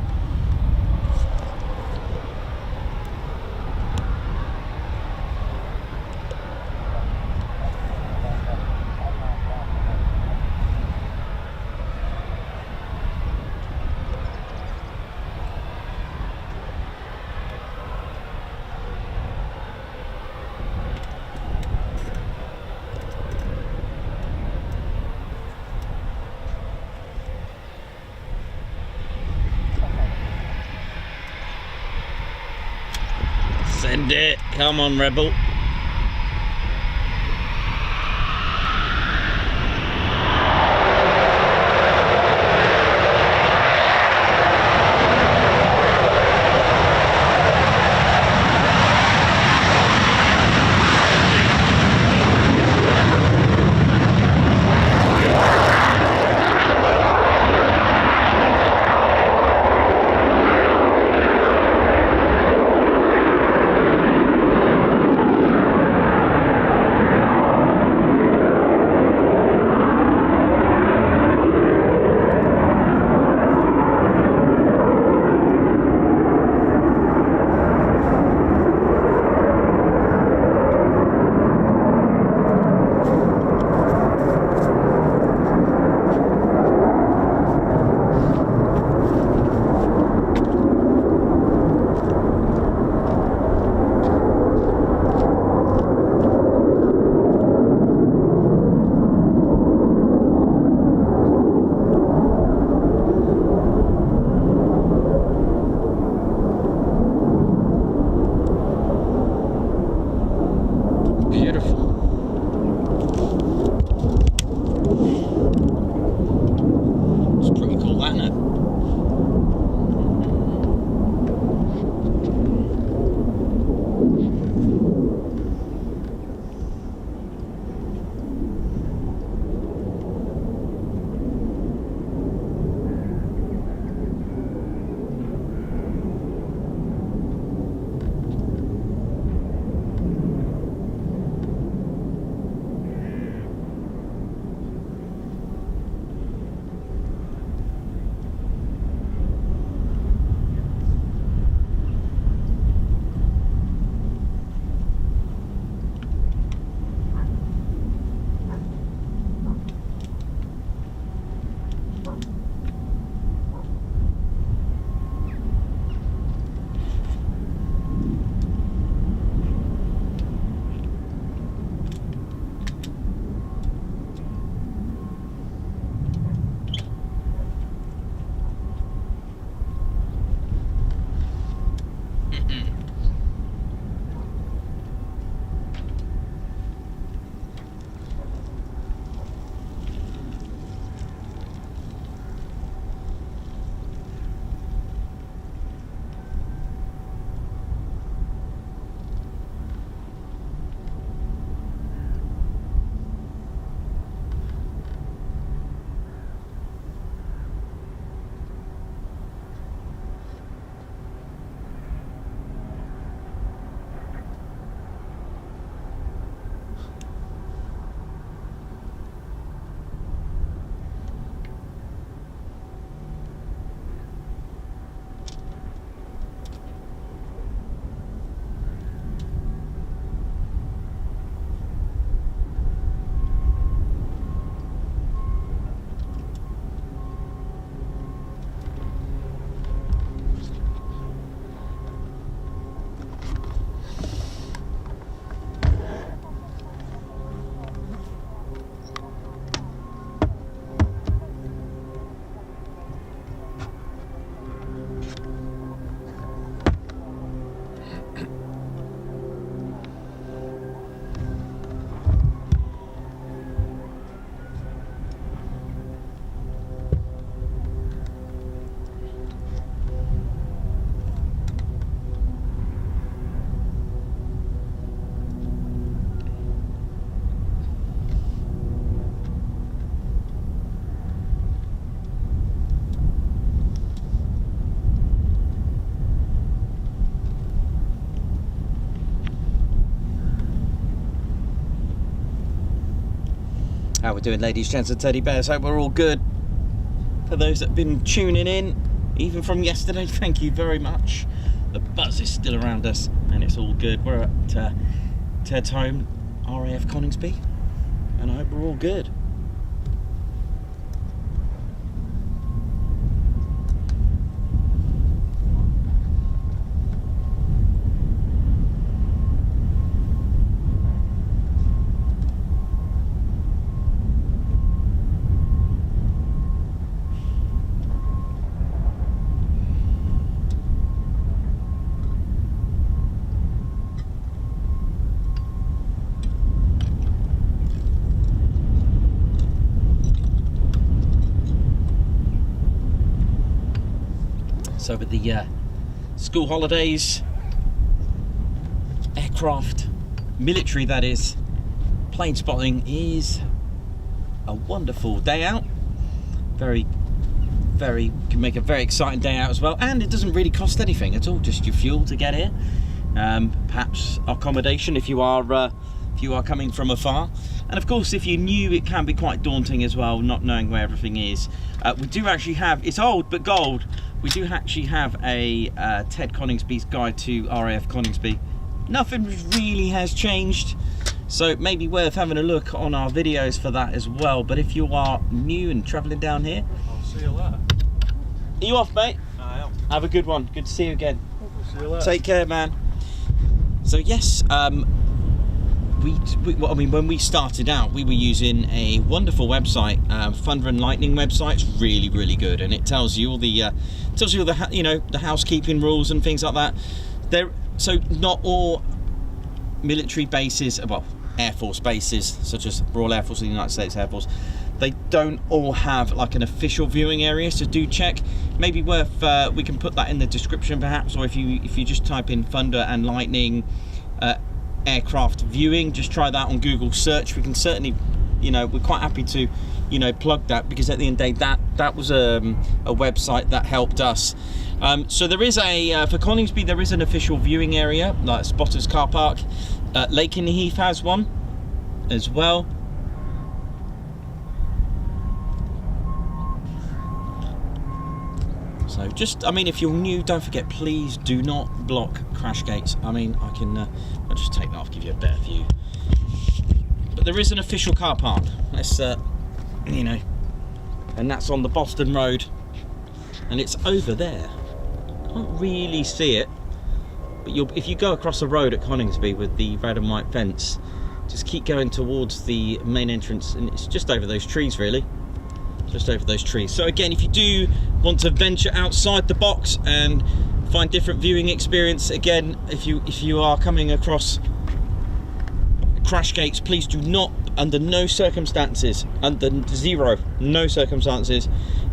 Send it. Come on, Rebel. How we're doing, ladies, gents and teddy bears? Hope we're all good. For those that have been tuning in, even from yesterday, thank you very much. The buzz is still around us and it's all good. We're at Ted's home, RAF Coningsby, and I hope we're all good. So with the school holidays, aircraft, military that is, plane spotting is a wonderful day out. Can make a very exciting day out as well, and it doesn't really cost anything at all, just your fuel to get here. Perhaps accommodation if you are coming from afar, and of course if you're new it can be quite daunting as well, not knowing where everything is. We do actually have, it's old but gold, we do actually have a Ted Coningsby's Guide to RAF Coningsby. Nothing really has changed, so it may be worth having a look on our videos for that as well. But if you are new and travelling down here, I'll see you later. are you off, mate? I am. Have a good one, good to see you again. See you later. Take care, man. So yes, when we started out, we were using a wonderful website, Thunder and Lightning website. It's really good, and it tells you all the the housekeeping rules and things like that. So not all military bases, well, Air Force bases such as Royal Air Force and the United States Air Force, they don't all have like an official viewing area. So do check. Maybe worth we can put that in the description perhaps, or if you just type in Thunder and Lightning aircraft viewing, just try that on Google search. We can certainly, we're quite happy to plug that, because at the end of the day that was a website that helped us. So there is for Coningsby there is an official viewing area, like Spotter's Car Park. Lake in the Heath has one as well. So just, if you're new, don't forget, please do not block crash gates. I'll just take that off, give you a better view. But there is an official car park. Let's, and that's on the Boston Road, and it's over there. Can't really see it, but if you go across the road at Coningsby with the red and white fence, just keep going towards the main entrance, and it's just over those trees, really. Just over those trees. So again, if you do want to venture outside the box and find different viewing experience, again, if you are coming across crash gates, please do not, under no circumstances, no circumstances,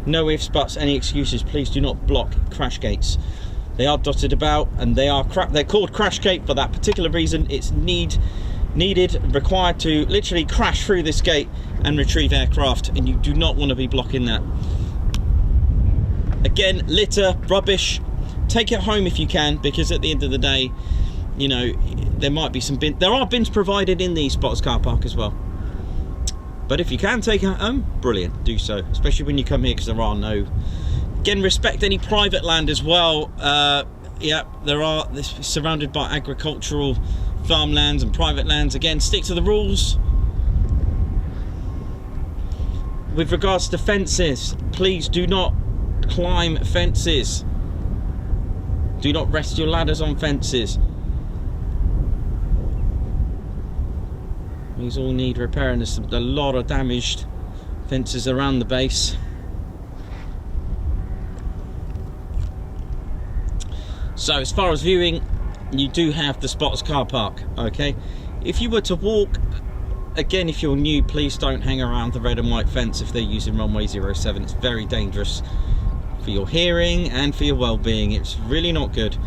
no ifs, buts, any excuses, please do not block crash gates. They are dotted about, and they're called crash gate for that particular reason. It's required to literally crash through this gate and retrieve aircraft, and you do not want to be blocking that. Again, litter, rubbish, take it home if you can, because at the end of the day, there might be some bins. There are bins provided in the Spotters Car Park as well, but if you can take it home, brilliant, do so, especially when you come here, because there are no, again, respect any private land as well. This is surrounded by agricultural farmlands and private lands. Again, stick to the rules. With regards to fences, please do not climb fences. Do not rest your ladders on fences. These all need repairing. There's a lot of damaged fences around the base. So as far as viewing, you do have the Spotters Car Park, okay? If you were to walk, again, if you're new, please don't hang around the red and white fence if they're using runway 07. It's very dangerous for your hearing and for your well-being. It's really not good.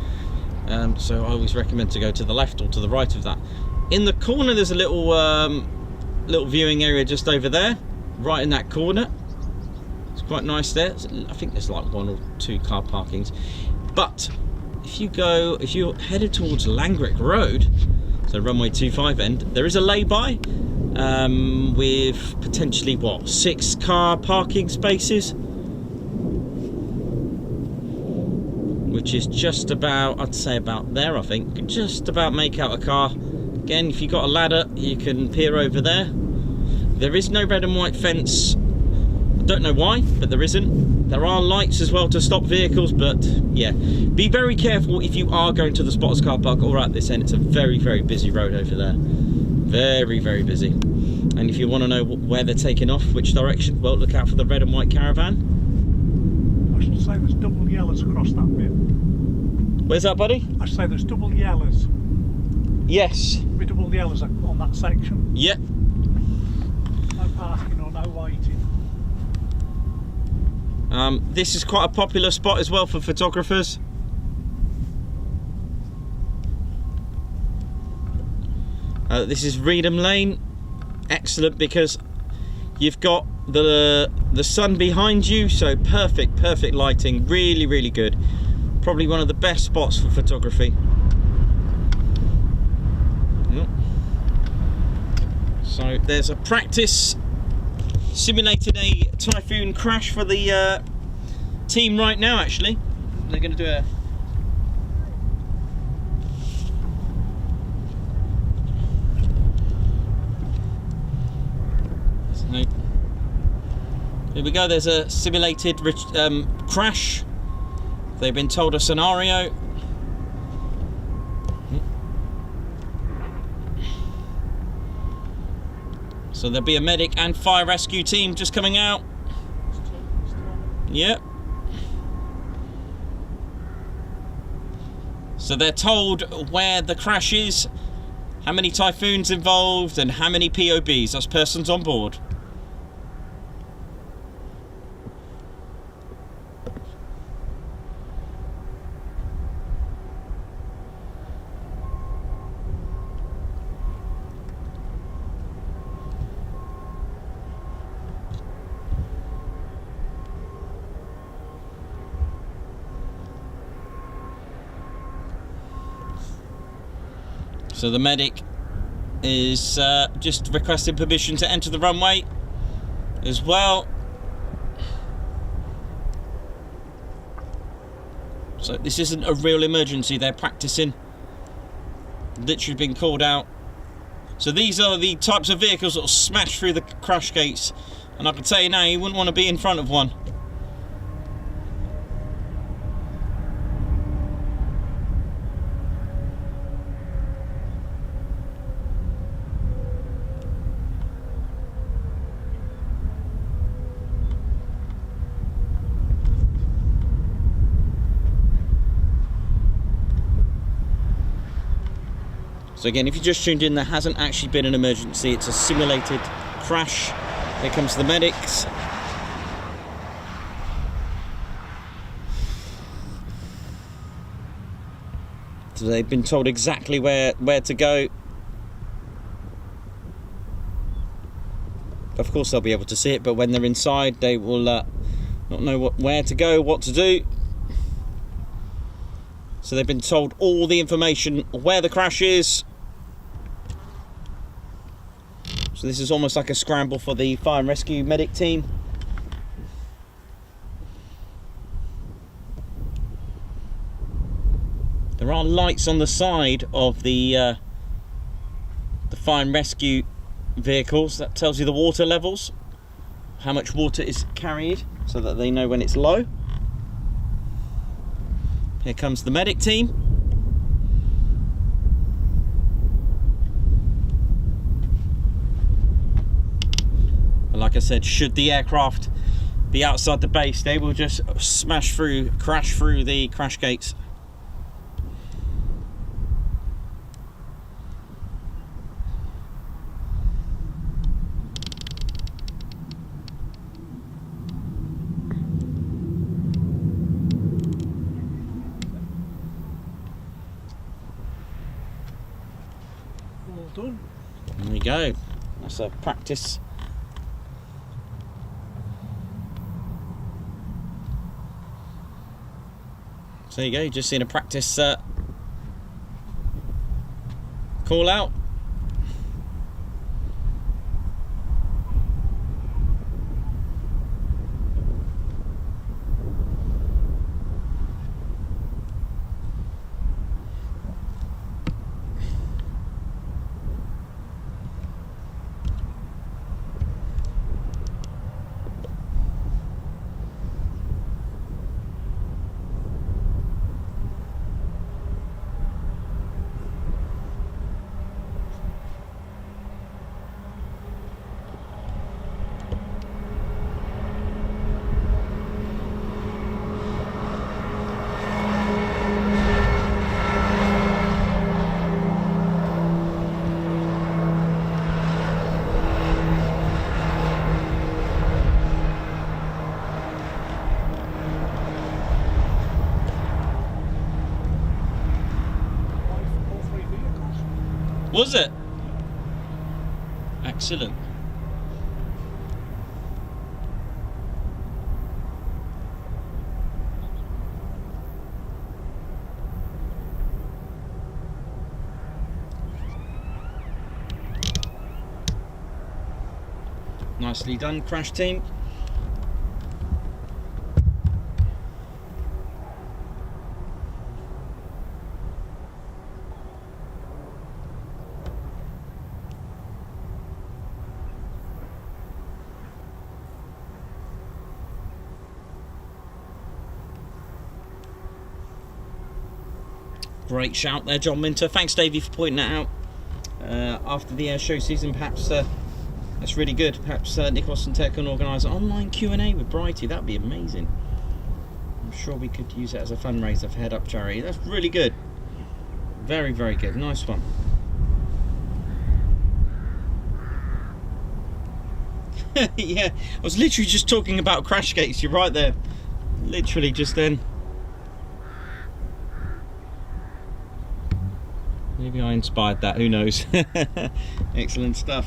So I always recommend to go to the left or to the right of that. In the corner, there's a little viewing area just over there, right in that corner. It's quite nice there. I think there's like 1 or 2 car parkings. But if you're headed towards Langrick Road, so runway 25 end, there is a lay-by, with potentially what, 6 car parking spaces, which is just about, I'd say about there, I think, just about make out a car. Again, if you've got a ladder, you can peer over there. There is no red and white fence. I don't know why, but there isn't. There are lights as well to stop vehicles, but yeah, be very careful if you are going to the spotters car park or at this end. It's a very, very busy road over there. Very, very busy. And if you want to know where they're taking off, which direction, well, look out for the red and white caravan. I should say there's double yellows across that bit. Where's that, buddy? I should say there's double yellows. Yes. With double yellows on that section. Yep. No parking or no waiting. This is quite a popular spot as well for photographers. This is Reedham Lane. Excellent, because you've got the sun behind you, so perfect lighting. Really, really good. Probably one of the best spots for photography. So there's a practice simulating a Typhoon crash for the team right now. Actually, they're going to do a here we go. There's a simulated crash. They've been told a scenario. So there'll be a medic and fire rescue team just coming out. Yep. So they're told where the crash is, how many Typhoons involved, and how many POBs, that's persons on board. So the medic is just requesting permission to enter the runway as well. So this isn't a real emergency, they're practicing. Literally been called out. So these are the types of vehicles that will smash through the crash gates. And I can tell you now, you wouldn't want to be in front of one. So again, if you just tuned in, there hasn't actually been an emergency. It's a simulated crash. Here comes the medics. So they've been told exactly where to go. Of course they'll be able to see it, but when they're inside, they will not know where to go, what to do. So they've been told all the information, where the crash is. So this is almost like a scramble for the fire and rescue medic team. There are lights on the side of the fire and rescue vehicles. That tells you the water levels, how much water is carried, so that they know when it's low. Here comes the medic team. Like I said, should the aircraft be outside the base, they will just crash through the crash gates. All done. There we go. That's a practice. So there you go, you've just seen a practice call out. Was it? Excellent. Nicely done, crash team. Great shout there, John Minter. Thanks, Davey, for pointing that out. After the air show season, perhaps that's really good. Perhaps Nikos and Tech can organise an online Q&A with Brighty. That'd be amazing. I'm sure we could use it as a fundraiser for Head Up Charity. That's really good. Very, very good. Nice one. Yeah, I was literally just talking about crash gates. You're right there. Literally just then. Maybe I inspired that, who knows. Excellent stuff.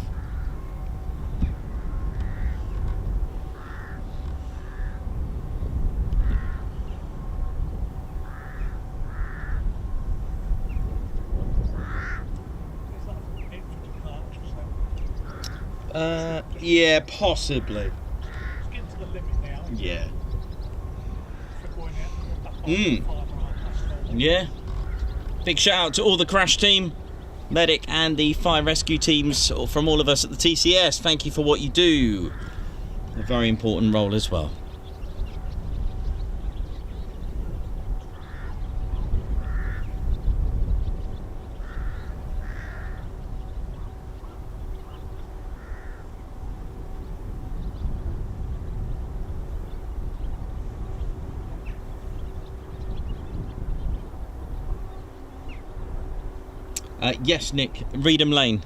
Yeah, possibly. It's getting to the limit now. Yeah. For going out that 5 Yeah. Big shout out to all the crash team, medic and the fire rescue teams from all of us at the TCS. Thank you for what you do. A very important role as well. Yes, Nick, Reedham Lane,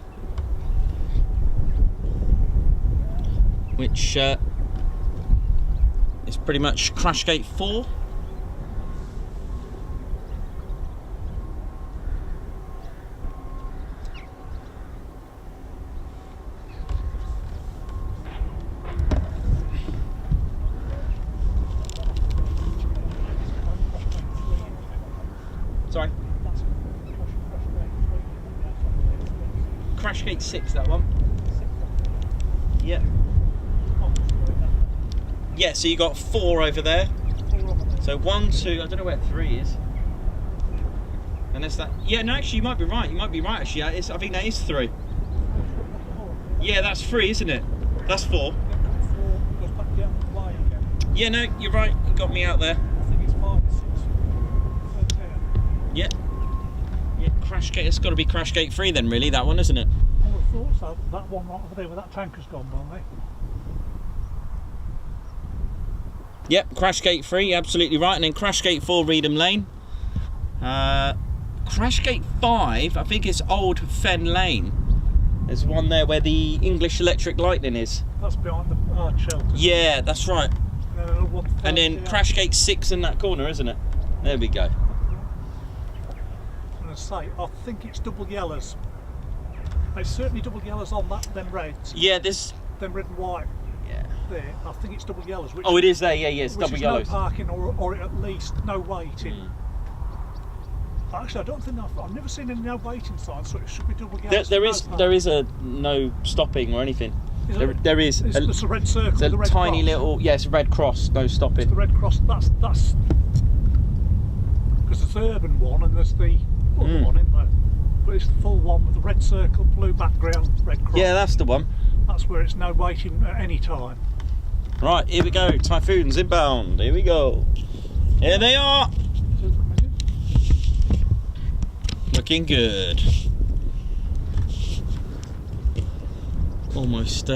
which is pretty much crash gate 4. Sorry? Crash gate 6, that one. Yeah. Yeah, so you got 4 over there. So 1, 2, I don't know where 3 is. And that's that. Yeah, no, actually, you might be right. You might be right, actually. I think that is 3. Yeah, that's 3, isn't it? That's 4. Yeah, no, you're right. You got me out there. I think it's 5 and 6. Yeah. Yeah, crash gate. It's got to be crash gate 3 then, really. That one, isn't it? I would have thought so. That one right over there where that tanker's gone by. Yep, crash gate 3, absolutely right. And then crash gate 4, Reedham Lane. Crash gate 5, I think it's Old Fen Lane. There's one there where the English Electric Lightning is. That's behind the arch shelter. Yeah, that's right. And then crash gate 6 in that corner, isn't it? There we go. And I say, I think it's double yellows. It's certainly double yellows on that, then reds. Yeah, this. Then red and white. Yeah. There, I think it's double yellows. Which, Oh, it is there. Yeah, yeah, it's which double is yellows. no parking or at least no waiting. Mm. Actually, I don't think I've never seen any no waiting signs, so it should be double yellows. There is a no stopping or anything. There is. It's a red circle. It's a the red tiny cross. little. Yeah, it's a red cross. No It's stopping. the red cross. That's because there's the urban one and there's the other one, isn't there? But it's the full one with the red circle, blue background, red cross. Yeah, that's the one. That's where it's no waiting at any time. Right, here we go. Typhoons inbound. Here we go. Here they are. Looking good. Almost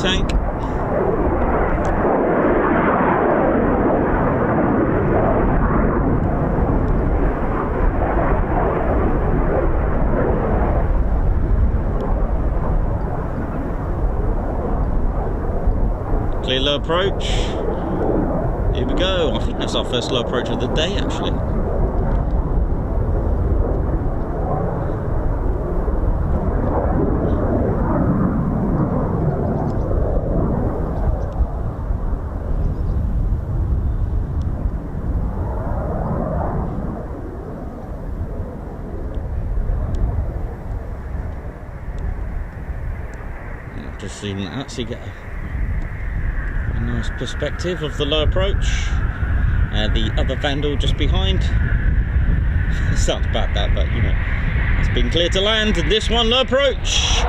tank. Clear low approach. Here we go. I think that's our first low approach of the day, actually. Just seen that, so you get a nice perspective of the low approach. The other Vandal just behind. It sounds bad that, but you know, it's been clear to land, and this one low approach.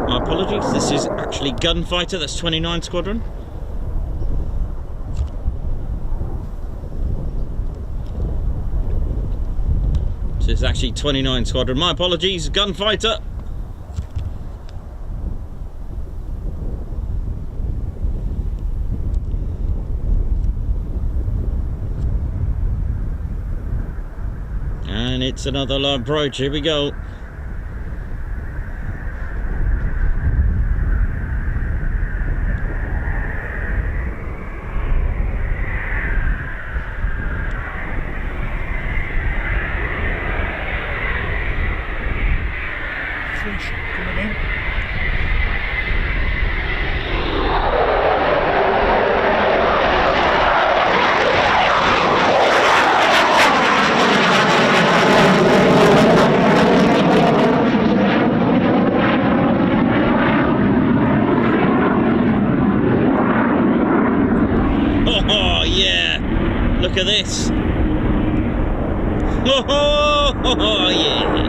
Apologies, this is actually Gunfighter, that's 29 Squadron. So it's actually 29 Squadron, my apologies, Gunfighter. And it's another low approach, here we go. Coming in. Oh yeah, look at this. Oh yeah.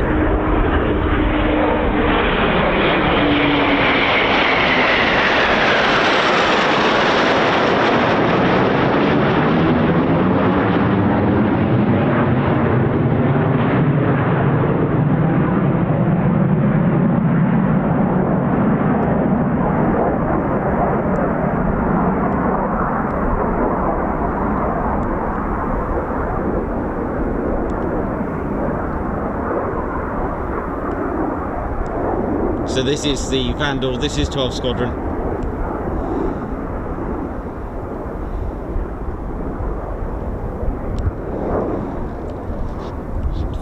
So this is the Vandal, this is 12 Squadron.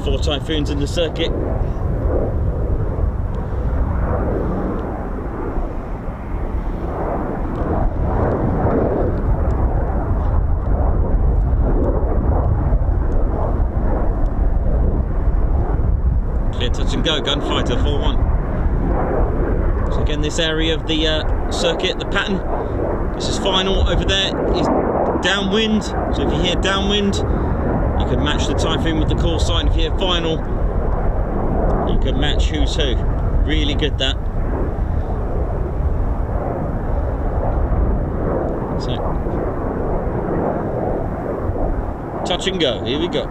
Four Typhoons in the circuit. and go, Gunfighter 4-1. So again, this area of the circuit, the pattern, this is final. Over there is downwind. So if you hear downwind, you can match the Typhoon with the call sign. If you hear final, you can match who's who. Really good, that. So, touch and go, here we go.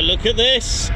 Look at this.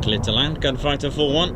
Clear to land, Gunfighter 4-1.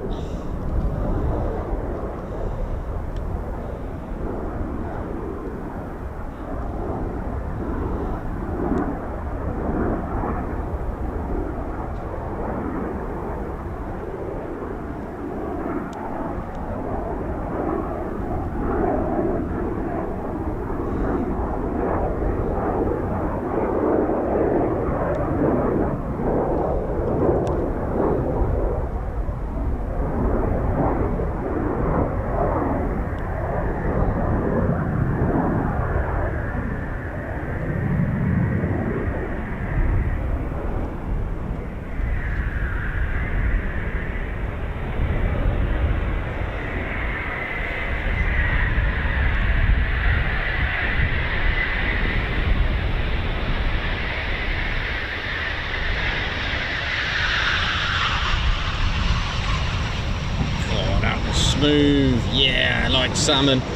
Smooth, yeah, like salmon. That's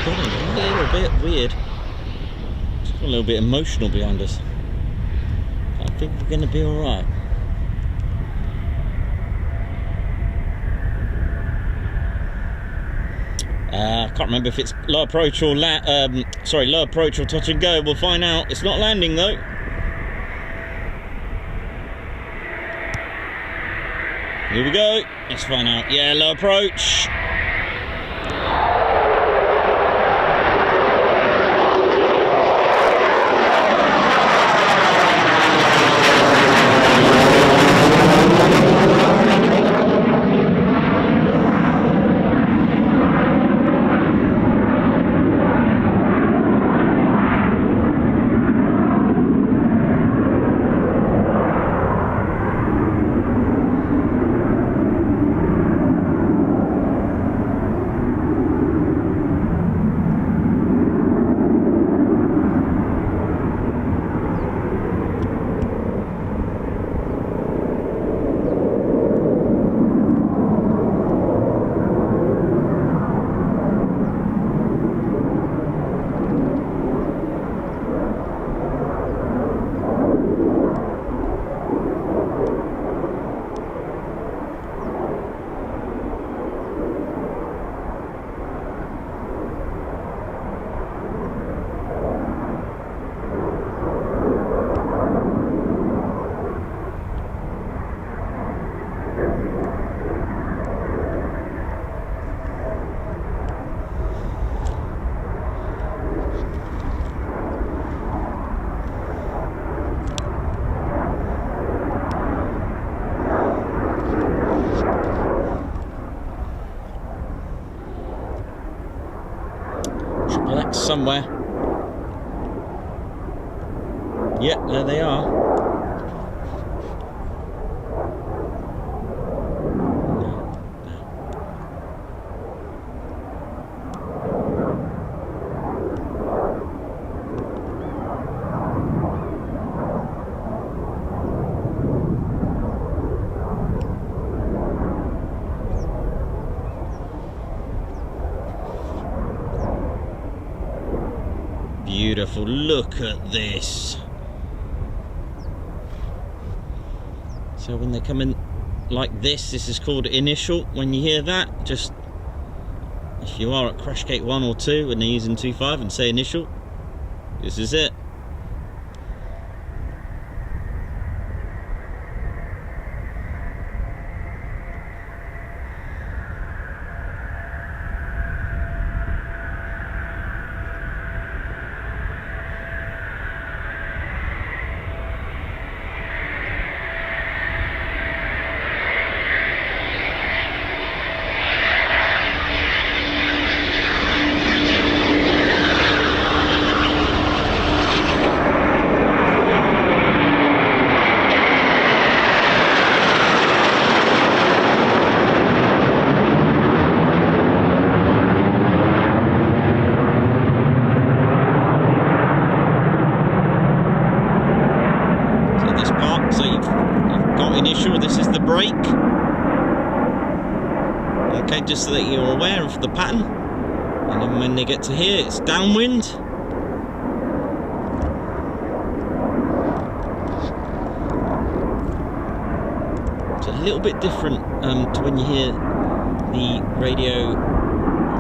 got a little bit weird. It's got a little bit emotional behind us. I think we're going to be alright. I can't remember if it's low approach or low approach or touch and go. We'll find out. It's not landing though. Here we go. Let's find out. Yeah, low approach. somewhere. Yep, there they are. Beautiful, look at this. So when they come in like this is called initial. When you hear that, just, if you are at crash gate 1 or 2 and they're using 2.5 and say initial, this is it. This is the brake. Okay, just so that you're aware of the pattern. And then when they get to here, it's downwind. It's a little bit different to when you hear the radio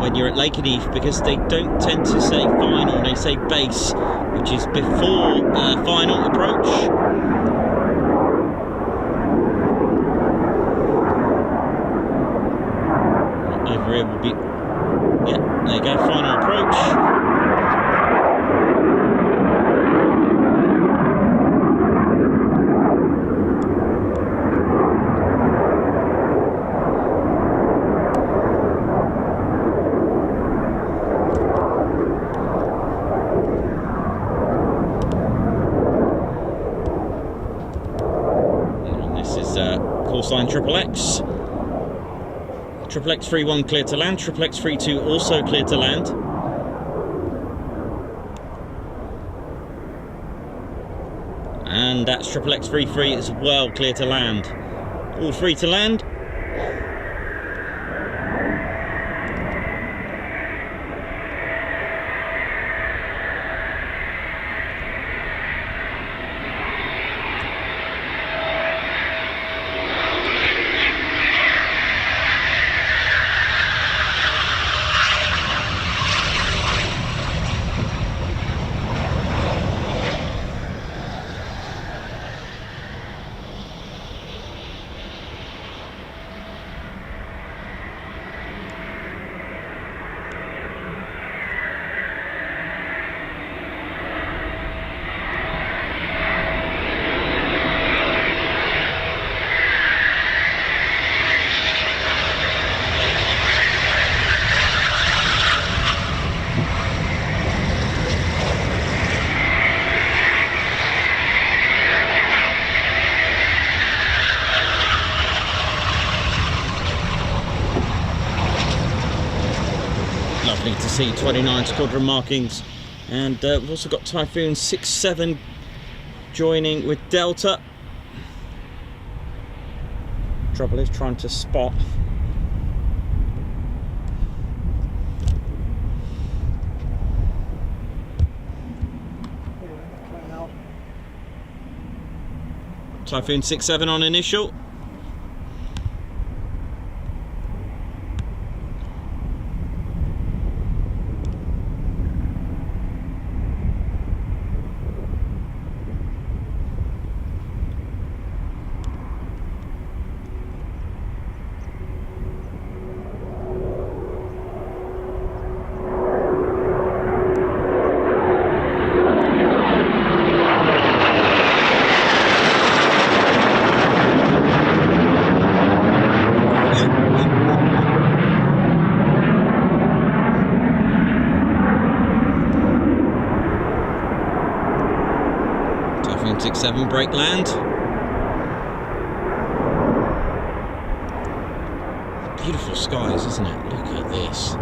when you're at Lakenheath, because they don't tend to say final, they say base, which is before final approach. Over here will be, yeah, there you go, final approach. Course line XXX. XXX 31 clear to land, XXX 32 also clear to land. And that's XXX 33 as well clear to land. All three to land. Lovely to see 29 squadron markings, and we've also got Typhoon 6-7 joining with Delta. Trouble is trying to spot. Typhoon 6-7 on initial. 7 brake land. Beautiful skies, isn't it? Look at this.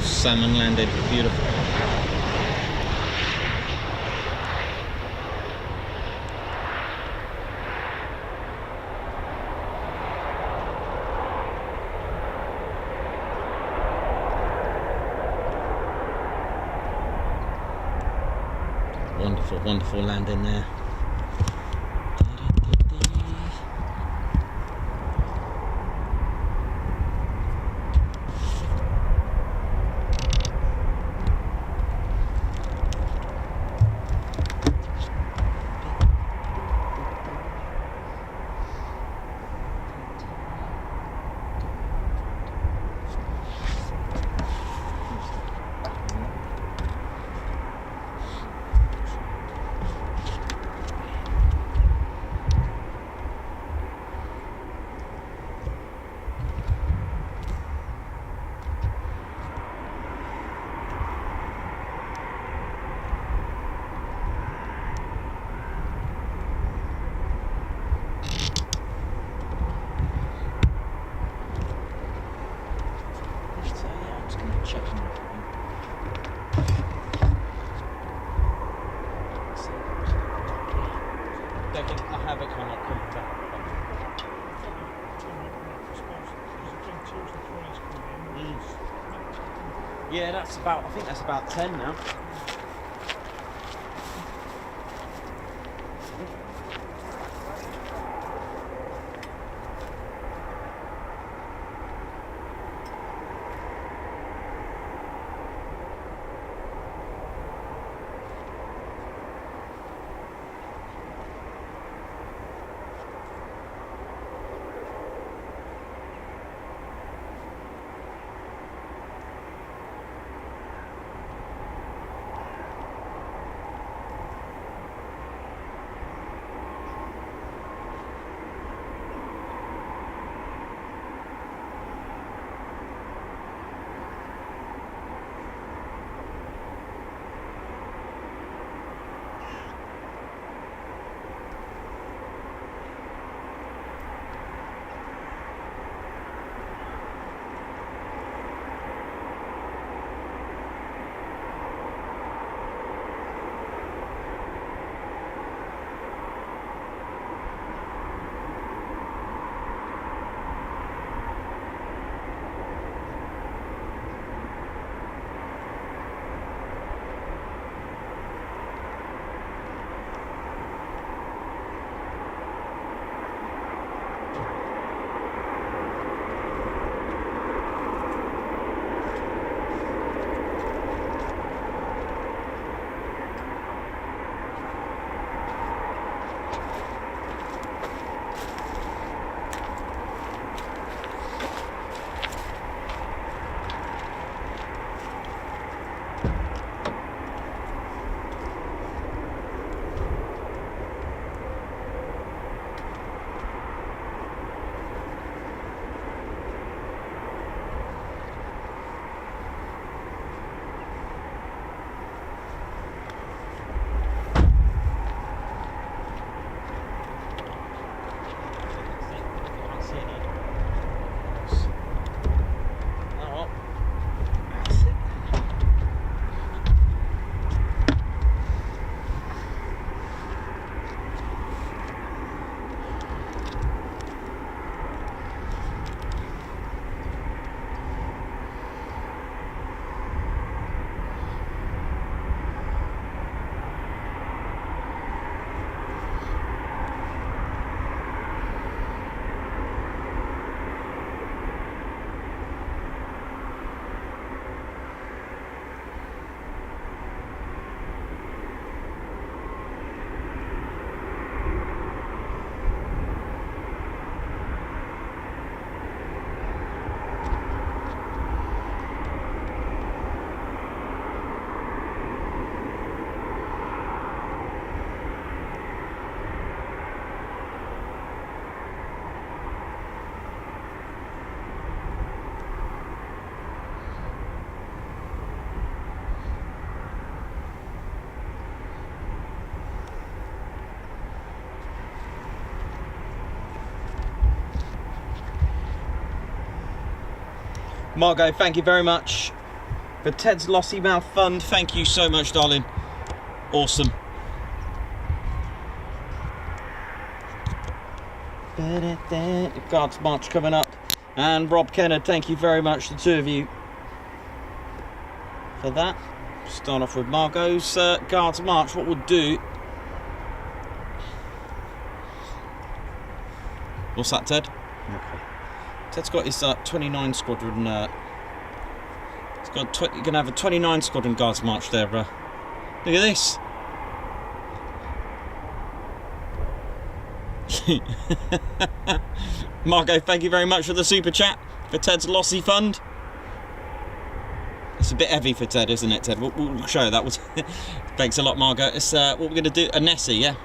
Salmon landed, beautiful. Wonderful, wonderful landing there. Yeah, that's about, I think that's about 10 now. Margot, thank you very much for Ted's Lossy Mouth Fund. Thank you so much, darling. Awesome. Guards March coming up. And Rob Kennard, thank you very much, the two of you, for that. Start off with Margot's Guards March. What we'll do... What's that, Ted? Okay. Ted's got his 29 squadron. He's got you're gonna have a 29 squadron Guards March there, bro. Look at this. Margot, thank you very much for the super chat for Ted's Lossy Fund. It's a bit heavy for Ted, isn't it, Ted? We'll show you that was. Thanks a lot, Margot. It's what we're gonna do. A Nessie, yeah.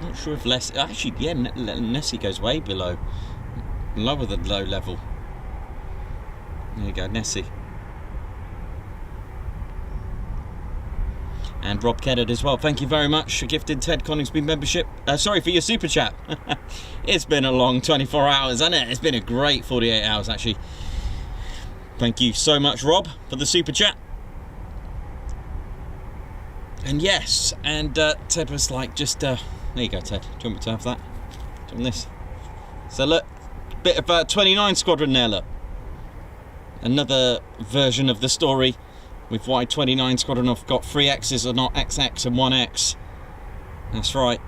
Not sure if less. Actually, yeah, Nessie goes way below, lower than low level. There you go, Nessie. And Rob Kennard as well. Thank you very much for gifting Ted Coningsby membership. Sorry for your super chat. It's been a long 24 hours, hasn't it? It's been a great 48 hours, actually. Thank you so much, Rob, for the super chat. And yes, and Ted was like, just, there you go, Ted. Do you want me to have that? Do you want this? So look, bit of 29 Squadron there, look. Another version of the story with why 29 Squadron have got 3 X's or not XX and 1 X. That's right.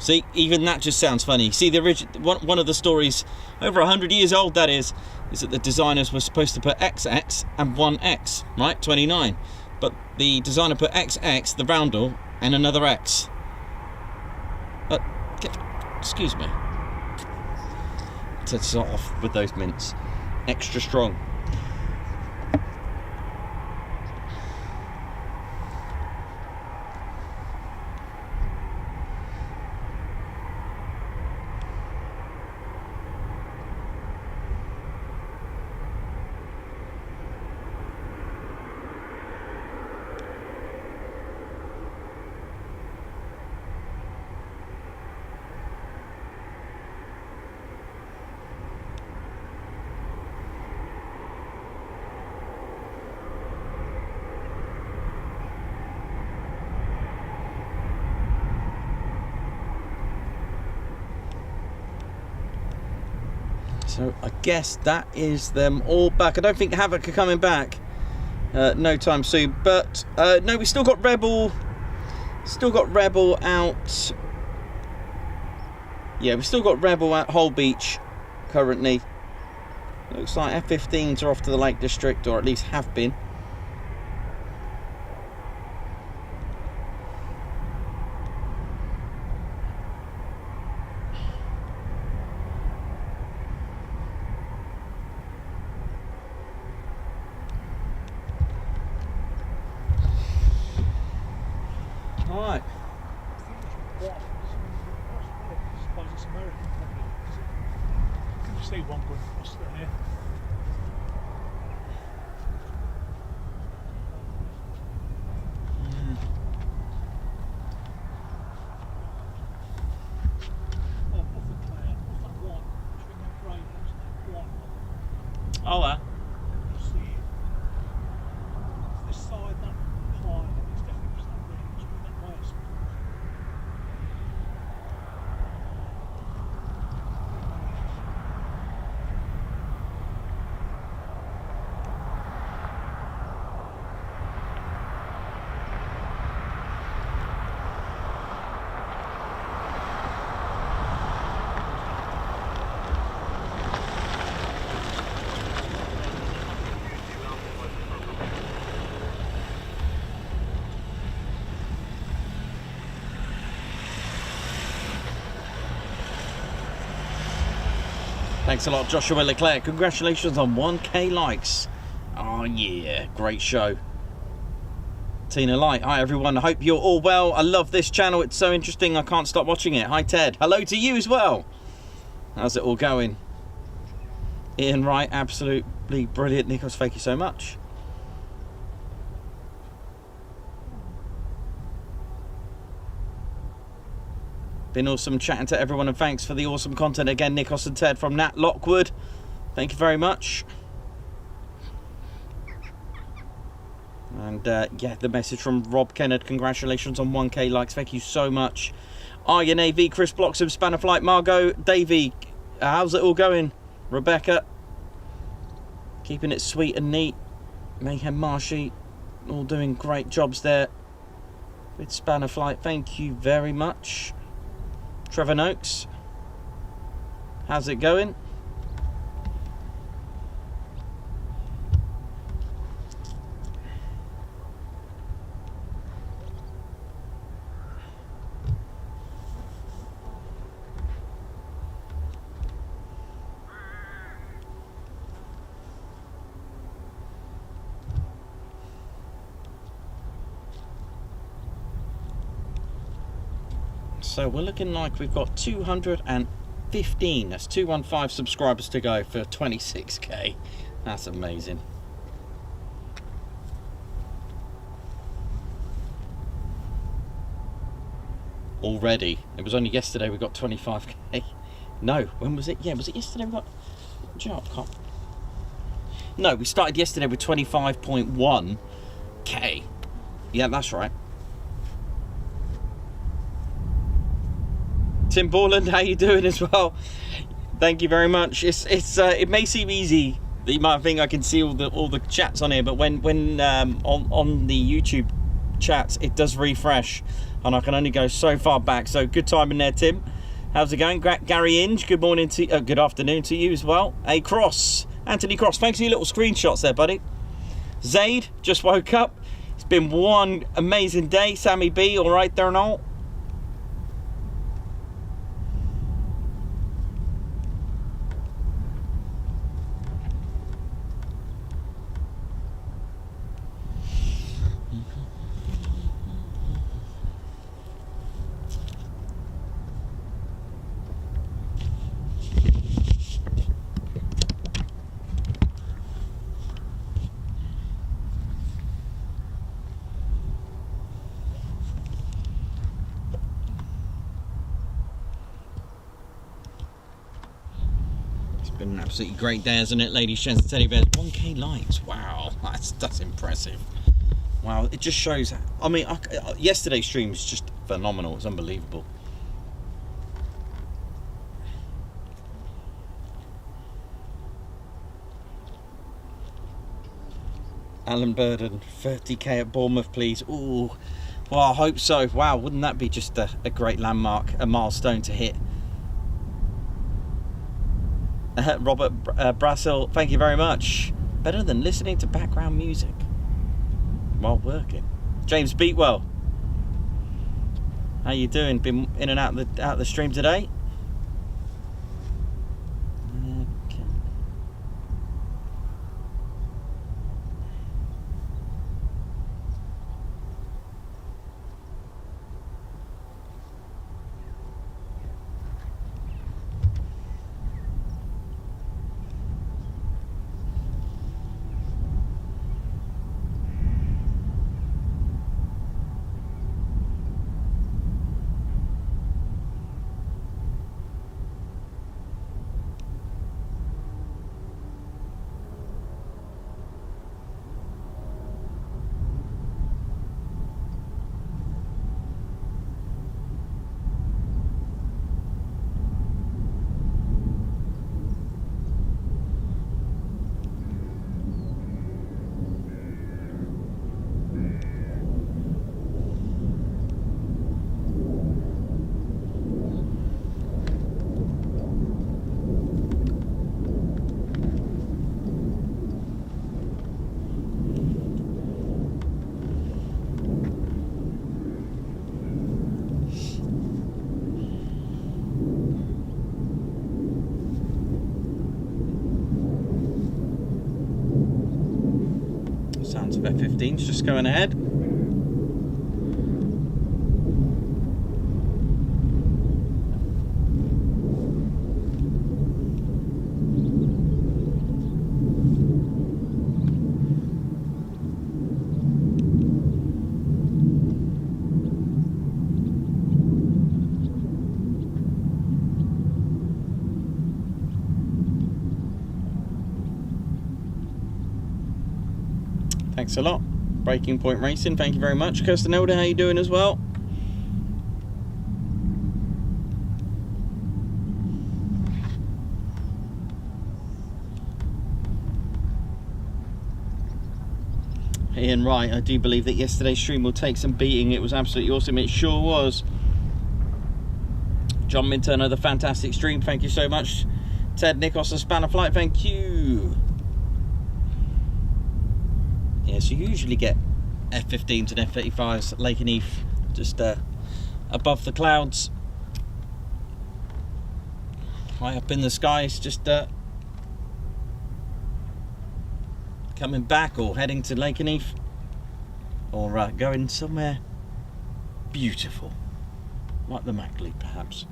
See, even that just sounds funny. See, the one of the stories, over 100 years old that is that the designers were supposed to put XX and 1X, right? 29. But the designer put XX, the roundel, and another X. Excuse me. To start off with those mints. Extra strong. So I guess that is them all back. I don't think Havoc are coming back no time soon. But no, we still got Rebel. Still got Rebel out. Yeah, we've still got Rebel at Hull Beach currently. Looks like F-15s are off to the Lake District, or at least have been. Alright. Suppose it's American probably. Can you see one going across there? Off the cloud, off that one, between that grey ones and that one. Oh, You see it. This side, that pile, it's definitely just that green, it's with that west. Thanks a lot, Joshua Leclerc. Congratulations on 1K likes. Oh yeah, great show. Tina Light, hi everyone. I hope you're all well. I love this channel. It's so interesting. I can't stop watching it. Hi Ted. Hello to you as well. How's it all going? Ian Wright, absolutely brilliant. Nikos, thank you so much. Been awesome chatting to everyone, and thanks for the awesome content again, Nikos and Ted from Nat Lockwood. Thank you very much. And yeah, the message from Rob Kennard. Congratulations on 1K likes. Thank you so much. Iron AV, Chris Bloxham, Spanner Flight, Margot, Davey. How's it all going? Rebecca. Keeping it sweet and neat. Mayhem Marshy. All doing great jobs there with Spanner Flight. Thank you very much. Trevor Noakes. How's it going? So we're looking like we've got 215, that's 215 subscribers to go for 26k. That's amazing. Already. It was only yesterday we got 25k. No, when was it? Yeah, was it yesterday we got... Job cop. No, we started yesterday with 25.1k. Yeah, that's right. Tim Borland, how you doing as well? Thank you very much. It may seem easy. You might think I can see all the chats on here, but when on the YouTube chats, it does refresh, and I can only go so far back. So good time in there, Tim. How's it going, Gary Inge? Good morning to good afternoon to you as well. A Cross, Anthony Cross. Thanks for your little screenshots there, buddy. Zaid just woke up. It's been one amazing day. Sammy B, all right there and all. Been an absolutely great day, hasn't it, ladies, gents, and teddy bears? 1k likes. Wow, that's impressive. Wow, it just shows. I mean, yesterday's stream was just phenomenal. It's unbelievable. Alan Burden, 30k at Bournemouth, please. Ooh, well, I hope so. Wow, wouldn't that be just a great landmark, a milestone to hit? Robert Brassel, thank you very much. Better than listening to background music while working. James Beatwell, how you doing? Been in and out the stream today? Okay. Sounds of F-15's just going ahead. Thanks a lot. Breaking Point Racing, thank you very much. Kirsten Elder, how you doing as well? Ian Wright, I do believe that yesterday's stream will take some beating. It was absolutely awesome. It sure was. John Minter, another fantastic stream. Thank you so much. Ted, Nikos and Spanner Flight, thank you. Yeah, so you usually get F-15s and F-35s at Lake and Heath, just above the clouds. High up in the skies, just coming back or heading to Lake and Heath, or going somewhere beautiful, like the Mackley perhaps.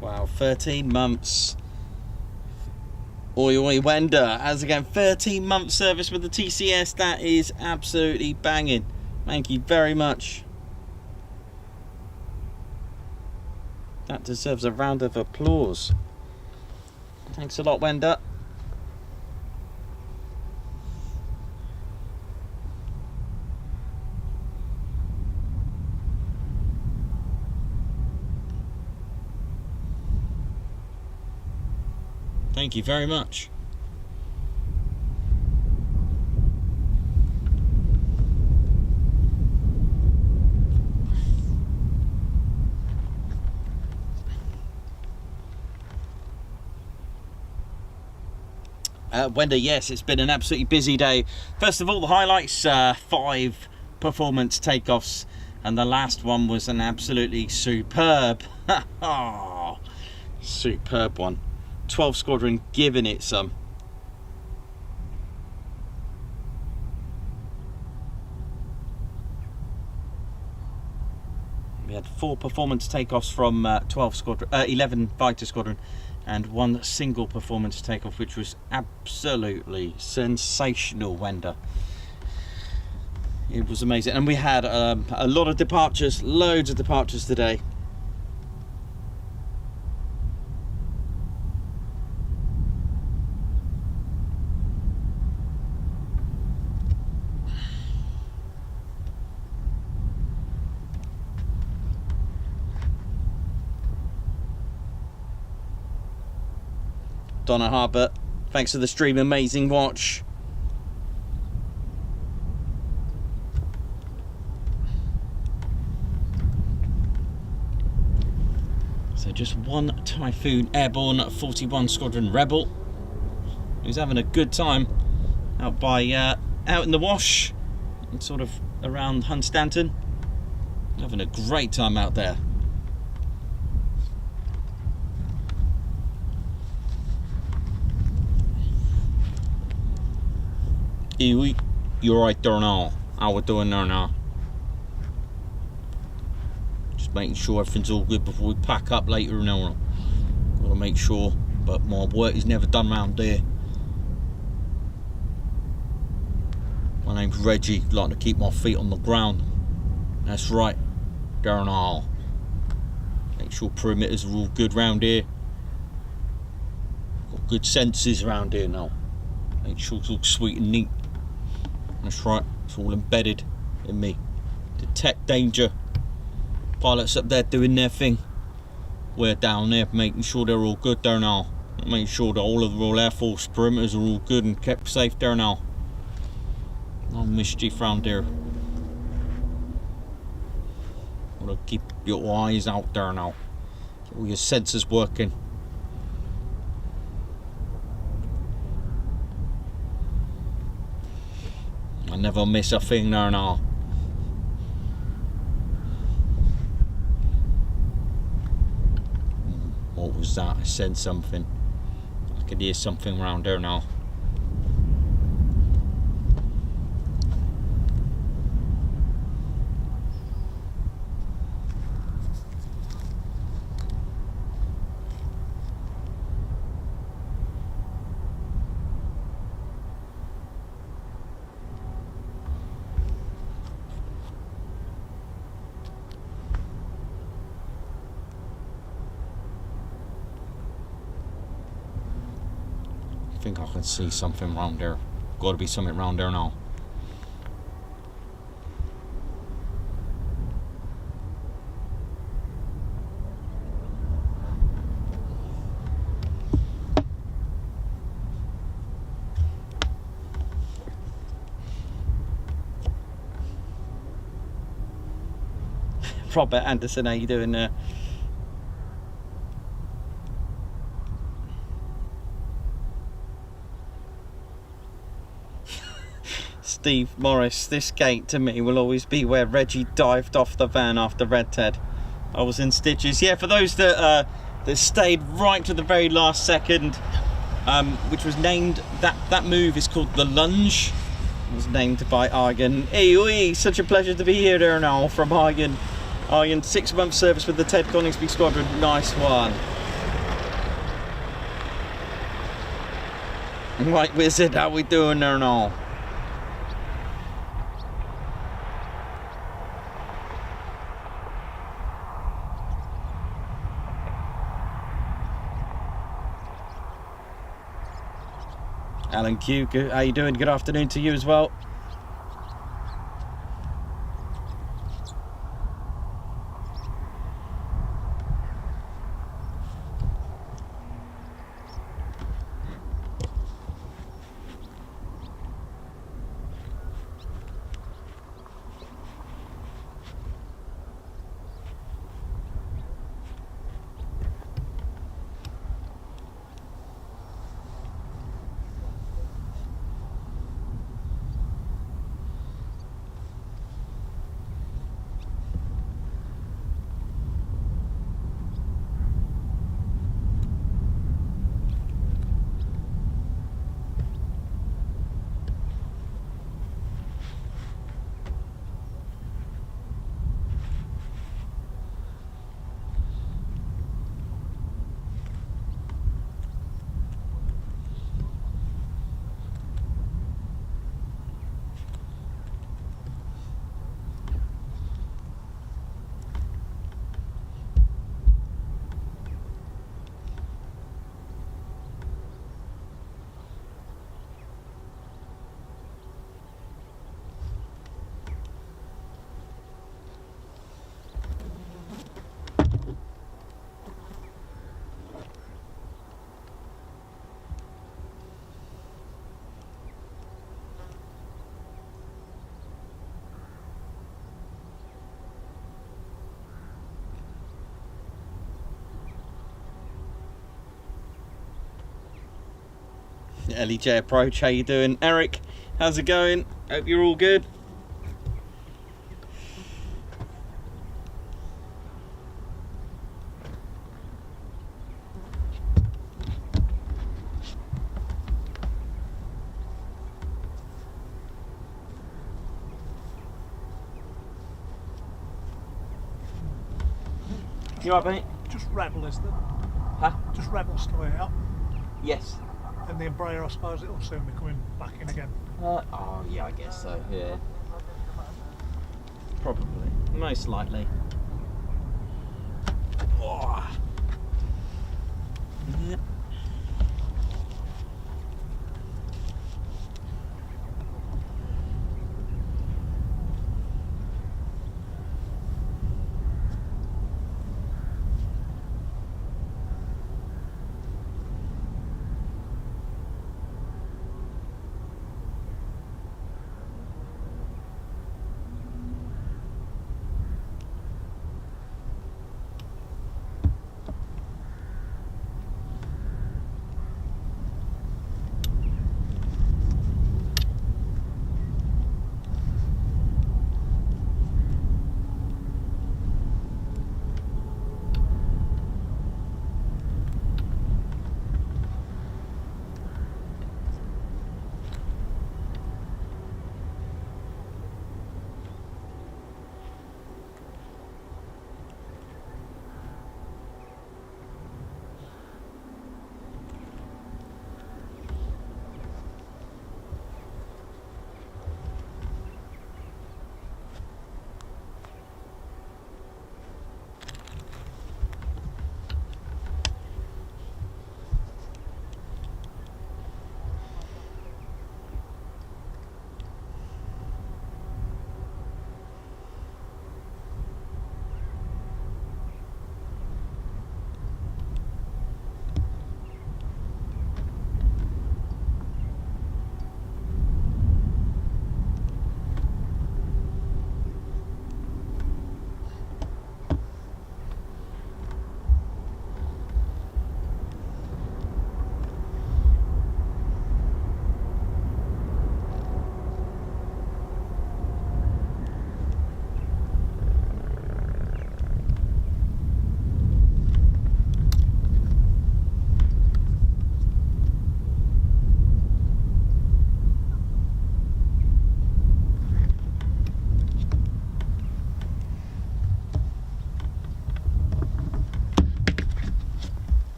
Wow, 13 months. Oi, oi, Wender. As again, 13 months service with the TCS. That is absolutely banging. Thank you very much. That deserves a round of applause. Thanks a lot, Wender. Thank you very much. Wender, yes, it's been an absolutely busy day. First of all, the highlights, 5 performance takeoffs, and the last one was an absolutely superb, superb one. 12 Squadron giving it some. We had 4 performance takeoffs from 11 fighter squadron, and 1 single performance takeoff, which was absolutely sensational, Wender. It was amazing, and we had a lot of departures, loads of departures today. Donna Harbour, thanks for the stream, amazing watch. So just 1 Typhoon airborne 41 Squadron Rebel, who's having a good time out in the wash and sort of around Hunstanton. Having a great time out there. Ewy, you're right there now. How we doing there now? Just making sure everything's all good before we pack up later now. Gotta make sure, but my work is never done round there. My name's Reggie, like to keep my feet on the ground. That's right, there now. Make sure perimeters are all good round here. Got good sensors around here now. Make sure it's all sweet and neat. That's right, it's all embedded in me. Detect danger. Pilots up there doing their thing. We're down there making sure they're all good there now. Making sure that all of the Royal Air Force perimeters are all good and kept safe there now. No mischief round here. Gotta keep your eyes out there now. Get all your sensors working. I never miss a thing there now. What was that? I said something. I could hear something around there now. think I can see something round there. Got to be something round there now. Robert Anderson, how you doing there? Steve Morris, this gate to me will always be where Reggie dived off the van after Red Ted. I was in stitches. Yeah, for those that stayed right to the very last second, which was named, that move is called the lunge. It was named by Argan. Hey, such a pleasure to be here there now from Argan. Argan, 6-month service with the Ted Coningsby Squadron. Nice one. White Wizard, how we doing there now? Alan Q, how you doing? Good afternoon to you as well. LEJ Approach, how you doing? Eric, how's it going? Hope you're all good. You alright, mate? Just Rebel, is there? Huh? Just Rebel straight out. Yes. And the Embraer, I suppose it'll soon be coming back in again. Oh yeah, I guess so, yeah. Probably. Most likely. Oh. Yeah.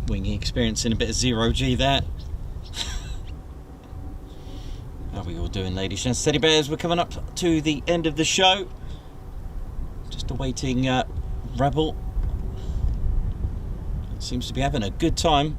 Wingy experiencing a bit of 0G there. How are we all doing, ladies and teddy bears? We're coming up to the end of the show. Just awaiting Rebel. Seems to be having a good time.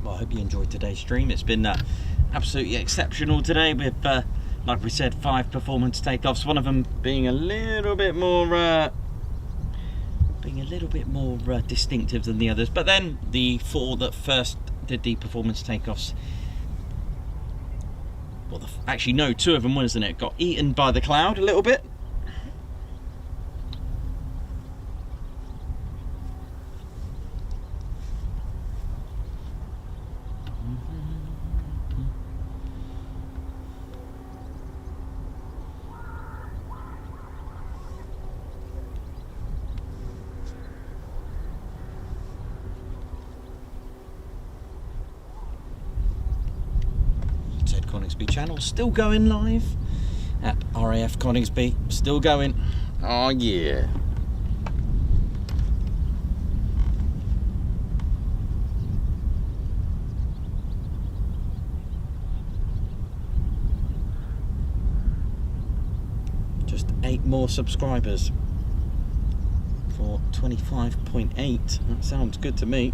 Well, I hope you enjoyed today's stream. It's been absolutely exceptional today with, like we said, 5 performance takeoffs. One of them being a little bit more, distinctive than the others. But then the 4 that first did the performance takeoffs. Well, actually, no, 2 of them, wasn't it? Got eaten by the cloud a little bit. Coningsby channel still going live at RAF Coningsby, still going. Oh yeah. Just 8 more subscribers for 25.8. That sounds good to me.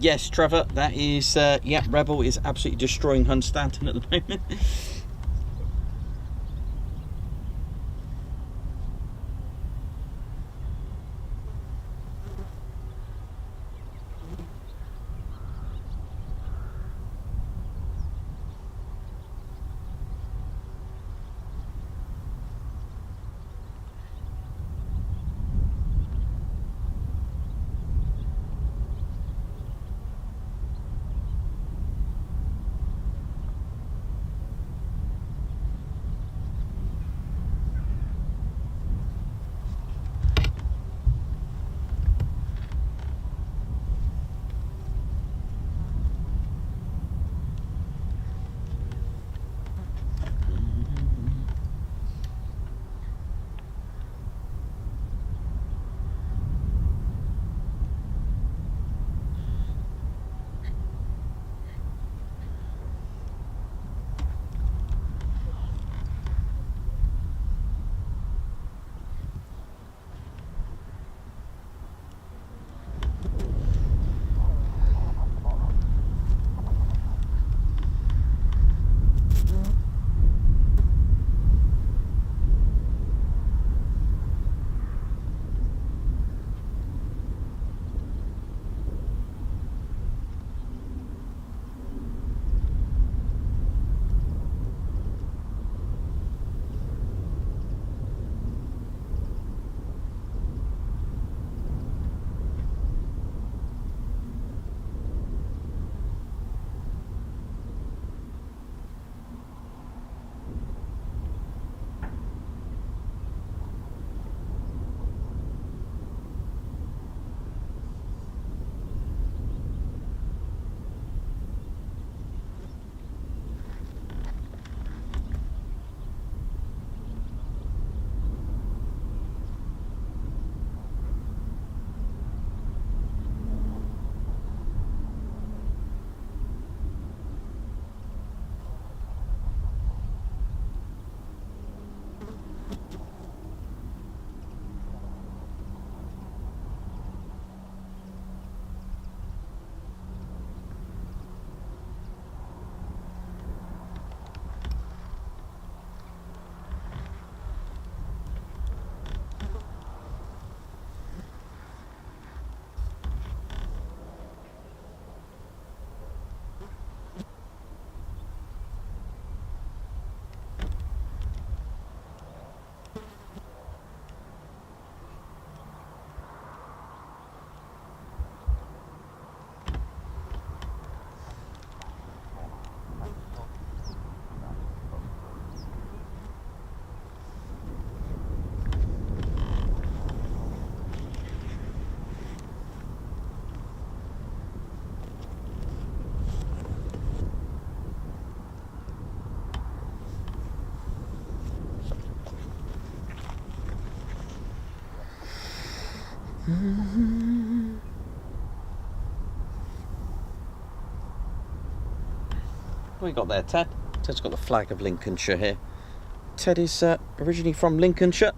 Yes, Trevor, that is, yeah, Rebel is absolutely destroying Hunstanton at the moment. What you got there, Ted? Ted's got the flag of Lincolnshire here. Ted is originally from Lincolnshire.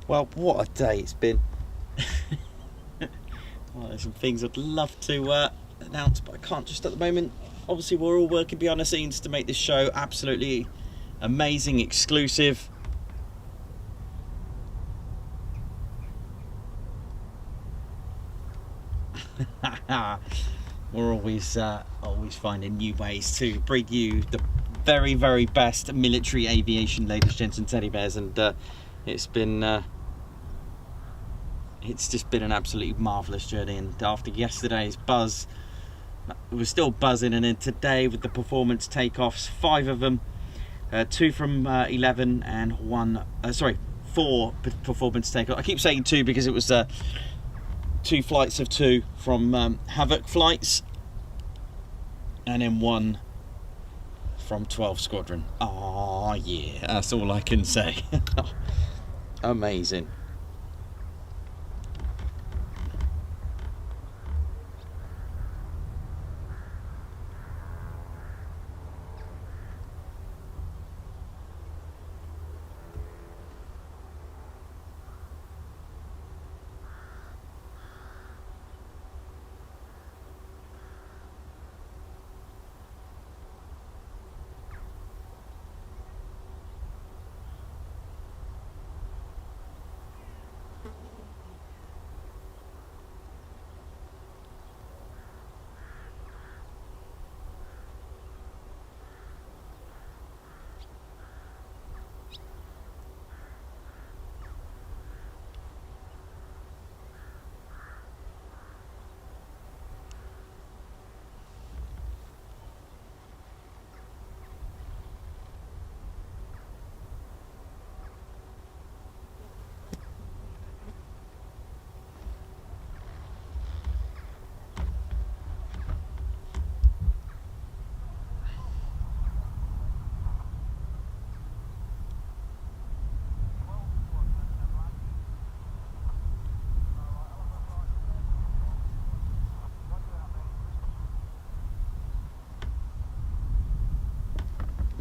Well, what a day it's been. Well, there's some things I'd love to announce, but I can't just at the moment. Obviously, we're all working behind the scenes to make this show absolutely amazing, exclusive. We're always finding new ways to bring you the very, very best military aviation, ladies, gents and teddy bears, and it's just been an absolutely marvellous journey. And after yesterday's buzz, it was still buzzing, and then today with the performance takeoffs, 5 of them, 2 from 11 and 4 performance takeoffs. I keep saying 2 because it was 2 flights of 2 from Havoc flights, and then 1 from 12 Squadron. Oh yeah, that's all I can say. Amazing.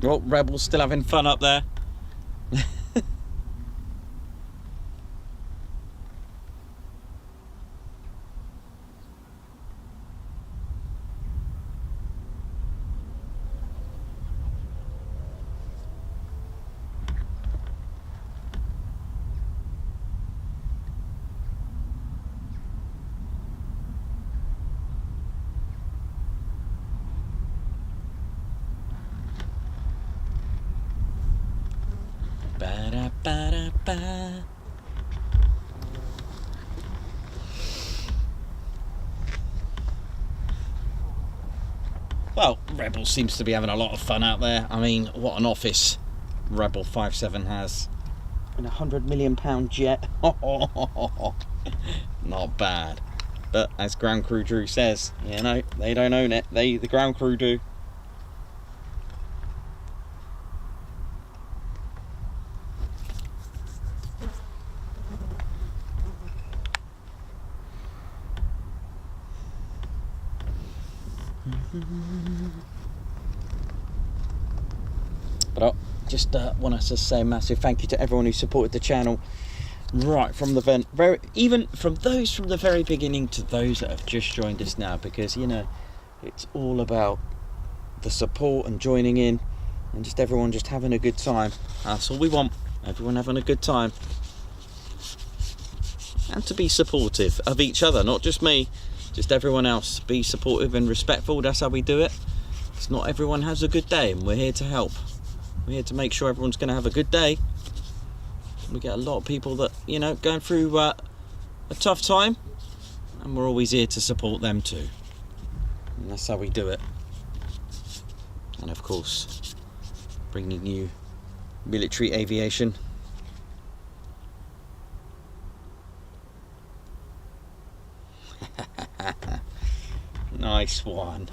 Well, Rebels still having fun up there. Ba-da-ba-da-ba. Well, Rebel seems to be having a lot of fun out there. I mean, what an office Rebel 57 has. And a £100 million jet. Not bad. But as Ground Crew Drew says, you know, they don't own it. The ground crew do. But I just want to say a massive thank you to everyone who supported the channel right from the even from those from the very beginning to those that have just joined us now, because you know it's all about the support and joining in and just everyone just having a good time. That's all we want, everyone having a good time and to be supportive of each other, not just me, just everyone else. Be supportive and respectful. That's how we do it. It's not everyone has a good day, and we're here to help. We're here to make sure everyone's going to have a good day. We get a lot of people that, you know, going through a tough time, and we're always here to support them too. And that's how we do it. And of course, bringing you military aviation. Nice one.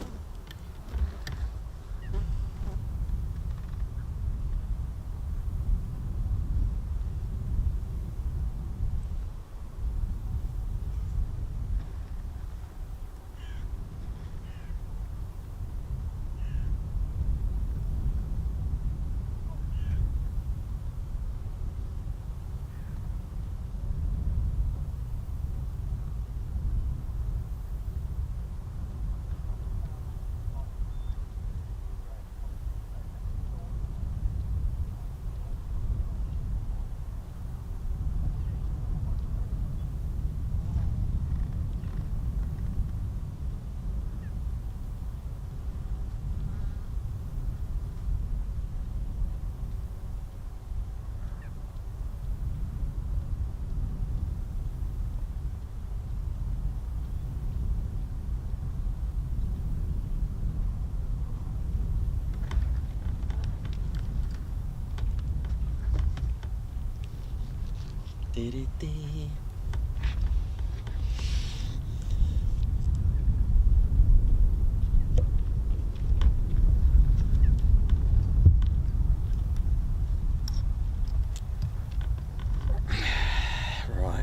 Right,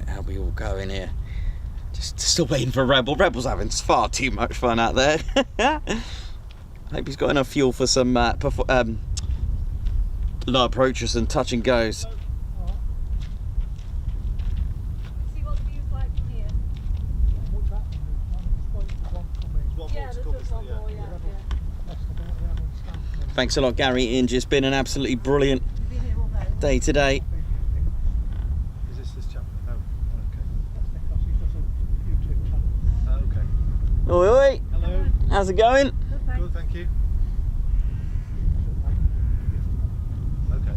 how we all going here? Just still waiting for Rebel. Rebel's having far too much fun out there. Hope he's got enough fuel for some low approaches and touch and goes. See what the view's like from here. Yeah, there's just one more, yeah. Thanks a lot, Gary. Ian, just been an absolutely brilliant day today. Is this chapter? Oh, okay. Oi, oi. Hello. How's it going? Good, thank you. Okay.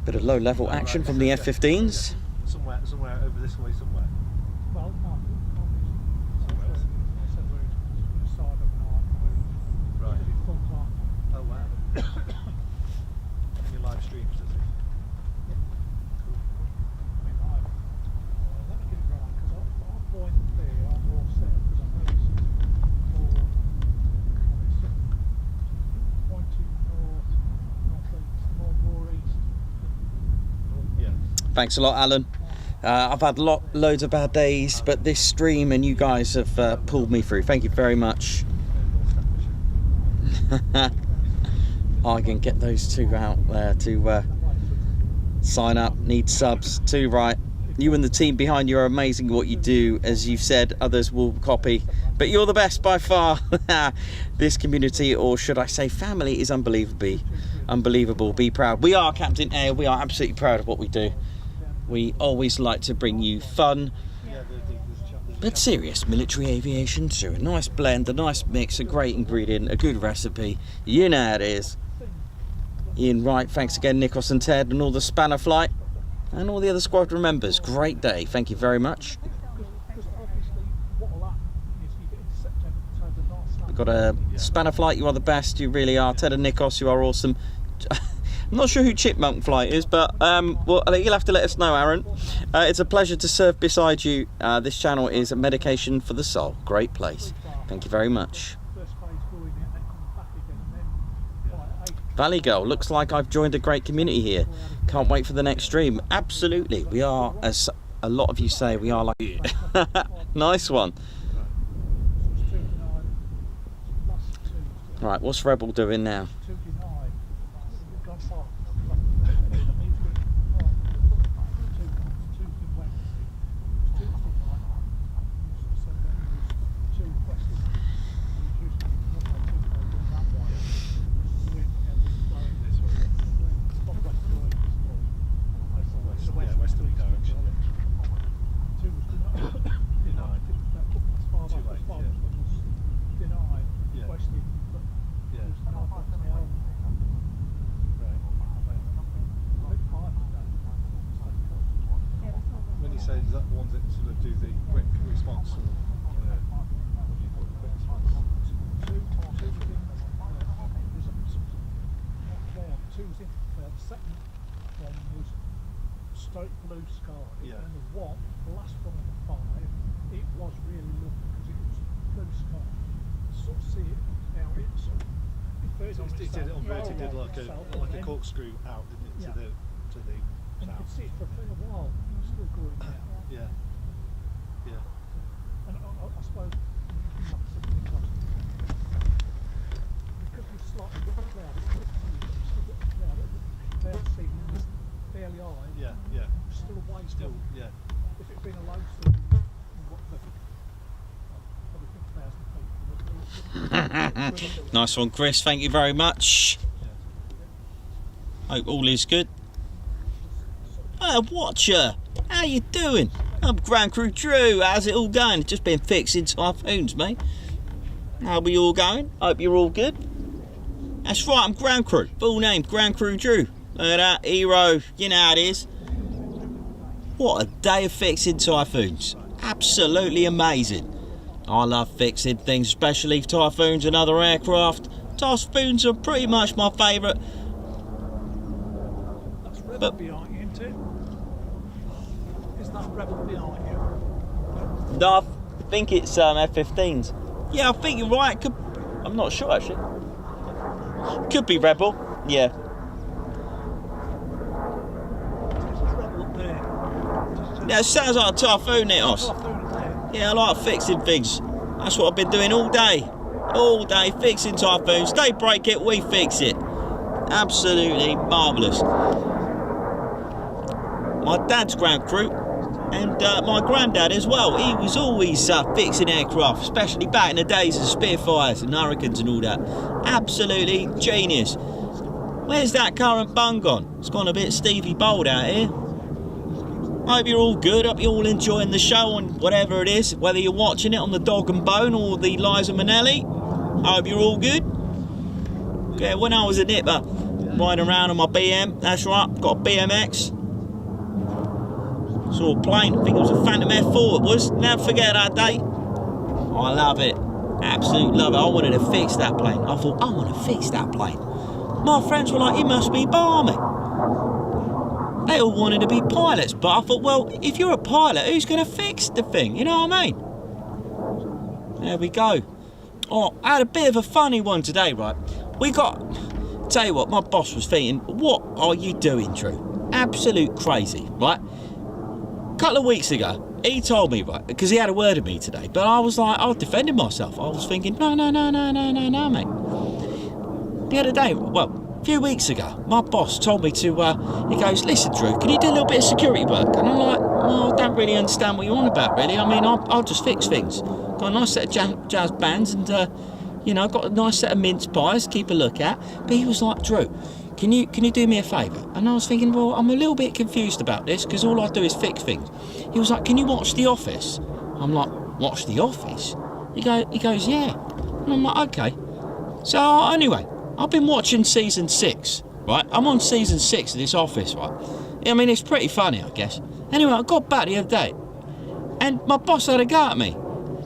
Bit of low-level action from the F-15s. Somewhere over this way somewhere. Well, no. Somewhere else. Right. Oh wow. Any live streams, does it? Yeah. Thanks a lot, Alan. I've had loads of bad days, but this stream and you guys have pulled me through. Thank you very much. I can get those two out there to sign up, need subs too, right? You and the team behind you are amazing at what you do. As you've said, others will copy, but you're the best by far. This community, or should I say family, is unbelievable. Be proud. We are Captain Air. We are absolutely proud of what we do. We always like to bring you fun, but serious military aviation too. A nice blend, a nice mix, a great ingredient, a good recipe. You know how it is. Ian Wright, thanks again, Nikos and Ted and all the Spanner Flight and all the other squadron members. Great day. Thank you very much. We've got a Spanner Flight. You are the best. You really are. Ted and Nikos, you are awesome. I'm not sure who Chipmunk Flight is, but well, you'll have to let us know, Aaron. It's a pleasure to serve beside you. This channel is a medication for the soul. Great place. Thank you very much. Valley Girl, looks like I've joined a great community here. Can't wait for the next stream. Absolutely. We are, as a lot of you say, we are like... Nice one. Right, what's Rebel doing now? Blue sky, and the last one of the 5, it was really lovely because it was blue sky. Sort of see it now. It did like a corkscrew out, didn't it? To the and you could see it for a fair while. It was still going down. Yeah. And I suppose because you've slightly got the cloud, it's still got the cloud. Cloud seeing fairly high. Yeah. Still a way. Still, yeah. If it'd been a low sea, probably 50,000 feet. Nice one, Chris. Thank you very much. Hope all is good. Watcher, how you doing? I'm Ground Crew Drew. How's it all going? Just been fixing Typhoons, mate. How are we all going? Hope you're all good. That's right, I'm Ground Crew. Full name, Ground Crew Drew. Look at that, hero. You know how it is. What a day of fixing Typhoons. Absolutely amazing. I love fixing things, especially Typhoons and other aircraft. Typhoons are pretty much my favourite But behind you, isn't it? Is that Rebel behind you? no, I think it's F-15s. Yeah, I think you're right. I'm not sure actually. Could be Rebel. Yeah. There's a Rebel up there. Yeah, it sounds like a Typhoon, Nikos. Typhoon there. Yeah, I like fixing things. That's what I've been doing all day. All day fixing Typhoons. They break it, we fix it. Absolutely marvellous. My dad's ground crew and my granddad as well. He was always fixing aircraft, especially back in the days of Spitfires and Hurricanes and all that. Absolutely genius. Where's that current bung gone? It's gone a bit Stevie Bold out here. Hope you're all good. Hope you're all enjoying the show and whatever it is, whether you're watching it on the Dog and Bone or the Liza Minnelli. Hope you're all good. Yeah, when I was a nipper, riding around on my BM, that's right, got a BMX. Saw a plane, I think it was a Phantom F4 it was. Never forget that day. I love it. Absolutely love it. I wanted to fix that plane. I thought, I want to fix that plane. My friends were like, you must be balmy. They all wanted to be pilots, but I thought, well, if you're a pilot, who's going to fix the thing? You know what I mean? There we go. Oh, I had a bit of a funny one today, right? Tell you what, my boss was thinking, what are you doing, Drew? Absolute crazy, right? A couple of weeks ago, he told me, right, because he had a word with me today, but I was like, I was defending myself. I was thinking, no, mate. The other day, well, a few weeks ago, my boss told me to, he goes, listen, Drew, can you do a little bit of security work? And I'm like, well, I don't really understand what you're on about, really. I mean, I'll just fix things. Got a nice set of jazz bands and, you know, got a nice set of mince pies to keep a look at. But he was like, Drew, can you do me a favour? And I was thinking, well, I'm a little bit confused about this because all I do is fix things. He was like, can you watch The Office? I'm like, watch The Office? He goes, yeah. And I'm like, okay. So anyway, I've been watching season 6, right? I'm on season 6 of this Office, right? I mean, it's pretty funny, I guess. Anyway, I got back the other day, and my boss had a go at me.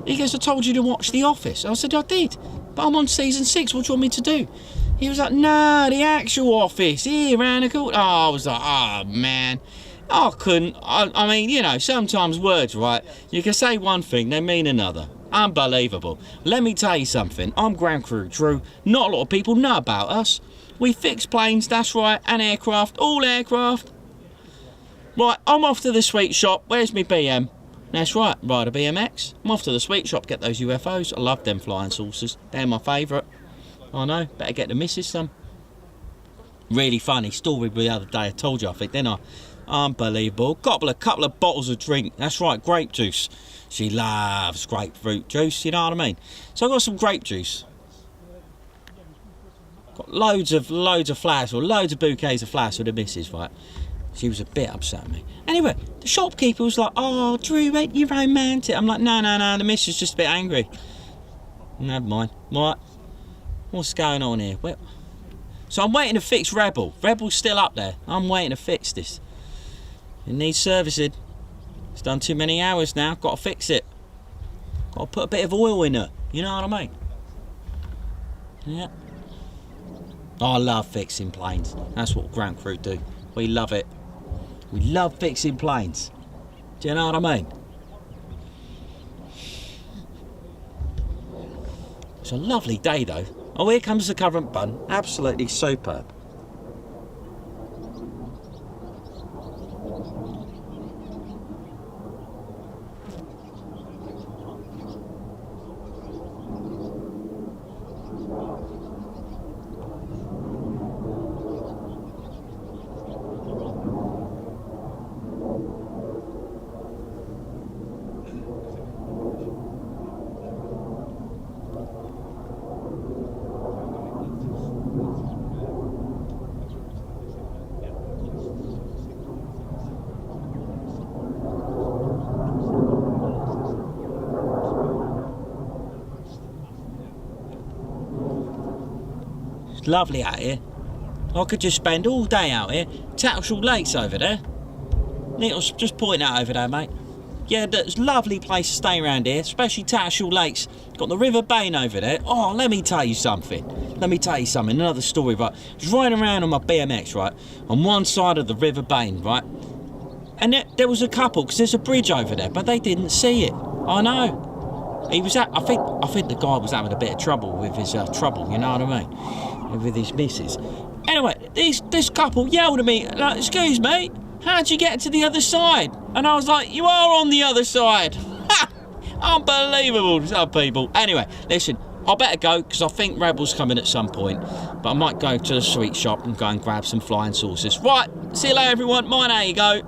He goes, I told you to watch The Office. I said, I did, but I'm on season 6. What do you want me to do? He was like, no, the actual Office, here, around the corner. Oh, I was like, oh, man. I couldn't. I mean, you know, sometimes words, right? You can say one thing, they mean another. Unbelievable. Let me tell you something. I'm ground crew Drew. Not a lot of people know about us. We fix planes, that's right, and aircraft, all aircraft. Right, I'm off to the sweet shop. Where's my BM? That's right, ride a BMX. I'm off to the sweet shop, get those UFOs. I love them flying saucers. They're my favourite. I know, better get the missus some. Really funny story the other day, I told you, I think, didn't I? Unbelievable. Couple of bottles of drink. That's right, grape juice. She loves grapefruit juice, you know what I mean? So I got some grape juice. Got loads of flowers, or loads of bouquets of flowers for the missus, right? She was a bit upset at me. Anyway, the shopkeeper was like, oh, Drew, ain't you romantic? I'm like, no, the missus just a bit angry. Never mind. Right. What's going on here? Well, so I'm waiting to fix Rebel. Rebel's still up there. I'm waiting to fix this. It needs servicing. It's done too many hours now. Got to fix it. Got to put a bit of oil in it. You know what I mean? Yeah. I love fixing planes. That's what ground crew do. We love it. We love fixing planes. Do you know what I mean? It's a lovely day though. Oh, here comes the current bun. Absolutely superb. Lovely out here. I could just spend all day out here. Tattleshall Lake's over there. Nikos, just point that over there, mate. Yeah, that's a lovely place to stay around here, especially Tattershall Lakes. Got the River Bain over there. Oh, let me tell you something. Another story, right? I was riding around on my BMX, right? On one side of the River Bain, right? And there was a couple, because there's a bridge over there, but they didn't see it. I know. He was I think the guy was having a bit of trouble with his trouble, you know what I mean? With his missus. Anyway, this couple yelled at me, like, excuse me, how'd you get to the other side? And I was like, you are on the other side. Ha! Unbelievable, some people. Anyway, listen, I better go, because I think Rebel's coming at some point. But I might go to the sweet shop and go and grab some flying saucers. Right, see you later, everyone. Mine, how you go.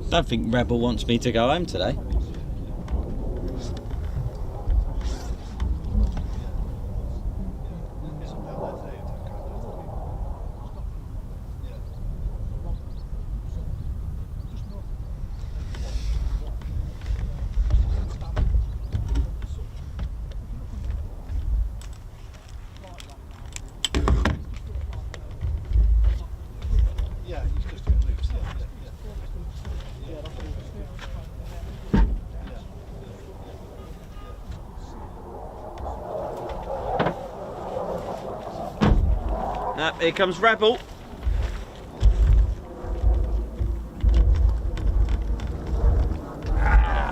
I don't think Rebel wants me to go home today. Here comes Rebel.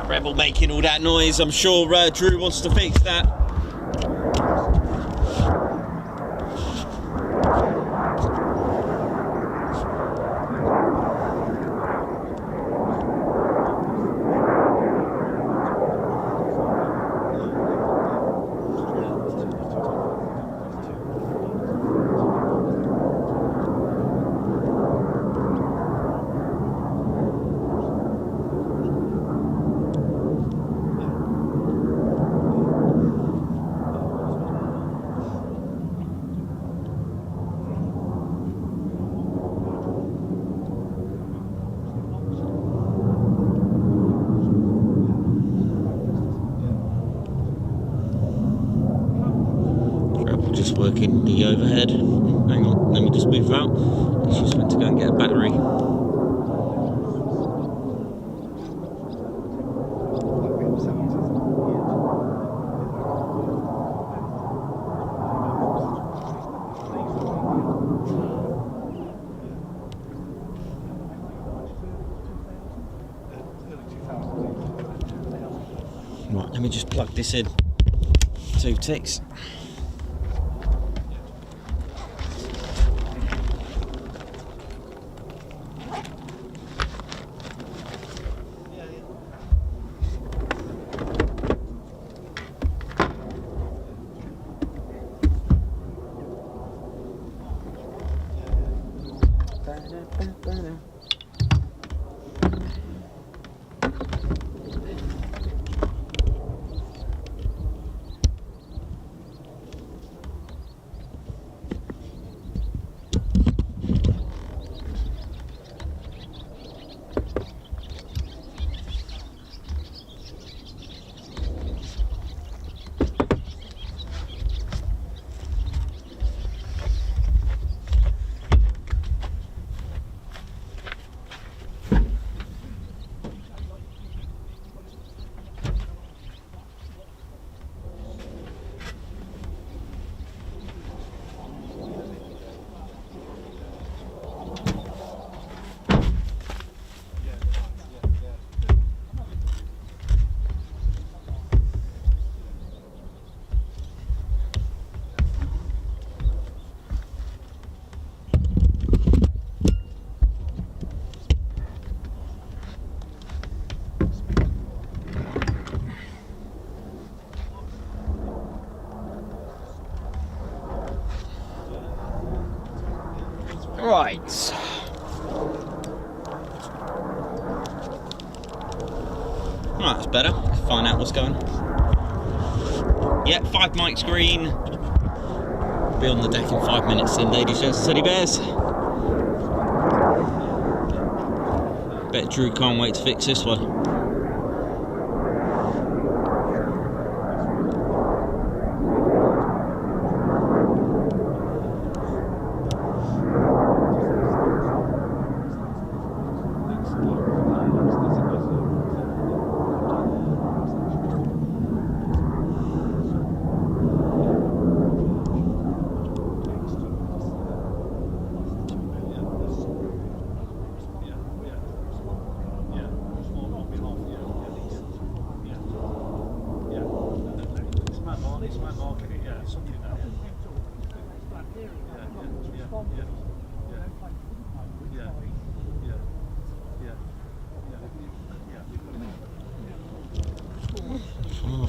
Rebel making all that noise. I'm sure Drew wants to fix that. Just working the overhead. Hang on, let me just move out. She's meant to go and get a battery. Right, let me just plug this in. 2 ticks. lights. Oh, that's better. Find out what's going on. Yeah, 5 mic screen. Be on the deck in 5 minutes then, ladies, gents, teddy bears. Bet Drew can't wait to fix this one.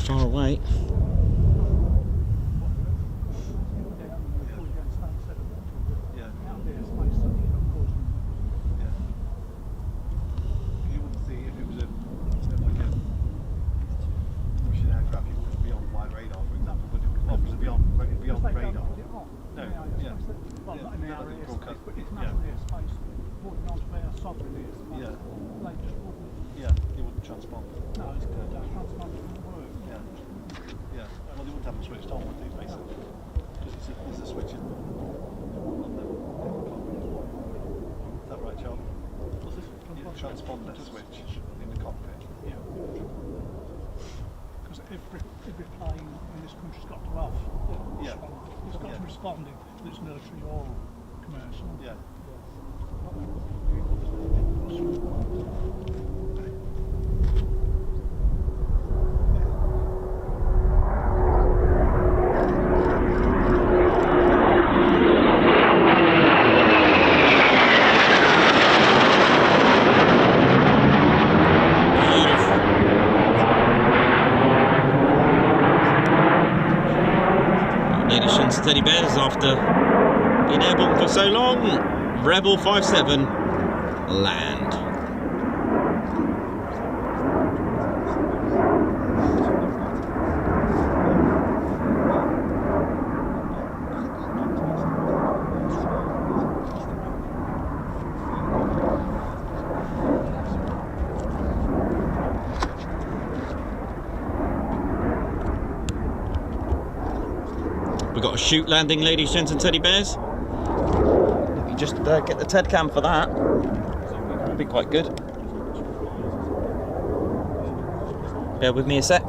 Far away. Transponder switch in the cockpit. Yeah. Because every plane in this country's got to have. Yeah. It's got to respond if it's military or commercial. Yeah. Teddy bears after being airborne for so long. Rebel 57 land. We've got a shoot landing, ladies, gents and teddy bears. If you just get the TED cam for that, that'd be quite good. Bear with me a sec.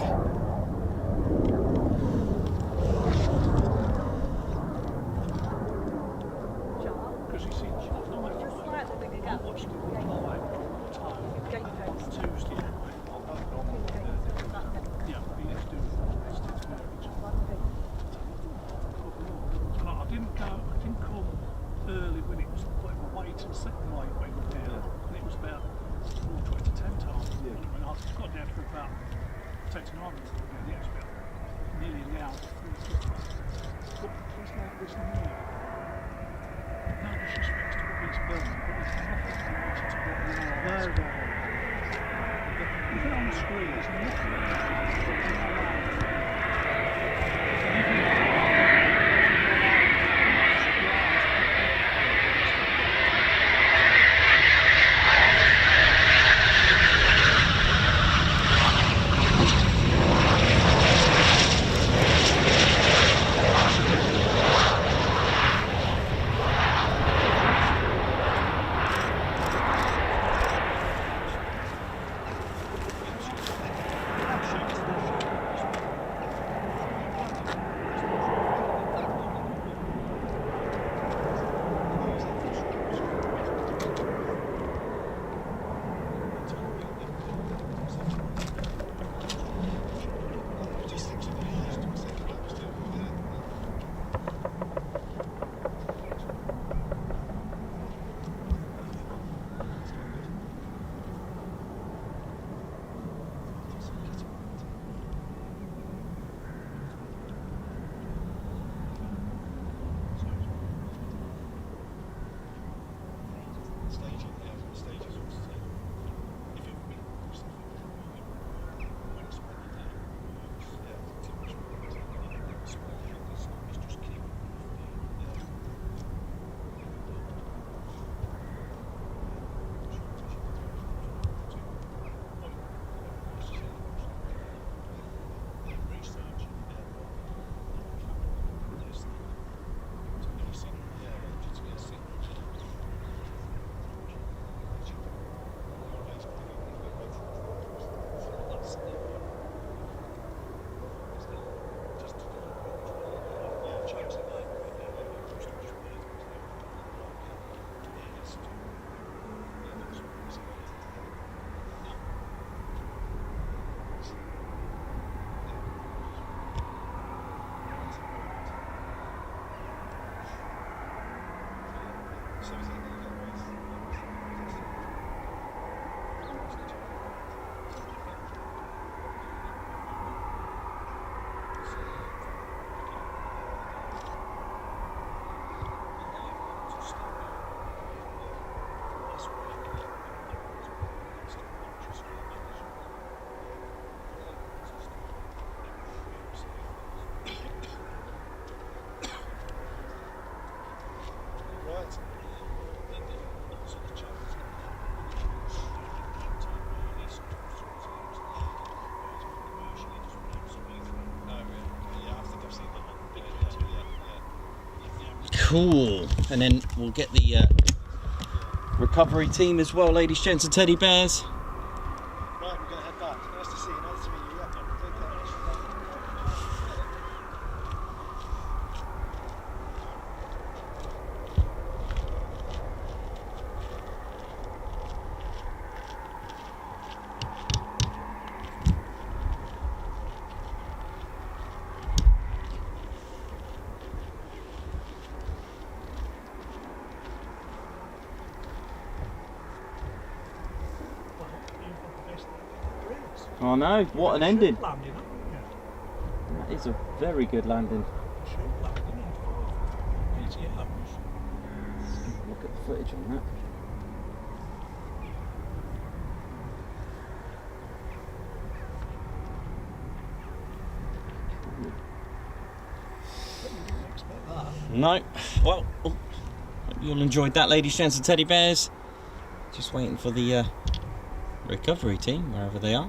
Cool. And then we'll get the recovery team as well, ladies, gents, and teddy bears. Right, we're going to head back. Nice to see you. Nice to meet you. Yeah. Take care. Oh no, what an ending. Landing, yeah. That is a very good landing. Shoot landing on 5 PTOs. Look at the footage on that. No. Well, hope you all enjoyed that, ladies, gents, and teddy bears. Just waiting for the recovery team, wherever they are.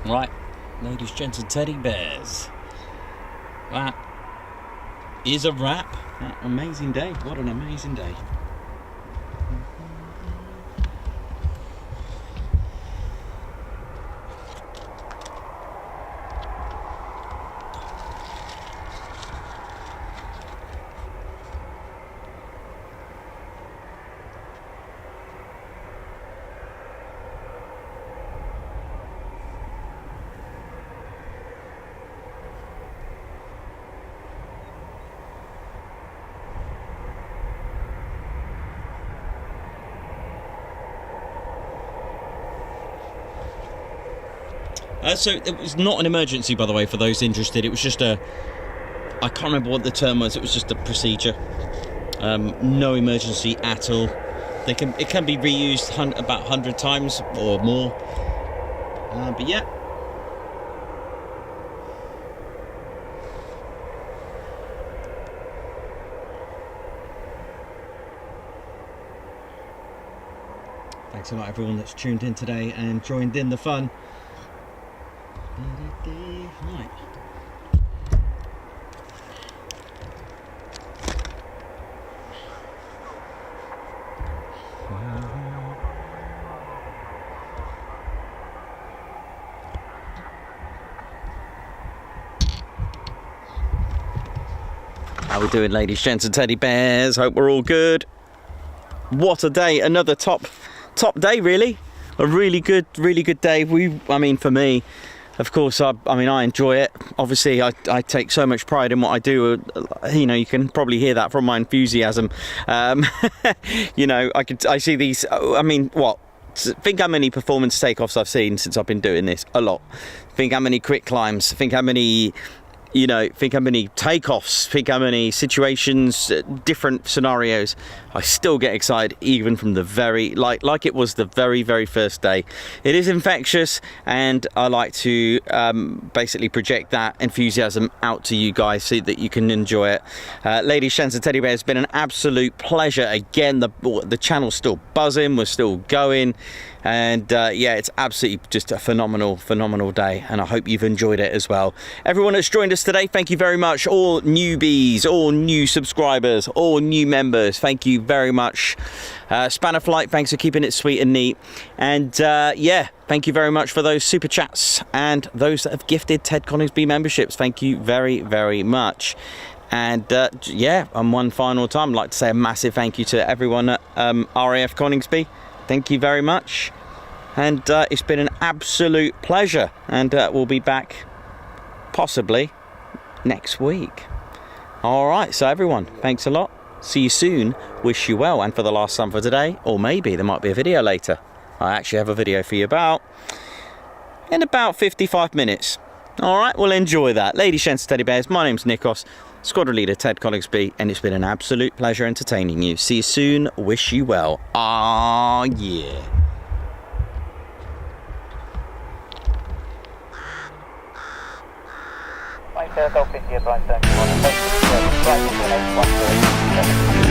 Right, ladies, gents, and teddy bears. That is a wrap. Amazing day. What an amazing day. So it was not an emergency, by the way, for those interested. It was just a, I can't remember what the term was. It was just a procedure. No emergency at all. It can be reused about 100 times or more. But yeah. Thanks a lot, everyone that's tuned in today and joined in the fun. Right. How we doing, ladies, gents, and teddy bears? Hope we're all good. What a day! Another top day, really. A really good day. I mean, for me. Of course, I enjoy it. Obviously, I take so much pride in what I do. You know, you can probably hear that from my enthusiasm. You know, I see these. I mean, what? Think how many performance takeoffs I've seen since I've been doing this. A lot. Think how many quick climbs. Think how many. You know, think how many takeoffs. Think how many situations, different scenarios. I still get excited even from the very, like it was the very first day. It is infectious, and I like to basically project that enthusiasm out to you guys so that you can enjoy it. Ladies, gents and teddy bears, it's been an absolute pleasure. Again, the channel's still buzzing, we're still going, and yeah, it's absolutely just a phenomenal day, and I hope you've enjoyed it as well. Everyone that's joined us today, thank you very much. All newbies, all new subscribers, all new members, thank you very much. Spanner Flight, thanks for keeping it sweet and neat. And yeah, thank you very much for those super chats and those that have gifted Ted Coningsby memberships. Thank you very much. And yeah, and one final time, I'd like to say a massive thank you to everyone at RAF Coningsby. Thank you very much. And it's been an absolute pleasure. And we'll be back possibly next week. All right, so everyone, thanks a lot. See you soon. Wish you well. And for the last time for today, or maybe there might be a video later. I actually have a video for you in about 55 minutes. All right, we'll enjoy that. Ladies, gents, teddy bears, my name's Nikos, Squadron Leader Ted Coningsby, and it's been an absolute pleasure entertaining you. See you soon. Wish you well. Ah, yeah. Golf India, Bright 31,